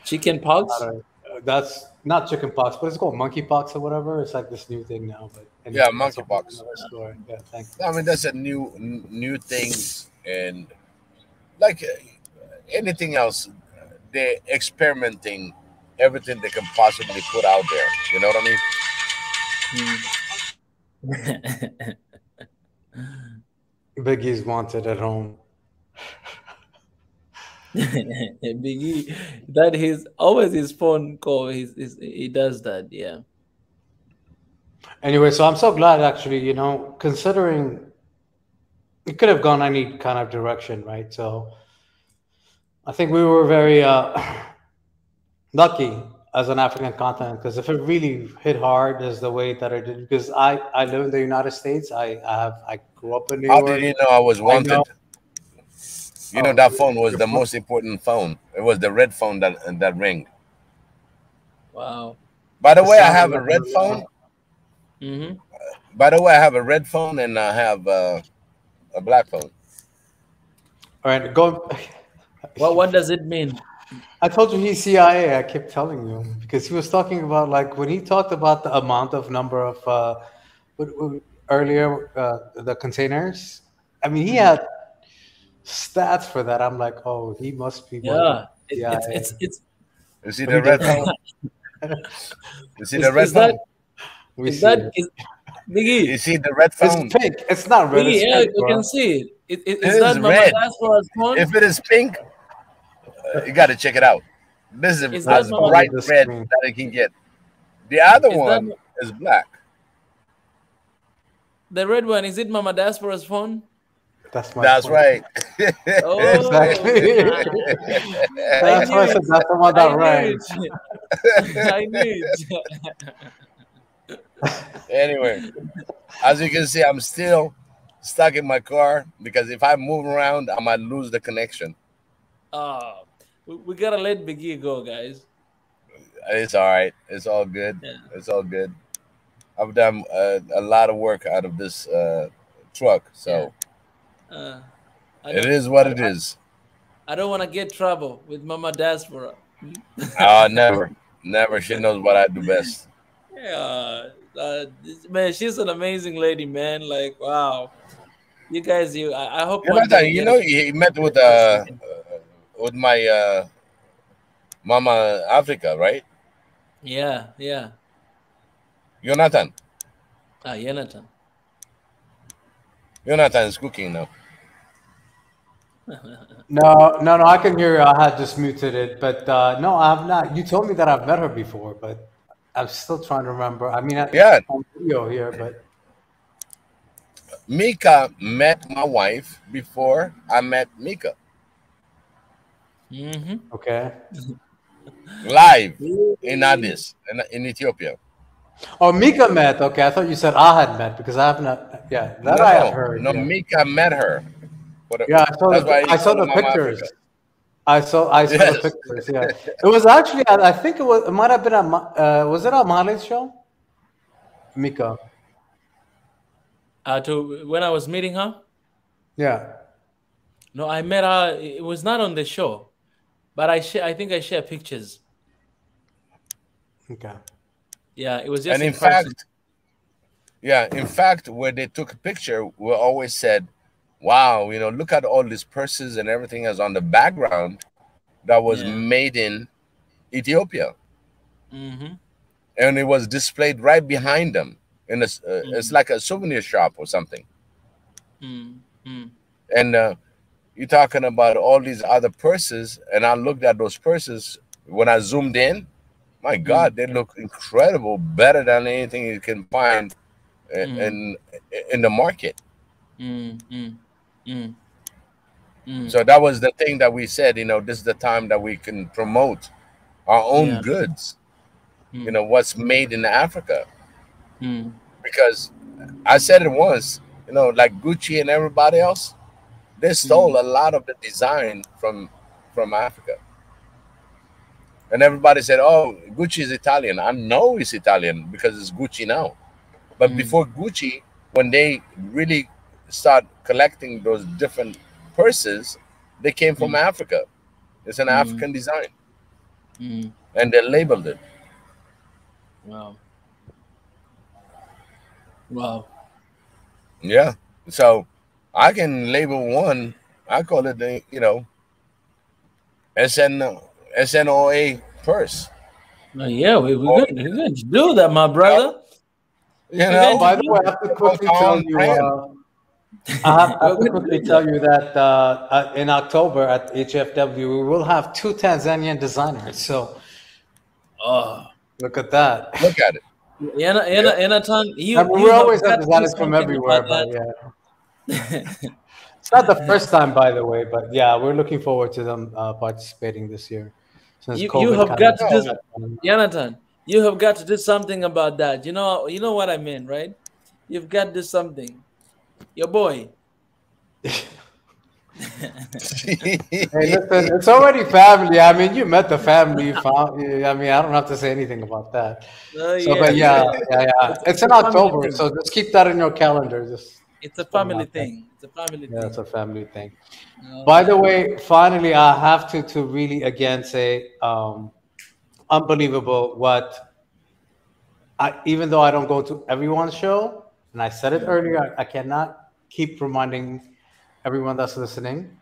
Chickenpox? That's not chickenpox, but it's called monkeypox or whatever. It's like this new thing now. But yeah, monkeypox. Yeah, thank you. I mean, that's a new thing, and like anything else, they're experimenting everything they can possibly put out there. You know what I mean? Biggie's wanted at home. Biggie, that he's always his phone call. He does that. Yeah. Anyway, so I'm so glad, actually, you know, considering it could have gone any kind of direction, right? So I think we were very lucky as an African continent, because if it really hit hard as the way that it did, because I live in the United States, I grew up in New York. How did you know I was wanted? You know, that phone was the most important phone. It was the red phone that rang. Wow. By the way, I have a red phone. Mm-hmm. By the way, I have a red phone and I have a black phone. All right, go. What does it mean? I told you he's CIA. I kept telling you, because he was talking about, like, when he talked about the amount of number of earlier the containers. I mean, he had stats for that. I'm like, oh, he must be. Yeah, it's. You see the red phone? You see the red phone? Biggie? You see the red phone? It's pink. It's not red. Biggie, yeah, you can see it. Is that red. Phone? If it is pink, you got to check it out. This is as bright red that it can get. The other one is black. The red one, is it Mama Diaspora's phone? That's right. Oh, exactly. That's why I said that's the one that rang. I knew it. Anyway, as you can see, I'm still stuck in my car, because if I move around, I might lose the connection. We gotta let Biggie go, guys. It's all right. It's all good. Yeah. It's all good. I've done a lot of work out of this truck, so it is what it is. I don't want to get trouble with Mama Diaspora. Never. She knows what I do best. Yeah, man, she's an amazing lady, man. Like, wow, you guys, I hope. You know, he met with my Mama Africa, right? Yeah. Jonathan. Jonathan. Jonathan is cooking now. No, I can hear you. I had just muted it, but no, I've not. You told me that I've met her before, but I'm still trying to remember. I mean, on video here, but Mika met my wife before I met Mika. Mm-hmm. Okay. Live in Addis, in Ethiopia. Oh, Mika met. Okay, I thought you said I had met because I have not. Yeah, that I have heard. No, Yeah. Mika met her. Yeah, I saw called the Mama pictures. Africa. I saw the pictures. Yeah, it was actually. I think it might have been was it on Mali's show? Mika. When I was meeting her. Yeah. No, I met her. It was not on the show, but I think I share pictures. Okay. Yeah, it was just. And in fact, when they took a picture, we always said, "Wow, look at all these purses and everything is on the background that was made in Ethiopia." Mm-hmm. And it was displayed right behind them in a, it's like a souvenir shop or something. Mm-hmm. And you're talking about all these other purses, and I looked at those purses when I zoomed in. My God, they look incredible, better than anything you can find in the market. So that was the thing that we said, this is the time that we can promote our own goods, what's made in Africa. Because I said it once, like Gucci and everybody else, they stole a lot of the design from Africa. And everybody said, "Oh, Gucci is Italian." I know it's Italian because it's Gucci now. But before Gucci, when they really start collecting those different purses, they came from Africa. It's an African design. And they labeled it. Wow. Yeah. So I can label one. I call it the, SNOA purse. Yeah, we're going to do that, my brother. By the way, I have to quickly tell you. I have to quickly tell you that in October at HFW we will have 2 Tanzanian designers. So, look at that. Look at it. We always have designers from everywhere, but it's not the first time, by the way. But yeah, we're looking forward to them participating this year. You have got to do, Jonathan. You have got to do something about that. You know what I mean, right? You've got to do something. Your boy. Hey, listen, it's already family. I mean, you met the family. I mean, I don't have to say anything about that. But yeah. It's in October, so just keep that in your calendar. It's a family thing. It's a family thing. Yeah, it's a family thing. By the way, finally, I have to really again say, unbelievable what. Even though I don't go to everyone's show, and I said it earlier, I cannot keep reminding everyone that's listening,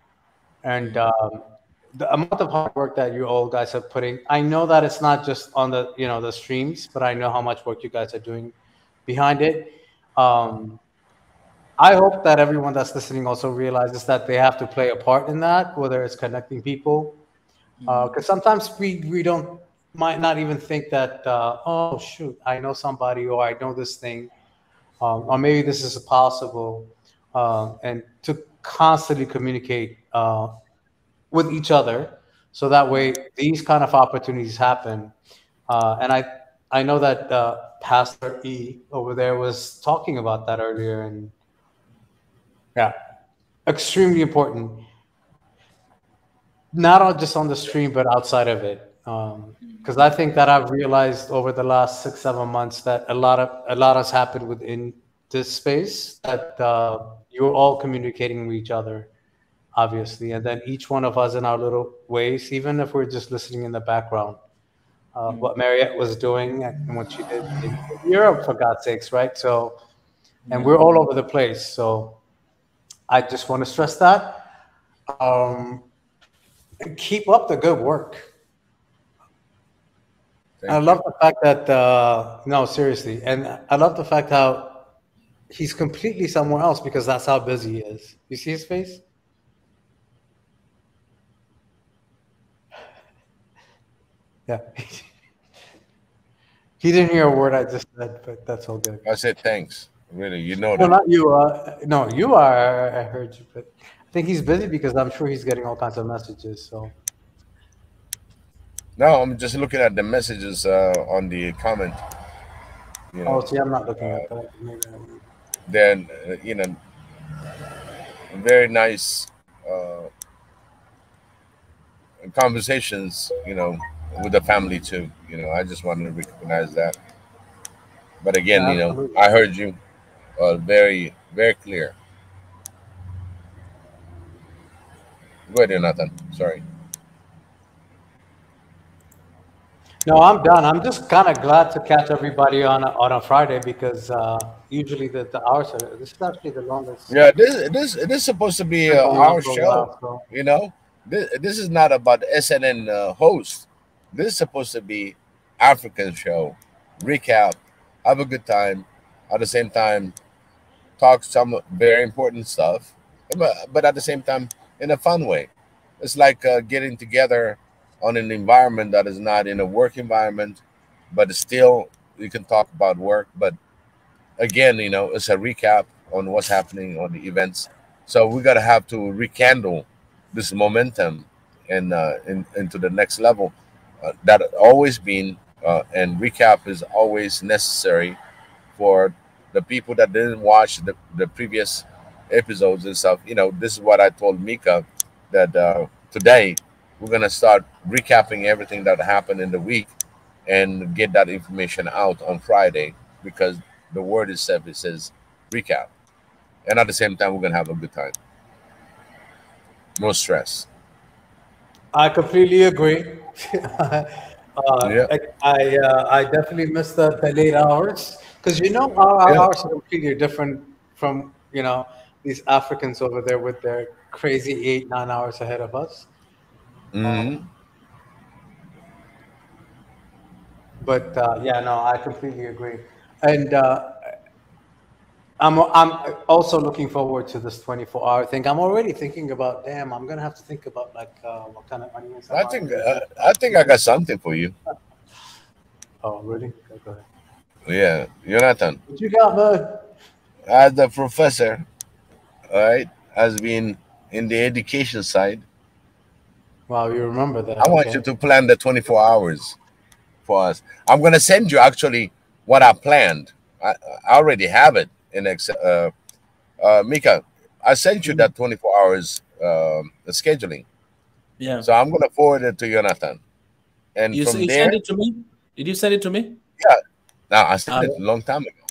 and the amount of hard work that you all guys are putting. I know that it's not just on the the streams, but I know how much work you guys are doing behind it. I hope that everyone that's listening also realizes that they have to play a part in that, whether it's connecting people, because sometimes we might not even think that oh shoot, I know somebody, or I know this thing, or maybe this is possible, and to constantly communicate with each other, so that way these kind of opportunities happen. And I know that Pastor E over there was talking about that earlier, and yeah, extremely important, not just on the stream but outside of it. Because I think that I've realized over the last 6-7 months that a lot has happened within this space, that you're all communicating with each other, obviously, and then each one of us in our little ways, even if we're just listening in the background. What Mariette was doing and what she did in Europe, for God's sakes, right? So, and we're all over the place. So I just want to stress that. And keep up the good work. I love the fact that, no, seriously. And I love the fact how he's completely somewhere else, because that's how busy he is. You see his face? Yeah. He didn't hear a word I just said, but that's all good. I said thanks. Really, you know that. No, not you. No, you are. I heard you, but I think he's busy because I'm sure he's getting all kinds of messages. So. No, I'm just looking at the messages on the comment. You Oh, know, see, I'm not looking at that. Maybe then you know, very nice uh, conversations. You know, with the family too. You know, I just wanted to recognize that. But again, yeah, you know, absolutely. I heard you very, very clear. Go ahead, Jonathan. Sorry. No, I'm done. I'm just kind of glad to catch everybody on a Friday because usually the hours are. This is actually the longest Yeah, this is supposed to be been going on our for a show. while. So You know, this is not about SNN host. This is supposed to be African show. Recap, have a good time. At the same time, talk some very important stuff, but at the same time in a fun way. It's like getting together on an environment that is not in a work environment, but still you can talk about work. But again, you know, it's a recap on what's happening on the events. So we gotta have to rekindle this momentum and into the next level. That always been and recap is always necessary for the people that didn't watch the previous episodes and stuff. You know, this is what I told Mika that today we're gonna start recapping everything that happened in the week and get that information out on Friday because the word itself it says recap, and at the same time we're gonna have a good time, no stress. I completely agree. Yeah, I definitely miss the late hours because our yeah. hours are completely different from these Africans over there with their crazy 8-9 hours ahead of us. Hmm. But yeah, no, I completely agree, and I'm also looking forward to this 24-hour thing. I'm already thinking about, damn, I'm gonna have to think about like what kind of onions I I might think use. I think I got something for you. Oh, really? Okay, go ahead. Yeah, Jonathan, What you got, man? as the professor, all right, has been in the education side. Wow, you remember that? I want Okay. you to plan the 24 hours for us. I'm gonna send you actually what I planned. I already have it in Excel. Mika, I sent you that 24 hours scheduling. Yeah. So I'm gonna forward it to Jonathan, and You from you there, send it to me? Did you send it to me? yeah. Now I sent Ah, it a long time ago.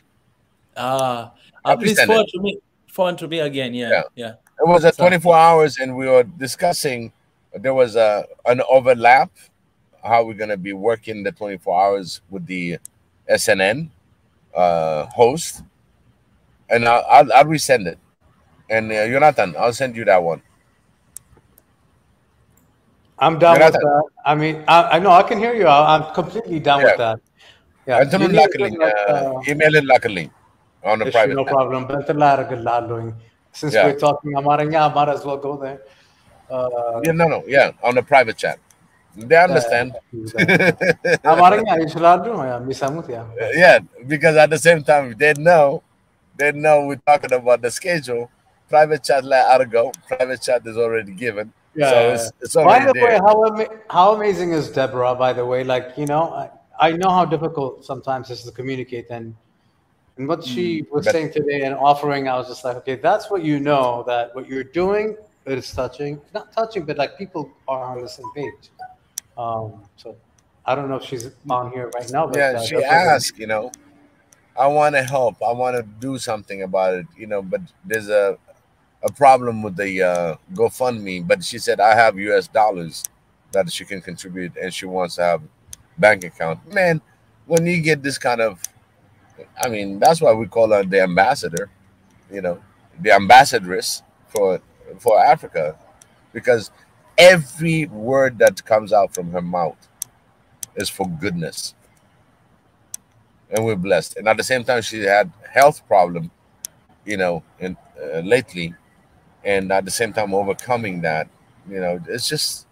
please Resend it. forward to me again. Yeah, Yeah, yeah. it was a So 24 hours, and we were discussing. There was an overlap how we're gonna be working the 24 hours with the SNN host, and I'll resend it. And Jonathan, I'll send you that one. I'm down with Jonathan, that. I mean, I know I can hear you. I'm completely down with yeah. that. Yeah, Anton you need to Lakaling, like email it Lakaling on the issue, private no chat. problem. Since Yeah. we're talking Amaranya, I might as well go there. Yeah, no, yeah, on the private chat. They understand. Amaranya, inshallah, yeah, misamut, yeah. Yeah, because at the same time they know we're talking about the schedule. Private chat let out go. Private chat is already given, so Yeah. it's By already the way, there. how amazing is Deborah? By the way, like I know how difficult sometimes it is to communicate, and what she was But saying today and offering, I was just like, okay, that's what you know that what you're doing is touching, not touching, but like people are on the same page. So I don't know if she's on here right now, but yeah, she Deborah's asked, amazing. I want to help. I want to do something about it, but there's a problem with the GoFundMe. But she said I have US dollars that she can contribute, and she wants to have bank account. Man, when you get this kind of, I mean, that's why we call her the ambassador. You know, the ambassadress for Africa, because every word that comes out from her mouth is for goodness, and we're blessed. And at the same time, she had health problem, in lately, and at the same time overcoming that. It's just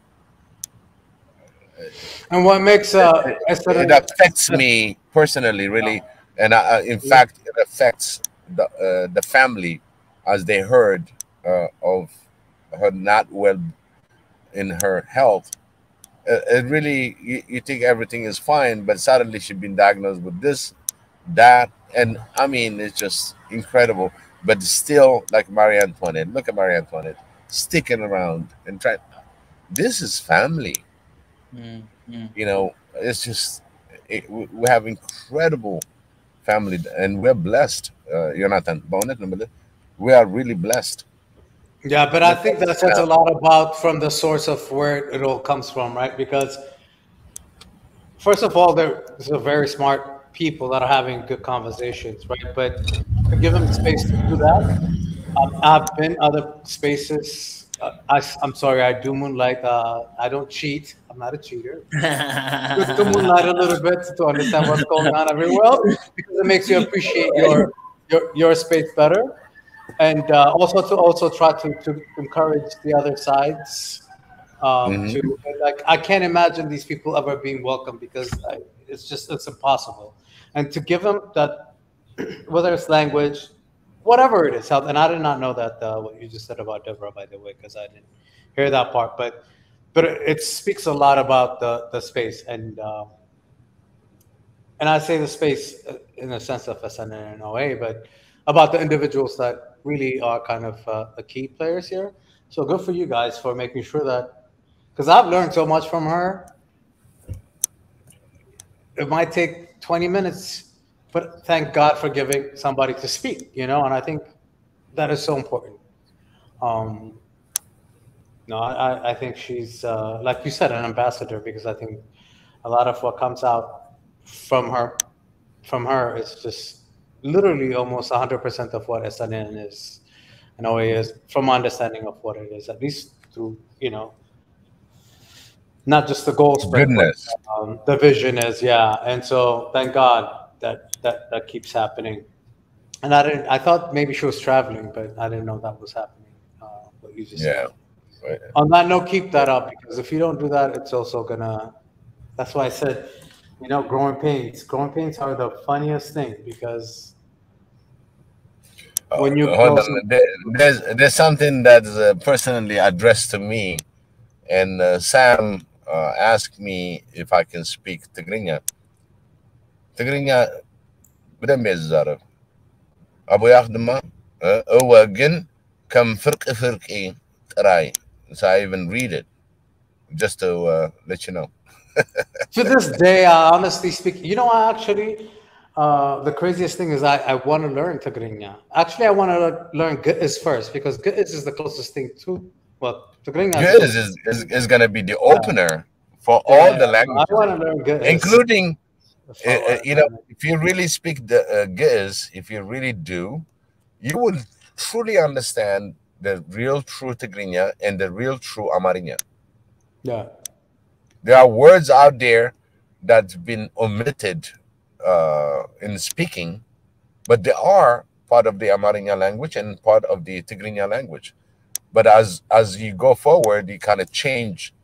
And what makes it Esther, affects me personally, really, and in fact, it affects the family as they heard of her not well in her health. It really, you think everything is fine, but suddenly she's been diagnosed with this, that, and I mean, it's just incredible. But still, like Marie Antoinette, look at Marie Antoinette sticking around and trying. This is family, you know. It's just we have incredible family, and we're blessed. Jonathan, we are really blessed. Yeah, but I think that says a lot about from the source of where it all comes from, right? Because first of all, there's a very smart people that are having good conversations, right? But to give them space to do that, I've been other spaces. I'm sorry, I do moonlight. I don't cheat. I'm not a cheater. Good to moonlight a little bit to understand what's going on everywhere else, because it makes you appreciate your space better, and also to try to encourage the other sides. To like, I can't imagine these people ever being welcome because it's impossible, and to give them that, whether it's language, whatever it is. And I did not know that what you just said about Deborah, by the way, because I didn't hear that part. But it speaks a lot about the space, and I say the space in the sense of SNN and OA, but about the individuals that really are kind of the key players here. So good for you guys for making sure that, because I've learned so much from her. It might take 20 minutes, but thank God for giving somebody to speak, you know, and I think that is so important. No, I think she's, like you said, an ambassador, because I think a lot of what comes out from her is just literally almost 100% of what SNN is and OA is, from my understanding of what it is, at least through, you know, not just the goal spread, Goodness. but the vision is, yeah. And so thank God that keeps happening. And I thought maybe she was traveling, but I didn't know that was happening. What you just said. On that note, keep that up, because if you don't do that, it's also gonna. That's why I said, you know, growing pains. Growing pains are the funniest thing, because when you hold on, there's something that's personally addressed to me, and Sam asked me if I can speak Tigrinya. Tigrinya بدم يزارب أبو ياخدما هو جن كم فرق تراي. So I even read it just to let you know. To this day, honestly speaking, you know, I actually, the craziest thing is I want to learn Tigrinya. Actually, I want to learn Giz first, because Giz is the closest thing to, well, Tigrinya is going to be the opener for all the languages. I want to learn Giz. Including, you know, if you really speak the Giz, if you really do, you will truly understand the real true Tigrinya and the real true Amarinya. Yeah. There are words out there that's been omitted in speaking, but they are part of the Amarinya language and part of the Tigrinya language. But as you go forward, you kind of change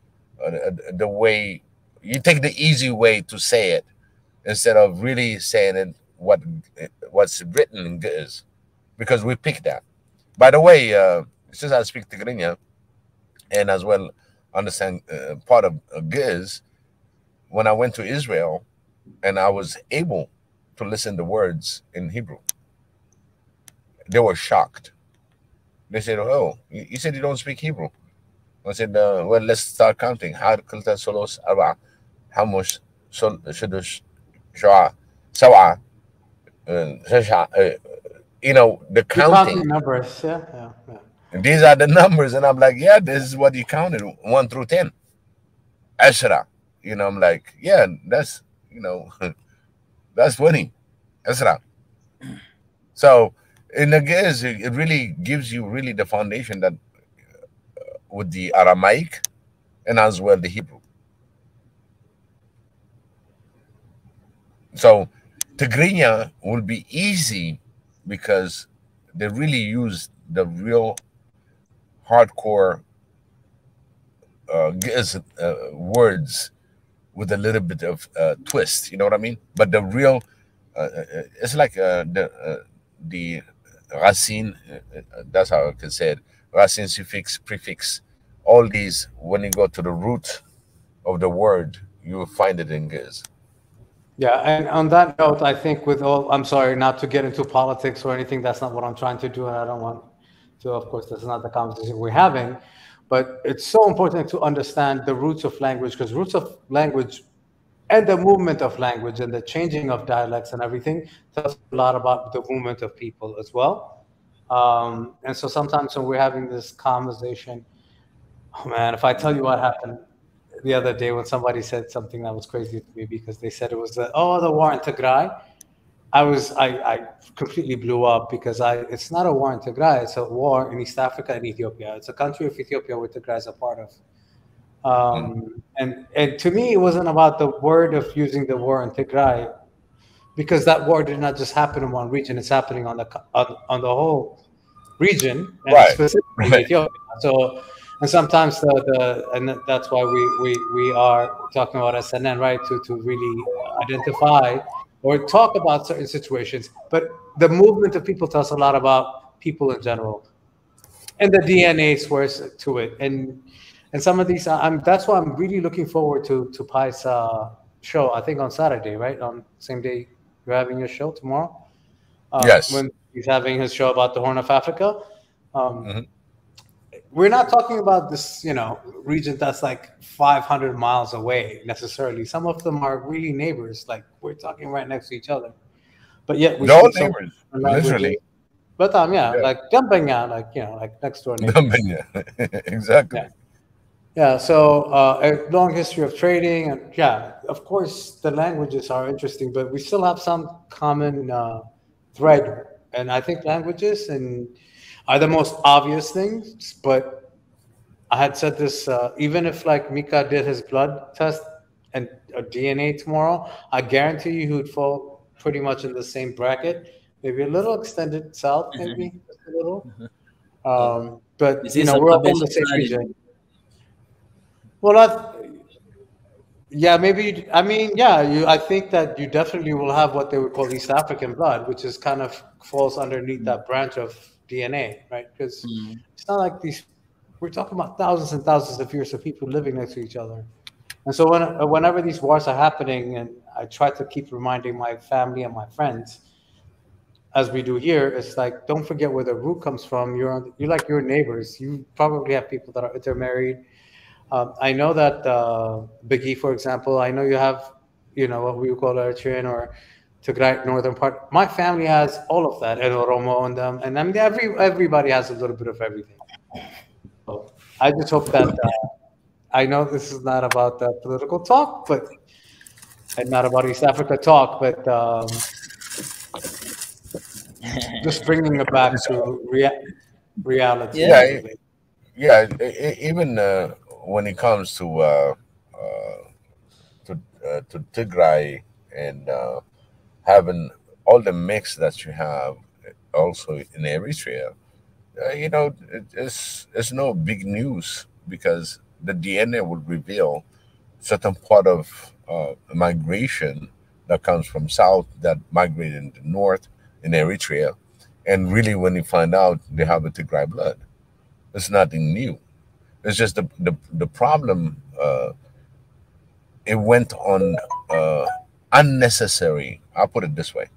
the way you take the easy way to say it instead of really saying it what's written in Giz, because we pick that. By the way, since I speak Tigrinya and as well understand part of Giz, when I went to Israel and I was able to listen to words in Hebrew, they were shocked. They said, "Oh, you said you don't speak Hebrew." I said, "Well, let's start counting. Solos Arba, Hamush, Shudush, Shua, Sawa, you know, the counting numbers, yeah. These are the numbers, and I'm like, yeah, this is what you counted, 1 through 10. Ashra, you know, I'm like, yeah, that's, you know, that's funny. Ashra. So in the Giz, it really gives you really the foundation that with the Aramaic and as well the Hebrew. So Tigrinya will be easy because they really use the real hardcore Giz words with a little bit of twist, you know what I mean? But the real, it's like the racine, that's how I can say it, racine, suffix, prefix, all these, when you go to the root of the word, you will find it in Giz. Yeah, and on that note, I think with all, I'm sorry not to get into politics or anything. That's not what I'm trying to do, and I don't want to. Of course, that's not the conversation we're having. But it's so important to understand the roots of language, because roots of language and the movement of language and the changing of dialects and everything tells a lot about the movement of people as well. And so sometimes when we're having this conversation, oh man, if I tell you what happened the other day when somebody said something that was crazy to me because they said it was the war in Tigray. I completely blew up because it's not a war in Tigray, it's a war in East Africa and Ethiopia. It's a country of Ethiopia where Tigray is a part of. And to me, it wasn't about the word of using the war in Tigray, because that war did not just happen in one region; it's happening on the whole region, and Right. specifically in Ethiopia. So, and sometimes and that's why we are talking about SNN, right? To really identify or talk about certain situations. But the movement of people tells a lot about people in general, and the DNA swears to it. And some of these, that's why I'm really looking forward to Pi's show. I think on Saturday, right? On the same day you're having your show tomorrow. Yes. When he's having his show about the Horn of Africa. We're not talking about this, region that's like 500 miles away necessarily. Some of them are really neighbors. Like we're talking right next to each other, but yet we No speak neighbors, literally. But like Jambanya, like next door neighbors. Exactly. Yeah. So a long history of trading, and of course the languages are interesting, but we still have some common thread. And I think languages are the most obvious things. But I had said this, even if like Mika did his blood test and a DNA tomorrow, I guarantee you he would fall pretty much in the same bracket. Maybe a little extended south, maybe just a little. But we're all from the same region. Well, maybe. I mean, I think that you definitely will have what they would call East African blood, which is kind of falls underneath that branch of DNA, right? Because it's not like we're talking about thousands and thousands of years of people living next to each other. And so whenever these wars are happening, and I try to keep reminding my family and my friends, as we do here, it's like, don't forget where the root comes from. You're like your neighbors. You probably have people that are intermarried. I know that Biggie, for example, I know you have, what we call Eritrean or Tigray northern part. My family has all of that, and Oromo and them, and I mean everybody has a little bit of everything. So I just hope that I know this is not about political talk, and not about East Africa talk, but just bringing it back to reality. Even when it comes to Tigray and having all the mix that you have also in Eritrea, it's no big news, because the DNA will reveal certain part of migration that comes from south that migrated into north in Eritrea, and really when you find out they have a Tigray blood, it's nothing new. It's just the problem. It went on unnecessary. I'll put it this way: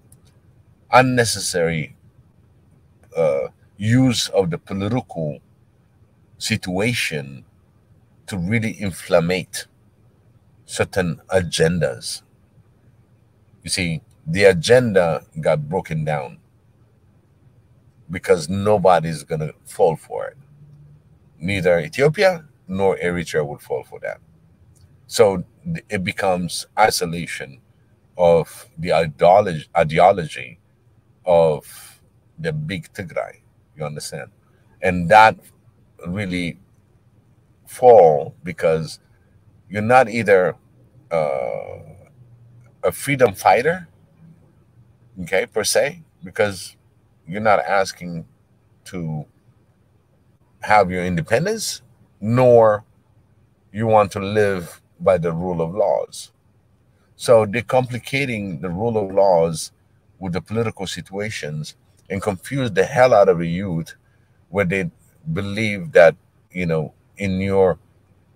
unnecessary use of the political situation to really inflammate certain agendas. You see, the agenda got broken down because nobody's going to fall for it. Neither Ethiopia nor Eritrea will fall for that. So it becomes isolation of the ideology of the big Tigray. You understand? And that really fall because you're not either a freedom fighter, okay, per se, because you're not asking to have your independence, nor you want to live by the rule of laws. So they're complicating the rule of laws with the political situations and confuse the hell out of a youth where they believe that, in your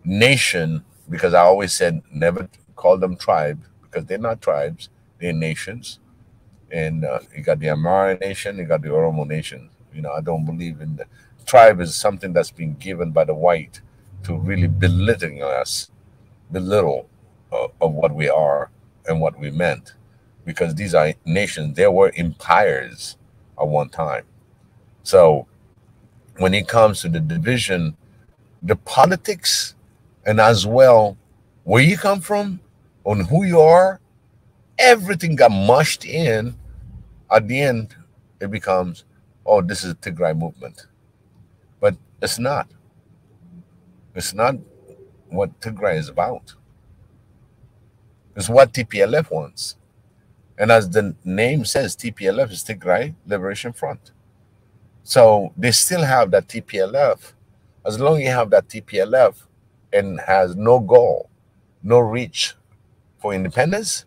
nation, because I always said never call them tribe, because they're not tribes, nations, and you got the Amara nation, you got the Oromo nation. I don't believe in the tribe is something that's been given by the white to really belittling us, belittle of what we are and what we meant, because these are nations. There were empires at one time. So when it comes to the division, the politics, and as well where you come from, on who you are, everything got mushed in. At the end, it becomes, oh, this is a Tigray movement. But it's not. It's not what Tigray is about. It's what TPLF wants. And as the name says, TPLF is Tigray Liberation Front. So they still have that TPLF. As long as you have that TPLF and has no goal, no reach for independence,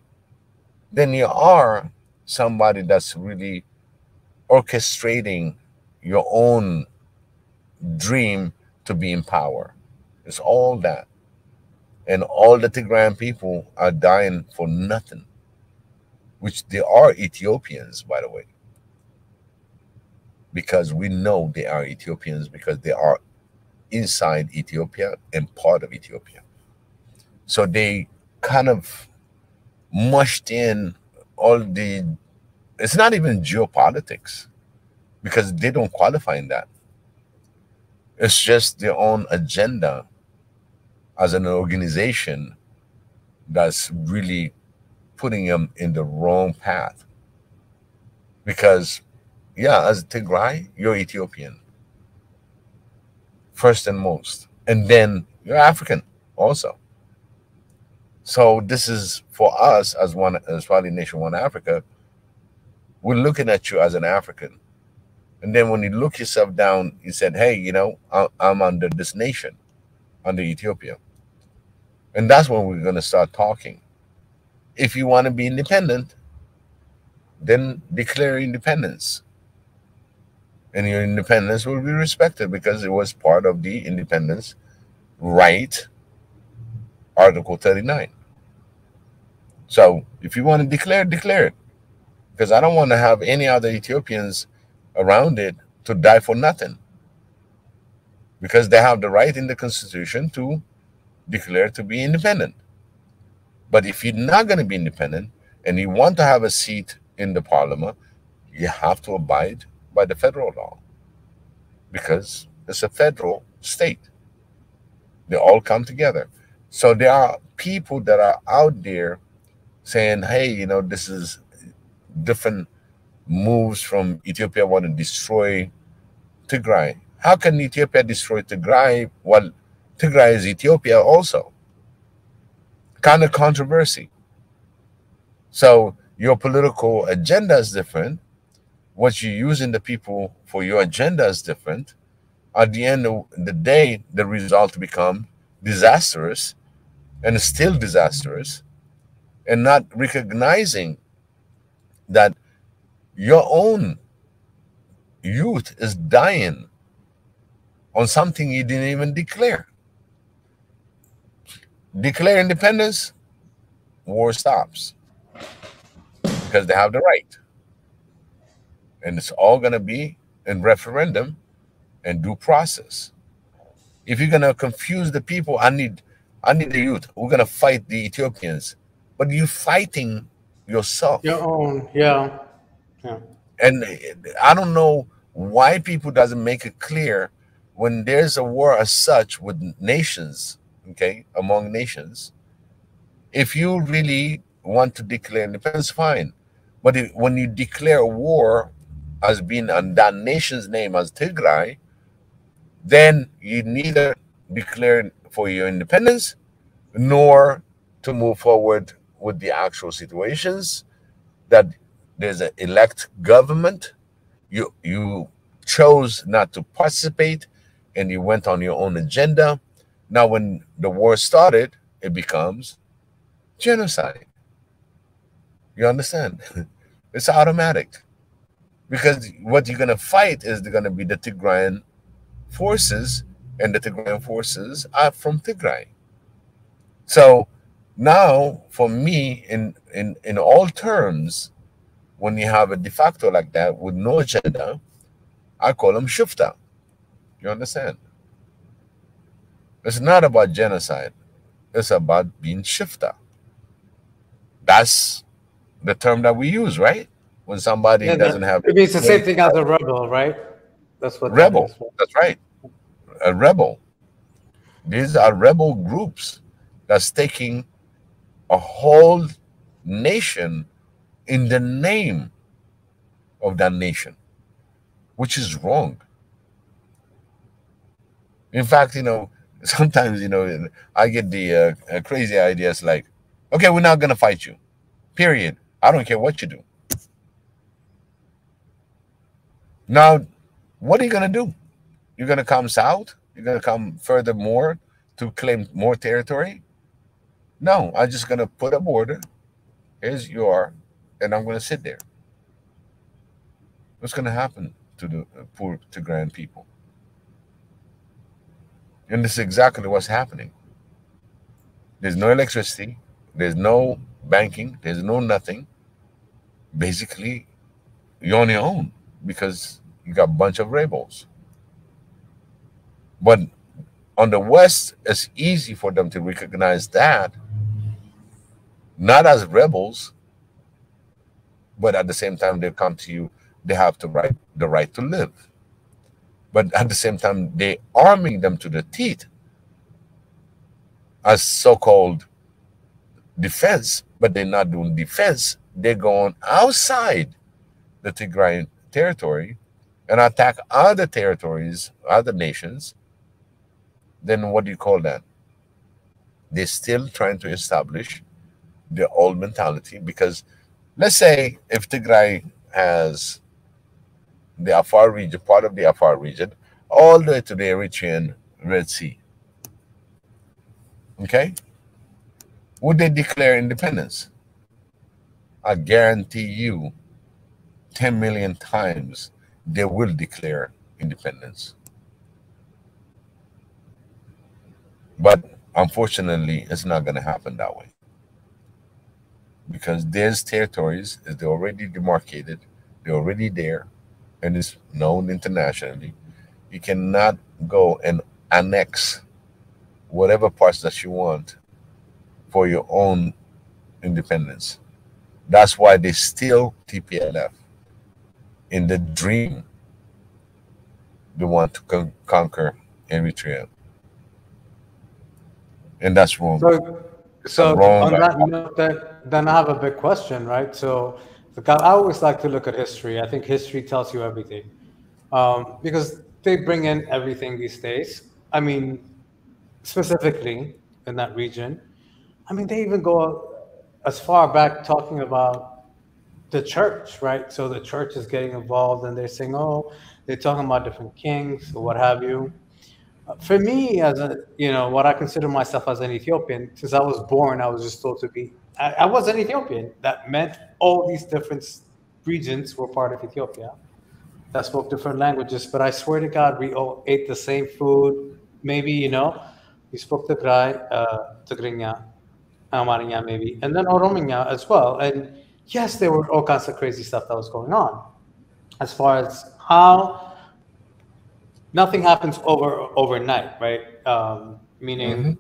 then you are somebody that's really orchestrating your own dream to be in power. It's all that. And all the Tigrayan people are dying for nothing, which they are Ethiopians, by the way. Because we know they are Ethiopians because they are inside Ethiopia and part of Ethiopia. So they kind of mushed in all the, it's not even geopolitics because they don't qualify in that. It's just their own agenda as an organization that's really putting them in the wrong path. Because, yeah, as Tigray, you're Ethiopian, first and most. And then you're African also. So this is for us as Swahili Nation One Africa, we're looking at you as an African. And then when you look yourself down, you said, hey, I'm under this nation, under Ethiopia. And that's when we're going to start talking. If you want to be independent, then declare independence. And your independence will be respected because it was part of the independence right, Article 39. So if you want to declare it. Because I don't want to have any other Ethiopians around it to die for nothing. Because they have the right in the Constitution to declare to be independent. But if you're not going to be independent and you want to have a seat in the parliament, you have to abide by the federal law. Because it's a federal state. They all come together. So there are people that are out there saying, hey, this is different moves from Ethiopia want to destroy Tigray. How can Ethiopia destroy Tigray while Tigray is Ethiopia also? Kind of controversy. So your political agenda is different. What you use in the people for your agenda is different. At the end of the day, the result becomes disastrous and still disastrous, and not recognizing that your own youth is dying on something you didn't even declare. Declare independence, war stops because they have the right. And it's all going to be in referendum and due process. If you're going to confuse the people, I need the youth. We're going to fight the Ethiopians. But you're fighting yourself. Your own, yeah. And I don't know why people doesn't make it clear when there's a war as such with nations, okay, among nations. If you really want to declare independence, fine. But when you declare a war as being on that nation's name as Tigray, then you neither declare for your independence nor to move forward with the actual situations that there's an elect government. You chose not to participate and you went on your own agenda. Now, when the war started, it becomes genocide. You understand? It's automatic. Because what you're going to fight is going to be the Tigrayan forces, and the Tigrayan forces are from Tigray. So now, for me, in in all terms, when you have a de facto like that with no agenda, I call him shufta. You understand? It's not about genocide. It's about being shifter. That's the term that we use, right? When somebody doesn't have... It means the same thing as a rebel, right? That's what rebel. That is. That's right. A rebel. These are rebel groups that's taking a whole nation in the name of that nation, which is wrong. In fact, sometimes, I get the crazy ideas like, okay, we're not going to fight you, period. I don't care what you do. Now, what are you going to do? You're going to come south? You're going to come furthermore to claim more territory? No, I'm just going to put a border. Here's your, and I'm going to sit there. What's going to happen to the poor Tigrayan people? And this is exactly what's happening. There's no electricity. There's no banking. There's no nothing. Basically, you're on your own because you got a bunch of rebels. But on the West, it's easy for them to recognize that, not as rebels, but at the same time, they come to you, they have the right to live. But at the same time, they're arming them to the teeth as so-called defense, but they're not doing defense. They're going outside the Tigrayan territory and attack other territories, other nations. Then what do you call that? They're still trying to establish the old mentality, because let's say if Tigray has the Afar region, part of the Afar region, all the way to the Eritrean Red Sea. Okay? Would they declare independence? I guarantee you 10 million times they will declare independence. But unfortunately, it's not going to happen that way. Because there's territories, they're already demarcated, they're already there, and it's known internationally. You cannot go and annex whatever parts that you want for your own independence. That's why they still TPLF. In the dream, they want to conquer Eritrea. And that's wrong. So wrong on that note, then I have a big question, right? So I always like to look at history. I think history tells you everything, because they bring in everything these days. I mean, specifically in that region. I mean, they even go as far back talking about the church, right? So the church is getting involved, and they're saying, oh, they're talking about different kings or what have you. For me, as a, what I consider myself as an Ethiopian, since I was born, I was just told to be, I was an Ethiopian. That meant all these different regions were part of Ethiopia that spoke different languages. But I swear to God, we all ate the same food. Maybe, we spoke Tigray, Tigrinya, Amarinya maybe, and then Orominya as well. And yes, there were all kinds of crazy stuff that was going on. As far as how nothing happens overnight, right? Meaning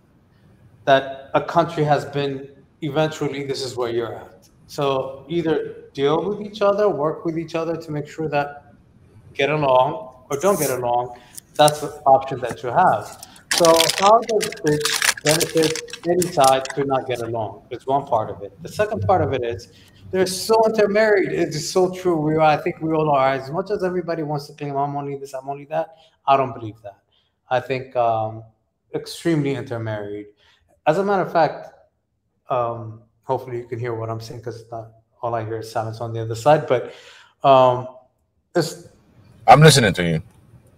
that a country has been, eventually this is where you're at. So either deal with each other, work with each other to make sure that get along, or don't get along. That's the option that you have. So how does it benefit any side to not get along? It's one part of it. The second part of it is they're so intermarried. It's so true. I think we all are. As much as everybody wants to claim I'm only this, I'm only that, I don't believe that. I think extremely intermarried. As a matter of fact, hopefully you can hear what I'm saying, because it's not all I hear is silence on the other side. But I'm listening to you.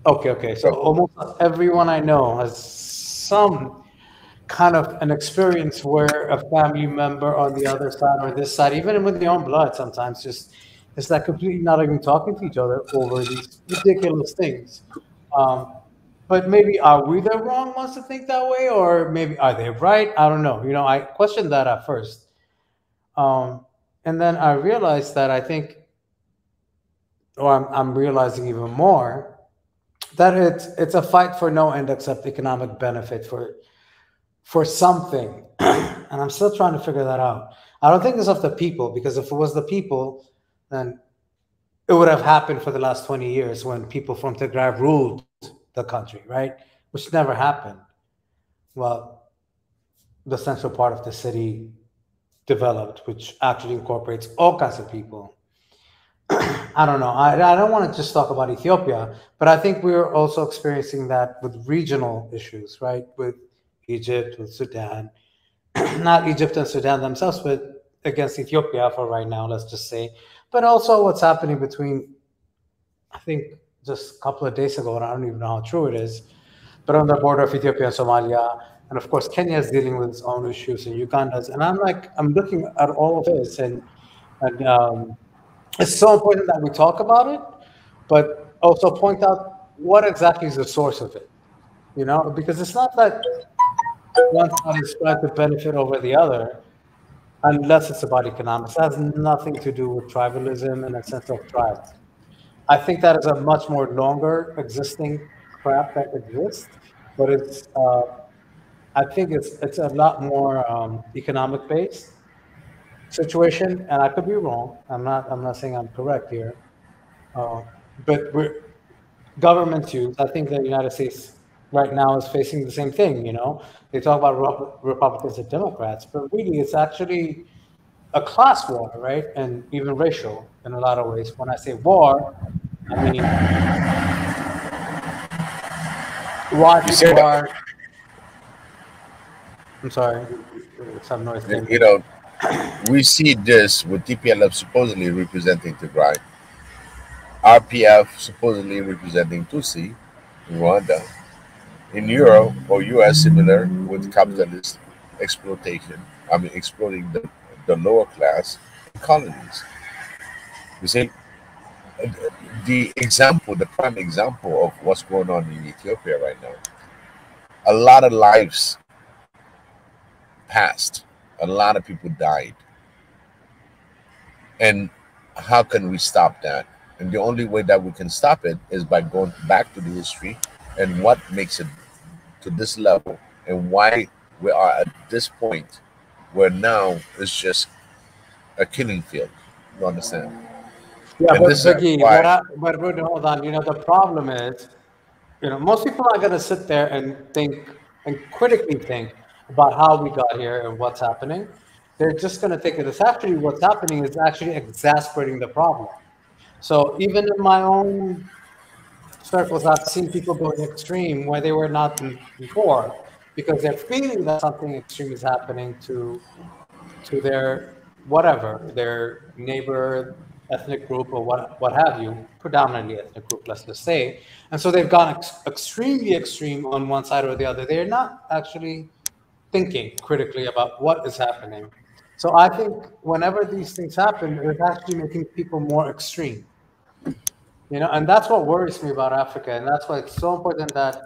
Okay. So almost everyone I know has some kind of an experience where a family member on the other side or this side, even with their own blood, sometimes just it's like completely not even talking to each other over these ridiculous things. But maybe are we the wrong ones to think that way, or maybe are they right? I don't know. I questioned that at first. And then I realized that I think, or I'm realizing even more, that it's a fight for no end except economic benefit for something. And I'm still trying to figure that out. I don't think it's of the people, because if it was the people, then it would have happened for the last 20 years when people from Tigray ruled the country, right? Which never happened. Well, the central part of the city developed, which actually incorporates all kinds of people. I don't know. I don't want to just talk about Ethiopia, but I think we're also experiencing that with regional issues, right? With Egypt, with Sudan, not Egypt and Sudan themselves, but against Ethiopia for right now, let's just say. But also what's happening between, I think just a couple of days ago, and I don't even know how true it is, but on the border of Ethiopia and Somalia, and of course Kenya is dealing with its own issues, and Uganda's, and I'm looking at all of this, and it's so important that we talk about it, but also point out what exactly is the source of it, you know, because it's not that one side is trying to benefit over the other, unless it's about economics. It has nothing to do with tribalism and a sense of pride. I think that is a much more longer existing crap that exists, but I think it's a lot more economic based situation, and I could be wrong. I'm not saying I'm correct here, but government use. I think the United States right now is facing the same thing. You know, they talk about Republicans and Democrats, but really it's actually a class war, right? And even racial in a lot of ways. When I say war, I mean why people are. I'm sorry, some noise. You know, we see this with TPLF supposedly representing Tigray, RPF supposedly representing Tutsi in Rwanda, in Europe or US similar with capitalist exploitation. I mean, exploiting the lower class colonies. You see, the prime example of what's going on in Ethiopia right now. A lot of lives passed. A lot of people died. And how can we stop that? And the only way that we can stop it is by going back to the history and what makes it to this level and why we are at this point where now it's just a killing field. You understand? Yeah, And but this is Vicky, why but hold on. You know, the problem is, you know, most people are going to sit there and think and critically think about how we got here and what's happening. They're just going to think that it's actually what's happening is actually exacerbating the problem. So even in my own circles, I've seen people go extreme where they were not before, because they're feeling that something extreme is happening to their whatever, their neighbor, ethnic group, or what have you, predominantly ethnic group, let's just say. And so they've gone extremely extreme on one side or the other. They're not actually thinking critically about what is happening. So I think whenever these things happen, it's actually making people more extreme. You know, and that's what worries me about Africa. And that's why it's so important that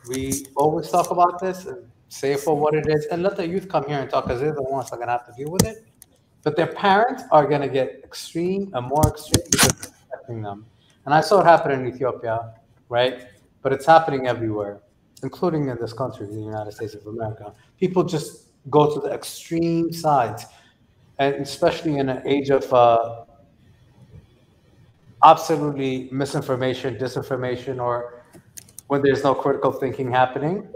we always talk about this and say it for what it is, and let the youth come here and talk, because they're the ones that are going to have to deal with it. But their parents are going to get extreme and more extreme because it's affecting them. And I saw it happen in Ethiopia, right? But it's happening everywhere, including in this country, the United States of America. People just go to the extreme sides, and especially in an age of absolutely misinformation, disinformation, or when there's no critical thinking happening,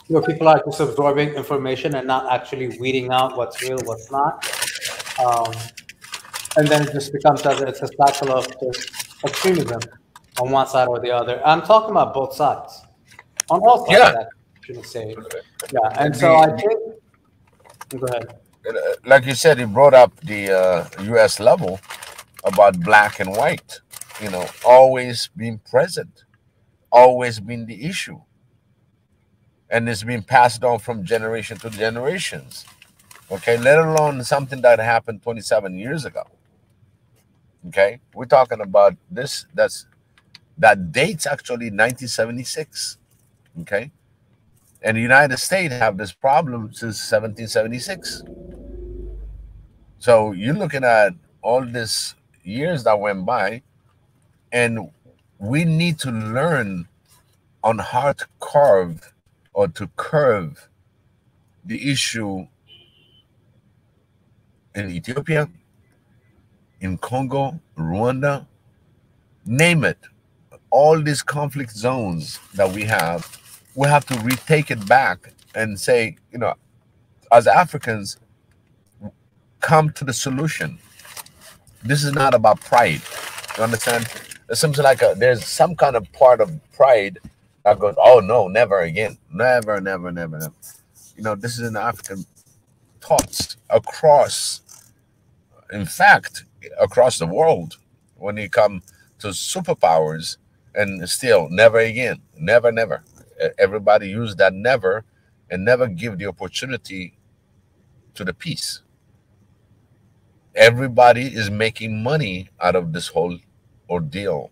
where people are just absorbing information and not actually weeding out what's real, what's not. And then it just becomes that it's a cycle of just extremism on one side or the other. I'm talking about both sides, on all sides. Yeah. That I shouldn't say. Yeah, and so I think. Go ahead. Like you said, he brought up the U.S. level about black and white. You know, always being present, always been the issue, and it's been passed on from generation to generations. Okay, let alone something that happened 27 years ago. Okay, we're talking about this. That dates actually 1976. Okay, and the United States have this problem since 1776. So you're looking at all these years that went by, and we need to learn on how to carve or to curve the issue in Ethiopia, in Congo, Rwanda, name it. All these conflict zones that we have to retake it back and say, as Africans, come to the solution. This is not about pride. You understand? It seems like there's some kind of part of pride that goes, oh no, never again. Never, never, never, never. This is an African thoughts across, in fact, across the world when you come to superpowers, and still never again, never, never. Everybody use that never and never give the opportunity to the peace. Everybody is making money out of this whole ordeal.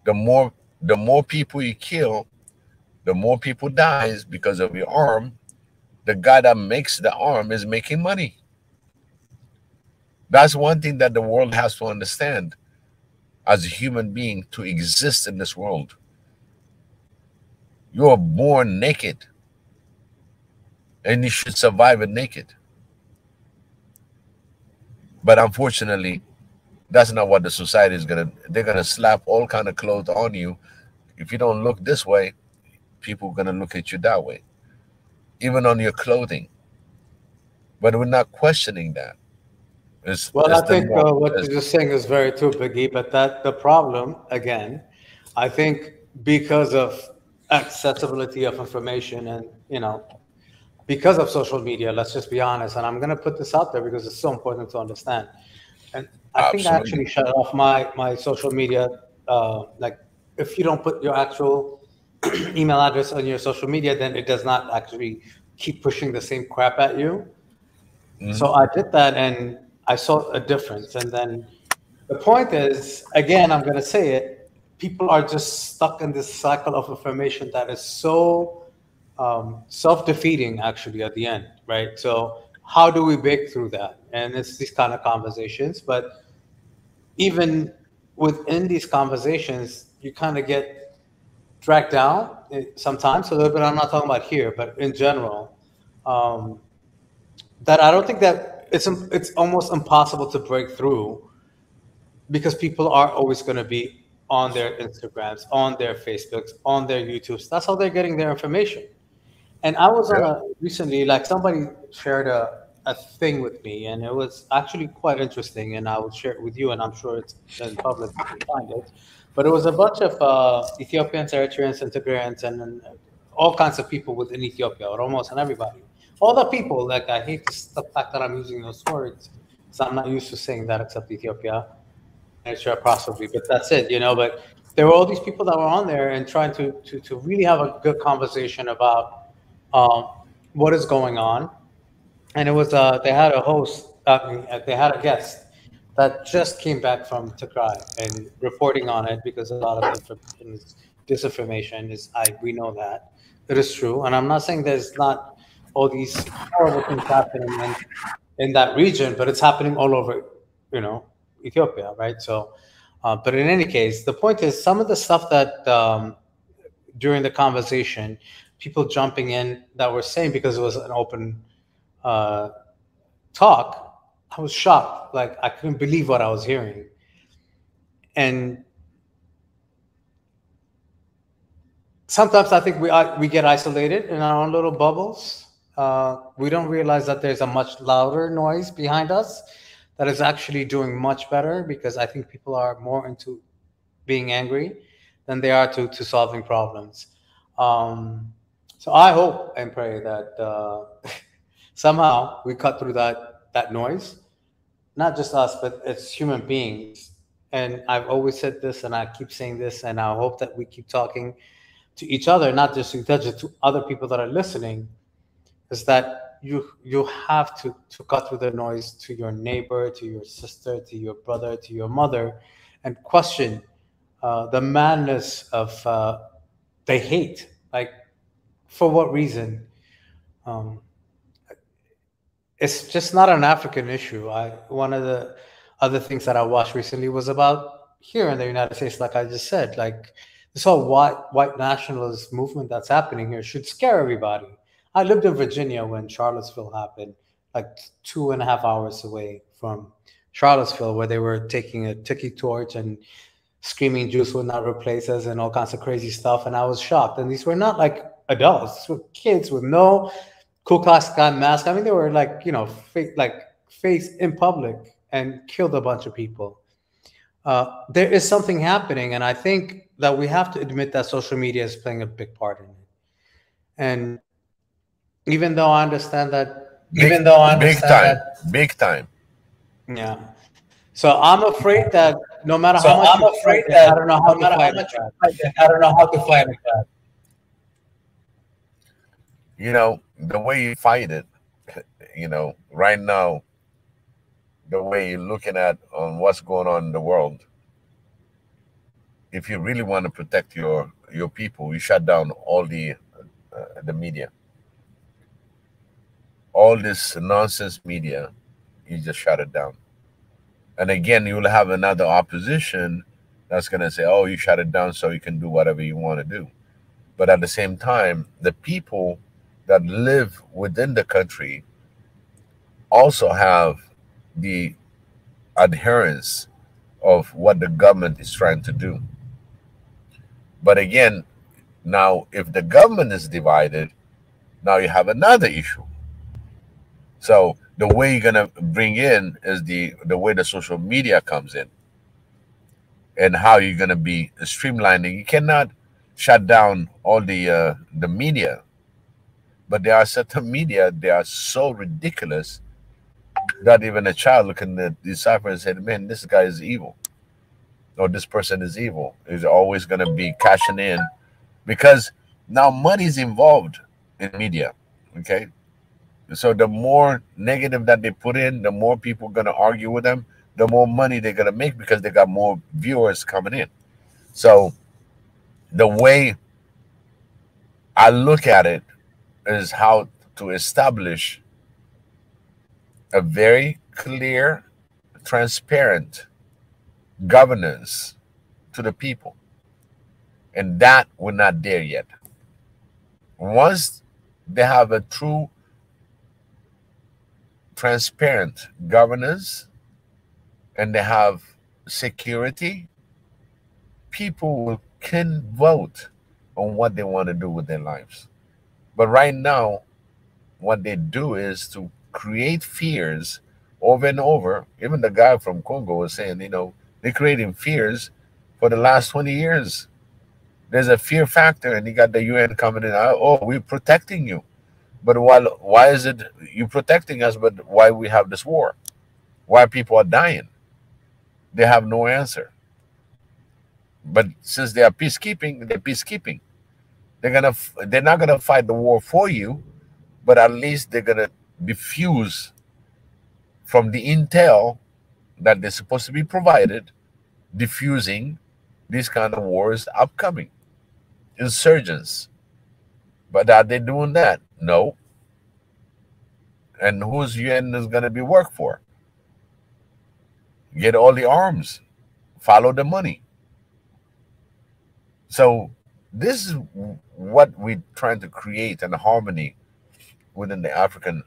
The more people you kill, the more people dies because of your arm. The guy that makes the arm is making money. That's one thing that the world has to understand as a human being to exist in this world. You are born naked, and you should survive it naked. But unfortunately, that's not what the society is they're gonna slap all kind of clothes on you. If you don't look this way, people are gonna look at you that way, even on your clothing. But we're not questioning that. I think what you're just saying is very true, Biggie. But the problem, again, I think because of accessibility of information and, because of social media, let's just be honest. And I'm going to put this out there because it's so important to understand. And I think I actually shut off my social media. Like, if you don't put your actual email address on your social media, then it does not actually keep pushing the same crap at you. Mm-hmm. So I did that, and I saw a difference. And then the point is, again, I'm going to say it, people are just stuck in this cycle of information that is so self-defeating, actually, at the end, right? So how do we break through that? And it's these kind of conversations. But even within these conversations, you kind of get dragged down sometimes a little bit. I'm not talking about here, but in general, that I don't think that it's almost impossible to break through, because people are always going to be on their Instagrams, on their Facebooks, on their YouTubes. That's how they're getting their information. And I was recently, like, somebody shared a thing with me, and it was actually quite interesting, and I will share it with you, and I'm sure it's in public, you can find it. But it was a bunch of Ethiopians, Eritreans, Tigrayans, and all kinds of people within Ethiopia, or almost and everybody. All the people, like, I hate the fact that I'm using those words, because I'm not used to saying that except Ethiopia, Eritrea possibly, but that's it, But there were all these people that were on there and trying to really have a good conversation about what is going on. And it was they had a host, they had a guest that just came back from Tigray and reporting on it, because a lot of information is disinformation. We know that it is true, and I'm not saying there's not all these horrible things happening in that region, but it's happening all over, Ethiopia, right? So, but in any case, the point is, some of the stuff that during the conversation, people jumping in that were saying, because it was an open talk, I was shocked. Like, I couldn't believe what I was hearing. And sometimes I think we get isolated in our own little bubbles. We don't realize that there's a much louder noise behind us that is actually doing much better, because I think people are more into being angry than they are to solving problems. So I hope and pray that somehow we cut through that noise, not just us, but it's human beings. And I've always said this, and I keep saying this, and I hope that we keep talking to each other, not just to each other, to other people that are listening, is that you have to cut through the noise to your neighbor, to your sister, to your brother, to your mother, and question the madness of the hate. Like, for what reason? it's just not an African issue. One of the other things that I watched recently was about here in the United States, like I just said, like this whole white nationalist movement that's happening here should scare everybody. I lived in Virginia when Charlottesville happened, like 2.5 hours away from Charlottesville, where they were taking a tiki torch and screaming Jews would not replace us and all kinds of crazy stuff. And I was shocked. And these were not like adults, these were kids with no Ku Klux Klan mask. I mean, they were like, you know, face in public and killed a bunch of people. There is something happening, and I think that we have to admit that social media is playing a big part in it. And even though I understand that, big time. Yeah. So I'm afraid that no matter how much you fight it, I don't know how to fight it. I don't know how to fight it. You know, the way you fight it, you know, right now, the way you're looking at on what's going on in the world, if you really want to protect your people, you shut down all the media. All this nonsense media, you just shut it down. And again, you'll have another opposition that's going to say, oh, you shut it down so you can do whatever you want to do. But at the same time, the people that live within the country also have the adherence of what the government is trying to do. But again, now if the government is divided, now you have another issue. So the way you're gonna bring in is the way the social media comes in, and how you're gonna be streamlining. You cannot shut down all the media, but there are certain media, they are so ridiculous that even a child can decipher and say, man, this guy is evil, or this person is evil. Is always gonna be cashing in, because now money is involved in media. Okay. So the more negative that they put in, the more people are going to argue with them, the more money they're going to make, because they got more viewers coming in. So the way I look at it is how to establish a very clear, transparent governance to the people. And that we're not there yet. Once they have a true transparent governance and they have security, people can vote on what they want to do with their lives. But right now, what they do is to create fears over and over. Even the guy from Congo was saying, you know, they're creating fears for the last 20 years. There's a fear factor, and you got the UN coming in, oh, we're protecting you. But why is it you protecting us, but why we have this war? Why people are dying? They have no answer. But since they are peacekeeping, they're peacekeeping. They're not gonna fight the war for you, but at least they're gonna diffuse from the intel that they're supposed to be provided, diffusing these kind of wars upcoming. Insurgents. But are they doing that? No. And whose UN is going to be work for? Get all the arms. Follow the money. So this is what we're trying to create, an harmony within Africans.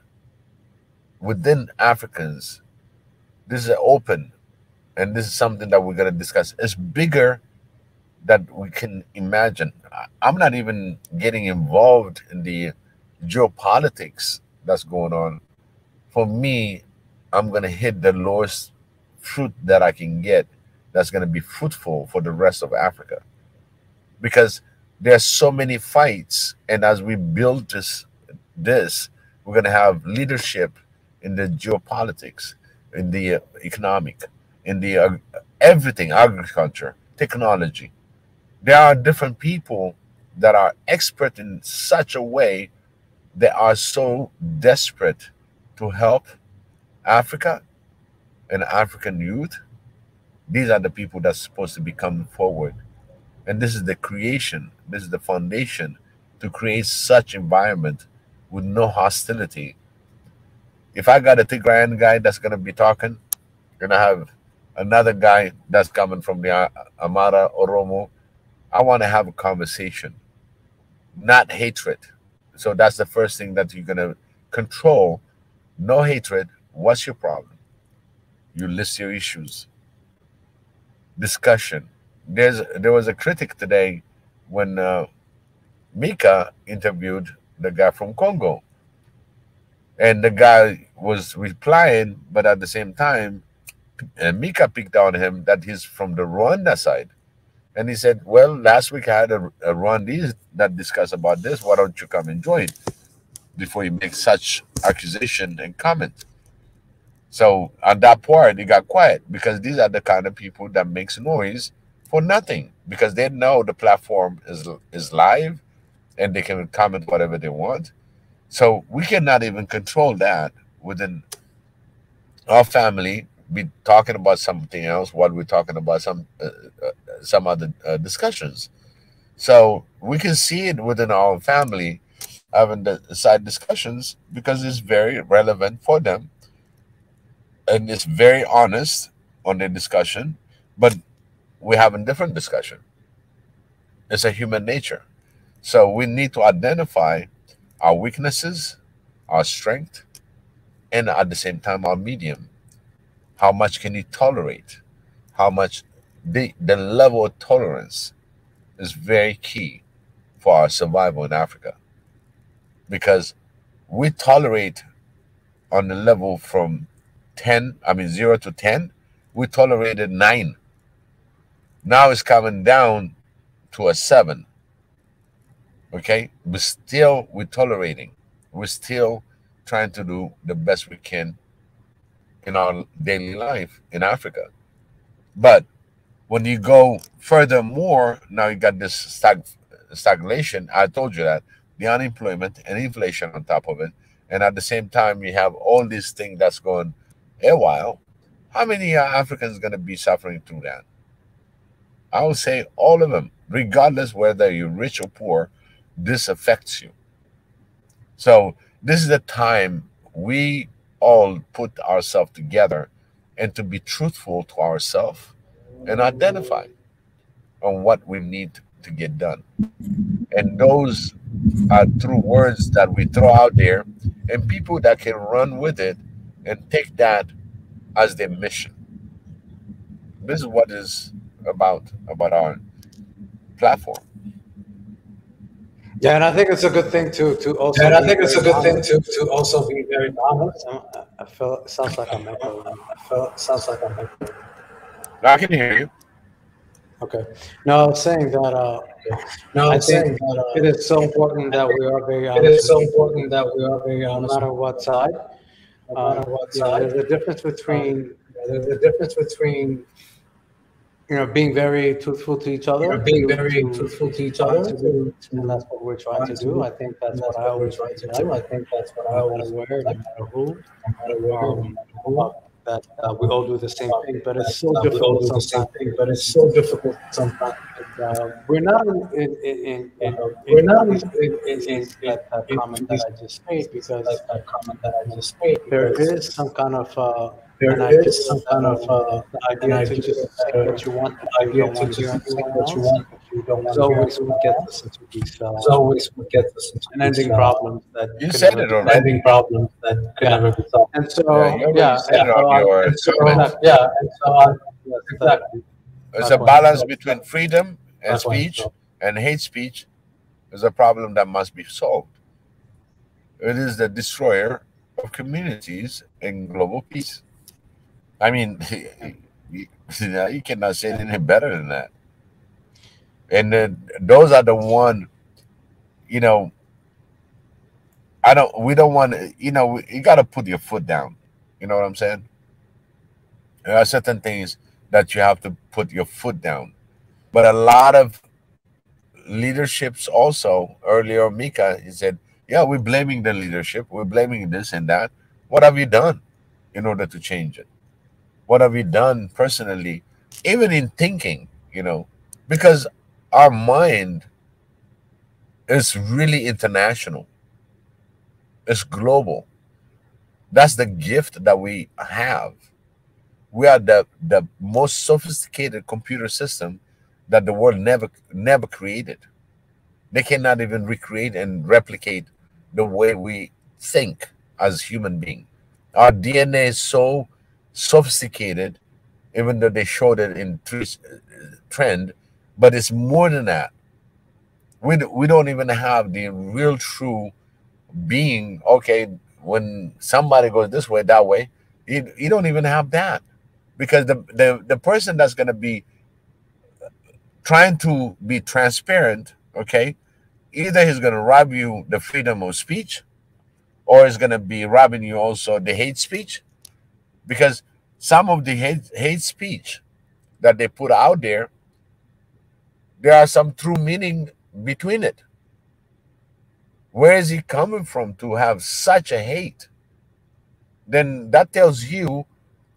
This is open, and this is something that we're going to discuss. It's bigger than we can imagine. I'm not even getting involved in the geopolitics that's going on. For me, I'm going to hit the lowest fruit that I can get that's going to be fruitful for the rest of Africa. Because there's so many fights, and as we build this, we're going to have leadership in the geopolitics, in the economic, in the everything, agriculture, technology. There are different people that are expert in such a way, they are so desperate to help Africa and African youth. These are the people that's supposed to be coming forward. And this is the creation, this is the foundation to create such environment with no hostility If I got a Tigrayan guy that's gonna be talking, and I have another guy that's coming from the Amara Oromo, I want to have a conversation, not hatred. So that's the first thing that you're gonna control. No hatred. What's your problem? You list your issues. Discussion. There was a critic today when Mika interviewed the guy from Congo, and the guy was replying, but at the same time, Mika picked on him that he's from the Rwanda side. And he said, well, last week I had a Rwandese that discussed about this. Why don't you come and join before you make such accusation and comment? So on that part, he got quiet because these are the kind of people that makes noise for nothing, because they know the platform is live and they can comment whatever they want. So we cannot even control that within our family. Be talking about something else while we're talking about some other discussions. So we can see it within our family having the side discussions because it's very relevant for them and it's very honest on their discussion, but we have a different discussion. It's a human nature. So we need to identify our weaknesses, our strength, and at the same time our medium. How much can you tolerate? How much the level of tolerance is very key for our survival in Africa, because we tolerate on the level from 0 to 10, we tolerated 9. Now it's coming down to a 7. Okay, but still we're tolerating. We're still trying to do the best we can in our daily life in Africa. But when you go furthermore, now you got this stagnation. I told you that the unemployment and inflation on top of it, and at the same time you have all these things that's going a while. How many Africans going to be suffering through that? I would say all of them, regardless whether you're rich or poor. This affects you. So this is the time we all put ourselves together and to be truthful to ourselves and identify on what we need to get done. And those are through words that we throw out there and people that can run with it and take that as their mission. This is what is about our platform. Yeah, and I think it's a good thing to also. And I think it's a good thing to also be very honest. I feel it sounds like I'm echoing. I can hear you. Okay. No, I was saying that. I think it is so important that we are very honest. It is so important that we are very honest. No matter what side. There's a difference between. Being very truthful to each other. Being very truthful to each other. And that's what we're trying to do. I think that's what I always try to do. I think that's what I always wear, no matter who. That we all do the same thing, but it's so difficult sometimes. We're not in that comment that I just made, because there is some kind of the idea to just say what you want. You don't want. Always would get us into these unending problems that you said it already. Ending problems that could never be solved. And so exactly. It's a balance between freedom and speech and hate speech is a problem that must be solved. It is the destroyer of communities and global peace. I mean, you cannot say anything better than that. And those are the one, we don't want to, you got to put your foot down. You know what I'm saying? There are certain things that you have to put your foot down. But a lot of leaderships also, earlier Mika, he said, yeah, we're blaming the leadership. We're blaming this and that. What have you done in order to change it? What have you done personally, even in thinking, because our mind is really international. It's global. That's the gift that we have. We are the most sophisticated computer system that the world never created. They cannot even recreate and replicate the way we think as human beings. Our DNA is so sophisticated, even though they showed it in trend, but it's more than that. We don't even have the real true being. Okay, when somebody goes this way, that way, you don't even have that, because the person that's going to be trying to be transparent, okay, either he's going to rob you the freedom of speech, or he's going to be robbing you also the hate speech, because some of the hate speech that they put out there are some true meaning between it. Where is he coming from to have such a hate? Then that tells you,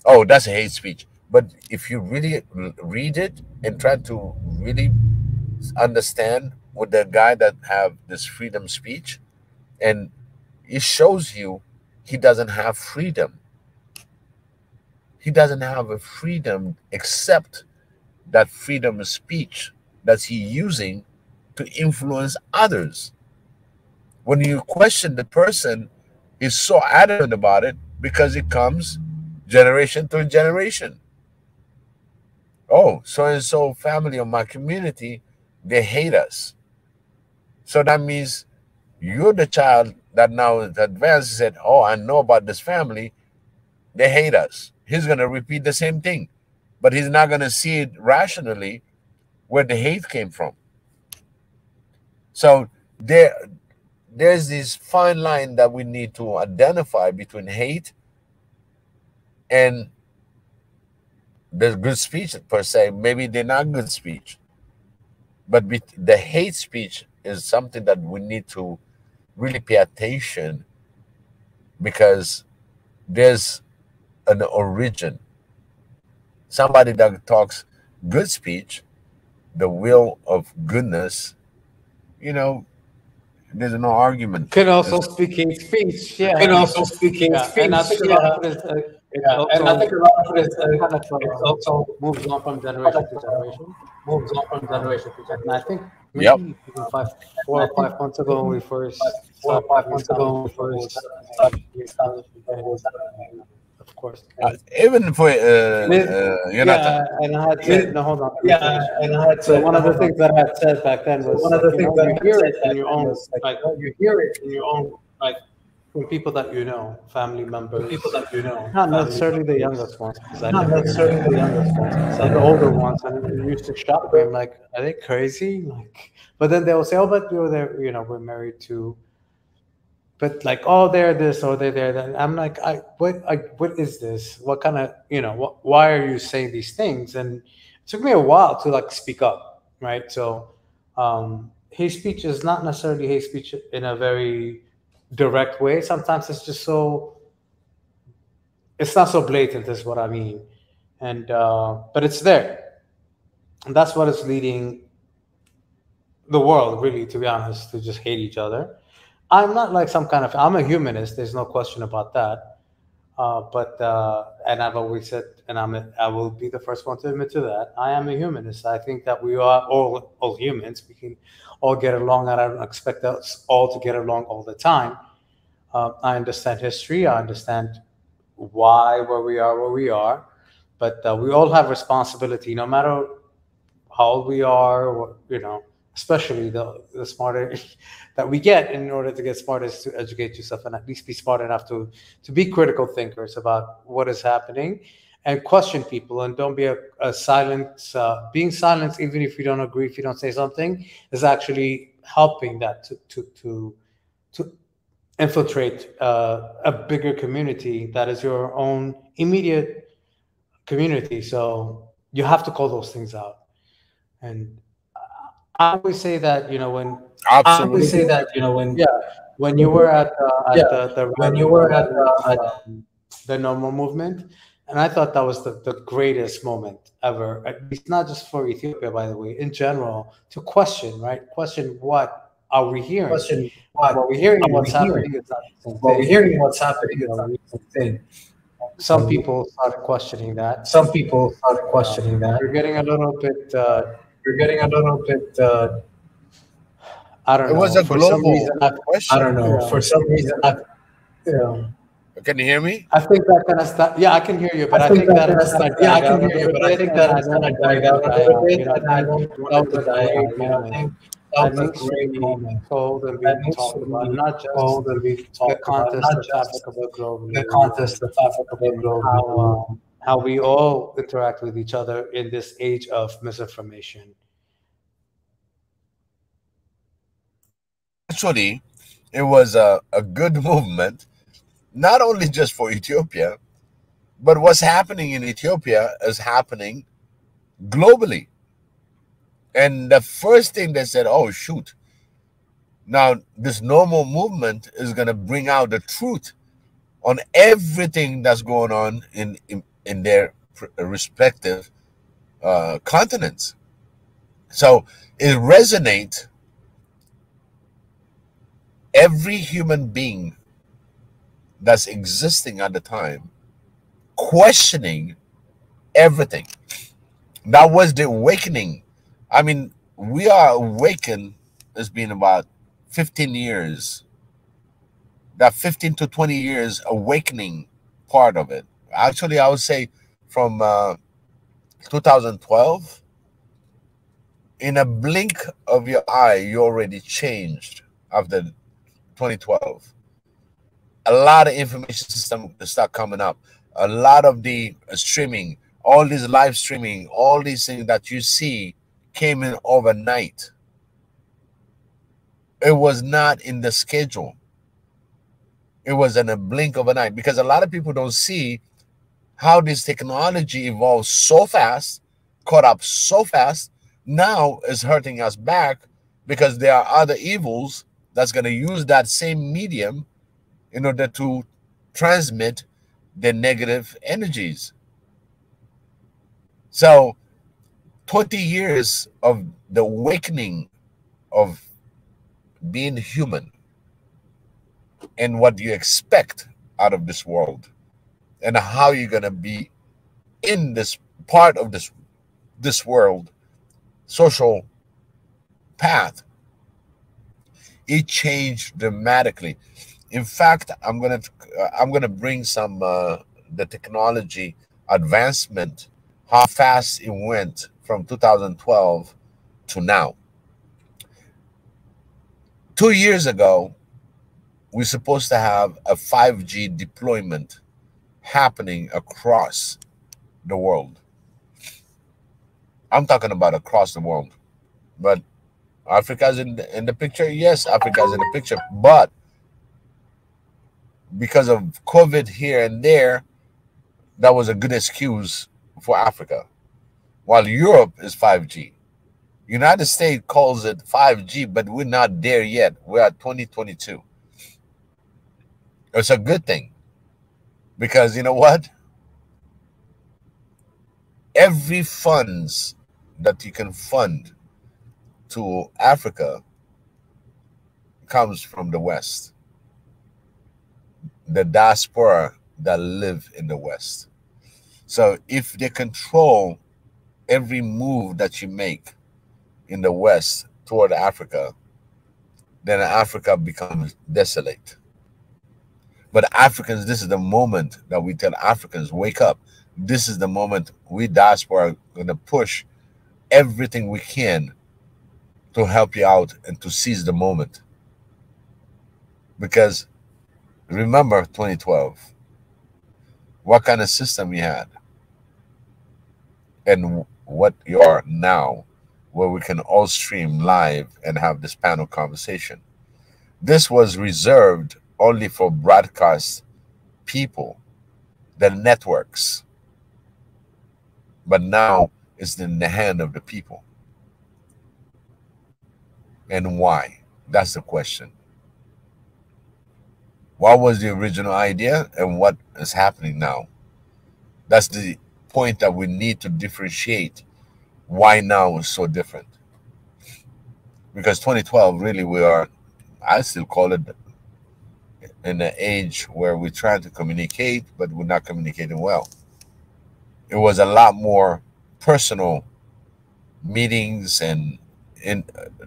oh, that's a hate speech. But if you really read it and try to really understand with the guy that have this freedom speech, and it shows you he doesn't have freedom. He doesn't have a freedom except that freedom of speech that he's using to influence others. When you question the person, is so adamant about it because it comes generation to generation. Oh, so and so family of my community, they hate us. So that means you're the child that now advanced and said, oh, I know about this family, they hate us. He's going to repeat the same thing, but he's not going to see it rationally where the hate came from. So there's this fine line that we need to identify between hate and the good speech per se. Maybe they're not good speech, but the hate speech is something that we need to really pay attention, because there's an origin. Somebody that talks good speech, the will of goodness, there's no argument. Can also speak hate speech. Yeah. Can also speak hate speech. And I think a lot of it is kind of also moves on from generation to generation. And I think maybe even 4 or 5 months ago when we first of course. Even for yeah, and I had said, no, hold on. Yeah, and I had said, one of the things that I had said back then was, you hear it in your own, like, from people that you know, family members, not necessarily the youngest ones, like the older ones, and it used to shock me. I'm like, are they crazy? Like, but then they will say, oh, but we're married to. But like, oh, they're this or they're there. Then I'm like, what is this? What kind of, why are you saying these things? And it took me a while to like speak up, right? So, hate speech is not necessarily hate speech in a very direct way. Sometimes it's just it's not so blatant, is what I mean. And but it's there, and that's what is leading the world, really, to be honest, to just hate each other. I'm not like I'm a humanist. There's no question about that. And I've always said, and I will be the first one to admit to that. I am a humanist. I think that we are all humans. We can all get along, and I don't expect us all to get along all the time. I understand history. I understand where we are. But we all have responsibility, no matter how old we are, or, especially the smarter that we get. In order to get smarter is to educate yourself and at least be smart enough to be critical thinkers about what is happening and question people, and don't be a silence. Being silenced, even if you don't agree, if you don't say something, is actually helping that to infiltrate a bigger community that is your own immediate community. So you have to call those things out. And I always say that, when you were at the normal movement, and I thought that was the greatest moment ever, at least not just for Ethiopia, by the way, in general, to question what are we hearing? Question: What we're hearing, are we what's happening hearing? is not the same What we're thing. hearing, what's happening is not the same thing. Some people started questioning that. Some people started questioning that. We're getting a little bit. We're getting a little bit. I don't It know. was a For some global reason, question. I don't know. Yeah. For some reason, Can you hear me? I think that kind of stuff. Yeah, I can hear you, but I think that has kind of yeah, I died out can a hear you, little but I bit, think and that I has don't kind of want died it to out a die little out. bit, You know, and I I think don't that want it was to a die out. great You know, I moment think that that was needs a to great be moment told and be that needs talked to about, be not just told and be the talked about, contest not of just Africa, but globally. the contest of Africa, but And globally. how we all interact with each other in this age of misinformation. Actually, it was a good movement, not only just for Ethiopia, but what's happening in Ethiopia is happening globally. And the first thing they said, oh, shoot. Now, this normal movement is going to bring out the truth on everything that's going on in their respective continents. So it resonates every human being that's existing at the time, questioning everything. That was the awakening. I mean, we are awakened. It's been about 15 years. That 15 to 20 years awakening part of it. Actually, I would say from 2012, in a blink of your eye, you already changed after 2012. A lot of information system start coming up. A lot of the streaming, all this live streaming, all these things that you see came in overnight. It was not in the schedule. It was in a blink of an eye, because a lot of people don't see how this technology evolves so fast, caught up so fast, now is hurting us back, because there are other evils that's going to use that same medium in order to transmit the negative energies. So 20 years of the awakening of being human and what you expect out of this world, and how you're going to be in this part of this world social path, it changed dramatically. In fact, I'm gonna bring some the technology advancement, how fast it went from 2012 to now. 2 years ago, we're supposed to have a 5G deployment happening across the world. I'm talking about across the world, but Africa's in the picture. Yes, Africa's in the picture, but because of COVID here and there, that was a good excuse for Africa. While Europe is 5G, United States calls it 5G, but we're not there yet. We're at 2022. It's a good thing, because you know what? Every funds that you can fund to Africa comes from the West, the diaspora that live in the West. So if they control every move that you make in the West toward Africa, then Africa becomes desolate. But Africans, this is the moment that we tell Africans, wake up. This is the moment we diaspora are going to push everything we can to help you out and to seize the moment. Because remember 2012, what kind of system we had and what you are now, where we can all stream live and have this panel conversation. This was reserved only for broadcast people, the networks. But now it's in the hand of the people. And why? That's the question. What was the original idea and what is happening now? That's the point that we need to differentiate why now is so different. because 2012 really I still call it in an age where we're trying to communicate, but we're not communicating well. It was a lot more personal meetings and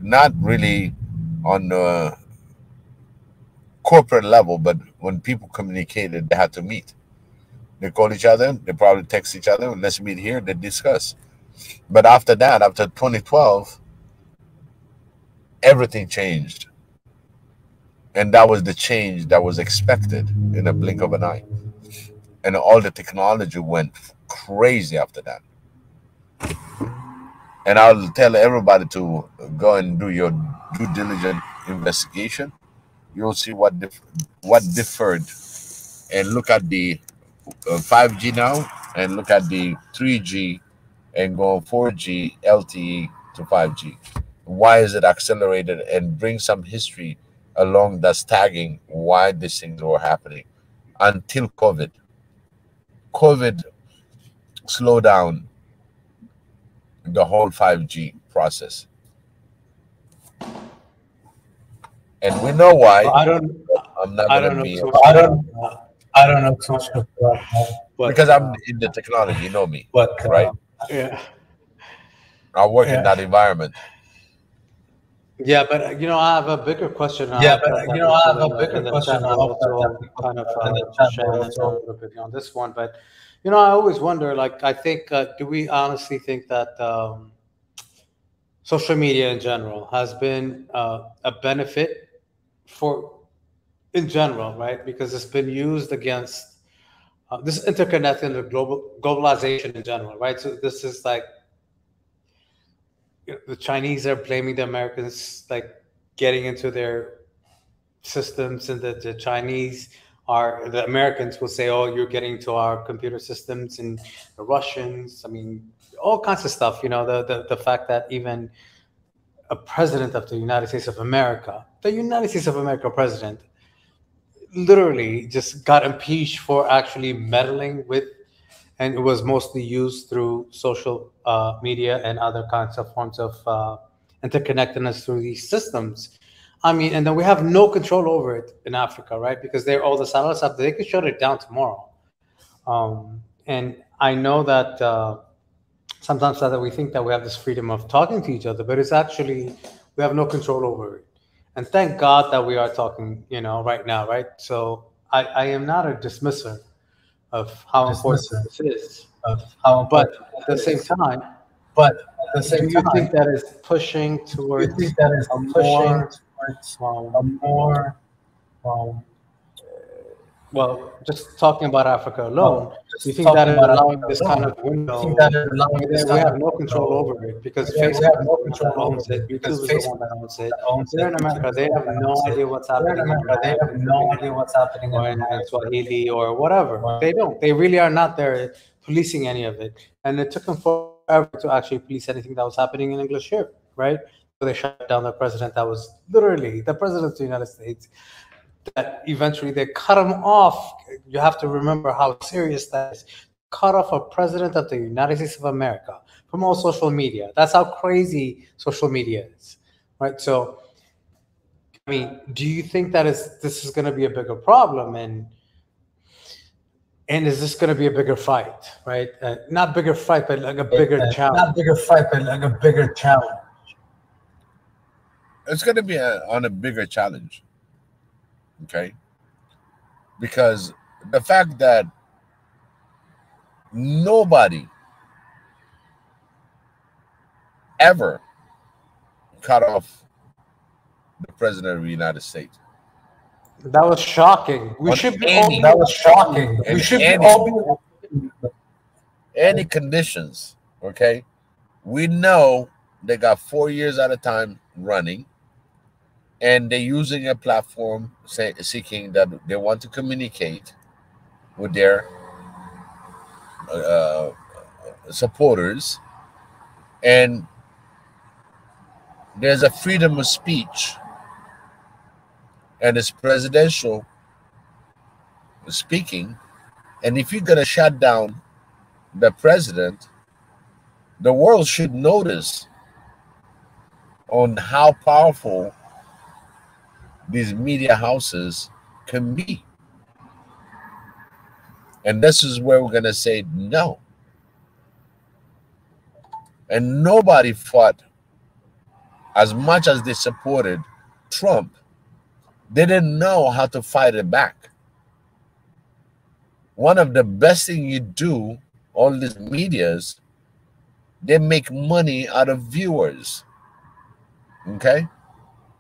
not really on the corporate level, but when people communicated, they had to meet. They call each other, they probably text each other, let's meet here, they discuss. But after that, after 2012, everything changed. And that was the change that was expected in a blink of an eye. And all the technology went crazy after that. And I'll tell everybody to go and do your due diligence investigation. You'll see what differed, and look at the 5G now, and look at the 3G, and go 4G LTE to 5G. Why is it accelerated? And bring some history along that's tagging why these things were happening until COVID. COVID slowed down the whole 5G process. And we know why. Well, I don't know too much about that. Because I'm in the technology, you know me. Right? Yeah. I work in that environment. Yeah, but I have a bigger question. I have a bigger question. Kind of share a little bit on this one, but I always wonder. Like, I think, do we honestly think that social media in general has been a benefit in general, right? Because it's been used against this is interconnected to globalization in general, right? So this is like, the Chinese are blaming the Americans, like getting into their systems, and the Americans will say, "Oh, you're getting to our computer systems," and the Russians. I mean, all kinds of stuff. The fact that even a president of the United States of America, president, literally just got impeached for actually meddling with. And it was mostly used through social media and other kinds of forms of interconnectedness through these systems. I mean, and then we have no control over it in Africa, right? Because they're all the satellites up there. They could shut it down tomorrow. And I know that sometimes that we think that we have this freedom of talking to each other, but it's actually, we have no control over it. And thank God that we are talking, right now, right? So I am not a dismisser of how important this is, but at the same time, do you think that is pushing towards a more well, just talking about Africa alone, do you think that is allowing this kind of window? We have no control over it because Facebook owns it, YouTube is the one that owns it. They're in America, they have no idea what's happening. Or in Swahili or whatever. They don't. They really are not there policing any of it. And it took them forever to actually police anything that was happening in English here, right? So they shut down the president that was literally the president of the United States. That eventually they cut him off. You have to remember how serious that is. Cut off a president of the United States of America from all social media. That's how crazy social media is, right? So, I mean, do you think that this is going to be a bigger problem, and is this going to be a bigger fight, right? Not bigger fight, but like a bigger challenge. Not bigger fight, but like a bigger challenge. It's going to be on a bigger challenge. Okay, because the fact that nobody ever cut off the president of the United States. That was shocking. That was shocking. We should all be any conditions. Okay, we know they got 4 years at a time running. And they're using a platform seeking that they want to communicate with their supporters. And there's a freedom of speech. And it's presidential speaking. And if you're going to shut down the president, the world should notice on how powerful these media houses can be. And this is where we're going to say no. And nobody fought as much as they supported Trump. They didn't know how to fight it back. One of the best things you do, all these medias, they make money out of viewers. Okay?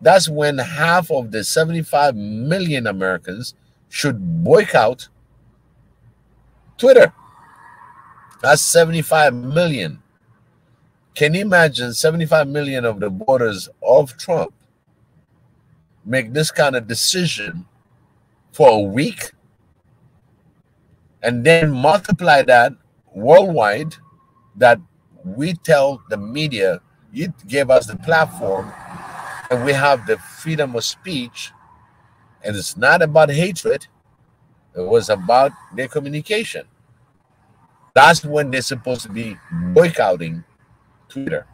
That's when half of the 75 million Americans should boycott Twitter. That's 75 million. Can you imagine 75 million of the voters of Trump make this kind of decision for a week? And then multiply that worldwide, that we tell the media, you gave us the platform, and we have the freedom of speech, and it's not about hatred, it was about their communication. That's when they're supposed to be boycotting Twitter.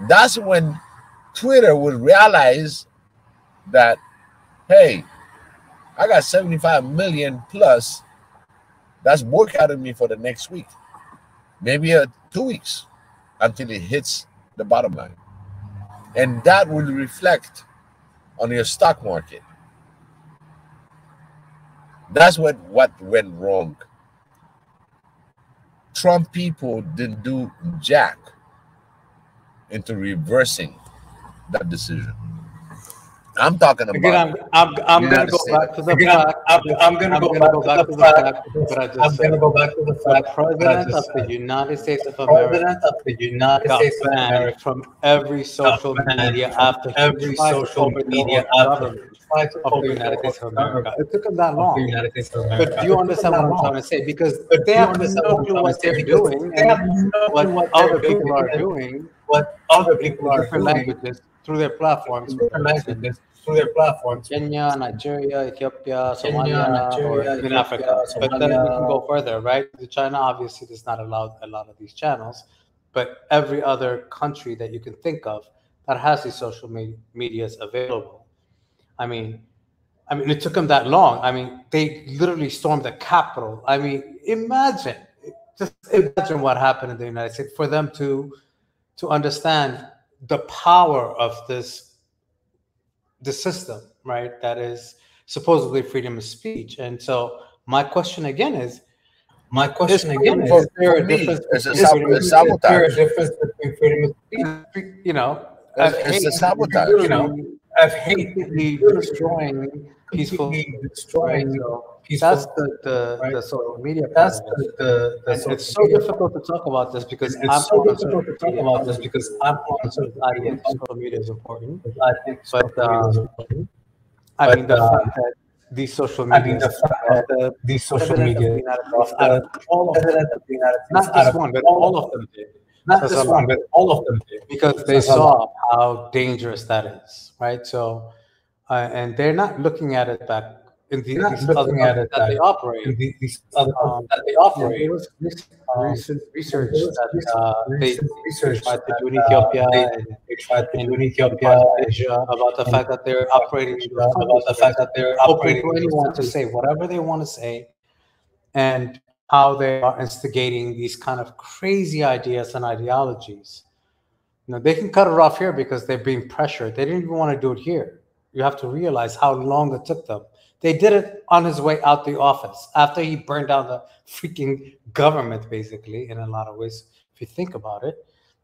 That's when Twitter would realize that, hey, I got 75 million plus that's boycotting me for the next week, maybe 2 weeks, until it hits the bottom line. And that will reflect on your stock market. That's what went wrong. Trump people didn't do jack into reversing that decision. I'm talking about. Again, I'm going to go back to the fact. I'm going to go back to the fact that I just said. The president of the United States of America got banned from every social media after every social media government of the United States of America. It took them that long. But do you understand what I'm trying to say? Because they have no clue what they're doing and what other people are doing. Different languages. Through their platforms, Kenya, Nigeria, Ethiopia, Somalia, or in Africa. But then we can go further, right? China obviously does not allow a lot of these channels, but every other country that you can think of that has these social medias available. I mean, it took them that long. I mean, they literally stormed the Capitol. I mean, just imagine what happened in the United States for them to understand the power of the system, right? That is supposedly freedom of speech. And so my question again is there a difference between freedom of speech? You know, it's a sabotage. I've hated destroying peaceful. That's the social media. That's it's so difficult to talk about this because social media is important. But I mean the fact that these social media, not just one, but all of them did. Not just one, but all of them did, because they saw how dangerous that is, right? So, and they're not looking at it back. These other that they operate. There was recent research that they tried to do in Ethiopia and Asia about the fact that they're operating. Open to anyone to say whatever they want to say, and how they are instigating these kind of crazy ideas and ideologies. You know, they can cut it off here because they're being pressured. They didn't even want to do it here. You have to realize how long it took them. They did it on his way out the office after he burned down the freaking government, basically, in a lot of ways, if you think about it.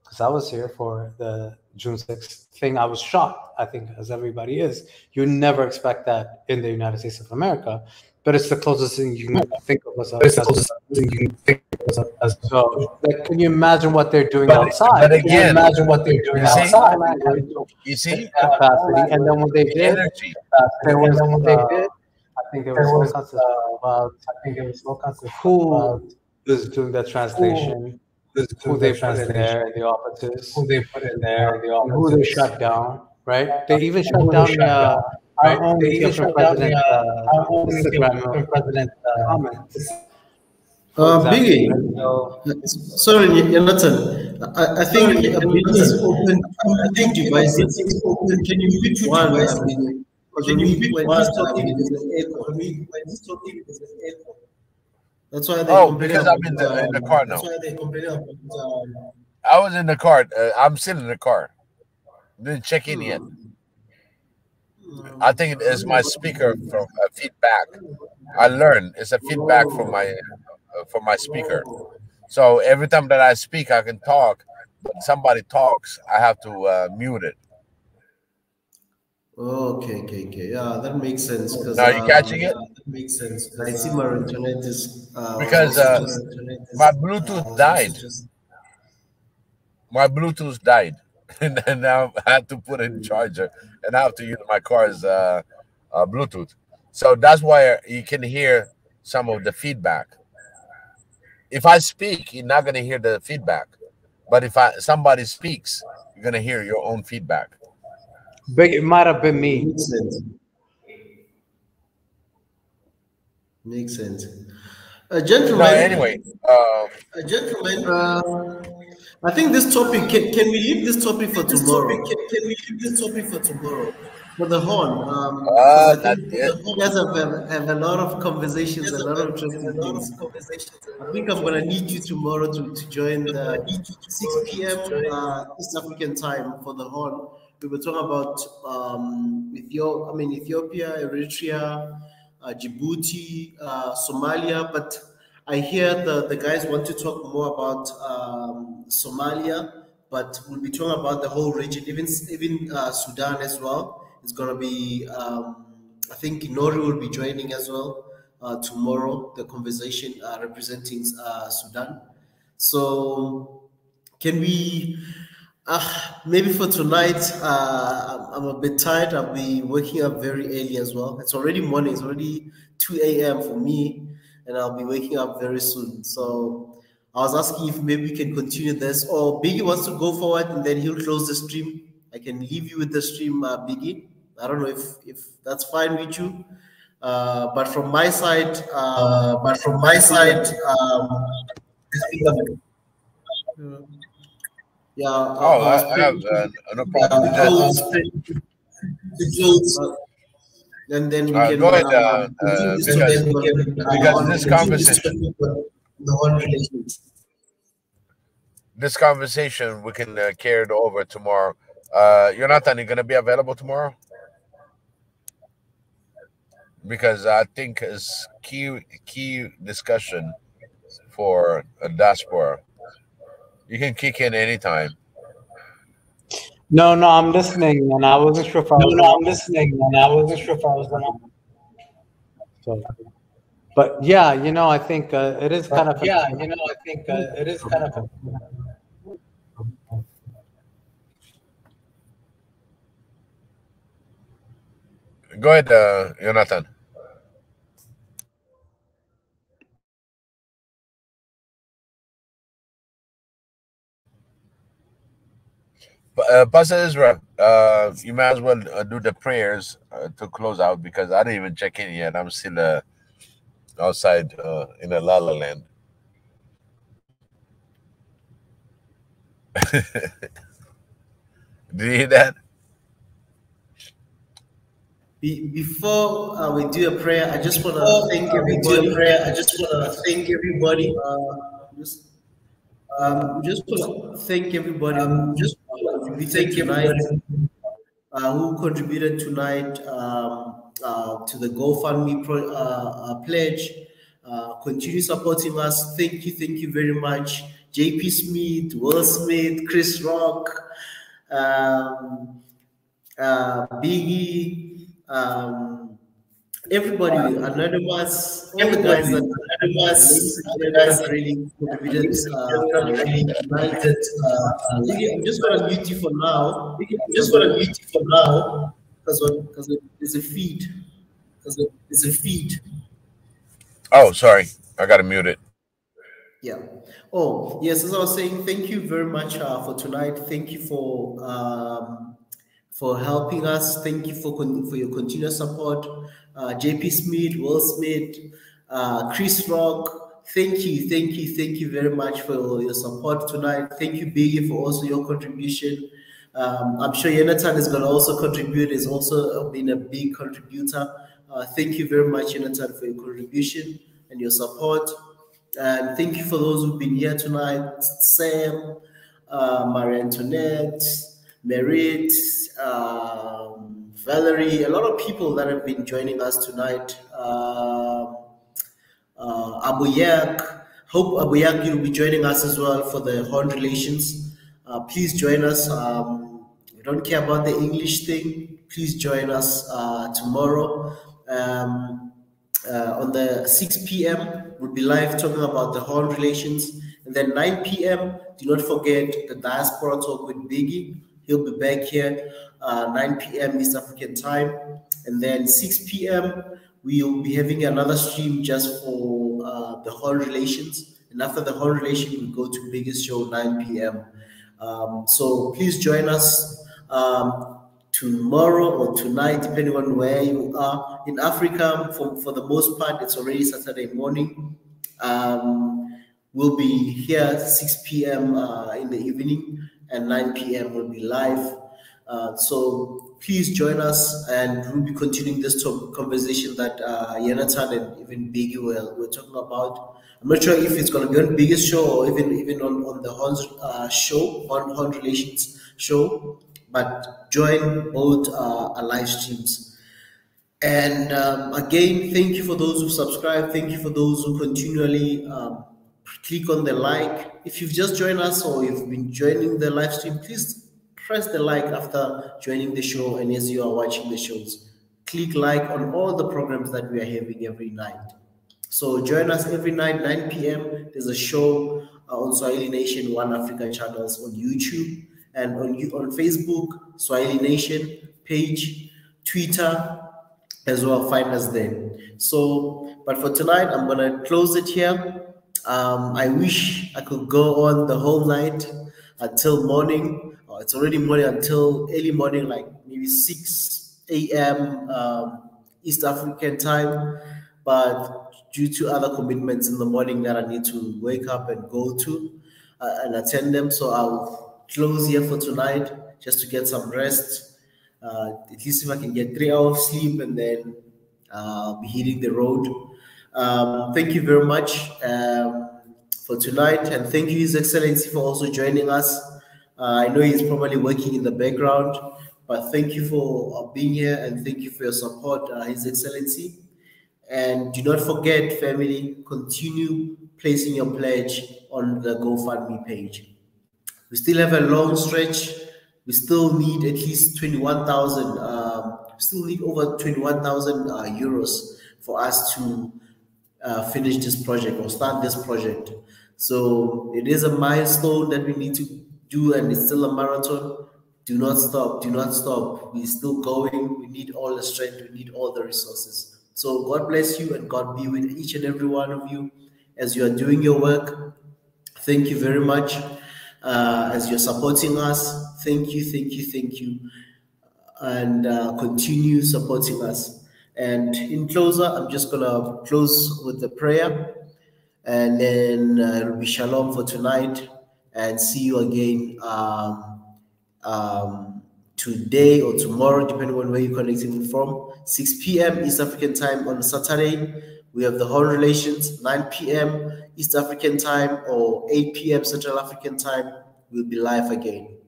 Because I was here for the June 6th thing. I was shocked, I think, as everybody is. You never expect that in the United States of America, but it's the closest thing you can think of as so, can you imagine what they're doing outside? But again, you see, capacity, and then when they did, I think there was no concept about who is doing the translation, who they put in there in the offices, who they shut down, right? They even shut down our own president comments. Biggie, sorry, Jonathan. I think a bit is open. I think devices is open. Can you mute one? Because when he's talking, there's an echo. That's why they complain because about I'm in the car now. That's why they complain about. I was in the car. I'm still in the car. Didn't check in yet. I think it is my speaker from feedback. I learned it's a feedback from my speaker. So every time that I speak, I can talk. But somebody talks, I have to mute it. Okay. Yeah, that makes sense. Because Now you catching it? that makes sense. I see my internet is Because my Bluetooth died. My Bluetooth died, and now I had to put in charger, and I have to use my car's Bluetooth. So that's why you can hear some of the feedback. If I speak, you're not gonna hear the feedback. But if somebody speaks, you're gonna hear your own feedback. But it might have been me. Makes sense. Gentlemen. No, anyway, I think this topic can we leave this topic for tomorrow? Can we leave this topic for tomorrow? For the horn, because I think you guys have a lot of conversations, a lot of interesting things. I think I'm gonna need you tomorrow to join the 6 p.m. East African time for the horn. We were talking about Ethiopia, Eritrea, Djibouti, Somalia, but I hear the guys want to talk more about Somalia, but we'll be talking about the whole region, even Sudan as well. It's gonna be, I think Nori will be joining as well tomorrow, the conversation representing Sudan. So can we, maybe for tonight, I'm a bit tired. I'll be waking up very early as well. It's already morning, it's already 2 a.m. for me, and I'll be waking up very soon. So I was asking if maybe we can continue this, or Biggie wants to go forward and then he'll close the stream. I can leave you with the stream, Biggie. I don't know if that's fine with you. But from my side, yeah. I have no problem. And then we can go ahead, because this conversation, we can carry it over tomorrow. Jonathan, you gonna be available tomorrow? Because I think it's key discussion for a diaspora. You can kick in anytime. No, I'm listening, and I wasn't sure if I was gonna. So, but yeah, I think it is kind of. Go ahead, Jonathan. Pastor Israel, you might as well do the prayers to close out, because I didn't even check in yet. I'm still outside in a la la land. Did you hear that? Before we do a prayer, I just want to thank everybody. Just want to thank everybody who contributed tonight to the GoFundMe pledge. Continue supporting us. Thank you very much. JP Smith, Will Smith, Chris Rock, Biggie, everybody, Anonymous, all the guys that really contributed. I'm just going to mute you for now. Because there's a feed. Oh, sorry. I got to mute it. Yeah. Oh, yes. As I was saying, thank you very much for tonight. Thank you for helping us. Thank you for your continuous support. JP Smith, Will Smith, Chris Rock, thank you very much for your support tonight. Thank you, Biggie, for also your contribution. I'm sure Jonathan is going to also contribute. He's also been a big contributor. Thank you very much, Jonathan, for your contribution and your support. And thank you for those who've been here tonight. Sam, Marie Antoinette, Merit, Valerie, a lot of people that have been joining us tonight. Abu Yak, hope Abu Yak you'll be joining us as well for the Horn Relations. Please join us. We don't care about the English thing. Please join us tomorrow. On the 6 p.m. we'll be live talking about the Horn Relations. And then 9 p.m. do not forget the Diaspora Talk with Biggie. He'll be back here 9 p.m. East African time. And then 6 p.m. we'll be having another stream just for the Horn Relations. And after the Horn Relation, we'll go to Biggest Show 9 p.m. So please join us tomorrow or tonight, depending on where you are. In Africa, for the most part, it's already Saturday morning. We'll be here 6 p.m. In the evening, and 9 p.m. we'll be live. So please join us, and we'll be continuing this conversation that Jonathan and even Biggie were talking about. I'm not sure if it's going to be on Biggest Show or even on the Horn show, on Horn Relations show, but join both live streams. And again, thank you for those who subscribe. Thank you for those who continually click on the like. If you've just joined us or you've been joining the live stream, please press the like after joining the show, and as you are watching the shows, click like on all the programs that we are having every night. So join us every night, 9 p.m. There's a show on Swahili Nation One Africa channels on YouTube and on Facebook, Swahili Nation page, Twitter as well. Find us there. So, but for tonight, I'm gonna close it here. I wish I could go on the whole night until morning. It's already morning, until early morning, like maybe 6 a.m. East African time. But due to other commitments in the morning that I need to wake up and go to and attend them, so I'll close here for tonight just to get some rest. At least if I can get 3 hours sleep, and then I'll be hitting the road. Thank you very much for tonight, and thank you, His Excellency, for also joining us. I know he's probably working in the background, but thank you for being here, and thank you for your support, His Excellency. And do not forget, family, continue placing your pledge on the GoFundMe page. We still have a long stretch. We still need at least 21,000. We still need over 21,000 euros for us to finish this project or start this project. So it is a milestone that we need to do, and it's still a marathon. Do not stop. Do not stop. We're still going. We need all the strength. We need all the resources. So God bless you, and God be with each and every one of you as you are doing your work. Thank you very much. As you're supporting us, thank you. And continue supporting us. And in closer, I'm just going to close with the prayer, and then it'll be shalom for tonight, and see you again today or tomorrow, depending on where you're connecting from. 6 p.m. East African time on Saturday. We have the Horn Relations, 9 p.m. East African time or 8 p.m. Central African time. We'll be live again.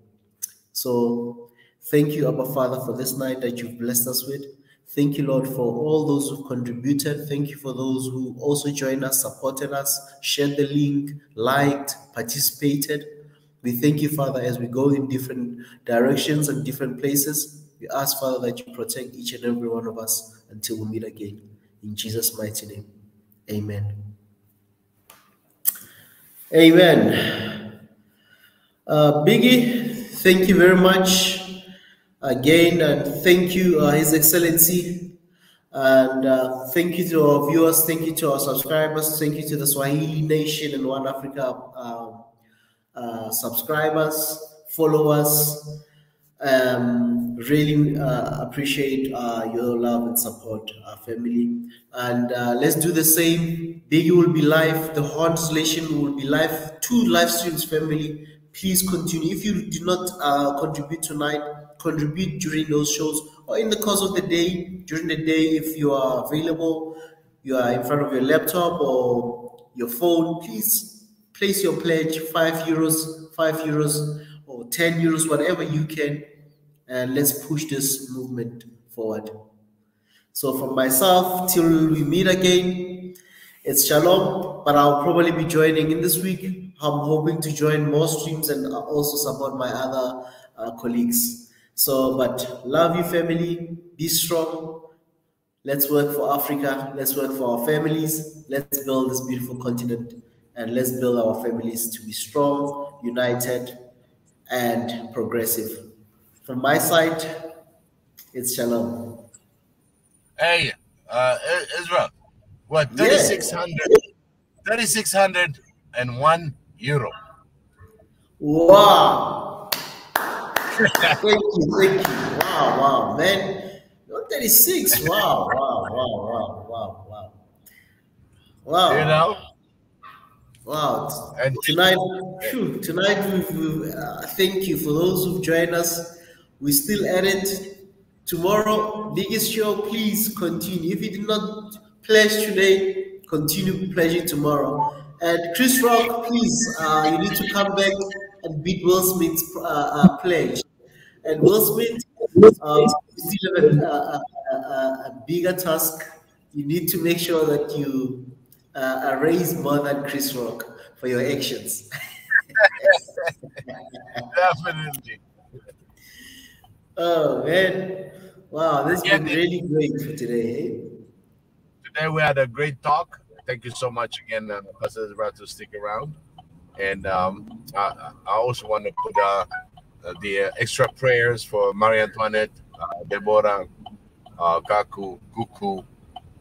So thank you, Abba Father, for this night that you've blessed us with. Thank you, Lord, for all those who've contributed. Thank you for those who also joined us, supported us, shared the link, liked, participated. We thank you, Father, as we go in different directions and different places. We ask, Father, that you protect each and every one of us until we meet again. In Jesus' mighty name, amen. Amen. Biggie, thank you very much again, and thank you, His Excellency, and thank you to our viewers, thank you to our subscribers, thank you to the Swahili Nation and One Africa subscribers, followers, Really appreciate your love and support, family. And let's do the same. Biggie will be live. The Horn Translation will be live. 2 live streams, family. Please continue. If you did not contribute tonight, contribute during those shows or in the course of the day. During the day, if you are available, you are in front of your laptop or your phone, please place your pledge, €5, €5 or €10, whatever you can, and let's push this movement forward. So from myself, till we meet again, it's shalom, but I'll probably be joining in this week. I'm hoping to join more streams and also support my other colleagues. So, but love you, family. Be strong. Let's work for Africa. Let's work for our families. Let's build this beautiful continent, and let's build our families to be strong, united, and progressive. From my side, it's shalom. Hey, Israel, what, 3,600, 3,601 euro. Wow. Thank you. Wow, man. 36. Wow. You know? Wow. And tonight, thank you for those who've joined us. We still at it. Tomorrow, biggest show, please continue. If you did not pledge today, continue pledging tomorrow. And Chris Rock, please, you need to come back and beat Will Smith's pledge. And Will Smith, you still have a bigger task. You need to make sure that you raise more than Chris Rock for your actions. Definitely. Oh, man. Wow, this has been really great for today. Today we had a great talk. Thank you so much again, Pastor Israel, to stick around. And I also want to put the extra prayers for Marie Antoinette, Deborah, Kaku, Kuku,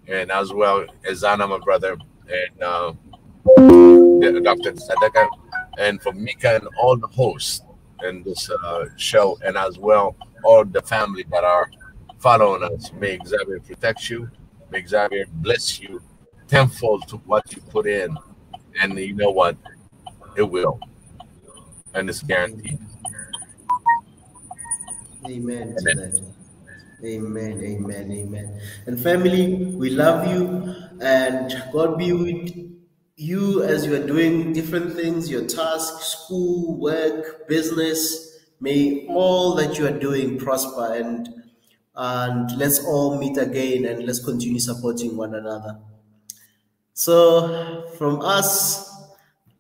and as well as Zana, my brother, and Dr. Sadeka, and for Mika and all the hosts in this show, and as well all the family that are following us. May Xavier protect you. May Xavier bless you tenfold to what you put in. And you know what? It will. And it's guaranteed. Amen to that. Amen. And family, we love you, and God be with you as you are doing different things, your tasks, school, work, business. May all that you are doing prosper, and let's all meet again, and let's continue supporting one another. So from us,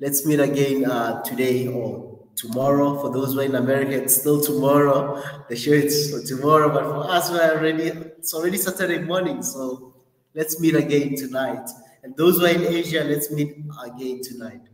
let's meet again today or tomorrow. For those who are in America, it's still tomorrow. The show is for tomorrow, but for us, it's already Saturday morning. So let's meet again tonight. And those who are in Asia, let's meet again tonight.